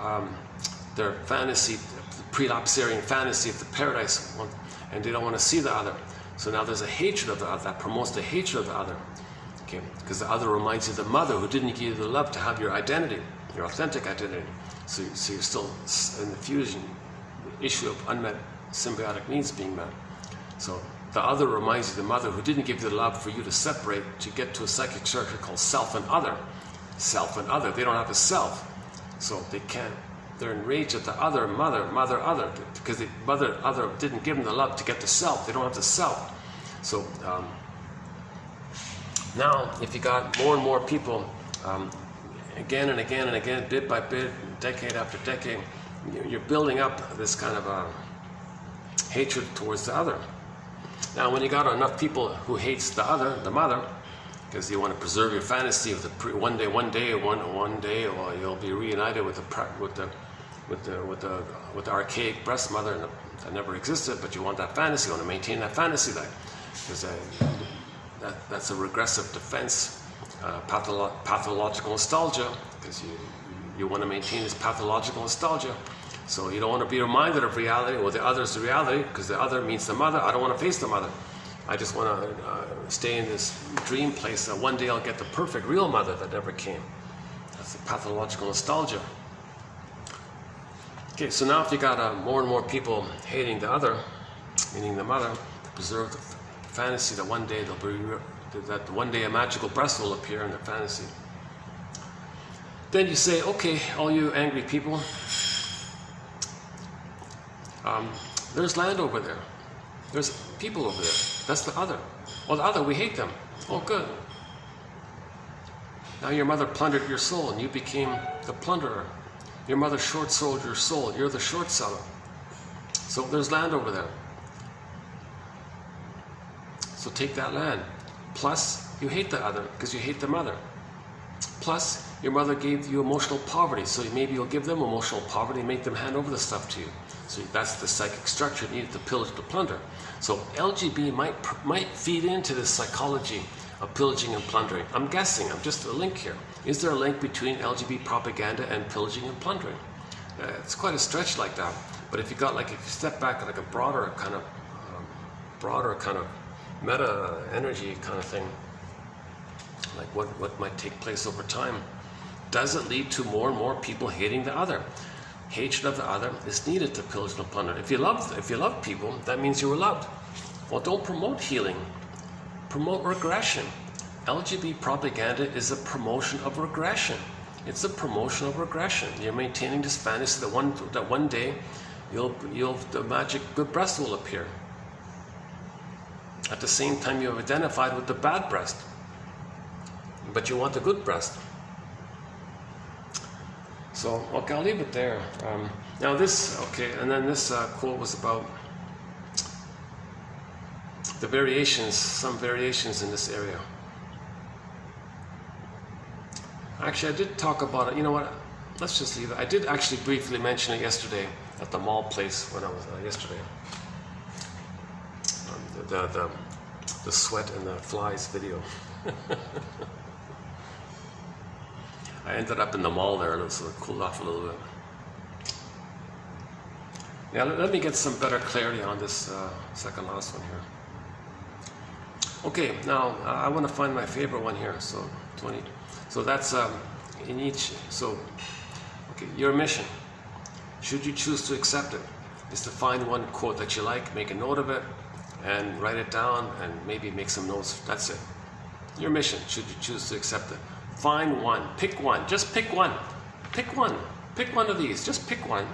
their fantasy, the prelapsarian fantasy of the paradise, and they don't want to see the other. So now there's a hatred of the other, that promotes the hatred of the other. Okay, because the other reminds you of the mother who didn't give you the love to have your identity, your authentic identity. So you're still in the fusion, the issue of unmet symbiotic needs being met. So the other reminds you of the mother who didn't give you the love for you to separate to get to a psychic structure called self and other. Self and other. They don't have a self. So they can't, they're enraged at the other mother, other, because the mother, other didn't give them the love to get the self. They don't have the self. So now, if you got more and more people, again and again and again, bit by bit, decade after decade, you're building up this kind of hatred towards the other. Now, when you got enough people who hates the other, the mother, because you want to preserve your fantasy of the one day, or you'll be reunited with the archaic breast mother that never existed, but you want that fantasy, you want to maintain that fantasy, because that's a regressive defense, pathological nostalgia, because you want to maintain this pathological nostalgia. So you don't want to be reminded of reality, or the other is the reality, because the other means the mother. I don't want to face the mother. I just want to stay in this dream place that one day I'll get the perfect real mother that never came. That's the pathological nostalgia. Okay, so now if you got more and more people hating the other, meaning the mother, to preserve the fantasy that one day they'll be that one day a magical breast will appear in the fantasy. Then you say, okay, all you angry people, there's land over there. There's people over there. That's the other. Well, the other, we hate them. Oh, good. Now your mother plundered your soul and you became the plunderer. Your mother short-sold your soul. You're the short seller. So there's land over there. So take that land. Plus, you hate the other because you hate the mother. Plus, your mother gave you emotional poverty, so maybe you'll give them emotional poverty and make them hand over the stuff to you. So that's the psychic structure needed to pillage to plunder. So LGB might feed into this psychology of pillaging and plundering. I'm guessing, I'm just a link here. Is there a link between LGBT propaganda and pillaging and plundering? It's quite a stretch like that. But if you step back like a broader kind of meta energy kind of thing, like what might take place over time, does it lead to more and more people hating the other? Hatred of the other is needed to pillage and plunder. If you love people, that means you were loved. Well, don't promote healing. Promote regression. LGBT propaganda is a promotion of regression. It's a promotion of regression. You're maintaining this fantasy that one day the magic good breast will appear. At the same time, you have identified with the bad breast, but you want the good breast. So, okay, I'll leave it there. Now this, okay, and then this quote was about the variations, some variations in this area. Actually, I did talk about it. You know what? Let's just leave it. I did actually briefly mention it yesterday at the mall place when I was yesterday. The sweat and the flies video. I ended up in the mall there, so it cooled off a little bit. Now let me get some better clarity on this second last one here. Okay, now I want to find my favorite one here. So 20. So that's in each. So okay, your mission, should you choose to accept it, is to find one quote that you like, make a note of it, and write it down, and maybe make some notes. That's it. Your mission, should you choose to accept it. Find one, pick one, just pick one. Pick one of these, just pick one.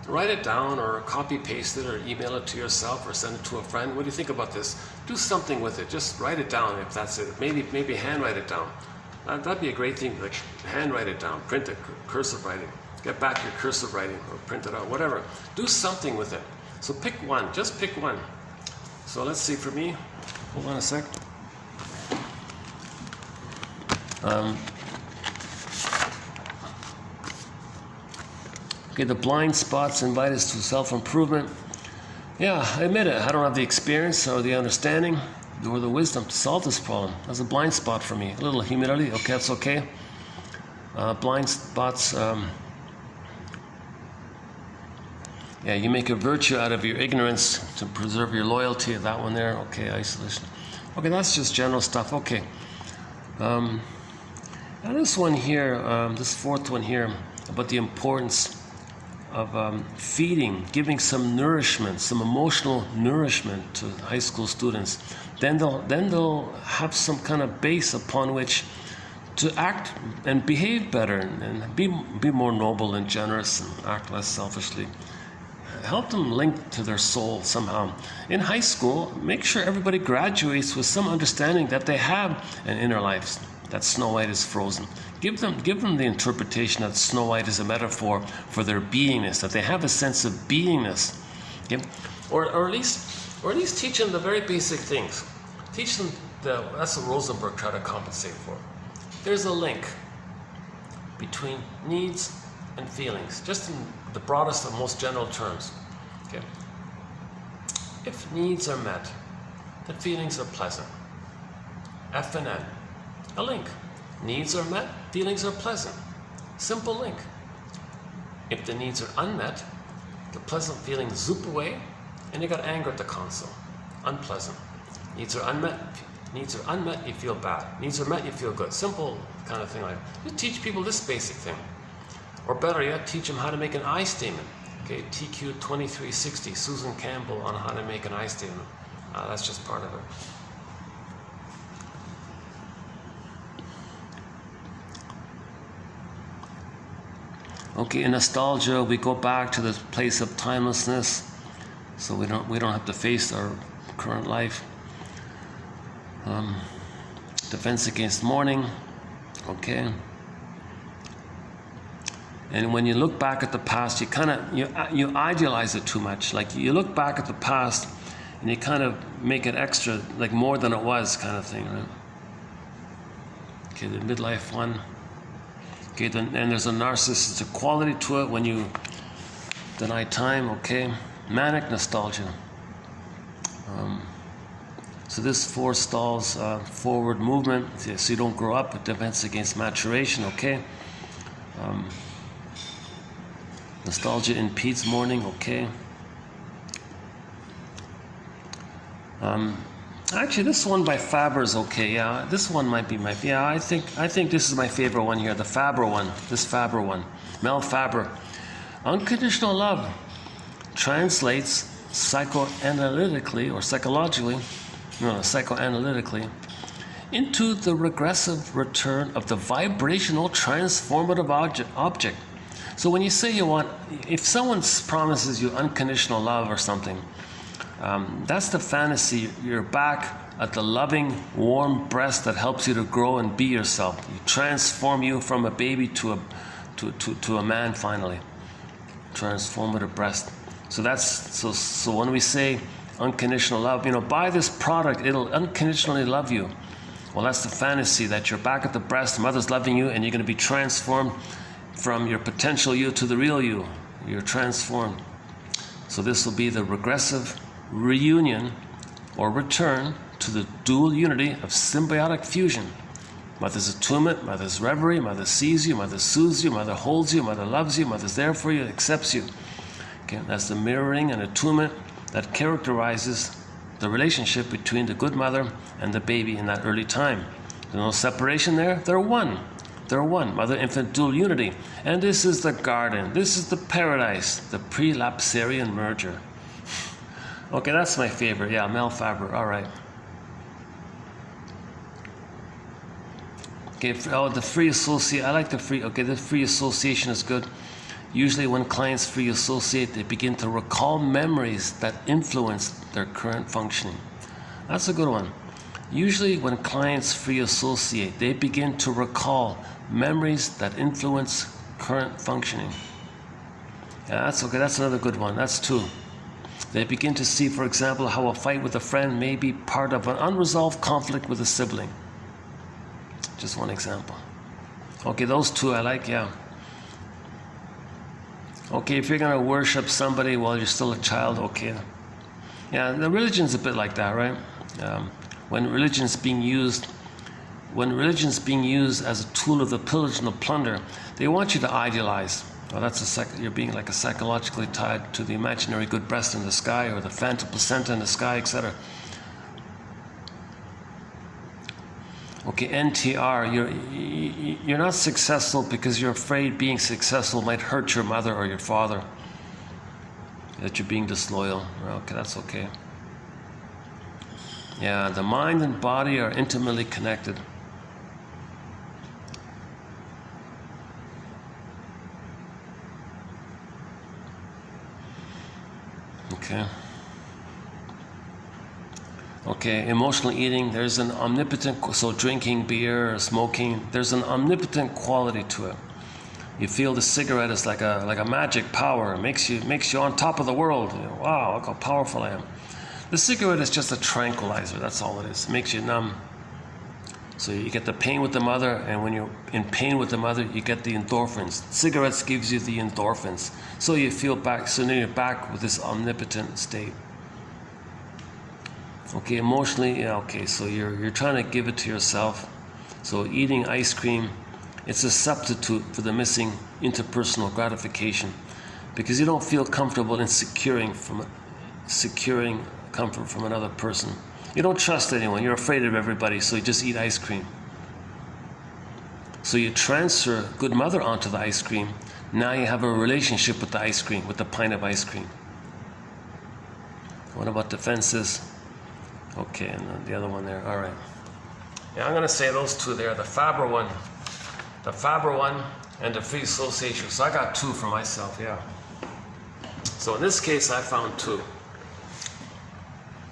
Write it down or copy paste it or email it to yourself or send it to a friend. What do you think about this? Do something with it, just write it down if that's it. Maybe handwrite it down. That'd be a great thing, like handwrite it down, print it, cursive writing. Get back your cursive writing or print it out, whatever. Do something with it. So pick one, just pick one. So let's see, for me, hold on a sec. Okay, the blind spots invite us to self-improvement. Yeah, I admit it. I don't have the experience or the understanding or the wisdom to solve this problem. That's a blind spot for me. A little humility, okay, that's okay. Blind spots, yeah, you make a virtue out of your ignorance to preserve your loyalty. That one there, okay, isolation. Okay, that's just general stuff, okay. Now this one here, this fourth one here, about the importance of feeding, giving some nourishment, some emotional nourishment to high school students. Then they'll have some kind of base upon which to act and behave better and be more noble and generous and act less selfishly. Help them link to their soul somehow. In high school, make sure everybody graduates with some understanding that they have an inner life, that Snow White is frozen. Give them the interpretation that Snow White is a metaphor for their beingness, that they have a sense of beingness. Okay? Or at least teach them the very basic things. Teach them that's what Rosenberg tried to compensate for. There's a link between needs and feelings, just in the broadest and most general terms. Okay? If needs are met, the feelings are pleasant. F and N. A link. Needs are met, feelings are pleasant. Simple link. If the needs are unmet, the pleasant feelings zoop away, and you got anger at the console. Unpleasant. Needs are unmet, you feel bad. Needs are met, you feel good. Simple kind of thing like that. You teach people this basic thing. Or better yet, teach them how to make an I statement. Okay, TQ 2360, Susan Campbell on how to make an I statement. That's just part of it. Okay, in nostalgia, we go back to the place of timelessness, so we don't have to face our current life. Defense against mourning. Okay. And when you look back at the past, you idealize it too much. Like you look back at the past, and you kind of make it extra, like more than it was, kind of thing, right? Okay, the midlife one. Okay, then, and there's a narcissistic quality to it when you deny time. Okay, manic nostalgia. So this forestalls forward movement, so you don't grow up. It defense against maturation. Okay. Nostalgia impedes mourning. Okay. Actually, this one by Faber is okay. Yeah, this one might be my. Yeah, I think this is my favorite one here. The Faber one. This Faber one. Mel Faber. Unconditional love translates psychoanalytically or psychologically, psychoanalytically, into the regressive return of the vibrational transformative object. So when you say you want, if someone promises you unconditional love or something, that's the fantasy. You're back at the loving, warm breast that helps you to grow and be yourself. You transform you from a baby to a man finally. Transformative breast. So that's so when we say unconditional love, buy this product, it'll unconditionally love you. Well, that's the fantasy, that you're back at the breast, mother's loving you, and you're going to be transformed from your potential you to the real you. You're transformed. So this will be the regressive reunion or return to the dual unity of symbiotic fusion. Mother's attunement, mother's reverie, mother sees you, mother soothes you, mother holds you, mother loves you, mother's there for you, accepts you. Okay, that's the mirroring and attunement that characterizes the relationship between the good mother and the baby in that early time. There's no separation there. They're one. They're one. Mother-infant dual unity. And this is the garden. This is the paradise, the prelapsarian merger. Okay, that's my favorite. Yeah, Mel Faber. All right. Okay, the free associate. I like the free. Okay, the free association is good. Usually when clients free associate, they begin to recall memories that influenced their current functioning. That's a good one. Usually when clients free associate, they begin to recall memories that influence current functioning. Yeah, that's okay. That's another good one. That's two. They begin to see, for example, how a fight with a friend may be part of an unresolved conflict with a sibling. Just one example. Okay, those two I like, yeah. Okay, if you're going to worship somebody while you're still a child, okay. Yeah, the religion's a bit like that, right? When religion's being used as a tool of the pillage and the plunder, they want you to idealize. Well, you're being like a psychologically tied to the imaginary good breast in the sky or the phantom placenta in the sky, etc. Okay, NTR, you're not successful because you're afraid being successful might hurt your mother or your father. That you're being disloyal. Okay, that's okay. Yeah, the mind and body are intimately connected. Okay. Okay, emotional eating, there's an omnipotent, so drinking beer or smoking, there's an omnipotent quality to it. You feel the cigarette is like a magic power. It makes you on top of the world. Wow, look how powerful I am. The cigarette is just a tranquilizer, that's all it is. It makes you numb. So you get the pain with the mother, and when you're in pain with the mother, you get the endorphins. Cigarettes gives you the endorphins. So you feel back, so now you're back with this omnipotent state. Okay, emotionally, yeah, okay, so you're trying to give it to yourself. So eating ice cream, it's a substitute for the missing interpersonal gratification, because you don't feel comfortable in securing comfort from another person. You don't trust anyone, you're afraid of everybody, so you just eat ice cream. So you transfer good mother onto the ice cream. Now you have a relationship with the ice cream, with the pint of ice cream. What about defenses? Okay, and then the other one there, all right. Yeah, I'm going to say those two there. The Faber one and the Free Association. So I got 2 for myself, yeah. So in this case, I found 2.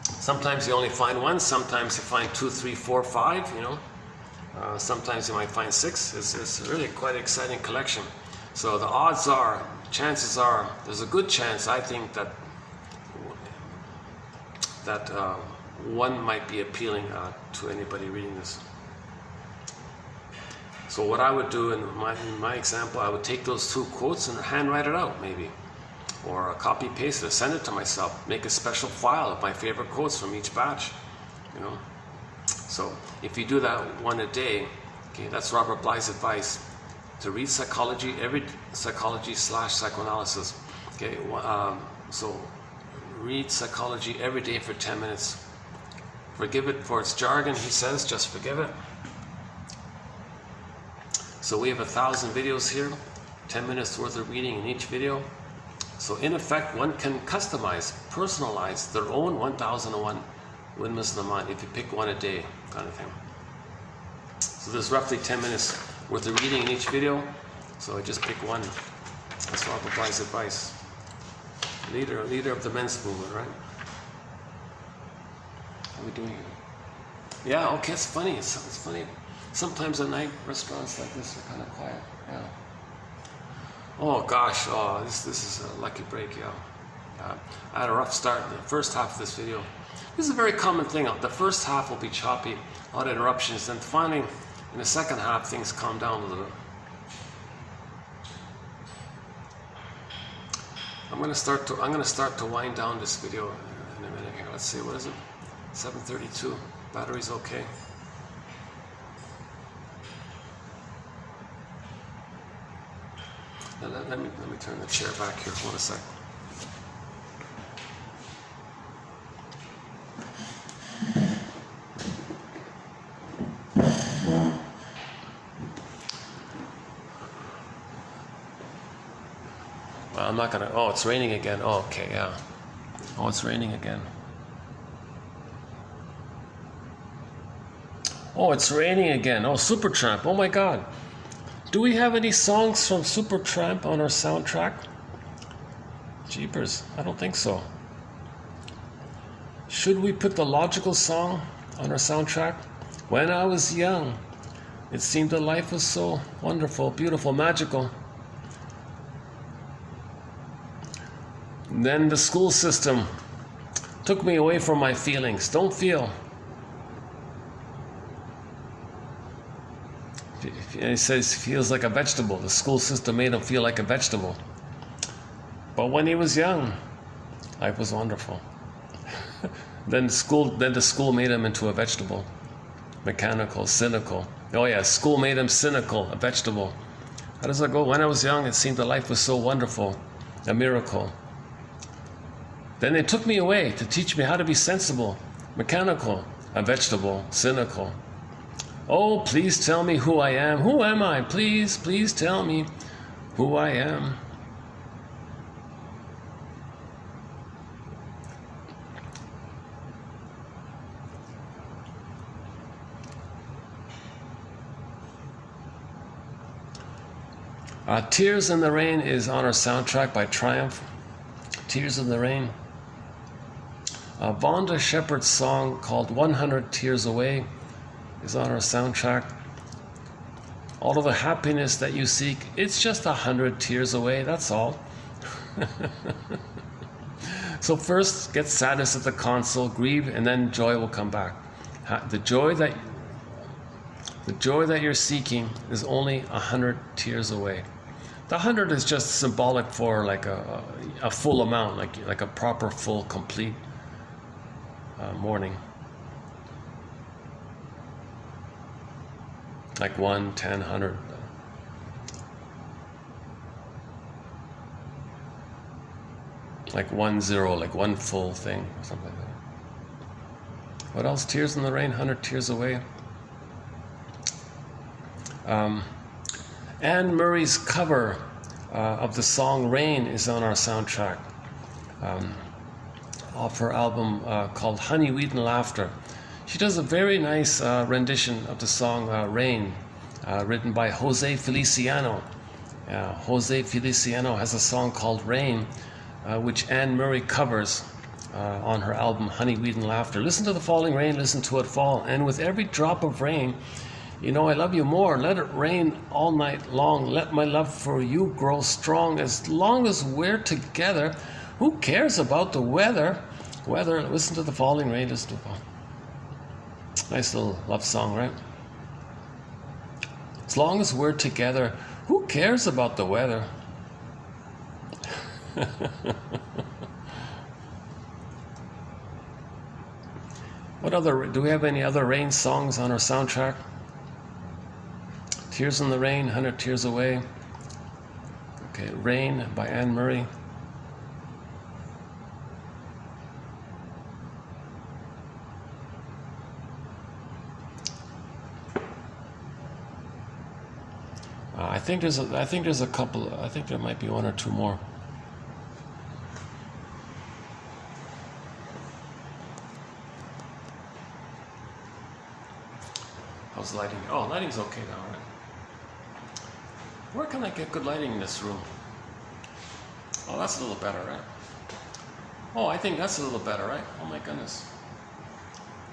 Sometimes you only find 1, sometimes you find 2, 3, 4, 5, you know. Sometimes you might find 6. It's really quite an exciting collection. So the odds are, chances are, there's a good chance, I think, that one might be appealing to anybody reading this. So what I would do in my example, I would take those 2 quotes and handwrite it out, maybe, or copy paste it, send it to myself, make a special file of my favorite quotes from each batch, you know. So if you do that 1 a day, okay, that's Robert Bly's advice, to read psychology/psychoanalysis. Okay, so read psychology every day for 10 minutes. Forgive it for its jargon, he says, just forgive it. So we have 1,000 videos here, 10 minutes worth of reading in each video. So in effect, one can customize, personalize their own 1001 windmills in the mind if you pick 1 a day, kind of thing. So there's roughly 10 minutes worth of reading in each video. So I just pick 1. That's Robert Bly's advice. Leader of the men's movement, right? How are we doing here? Yeah, okay, it's funny. It's funny. Sometimes at night, restaurants like this are kind of quiet. Yeah. Oh gosh, this is a lucky break, yeah. I had a rough start in the first half of this video. This is a very common thing. The first half will be choppy, a lot of interruptions, and finally, in the second half, things calm down a little bit. I'm going to start to wind down this video in a minute here. Let's see, what is it? 7:32. Battery's okay. Let me turn the chair back here for 1 sec. Well, I'm not gonna. Oh, it's raining again. Oh, okay, yeah. Oh, it's raining again. Oh, it's raining again. Oh, Supertramp. Oh my God. Do we have any songs from Supertramp on our soundtrack? Jeepers, I don't think so. Should we put the Logical song on our soundtrack? When I was young, it seemed that life was so wonderful, beautiful, magical. And then the school system took me away from my feelings. Don't feel. He says he feels like a vegetable. The school system made him feel like a vegetable. But when he was young, life was wonderful. Then the school made him into a vegetable. Mechanical, cynical. Oh yeah, school made him cynical, a vegetable. How does that go? When I was young, it seemed that life was so wonderful, a miracle. Then they took me away to teach me how to be sensible, mechanical, a vegetable, cynical. Oh, please tell me who I am. Who am I? Please, please tell me who I am. Tears in the Rain is on our soundtrack by Triumph. Tears in the Rain. Vonda Shepard's song called 100 Tears Away is on our soundtrack. All of the happiness that you seek, it's just 100 tears away, that's all. So first, get sadness at the console, grieve, and then joy will come back. The joy that you're seeking is only 100 tears away. The 100 is just symbolic for like a full amount, like a proper, full, complete mourning. Like 1, 10, 100. Like 1, 0, like one full thing, or something like that. What else? Tears in the Rain, 100 tears away. Anne Murray's cover of the song Rain is on our soundtrack. Off her album called Honey, Weed and Laughter. She does a very nice rendition of the song Rain, written by Jose Feliciano. Jose Feliciano has a song called Rain, which Anne Murray covers on her album Honeyweed and Laughter. Listen to the falling rain, listen to it fall, and with every drop of rain, you know I love you more. Let it rain all night long. Let my love for you grow strong. As long as we're together, who cares about the weather? Listen to the falling rain, listen to the fall. Nice little love song, right? As long as we're together, who cares about the weather? Do we have any other rain songs on our soundtrack? Tears in the Rain, 100 Tears Away. Okay, Rain by Anne Murray. I think there's a couple. I think there might be one or two more. How's lighting? Oh, lighting's okay now, right? Where can I get good lighting in this room? Oh, that's a little better, right? Oh, I think that's a little better, right? Oh my goodness.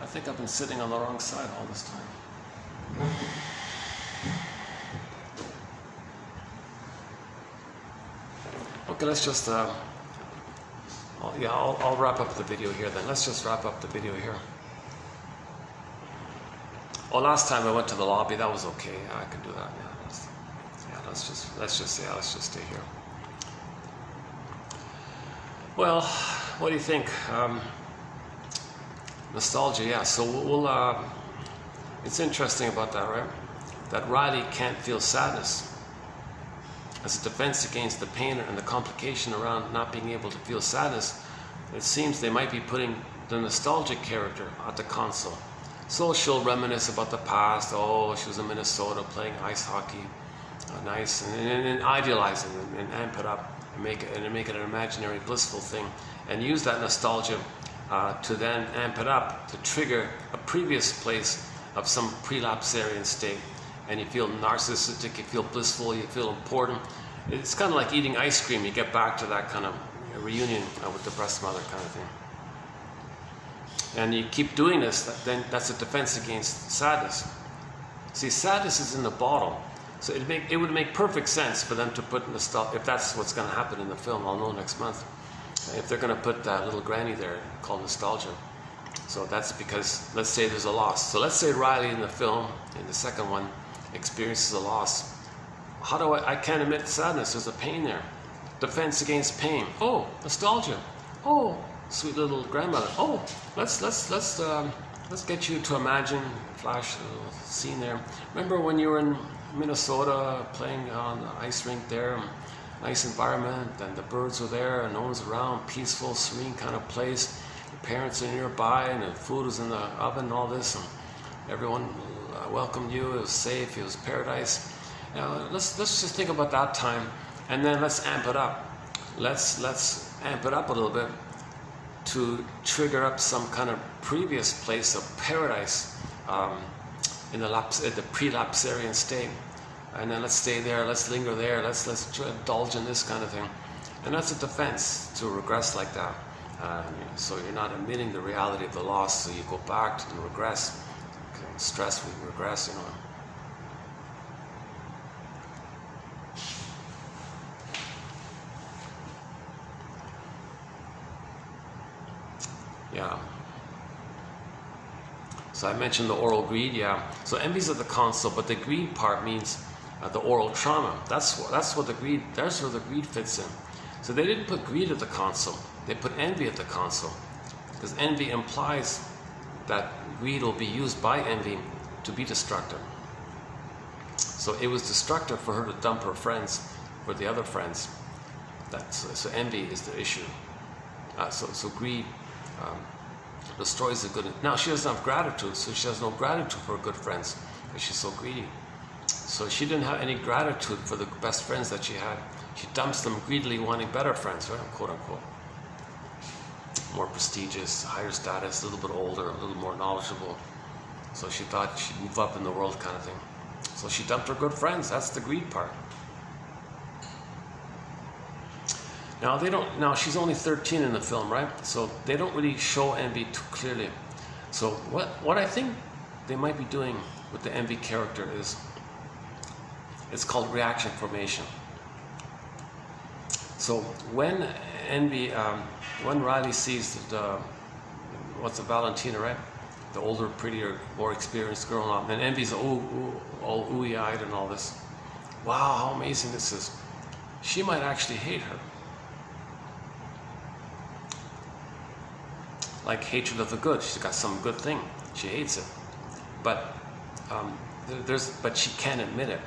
I think I've been sitting on the wrong side all this time. Okay, let's just, I'll wrap up the video here then. Let's just wrap up the video here. Oh, last time I went to the lobby, that was okay. Yeah, I can do that. Yeah, let's just stay here. Well, what do you think? Nostalgia, yeah. So we'll it's interesting about that, right? That Riley can't feel sadness as a defense against the pain and the complication around not being able to feel sadness. It seems they might be putting the nostalgic character at the console. So she'll reminisce about the past. Oh, she was in Minnesota playing ice hockey, nice, and idealize it and amp it up and make it an imaginary blissful thing, and use that nostalgia to then amp it up to trigger a previous place of some prelapsarian state, and you feel narcissistic, you feel blissful, you feel important. It's kind of like eating ice cream. You get back to that kind of reunion with the breast mother kind of thing. And you keep doing this, then that's a defense against sadness. See, sadness is in the bottle. So it would make perfect sense for them to put nostalgia, if that's what's going to happen in the film. I'll know next month. If they're going to put that little granny there called nostalgia. So that's because, let's say there's a loss. So let's say Riley in the film, in the second one, experiences a loss. How do I can't admit sadness, there's a pain there. Defense against pain. Oh, nostalgia. Oh, sweet little grandmother. Oh, let's get you to imagine, flash a little scene there. Remember when you were in Minnesota playing on the ice rink there, nice environment, and the birds were there and no one's around, peaceful, serene kind of place. Your parents are nearby and the food was in the oven and all this, and everyone welcomed you. It was safe, it was paradise. Now let's just think about that time, and then let's amp it up. Let's amp it up a little bit to trigger up some kind of previous place of paradise in the pre-lapsarian state, and then let's stay there, let's linger there, let's indulge in this kind of thing, and that's a defense to regress like that. So you're not admitting the reality of the loss, so you go back to the regress. Okay, stress, we regress, you know. Yeah. So I mentioned the oral greed, yeah. So envy's at the console, but the greed part means the oral trauma. That's where the greed fits in. So they didn't put greed at the console. They put envy at the console, because envy implies that greed will be used by envy to be destructive. So it was destructive for her to dump her friends for the other friends. So envy is the issue. So greed destroys the good. Now she doesn't have gratitude, so she has no gratitude for her good friends because she's so greedy. So she didn't have any gratitude for the best friends that she had. She dumps them greedily, wanting better friends, right? Quote unquote. More prestigious, higher status, a little bit older, a little more knowledgeable. So she thought she'd move up in the world kind of thing. So she dumped her good friends. That's the greed part. Now they don't. Now she's only 13 in the film, right? So they don't really show envy too clearly. So what I think they might be doing with the envy character is, it's called reaction formation. So when envy, when Riley sees what's a Valentina, right? The older, prettier, more experienced girl now, and envy's all ooey-eyed and all this. Wow, how amazing this is. She might actually hate her. Like hatred of the good. She's got some good thing. She hates it. But but she can't admit it.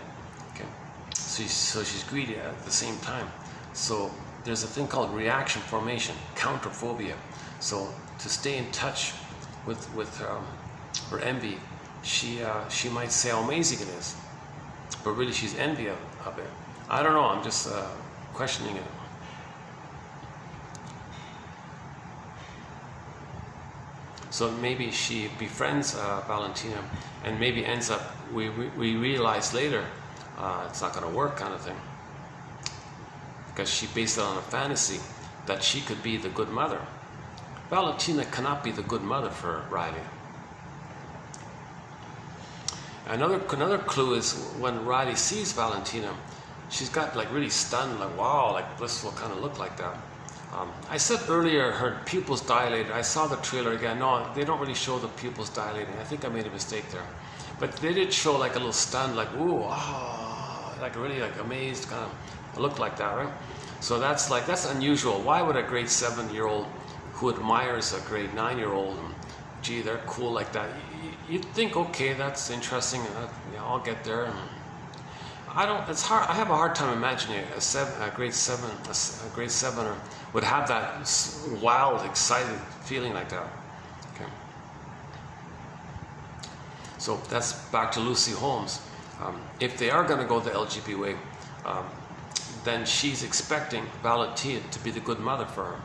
Okay. So she's greedy at the same time. So there's a thing called reaction formation, counterphobia. So to stay in touch with her envy, she might say how amazing it is, but really she's envy of it. I don't know. I'm just questioning it. So maybe she befriends Valentina, and maybe ends up, we realize later, it's not going to work, kind of thing. Because she based it on a fantasy that she could be the good mother. Valentina cannot be the good mother for Riley. Another clue is when Riley sees Valentina, she's got like really stunned, like wow, like blissful kind of look like that. I said earlier her pupils dilated. I saw the trailer again. No, they don't really show the pupils dilating. I think I made a mistake there. But they did show like a little stunned, like ooh, oh, like really like amazed kind of look like that, right? So that's unusual. Why would a grade 7-year-old who admires a grade 9-year-old, and gee, they're cool like that? You'd think, okay, that's interesting. Yeah, I'll get there. And it's hard. I have a hard time imagining a grade 7er would have that wild, excited feeling like that. Okay. So that's back to Lucy Holmes. If they are going to go the LGBT way, then she's expecting Valentina to be the good mother for her.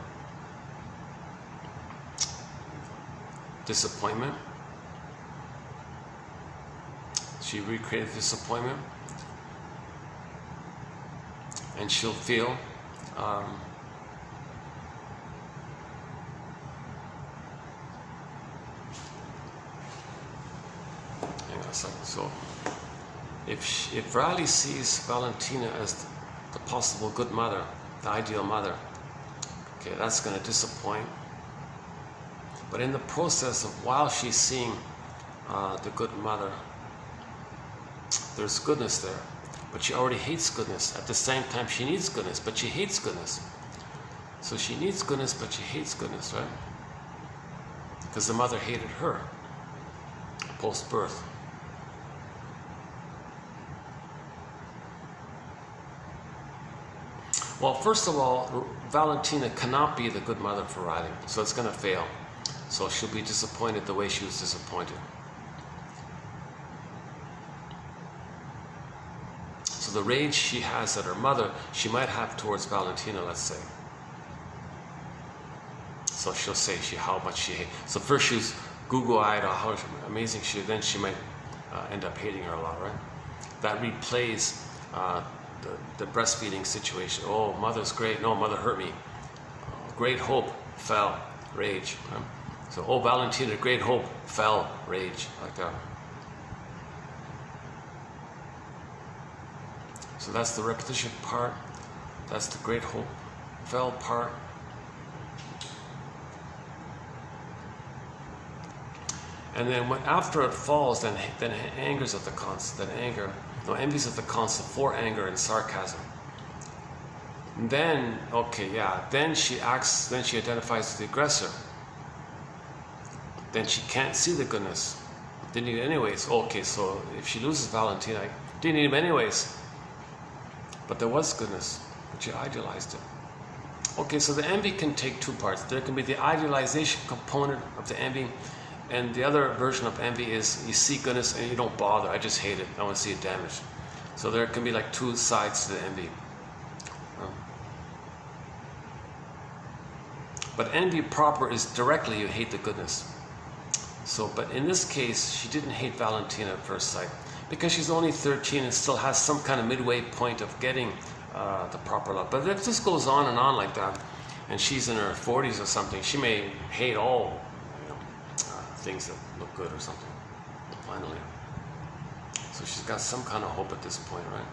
Disappointment. She recreated disappointment. And she'll feel hang on a second. So if Riley sees Valentina as the possible good mother, the ideal mother, okay, that's going to disappoint. But in the process of while she's seeing the good mother, there's goodness there. But she already hates goodness. At the same time, she needs goodness, but she hates goodness. So she needs goodness, but she hates goodness, right? Because the mother hated her post-birth. Well, first of all, Valentina cannot be the good mother for Riley, so it's going to fail. So she'll be disappointed the way she was disappointed. So the rage she has at her mother, she might have towards Valentina, let's say. So she'll say how much she hates. So first she's Google-eyed, how amazing she is, then she might end up hating her a lot, right? That replays the breastfeeding situation. Oh, mother's great. No, mother hurt me. Great hope, fell, rage. Right? So, oh, Valentina, great hope, fell, rage, like that. So that's the repetition part. That's the great hope, fell part. And then after it falls, then anger's at the constant. Then anger, no, envy's at the constant for anger and sarcasm. And then, okay, yeah. Then she acts. Then she identifies as the aggressor. Then she can't see the goodness. Didn't need it anyways. Okay, so if she loses Valentina, I didn't need him anyways. But there was goodness, but she idealized it. Okay, so the envy can take two parts. There can be the idealization component of the envy, and the other version of envy is you see goodness and you don't bother. I just hate it. I want to see it damaged. So there can be like two sides to the envy. But envy proper is directly you hate the goodness. So, but in this case, she didn't hate Valentina at first sight because she's only 13 and still has some kind of midway point of getting the proper love. But if this goes on and on like that, and she's in her 40s or something, she may hate all, you know, things that look good or something. Finally, so she's got some kind of hope at this point, right?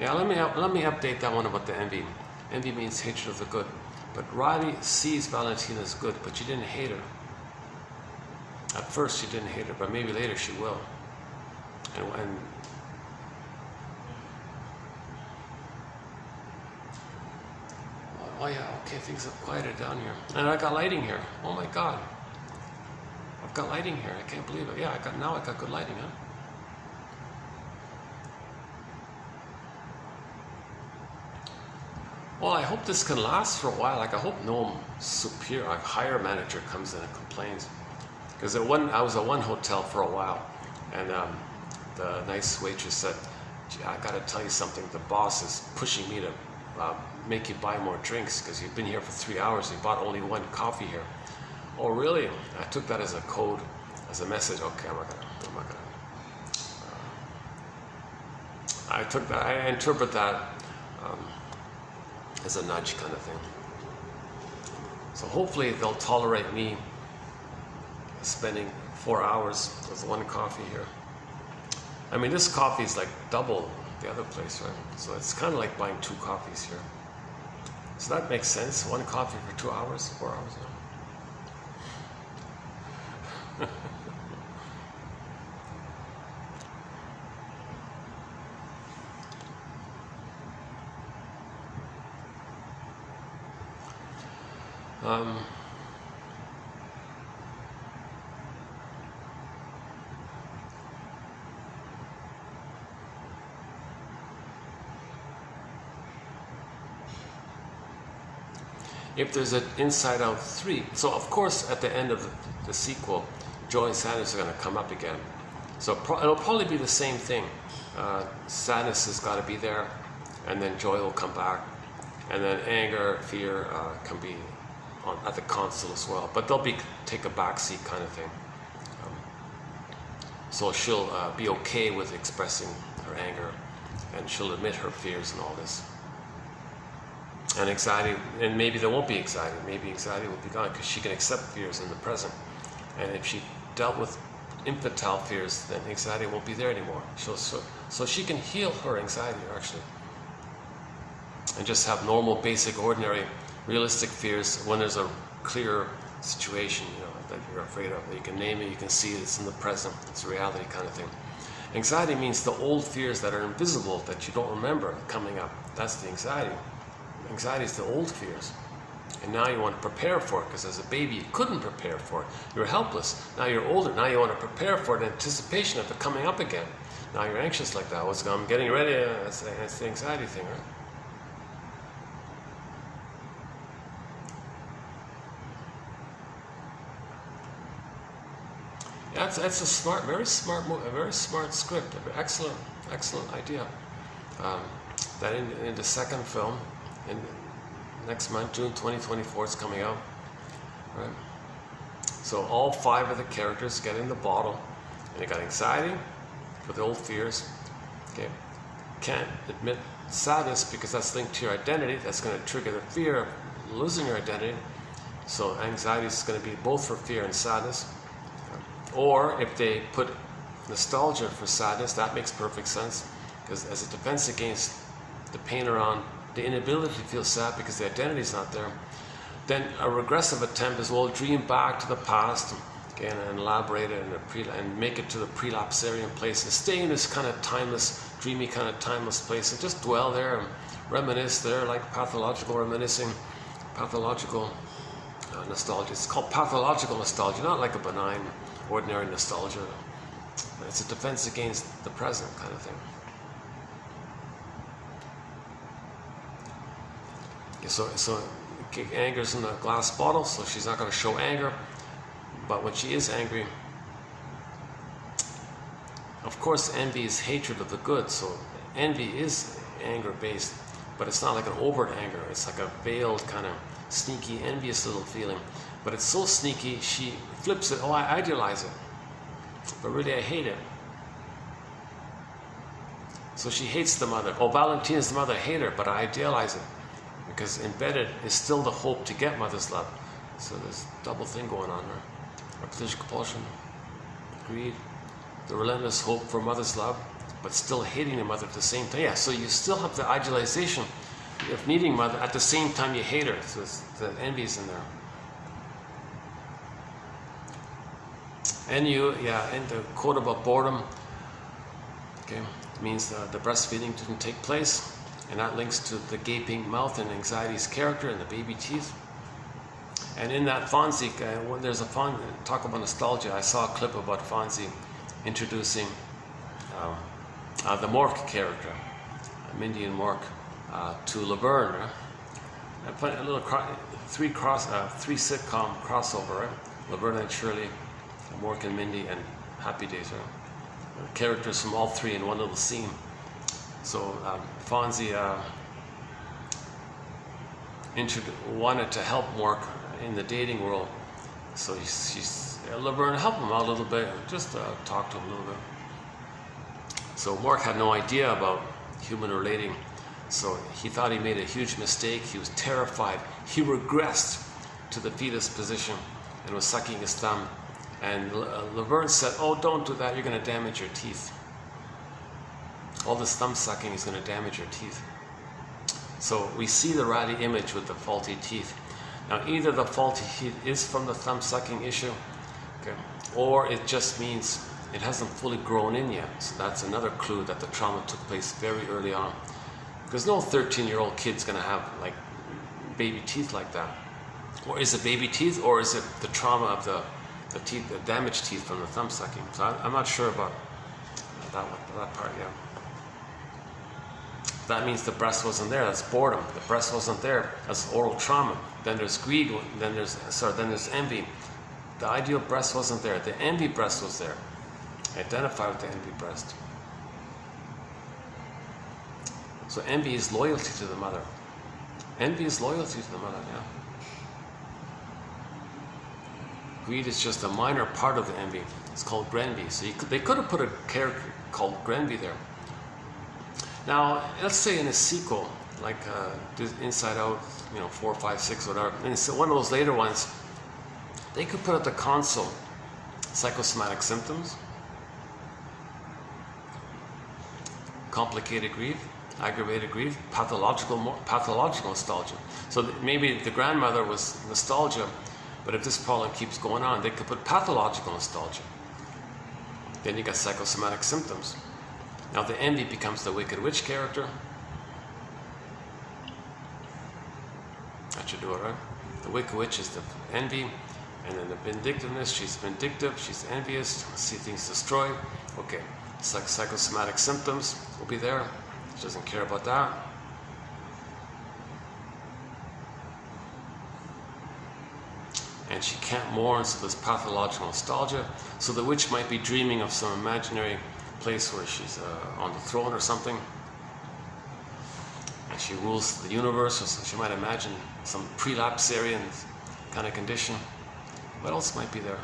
Yeah, let me update that one about the envy. Envy means hatred of the good. But Riley sees Valentina as good, but she didn't hate her. At first she didn't hate her, but maybe later she will. And oh yeah, okay, things have quieted down here. And I got lighting here. Oh my God. I've got lighting here. I can't believe it. Yeah, now I got good lighting, huh? Well, I hope this can last for a while. Like, I hope no superior, like higher manager comes in and complains. Because I was at one hotel for a while, and the nice waitress said, "Gee, I got to tell you something. The boss is pushing me to make you buy more drinks because you've been here for 3 hours. You bought only one coffee here." Oh, really? I took that as a code, as a message. Okay, I'm not gonna. I interpret that as a nudge kind of thing. So hopefully they'll tolerate me spending 4 hours with one coffee here. I mean, this coffee is like double the other place, right? So it's kind of like buying 2 coffees here. So that makes sense. One coffee for 2 hours, 4 hours. If there's an Inside Out 3, so of course at the end of the sequel, Joy and Sadness are going to come up again. So it'll probably be the same thing. Sadness has got to be there, and then Joy will come back, and then anger, fear can be at the console as well. But they'll take a backseat kind of thing. So she'll be okay with expressing her anger, and she'll admit her fears and all this. And anxiety, and maybe there won't be anxiety. Maybe anxiety will be gone because she can accept fears in the present. And if she dealt with infantile fears, then anxiety won't be there anymore. So she can heal her anxiety actually, and just have normal, basic, ordinary, realistic fears when there's a clear situation, you know, that you're afraid of. That you can name it, you can see it, it's in the present, it's a reality kind of thing. Anxiety means the old fears that are invisible, that you don't remember coming up. That's the anxiety. Anxiety is the old fears. And now you want to prepare for it, because as a baby you couldn't prepare for it. You were helpless. Now you're older. Now you want to prepare for it in anticipation of it coming up again. Now you're anxious like that. I'm getting ready. That's the anxiety thing, right? Yeah, that's a smart, very smart move, a very smart script. An excellent idea. That in the second film, next month, June 2024, it's coming out. Right? So all 5 of the characters get in the bottle, and they got anxiety for the old fears. Okay, can't admit sadness because that's linked to your identity. That's going to trigger the fear of losing your identity. So anxiety is going to be both for fear and sadness. Or if they put nostalgia for sadness, that makes perfect sense, because as a defense against the pain around the inability to feel sad because the identity is not there, then a regressive attempt is, well, dream back to the past, again, and elaborate it and make it to the prelapsarian place and stay in this kind of timeless, dreamy kind of timeless place and just dwell there and reminisce there, like pathological reminiscing, pathological nostalgia. It's called pathological nostalgia, not like a benign, ordinary nostalgia. It's a defense against the present kind of thing. So anger's in a glass bottle, so she's not going to show anger. But when she is angry, of course, envy is hatred of the good. So envy is anger-based, but it's not like an overt anger. It's like a veiled kind of sneaky, envious little feeling. But it's so sneaky, she flips it. Oh, I idealize it, but really I hate it. So she hates the mother. Oh, Valentina's the mother. I hate her, but I idealize it. Because embedded is still the hope to get mother's love. So there's a double thing going on there. Repetition, compulsion, greed, the relentless hope for mother's love, but still hating the mother at the same time. Yeah, so you still have the idealization of needing mother at the same time you hate her. So the envy is in there. And the quote about boredom, okay, means the breastfeeding didn't take place, and that links to the gaping mouth and anxiety's character and the baby teeth. And in that Fonzie, when there's a talk about nostalgia, I saw a clip about Fonzie introducing the Mork character, Mindy and Mork, to Laverne. I put a little three sitcom crossover, right? Laverne and Shirley, Mork and Mindy, and Happy Days. Right? Characters from all three in one little scene. So Fonzie wanted to help Mork in the dating world. So Laverne helped him out a little bit, just talk to him a little bit. So Mork had no idea about human relating. So he thought he made a huge mistake. He was terrified. He regressed to the fetus position and was sucking his thumb. And Laverne said, "Oh, don't do that. You're going to damage your teeth. All this thumb sucking is going to damage your teeth." So we see the ratty image with the faulty teeth. Now, either the faulty teeth is from the thumb sucking issue, okay, or it just means it hasn't fully grown in yet. So that's another clue that the trauma took place very early on. Because no 13-year-old kid's going to have like baby teeth like that. Or is it baby teeth, or is it the trauma of the teeth, the damaged teeth from the thumb sucking? So I'm not sure about that part yet. That means the breast wasn't there. That's boredom. The breast wasn't there. That's oral trauma. Then there's greed. Then there's envy. The ideal breast wasn't there. The envy breast was there. Identify with the envy breast. So envy is loyalty to the mother. Envy is loyalty to the mother. Yeah. Greed is just a minor part of the envy. It's called Grenvy. So they could have put a character called Grenvy there. Now, let's say in a sequel, like Inside Out, 4, 5, 6, whatever, and so one of those later ones, they could put at the console psychosomatic symptoms, complicated grief, aggravated grief, pathological nostalgia. So maybe the grandmother was nostalgia, but if this problem keeps going on, they could put pathological nostalgia. Then you got psychosomatic symptoms. Now the envy becomes the Wicked Witch character. That should do it, right? The Wicked Witch is the envy, and then the vindictiveness, she's vindictive, she's envious, see things destroyed. Okay, it's like psychosomatic symptoms will be there. She doesn't care about that. And she can't mourn, so there's pathological nostalgia. So the witch might be dreaming of some imaginary place where she's on the throne or something, and she rules the universe, so she might imagine some prelapsarian kind of condition. What else might be there?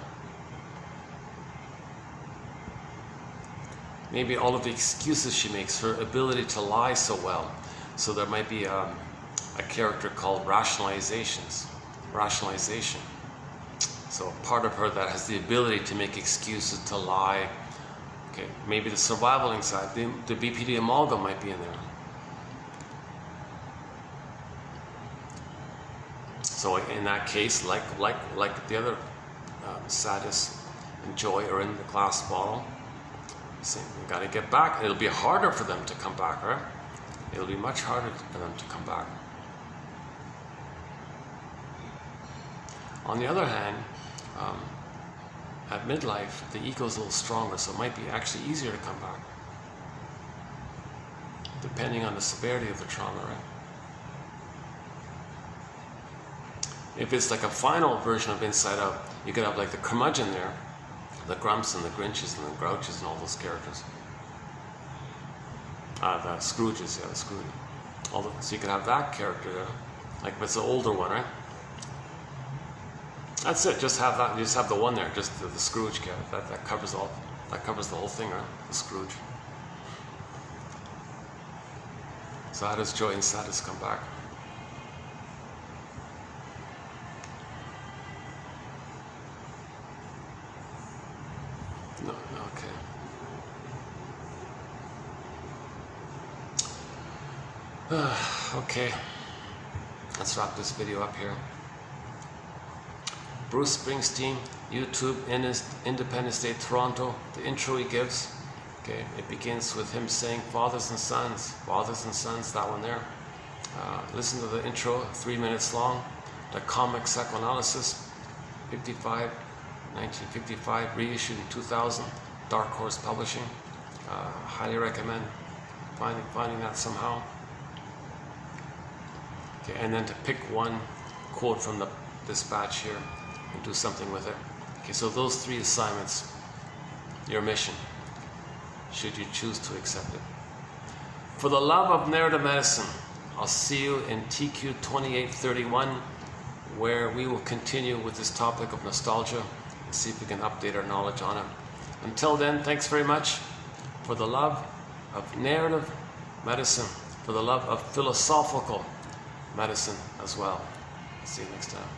Maybe all of the excuses she makes, her ability to lie so well. So there might be a character called rationalization. So part of her that has the ability to make excuses, to lie. Okay, maybe the survival anxiety, the BPD amalgam might be in there. So in that case, like the other sadness and joy are in the glass bottle. So you got to get back. It'll be harder for them to come back, right? It'll be much harder for them to come back. On the other hand, at midlife, the ego is a little stronger, so it might be actually easier to come back, depending on the severity of the trauma, right? If it's like a final version of Inside Out, you could have like the curmudgeon there, the grumps and the grinches and the grouches and all those characters. The Scrooges, yeah, the Scrooge. So you could have that character there, like if it's an older one, right? That's it. Just have that. You just have the one there. Just the Scrooge character. That covers all. That covers the whole thing, right? The Scrooge. So how does joy and sadness come back? No, okay. Okay, let's wrap this video up here. Bruce Springsteen, YouTube, Independence Day, Toronto. The intro he gives, okay, it begins with him saying fathers and sons, that one there. Listen to the intro, 3 minutes long. The comic psychoanalysis, 1955, reissued in 2000, Dark Horse Publishing. Highly recommend finding that somehow. Okay, and then to pick one quote from the dispatch here and do something with it. Okay, so those 3 assignments, your mission, should you choose to accept it. For the love of narrative medicine, I'll see you in TQ 2831, where we will continue with this topic of nostalgia and see if we can update our knowledge on it. Until then, thanks very much. For the love of narrative medicine, for the love of philosophical medicine as well. See you next time.